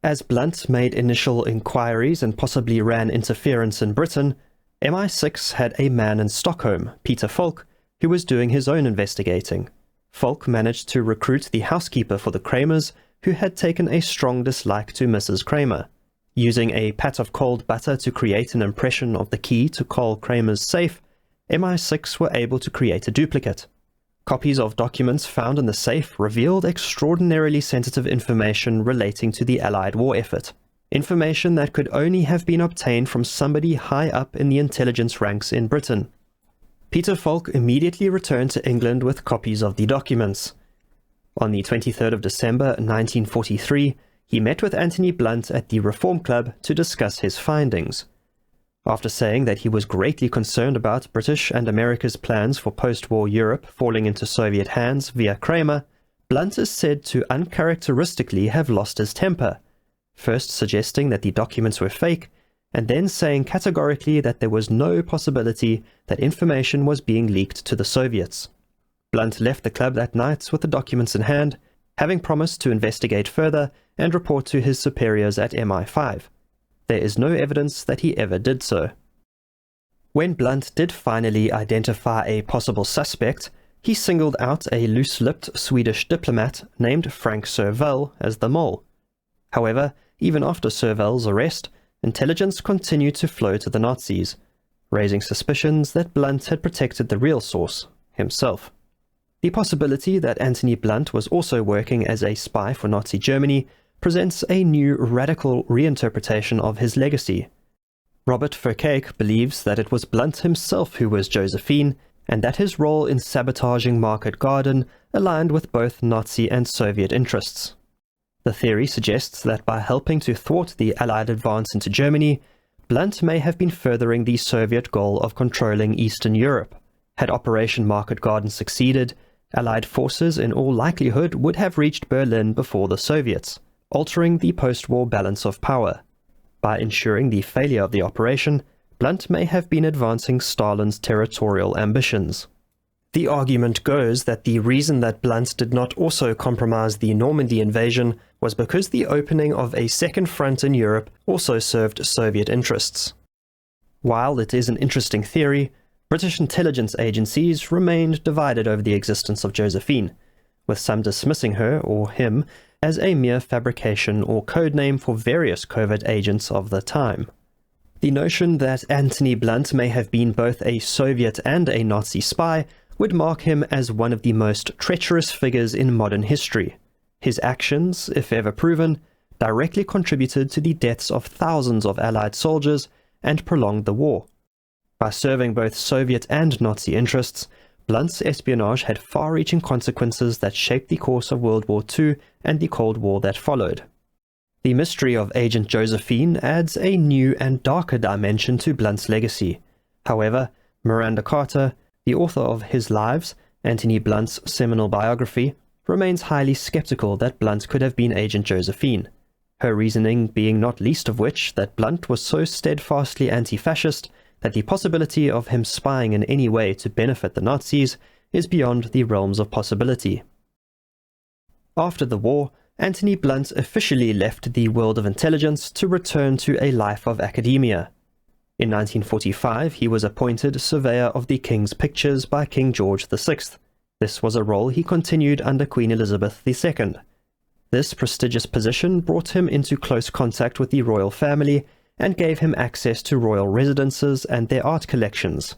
As Blunt made initial inquiries and possibly ran interference in Britain, MI6 had a man in Stockholm, Peter Falk, who was doing his own investigating. Falk managed to recruit the housekeeper for the Kramers, who had taken a strong dislike to Mrs. Kramer. Using a pat of cold butter to create an impression of the key to Karl Kramer's safe, MI6 were able to create a duplicate. Copies of documents found in the safe revealed extraordinarily sensitive information relating to the Allied war effort, information that could only have been obtained from somebody high up in the intelligence ranks in Britain. Peter Falk immediately returned to England with copies of the documents. On the 23rd of December 1943, he met with Anthony Blunt at the Reform Club to discuss his findings. After saying that he was greatly concerned about British and America's plans for post-war Europe falling into Soviet hands via Kramer, Blunt is said to uncharacteristically have lost his temper, first suggesting that the documents were fake, and then saying categorically that there was no possibility that information was being leaked to the Soviets. Blunt left the club that night with the documents in hand, having promised to investigate further and report to his superiors at MI5. There is no evidence that he ever did so. When Blunt did finally identify a possible suspect, he singled out a loose-lipped Swedish diplomat named Frank Serval as the mole. However, even after Serval's arrest, intelligence continued to flow to the Nazis, raising suspicions that Blunt had protected the real source, himself. The possibility that Anthony Blunt was also working as a spy for Nazi Germany presents a new radical reinterpretation of his legacy. Robert Verkake believes that it was Blunt himself who was Josephine, and that his role in sabotaging Market Garden aligned with both Nazi and Soviet interests. The theory suggests that by helping to thwart the Allied advance into Germany, Blunt may have been furthering the Soviet goal of controlling Eastern Europe. Had Operation Market Garden succeeded, Allied forces in all likelihood would have reached Berlin before the Soviets, altering the post-war balance of power. By ensuring the failure of the operation, Blunt may have been advancing Stalin's territorial ambitions. The argument goes that the reason that Blunt did not also compromise the Normandy invasion was because the opening of a second front in Europe also served Soviet interests. While it is an interesting theory, British intelligence agencies remained divided over the existence of Josephine, with some dismissing her, or him, as a mere fabrication or codename for various covert agents of the time. The notion that Anthony Blunt may have been both a Soviet and a Nazi spy would mark him as one of the most treacherous figures in modern history. His actions, if ever proven, directly contributed to the deaths of thousands of Allied soldiers and prolonged the war. By serving both Soviet and Nazi interests, Blunt's espionage had far-reaching consequences that shaped the course of World War II and the Cold War that followed. The mystery of Agent Josephine adds a new and darker dimension to Blunt's legacy. However, Miranda Carter, the author of His Lives, Anthony Blunt's seminal biography, remains highly skeptical that Blunt could have been Agent Josephine, her reasoning being not least of which that Blunt was so steadfastly anti-fascist that the possibility of him spying in any way to benefit the Nazis is beyond the realms of possibility. After the war, Anthony Blunt officially left the world of intelligence to return to a life of academia. In 1945, he was appointed Surveyor of the King's Pictures by King George VI. This was a role he continued under Queen Elizabeth II. This prestigious position brought him into close contact with the royal family and gave him access to royal residences and their art collections.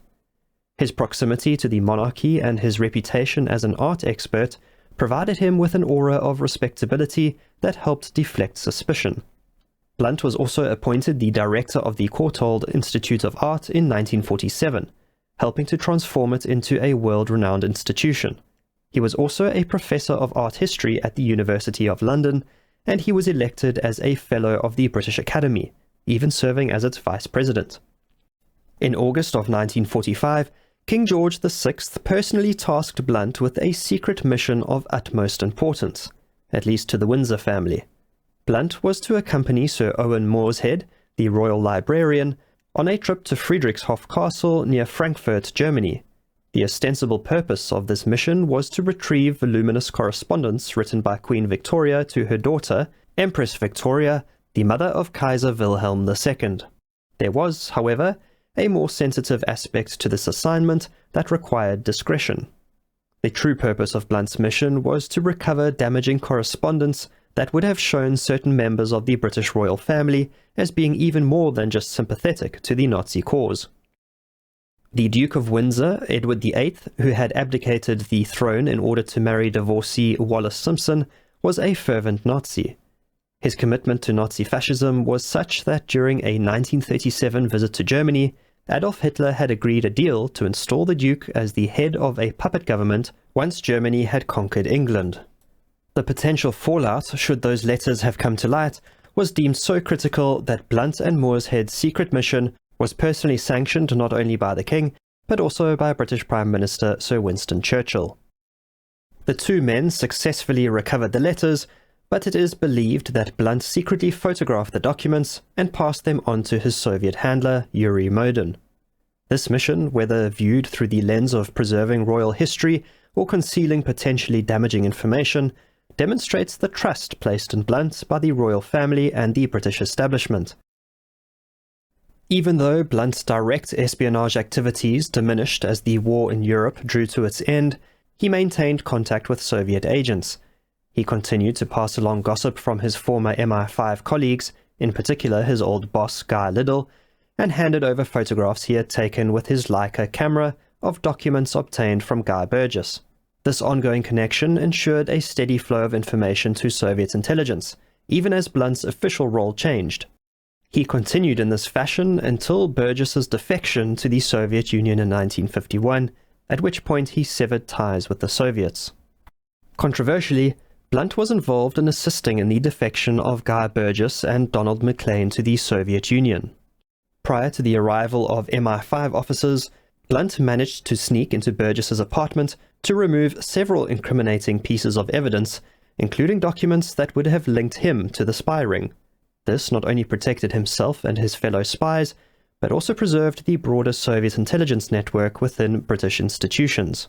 His proximity to the monarchy and his reputation as an art expert provided him with an aura of respectability that helped deflect suspicion. Blunt was also appointed the director of the Courtauld Institute of Art in 1947, helping to transform it into a world-renowned institution. He was also a professor of art history at the University of London, and he was elected as a Fellow of the British Academy, even serving as its vice president. In August of 1945, King George VI personally tasked Blunt with a secret mission of utmost importance, at least to the Windsor family. Blunt was to accompany Sir Owen Morshead, the royal librarian, on a trip to Friedrichshof Castle near Frankfurt, Germany. The ostensible purpose of this mission was to retrieve voluminous correspondence written by Queen Victoria to her daughter, Empress Victoria, the mother of Kaiser Wilhelm II. There was, however, a more sensitive aspect to this assignment that required discretion. The true purpose of Blunt's mission was to recover damaging correspondence that would have shown certain members of the British royal family as being even more than just sympathetic to the Nazi cause. The Duke of Windsor, Edward VIII, who had abdicated the throne in order to marry divorcee Wallis Simpson, was a fervent Nazi. His commitment to Nazi fascism was such that during a 1937 visit to Germany, Adolf Hitler had agreed a deal to install the Duke as the head of a puppet government once Germany had conquered England. The potential fallout, should those letters have come to light, was deemed so critical that Blunt and Mooreshead's secret mission was personally sanctioned not only by the King, but also by British Prime Minister Sir Winston Churchill. The two men successfully recovered the letters, but it is believed that Blunt secretly photographed the documents and passed them on to his Soviet handler, Yuri Modin. This mission, whether viewed through the lens of preserving royal history or concealing potentially damaging information, demonstrates the trust placed in Blunt by the royal family and the British establishment. Even though Blunt's direct espionage activities diminished as the war in Europe drew to its end, he maintained contact with Soviet agents. He continued to pass along gossip from his former MI5 colleagues, in particular his old boss Guy Liddell, and handed over photographs he had taken with his Leica camera of documents obtained from Guy Burgess. This ongoing connection ensured a steady flow of information to Soviet intelligence, even as Blunt's official role changed. He continued in this fashion until Burgess's defection to the Soviet Union in 1951, at which point he severed ties with the Soviets. Controversially, Blunt was involved in assisting in the defection of Guy Burgess and Donald MacLean to the Soviet Union. Prior to the arrival of MI5 officers, Blunt managed to sneak into Burgess's apartment to remove several incriminating pieces of evidence, including documents that would have linked him to the spy ring. This not only protected himself and his fellow spies, but also preserved the broader Soviet intelligence network within British institutions.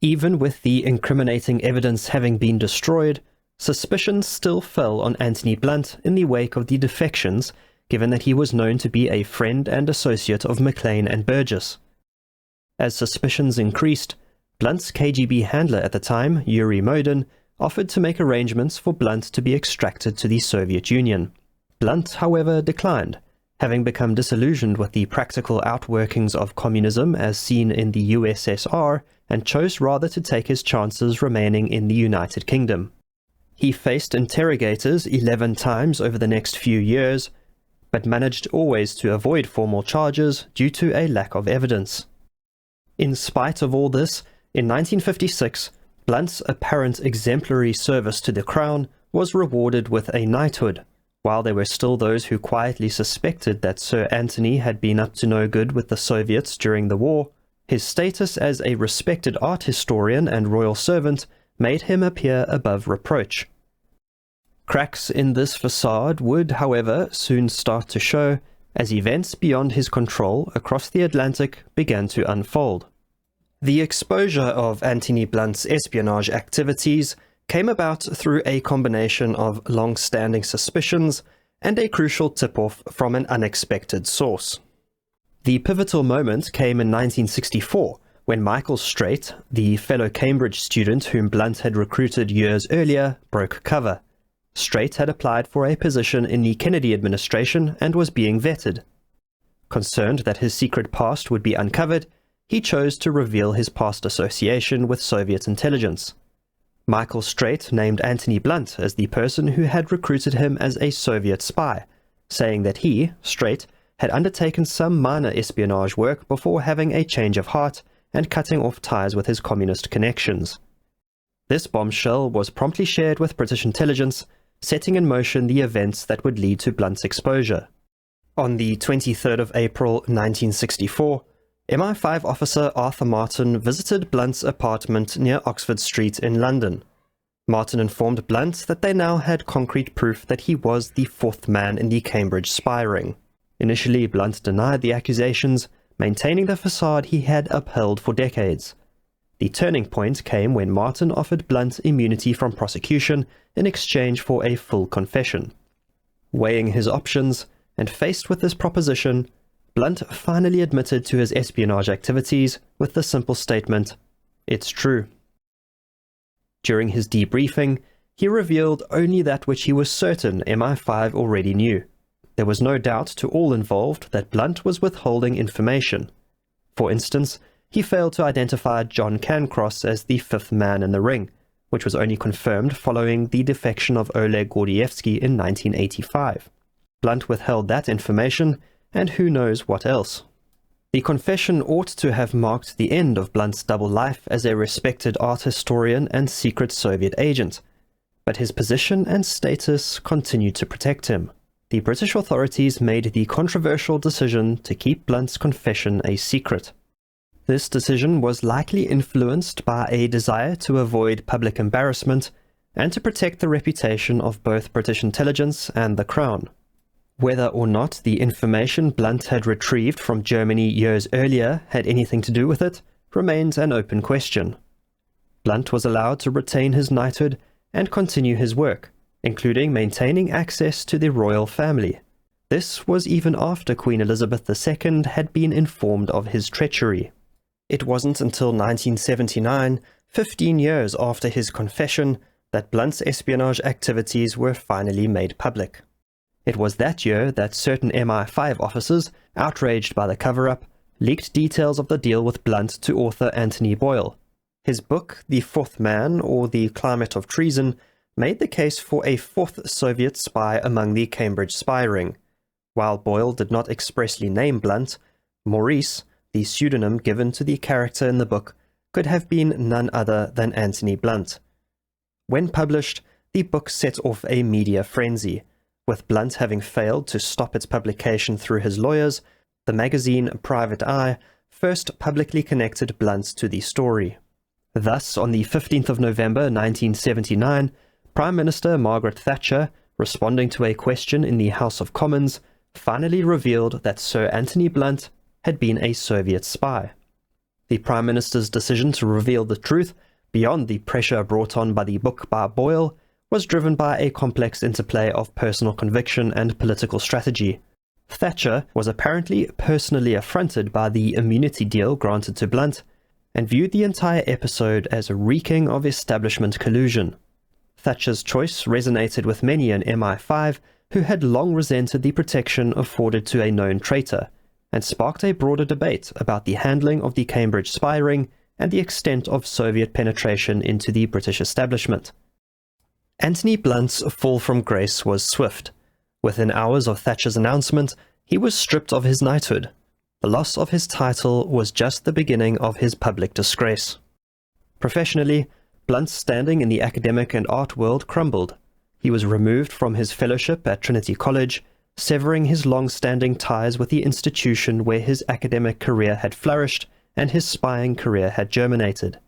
Even with the incriminating evidence having been destroyed, suspicions still fell on Anthony Blunt in the wake of the defections, given that he was known to be a friend and associate of MacLean and Burgess. As suspicions increased, Blunt's KGB handler at the time, Yuri Modin, offered to make arrangements for Blunt to be extracted to the Soviet Union. Blunt, however, declined, having become disillusioned with the practical outworkings of communism as seen in the USSR, and chose rather to take his chances remaining in the United Kingdom. He faced interrogators 11 times over the next few years, but managed always to avoid formal charges due to a lack of evidence. In spite of all this, in 1956, Blunt's apparent exemplary service to the Crown was rewarded with a knighthood, while there were still those who quietly suspected that Sir Anthony had been up to no good with the Soviets during the war. His status as a respected art historian and royal servant made him appear above reproach. Cracks in this facade would, however, soon start to show as events beyond his control across the Atlantic began to unfold. The exposure of Anthony Blunt's espionage activities came about through a combination of long-standing suspicions and a crucial tip-off from an unexpected source. The pivotal moment came in 1964, when Michael Straight, the fellow Cambridge student whom Blunt had recruited years earlier, broke cover. Straight had applied for a position in the Kennedy administration and was being vetted. Concerned that his secret past would be uncovered, he chose to reveal his past association with Soviet intelligence. Michael Straight named Anthony Blunt as the person who had recruited him as a Soviet spy, saying that he, Straight, had undertaken some minor espionage work before having a change of heart and cutting off ties with his communist connections. This bombshell was promptly shared with British intelligence, setting in motion the events that would lead to Blunt's exposure. On the 23rd of April 1964, MI5 officer Arthur Martin visited Blunt's apartment near Oxford Street in London. Martin informed Blunt that they now had concrete proof that he was the fourth man in the Cambridge spy ring. Initially, Blunt denied the accusations, maintaining the facade he had upheld for decades. The turning point came when Martin offered Blunt immunity from prosecution in exchange for a full confession. Weighing his options, and faced with this proposition, Blunt finally admitted to his espionage activities with the simple statement, "It's true." During his debriefing, he revealed only that which he was certain MI5 already knew. There was no doubt to all involved that Blunt was withholding information. For instance, he failed to identify John Cancross as the fifth man in the ring, which was only confirmed following the defection of Oleg Gordievsky in 1985. Blunt withheld that information, and who knows what else. The confession ought to have marked the end of Blunt's double life as a respected art historian and secret Soviet agent, but his position and status continued to protect him. The British authorities made the controversial decision to keep Blunt's confession a secret. This decision was likely influenced by a desire to avoid public embarrassment and to protect the reputation of both British intelligence and the Crown. Whether or not the information Blunt had retrieved from Germany years earlier had anything to do with it remains an open question. Blunt was allowed to retain his knighthood and continue his work, including maintaining access to the royal family. This was even after Queen Elizabeth II had been informed of his treachery. It wasn't until 1979, 15 years after his confession, that Blunt's espionage activities were finally made public. It was that year that certain MI5 officers, outraged by the cover-up, leaked details of the deal with Blunt to author Anthony Boyle. His book, The Fourth Man, or The Climate of Treason, made the case for a fourth Soviet spy among the Cambridge spy ring. While Boyle did not expressly name Blunt, Maurice, the pseudonym given to the character in the book, could have been none other than Anthony Blunt. When published, the book set off a media frenzy. With Blunt having failed to stop its publication through his lawyers, the magazine Private Eye first publicly connected Blunt to the story. Thus, on the 15th of November 1979, Prime Minister Margaret Thatcher, responding to a question in the House of Commons, finally revealed that Sir Anthony Blunt had been a Soviet spy. The Prime Minister's decision to reveal the truth, beyond the pressure brought on by the book by Boyle, was driven by a complex interplay of personal conviction and political strategy. Thatcher was apparently personally affronted by the immunity deal granted to Blunt, and viewed the entire episode as reeking of establishment collusion. Thatcher's choice resonated with many in MI5 who had long resented the protection afforded to a known traitor, and sparked a broader debate about the handling of the Cambridge spy ring and the extent of Soviet penetration into the British establishment. Anthony Blunt's fall from grace was swift. Within hours of Thatcher's announcement, he was stripped of his knighthood. The loss of his title was just the beginning of his public disgrace. Professionally, Blunt's standing in the academic and art world crumbled. He was removed from his fellowship at Trinity College, severing his long-standing ties with the institution where his academic career had flourished and his spying career had germinated.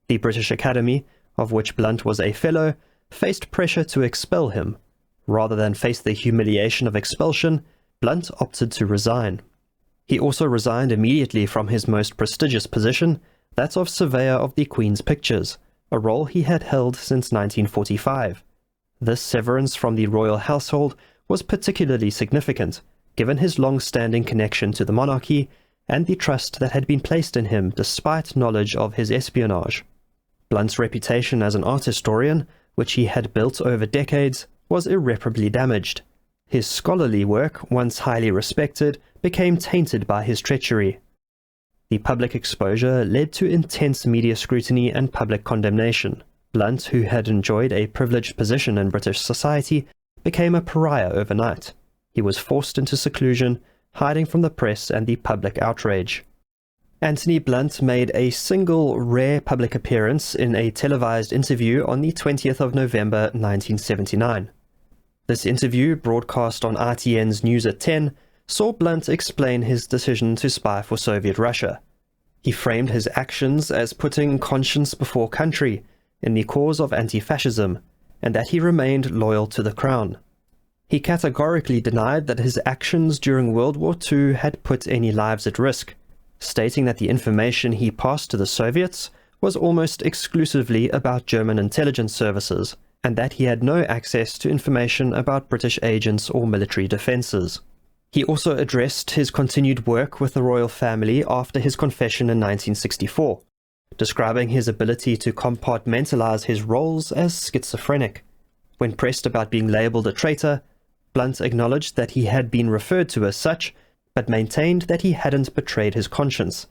The British Academy, of which Blunt was a fellow, faced pressure to expel him. Rather than face the humiliation of expulsion, Blunt opted to resign. He also resigned immediately from his most prestigious position, that of Surveyor of the Queen's Pictures, a role he had held since 1945. This severance from the royal household was particularly significant, given his long-standing connection to the monarchy and the trust that had been placed in him despite knowledge of his espionage. Blunt's reputation as an art historian, which he had built over decades, was irreparably damaged. His scholarly work, once highly respected, became tainted by his treachery. The public exposure led to intense media scrutiny and public condemnation. Blunt, who had enjoyed a privileged position in British society, became a pariah overnight. He was forced into seclusion, hiding from the press and the public outrage. Anthony Blunt made a single rare public appearance in a televised interview on the 20th of November 1979. This interview, broadcast on RTN's News at 10, saw Blunt explain his decision to spy for Soviet Russia. He framed his actions as putting conscience before country in the cause of anti-fascism, and that he remained loyal to the crown. He categorically denied that his actions during World War II had put any lives at risk, stating that the information he passed to the Soviets was almost exclusively about German intelligence services, and that he had no access to information about British agents or military defences. He also addressed his continued work with the royal family after his confession in 1964, describing his ability to compartmentalise his roles as schizophrenic. When pressed about being labelled a traitor, Blunt acknowledged that he had been referred to as such, but maintained that he hadn't betrayed his conscience.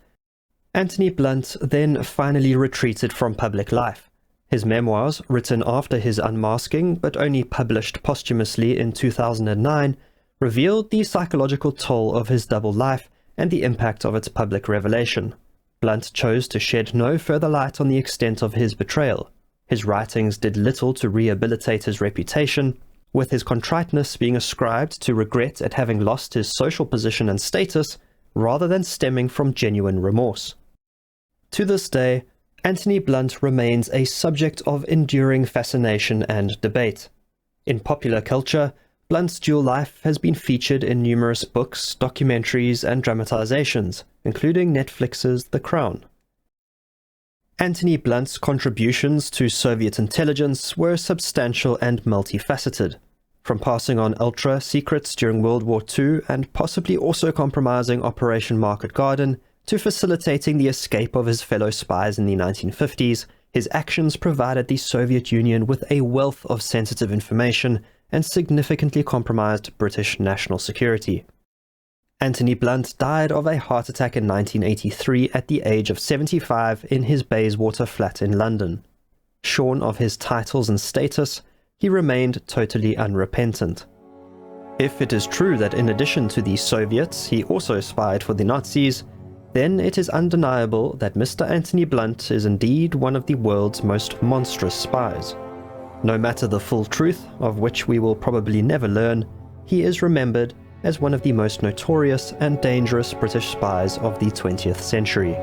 Anthony Blunt then finally retreated from public life. His memoirs, written after his unmasking but only published posthumously in 2009, revealed the psychological toll of his double life and the impact of its public revelation. Blunt chose to shed no further light on the extent of his betrayal. His writings did little to rehabilitate his reputation, with his contriteness being ascribed to regret at having lost his social position and status, rather than stemming from genuine remorse. To this day, Anthony Blunt remains a subject of enduring fascination and debate. In popular culture, Blunt's dual life has been featured in numerous books, documentaries, and dramatizations, including Netflix's The Crown. Anthony Blunt's contributions to Soviet intelligence were substantial and multifaceted, from passing on ultra secrets during World War II and possibly also compromising Operation Market Garden, to facilitating the escape of his fellow spies in the 1950s. His actions provided the Soviet Union with a wealth of sensitive information and significantly compromised British national security. Anthony Blunt died of a heart attack in 1983 at the age of 75 in his Bayswater flat in London. Shorn of his titles and status, he remained totally unrepentant. If it is true that in addition to the Soviets, he also spied for the Nazis, then it is undeniable that Mr. Anthony Blunt is indeed one of the world's most monstrous spies. No matter the full truth, of which we will probably never learn, he is remembered as one of the most notorious and dangerous British spies of the 20th century.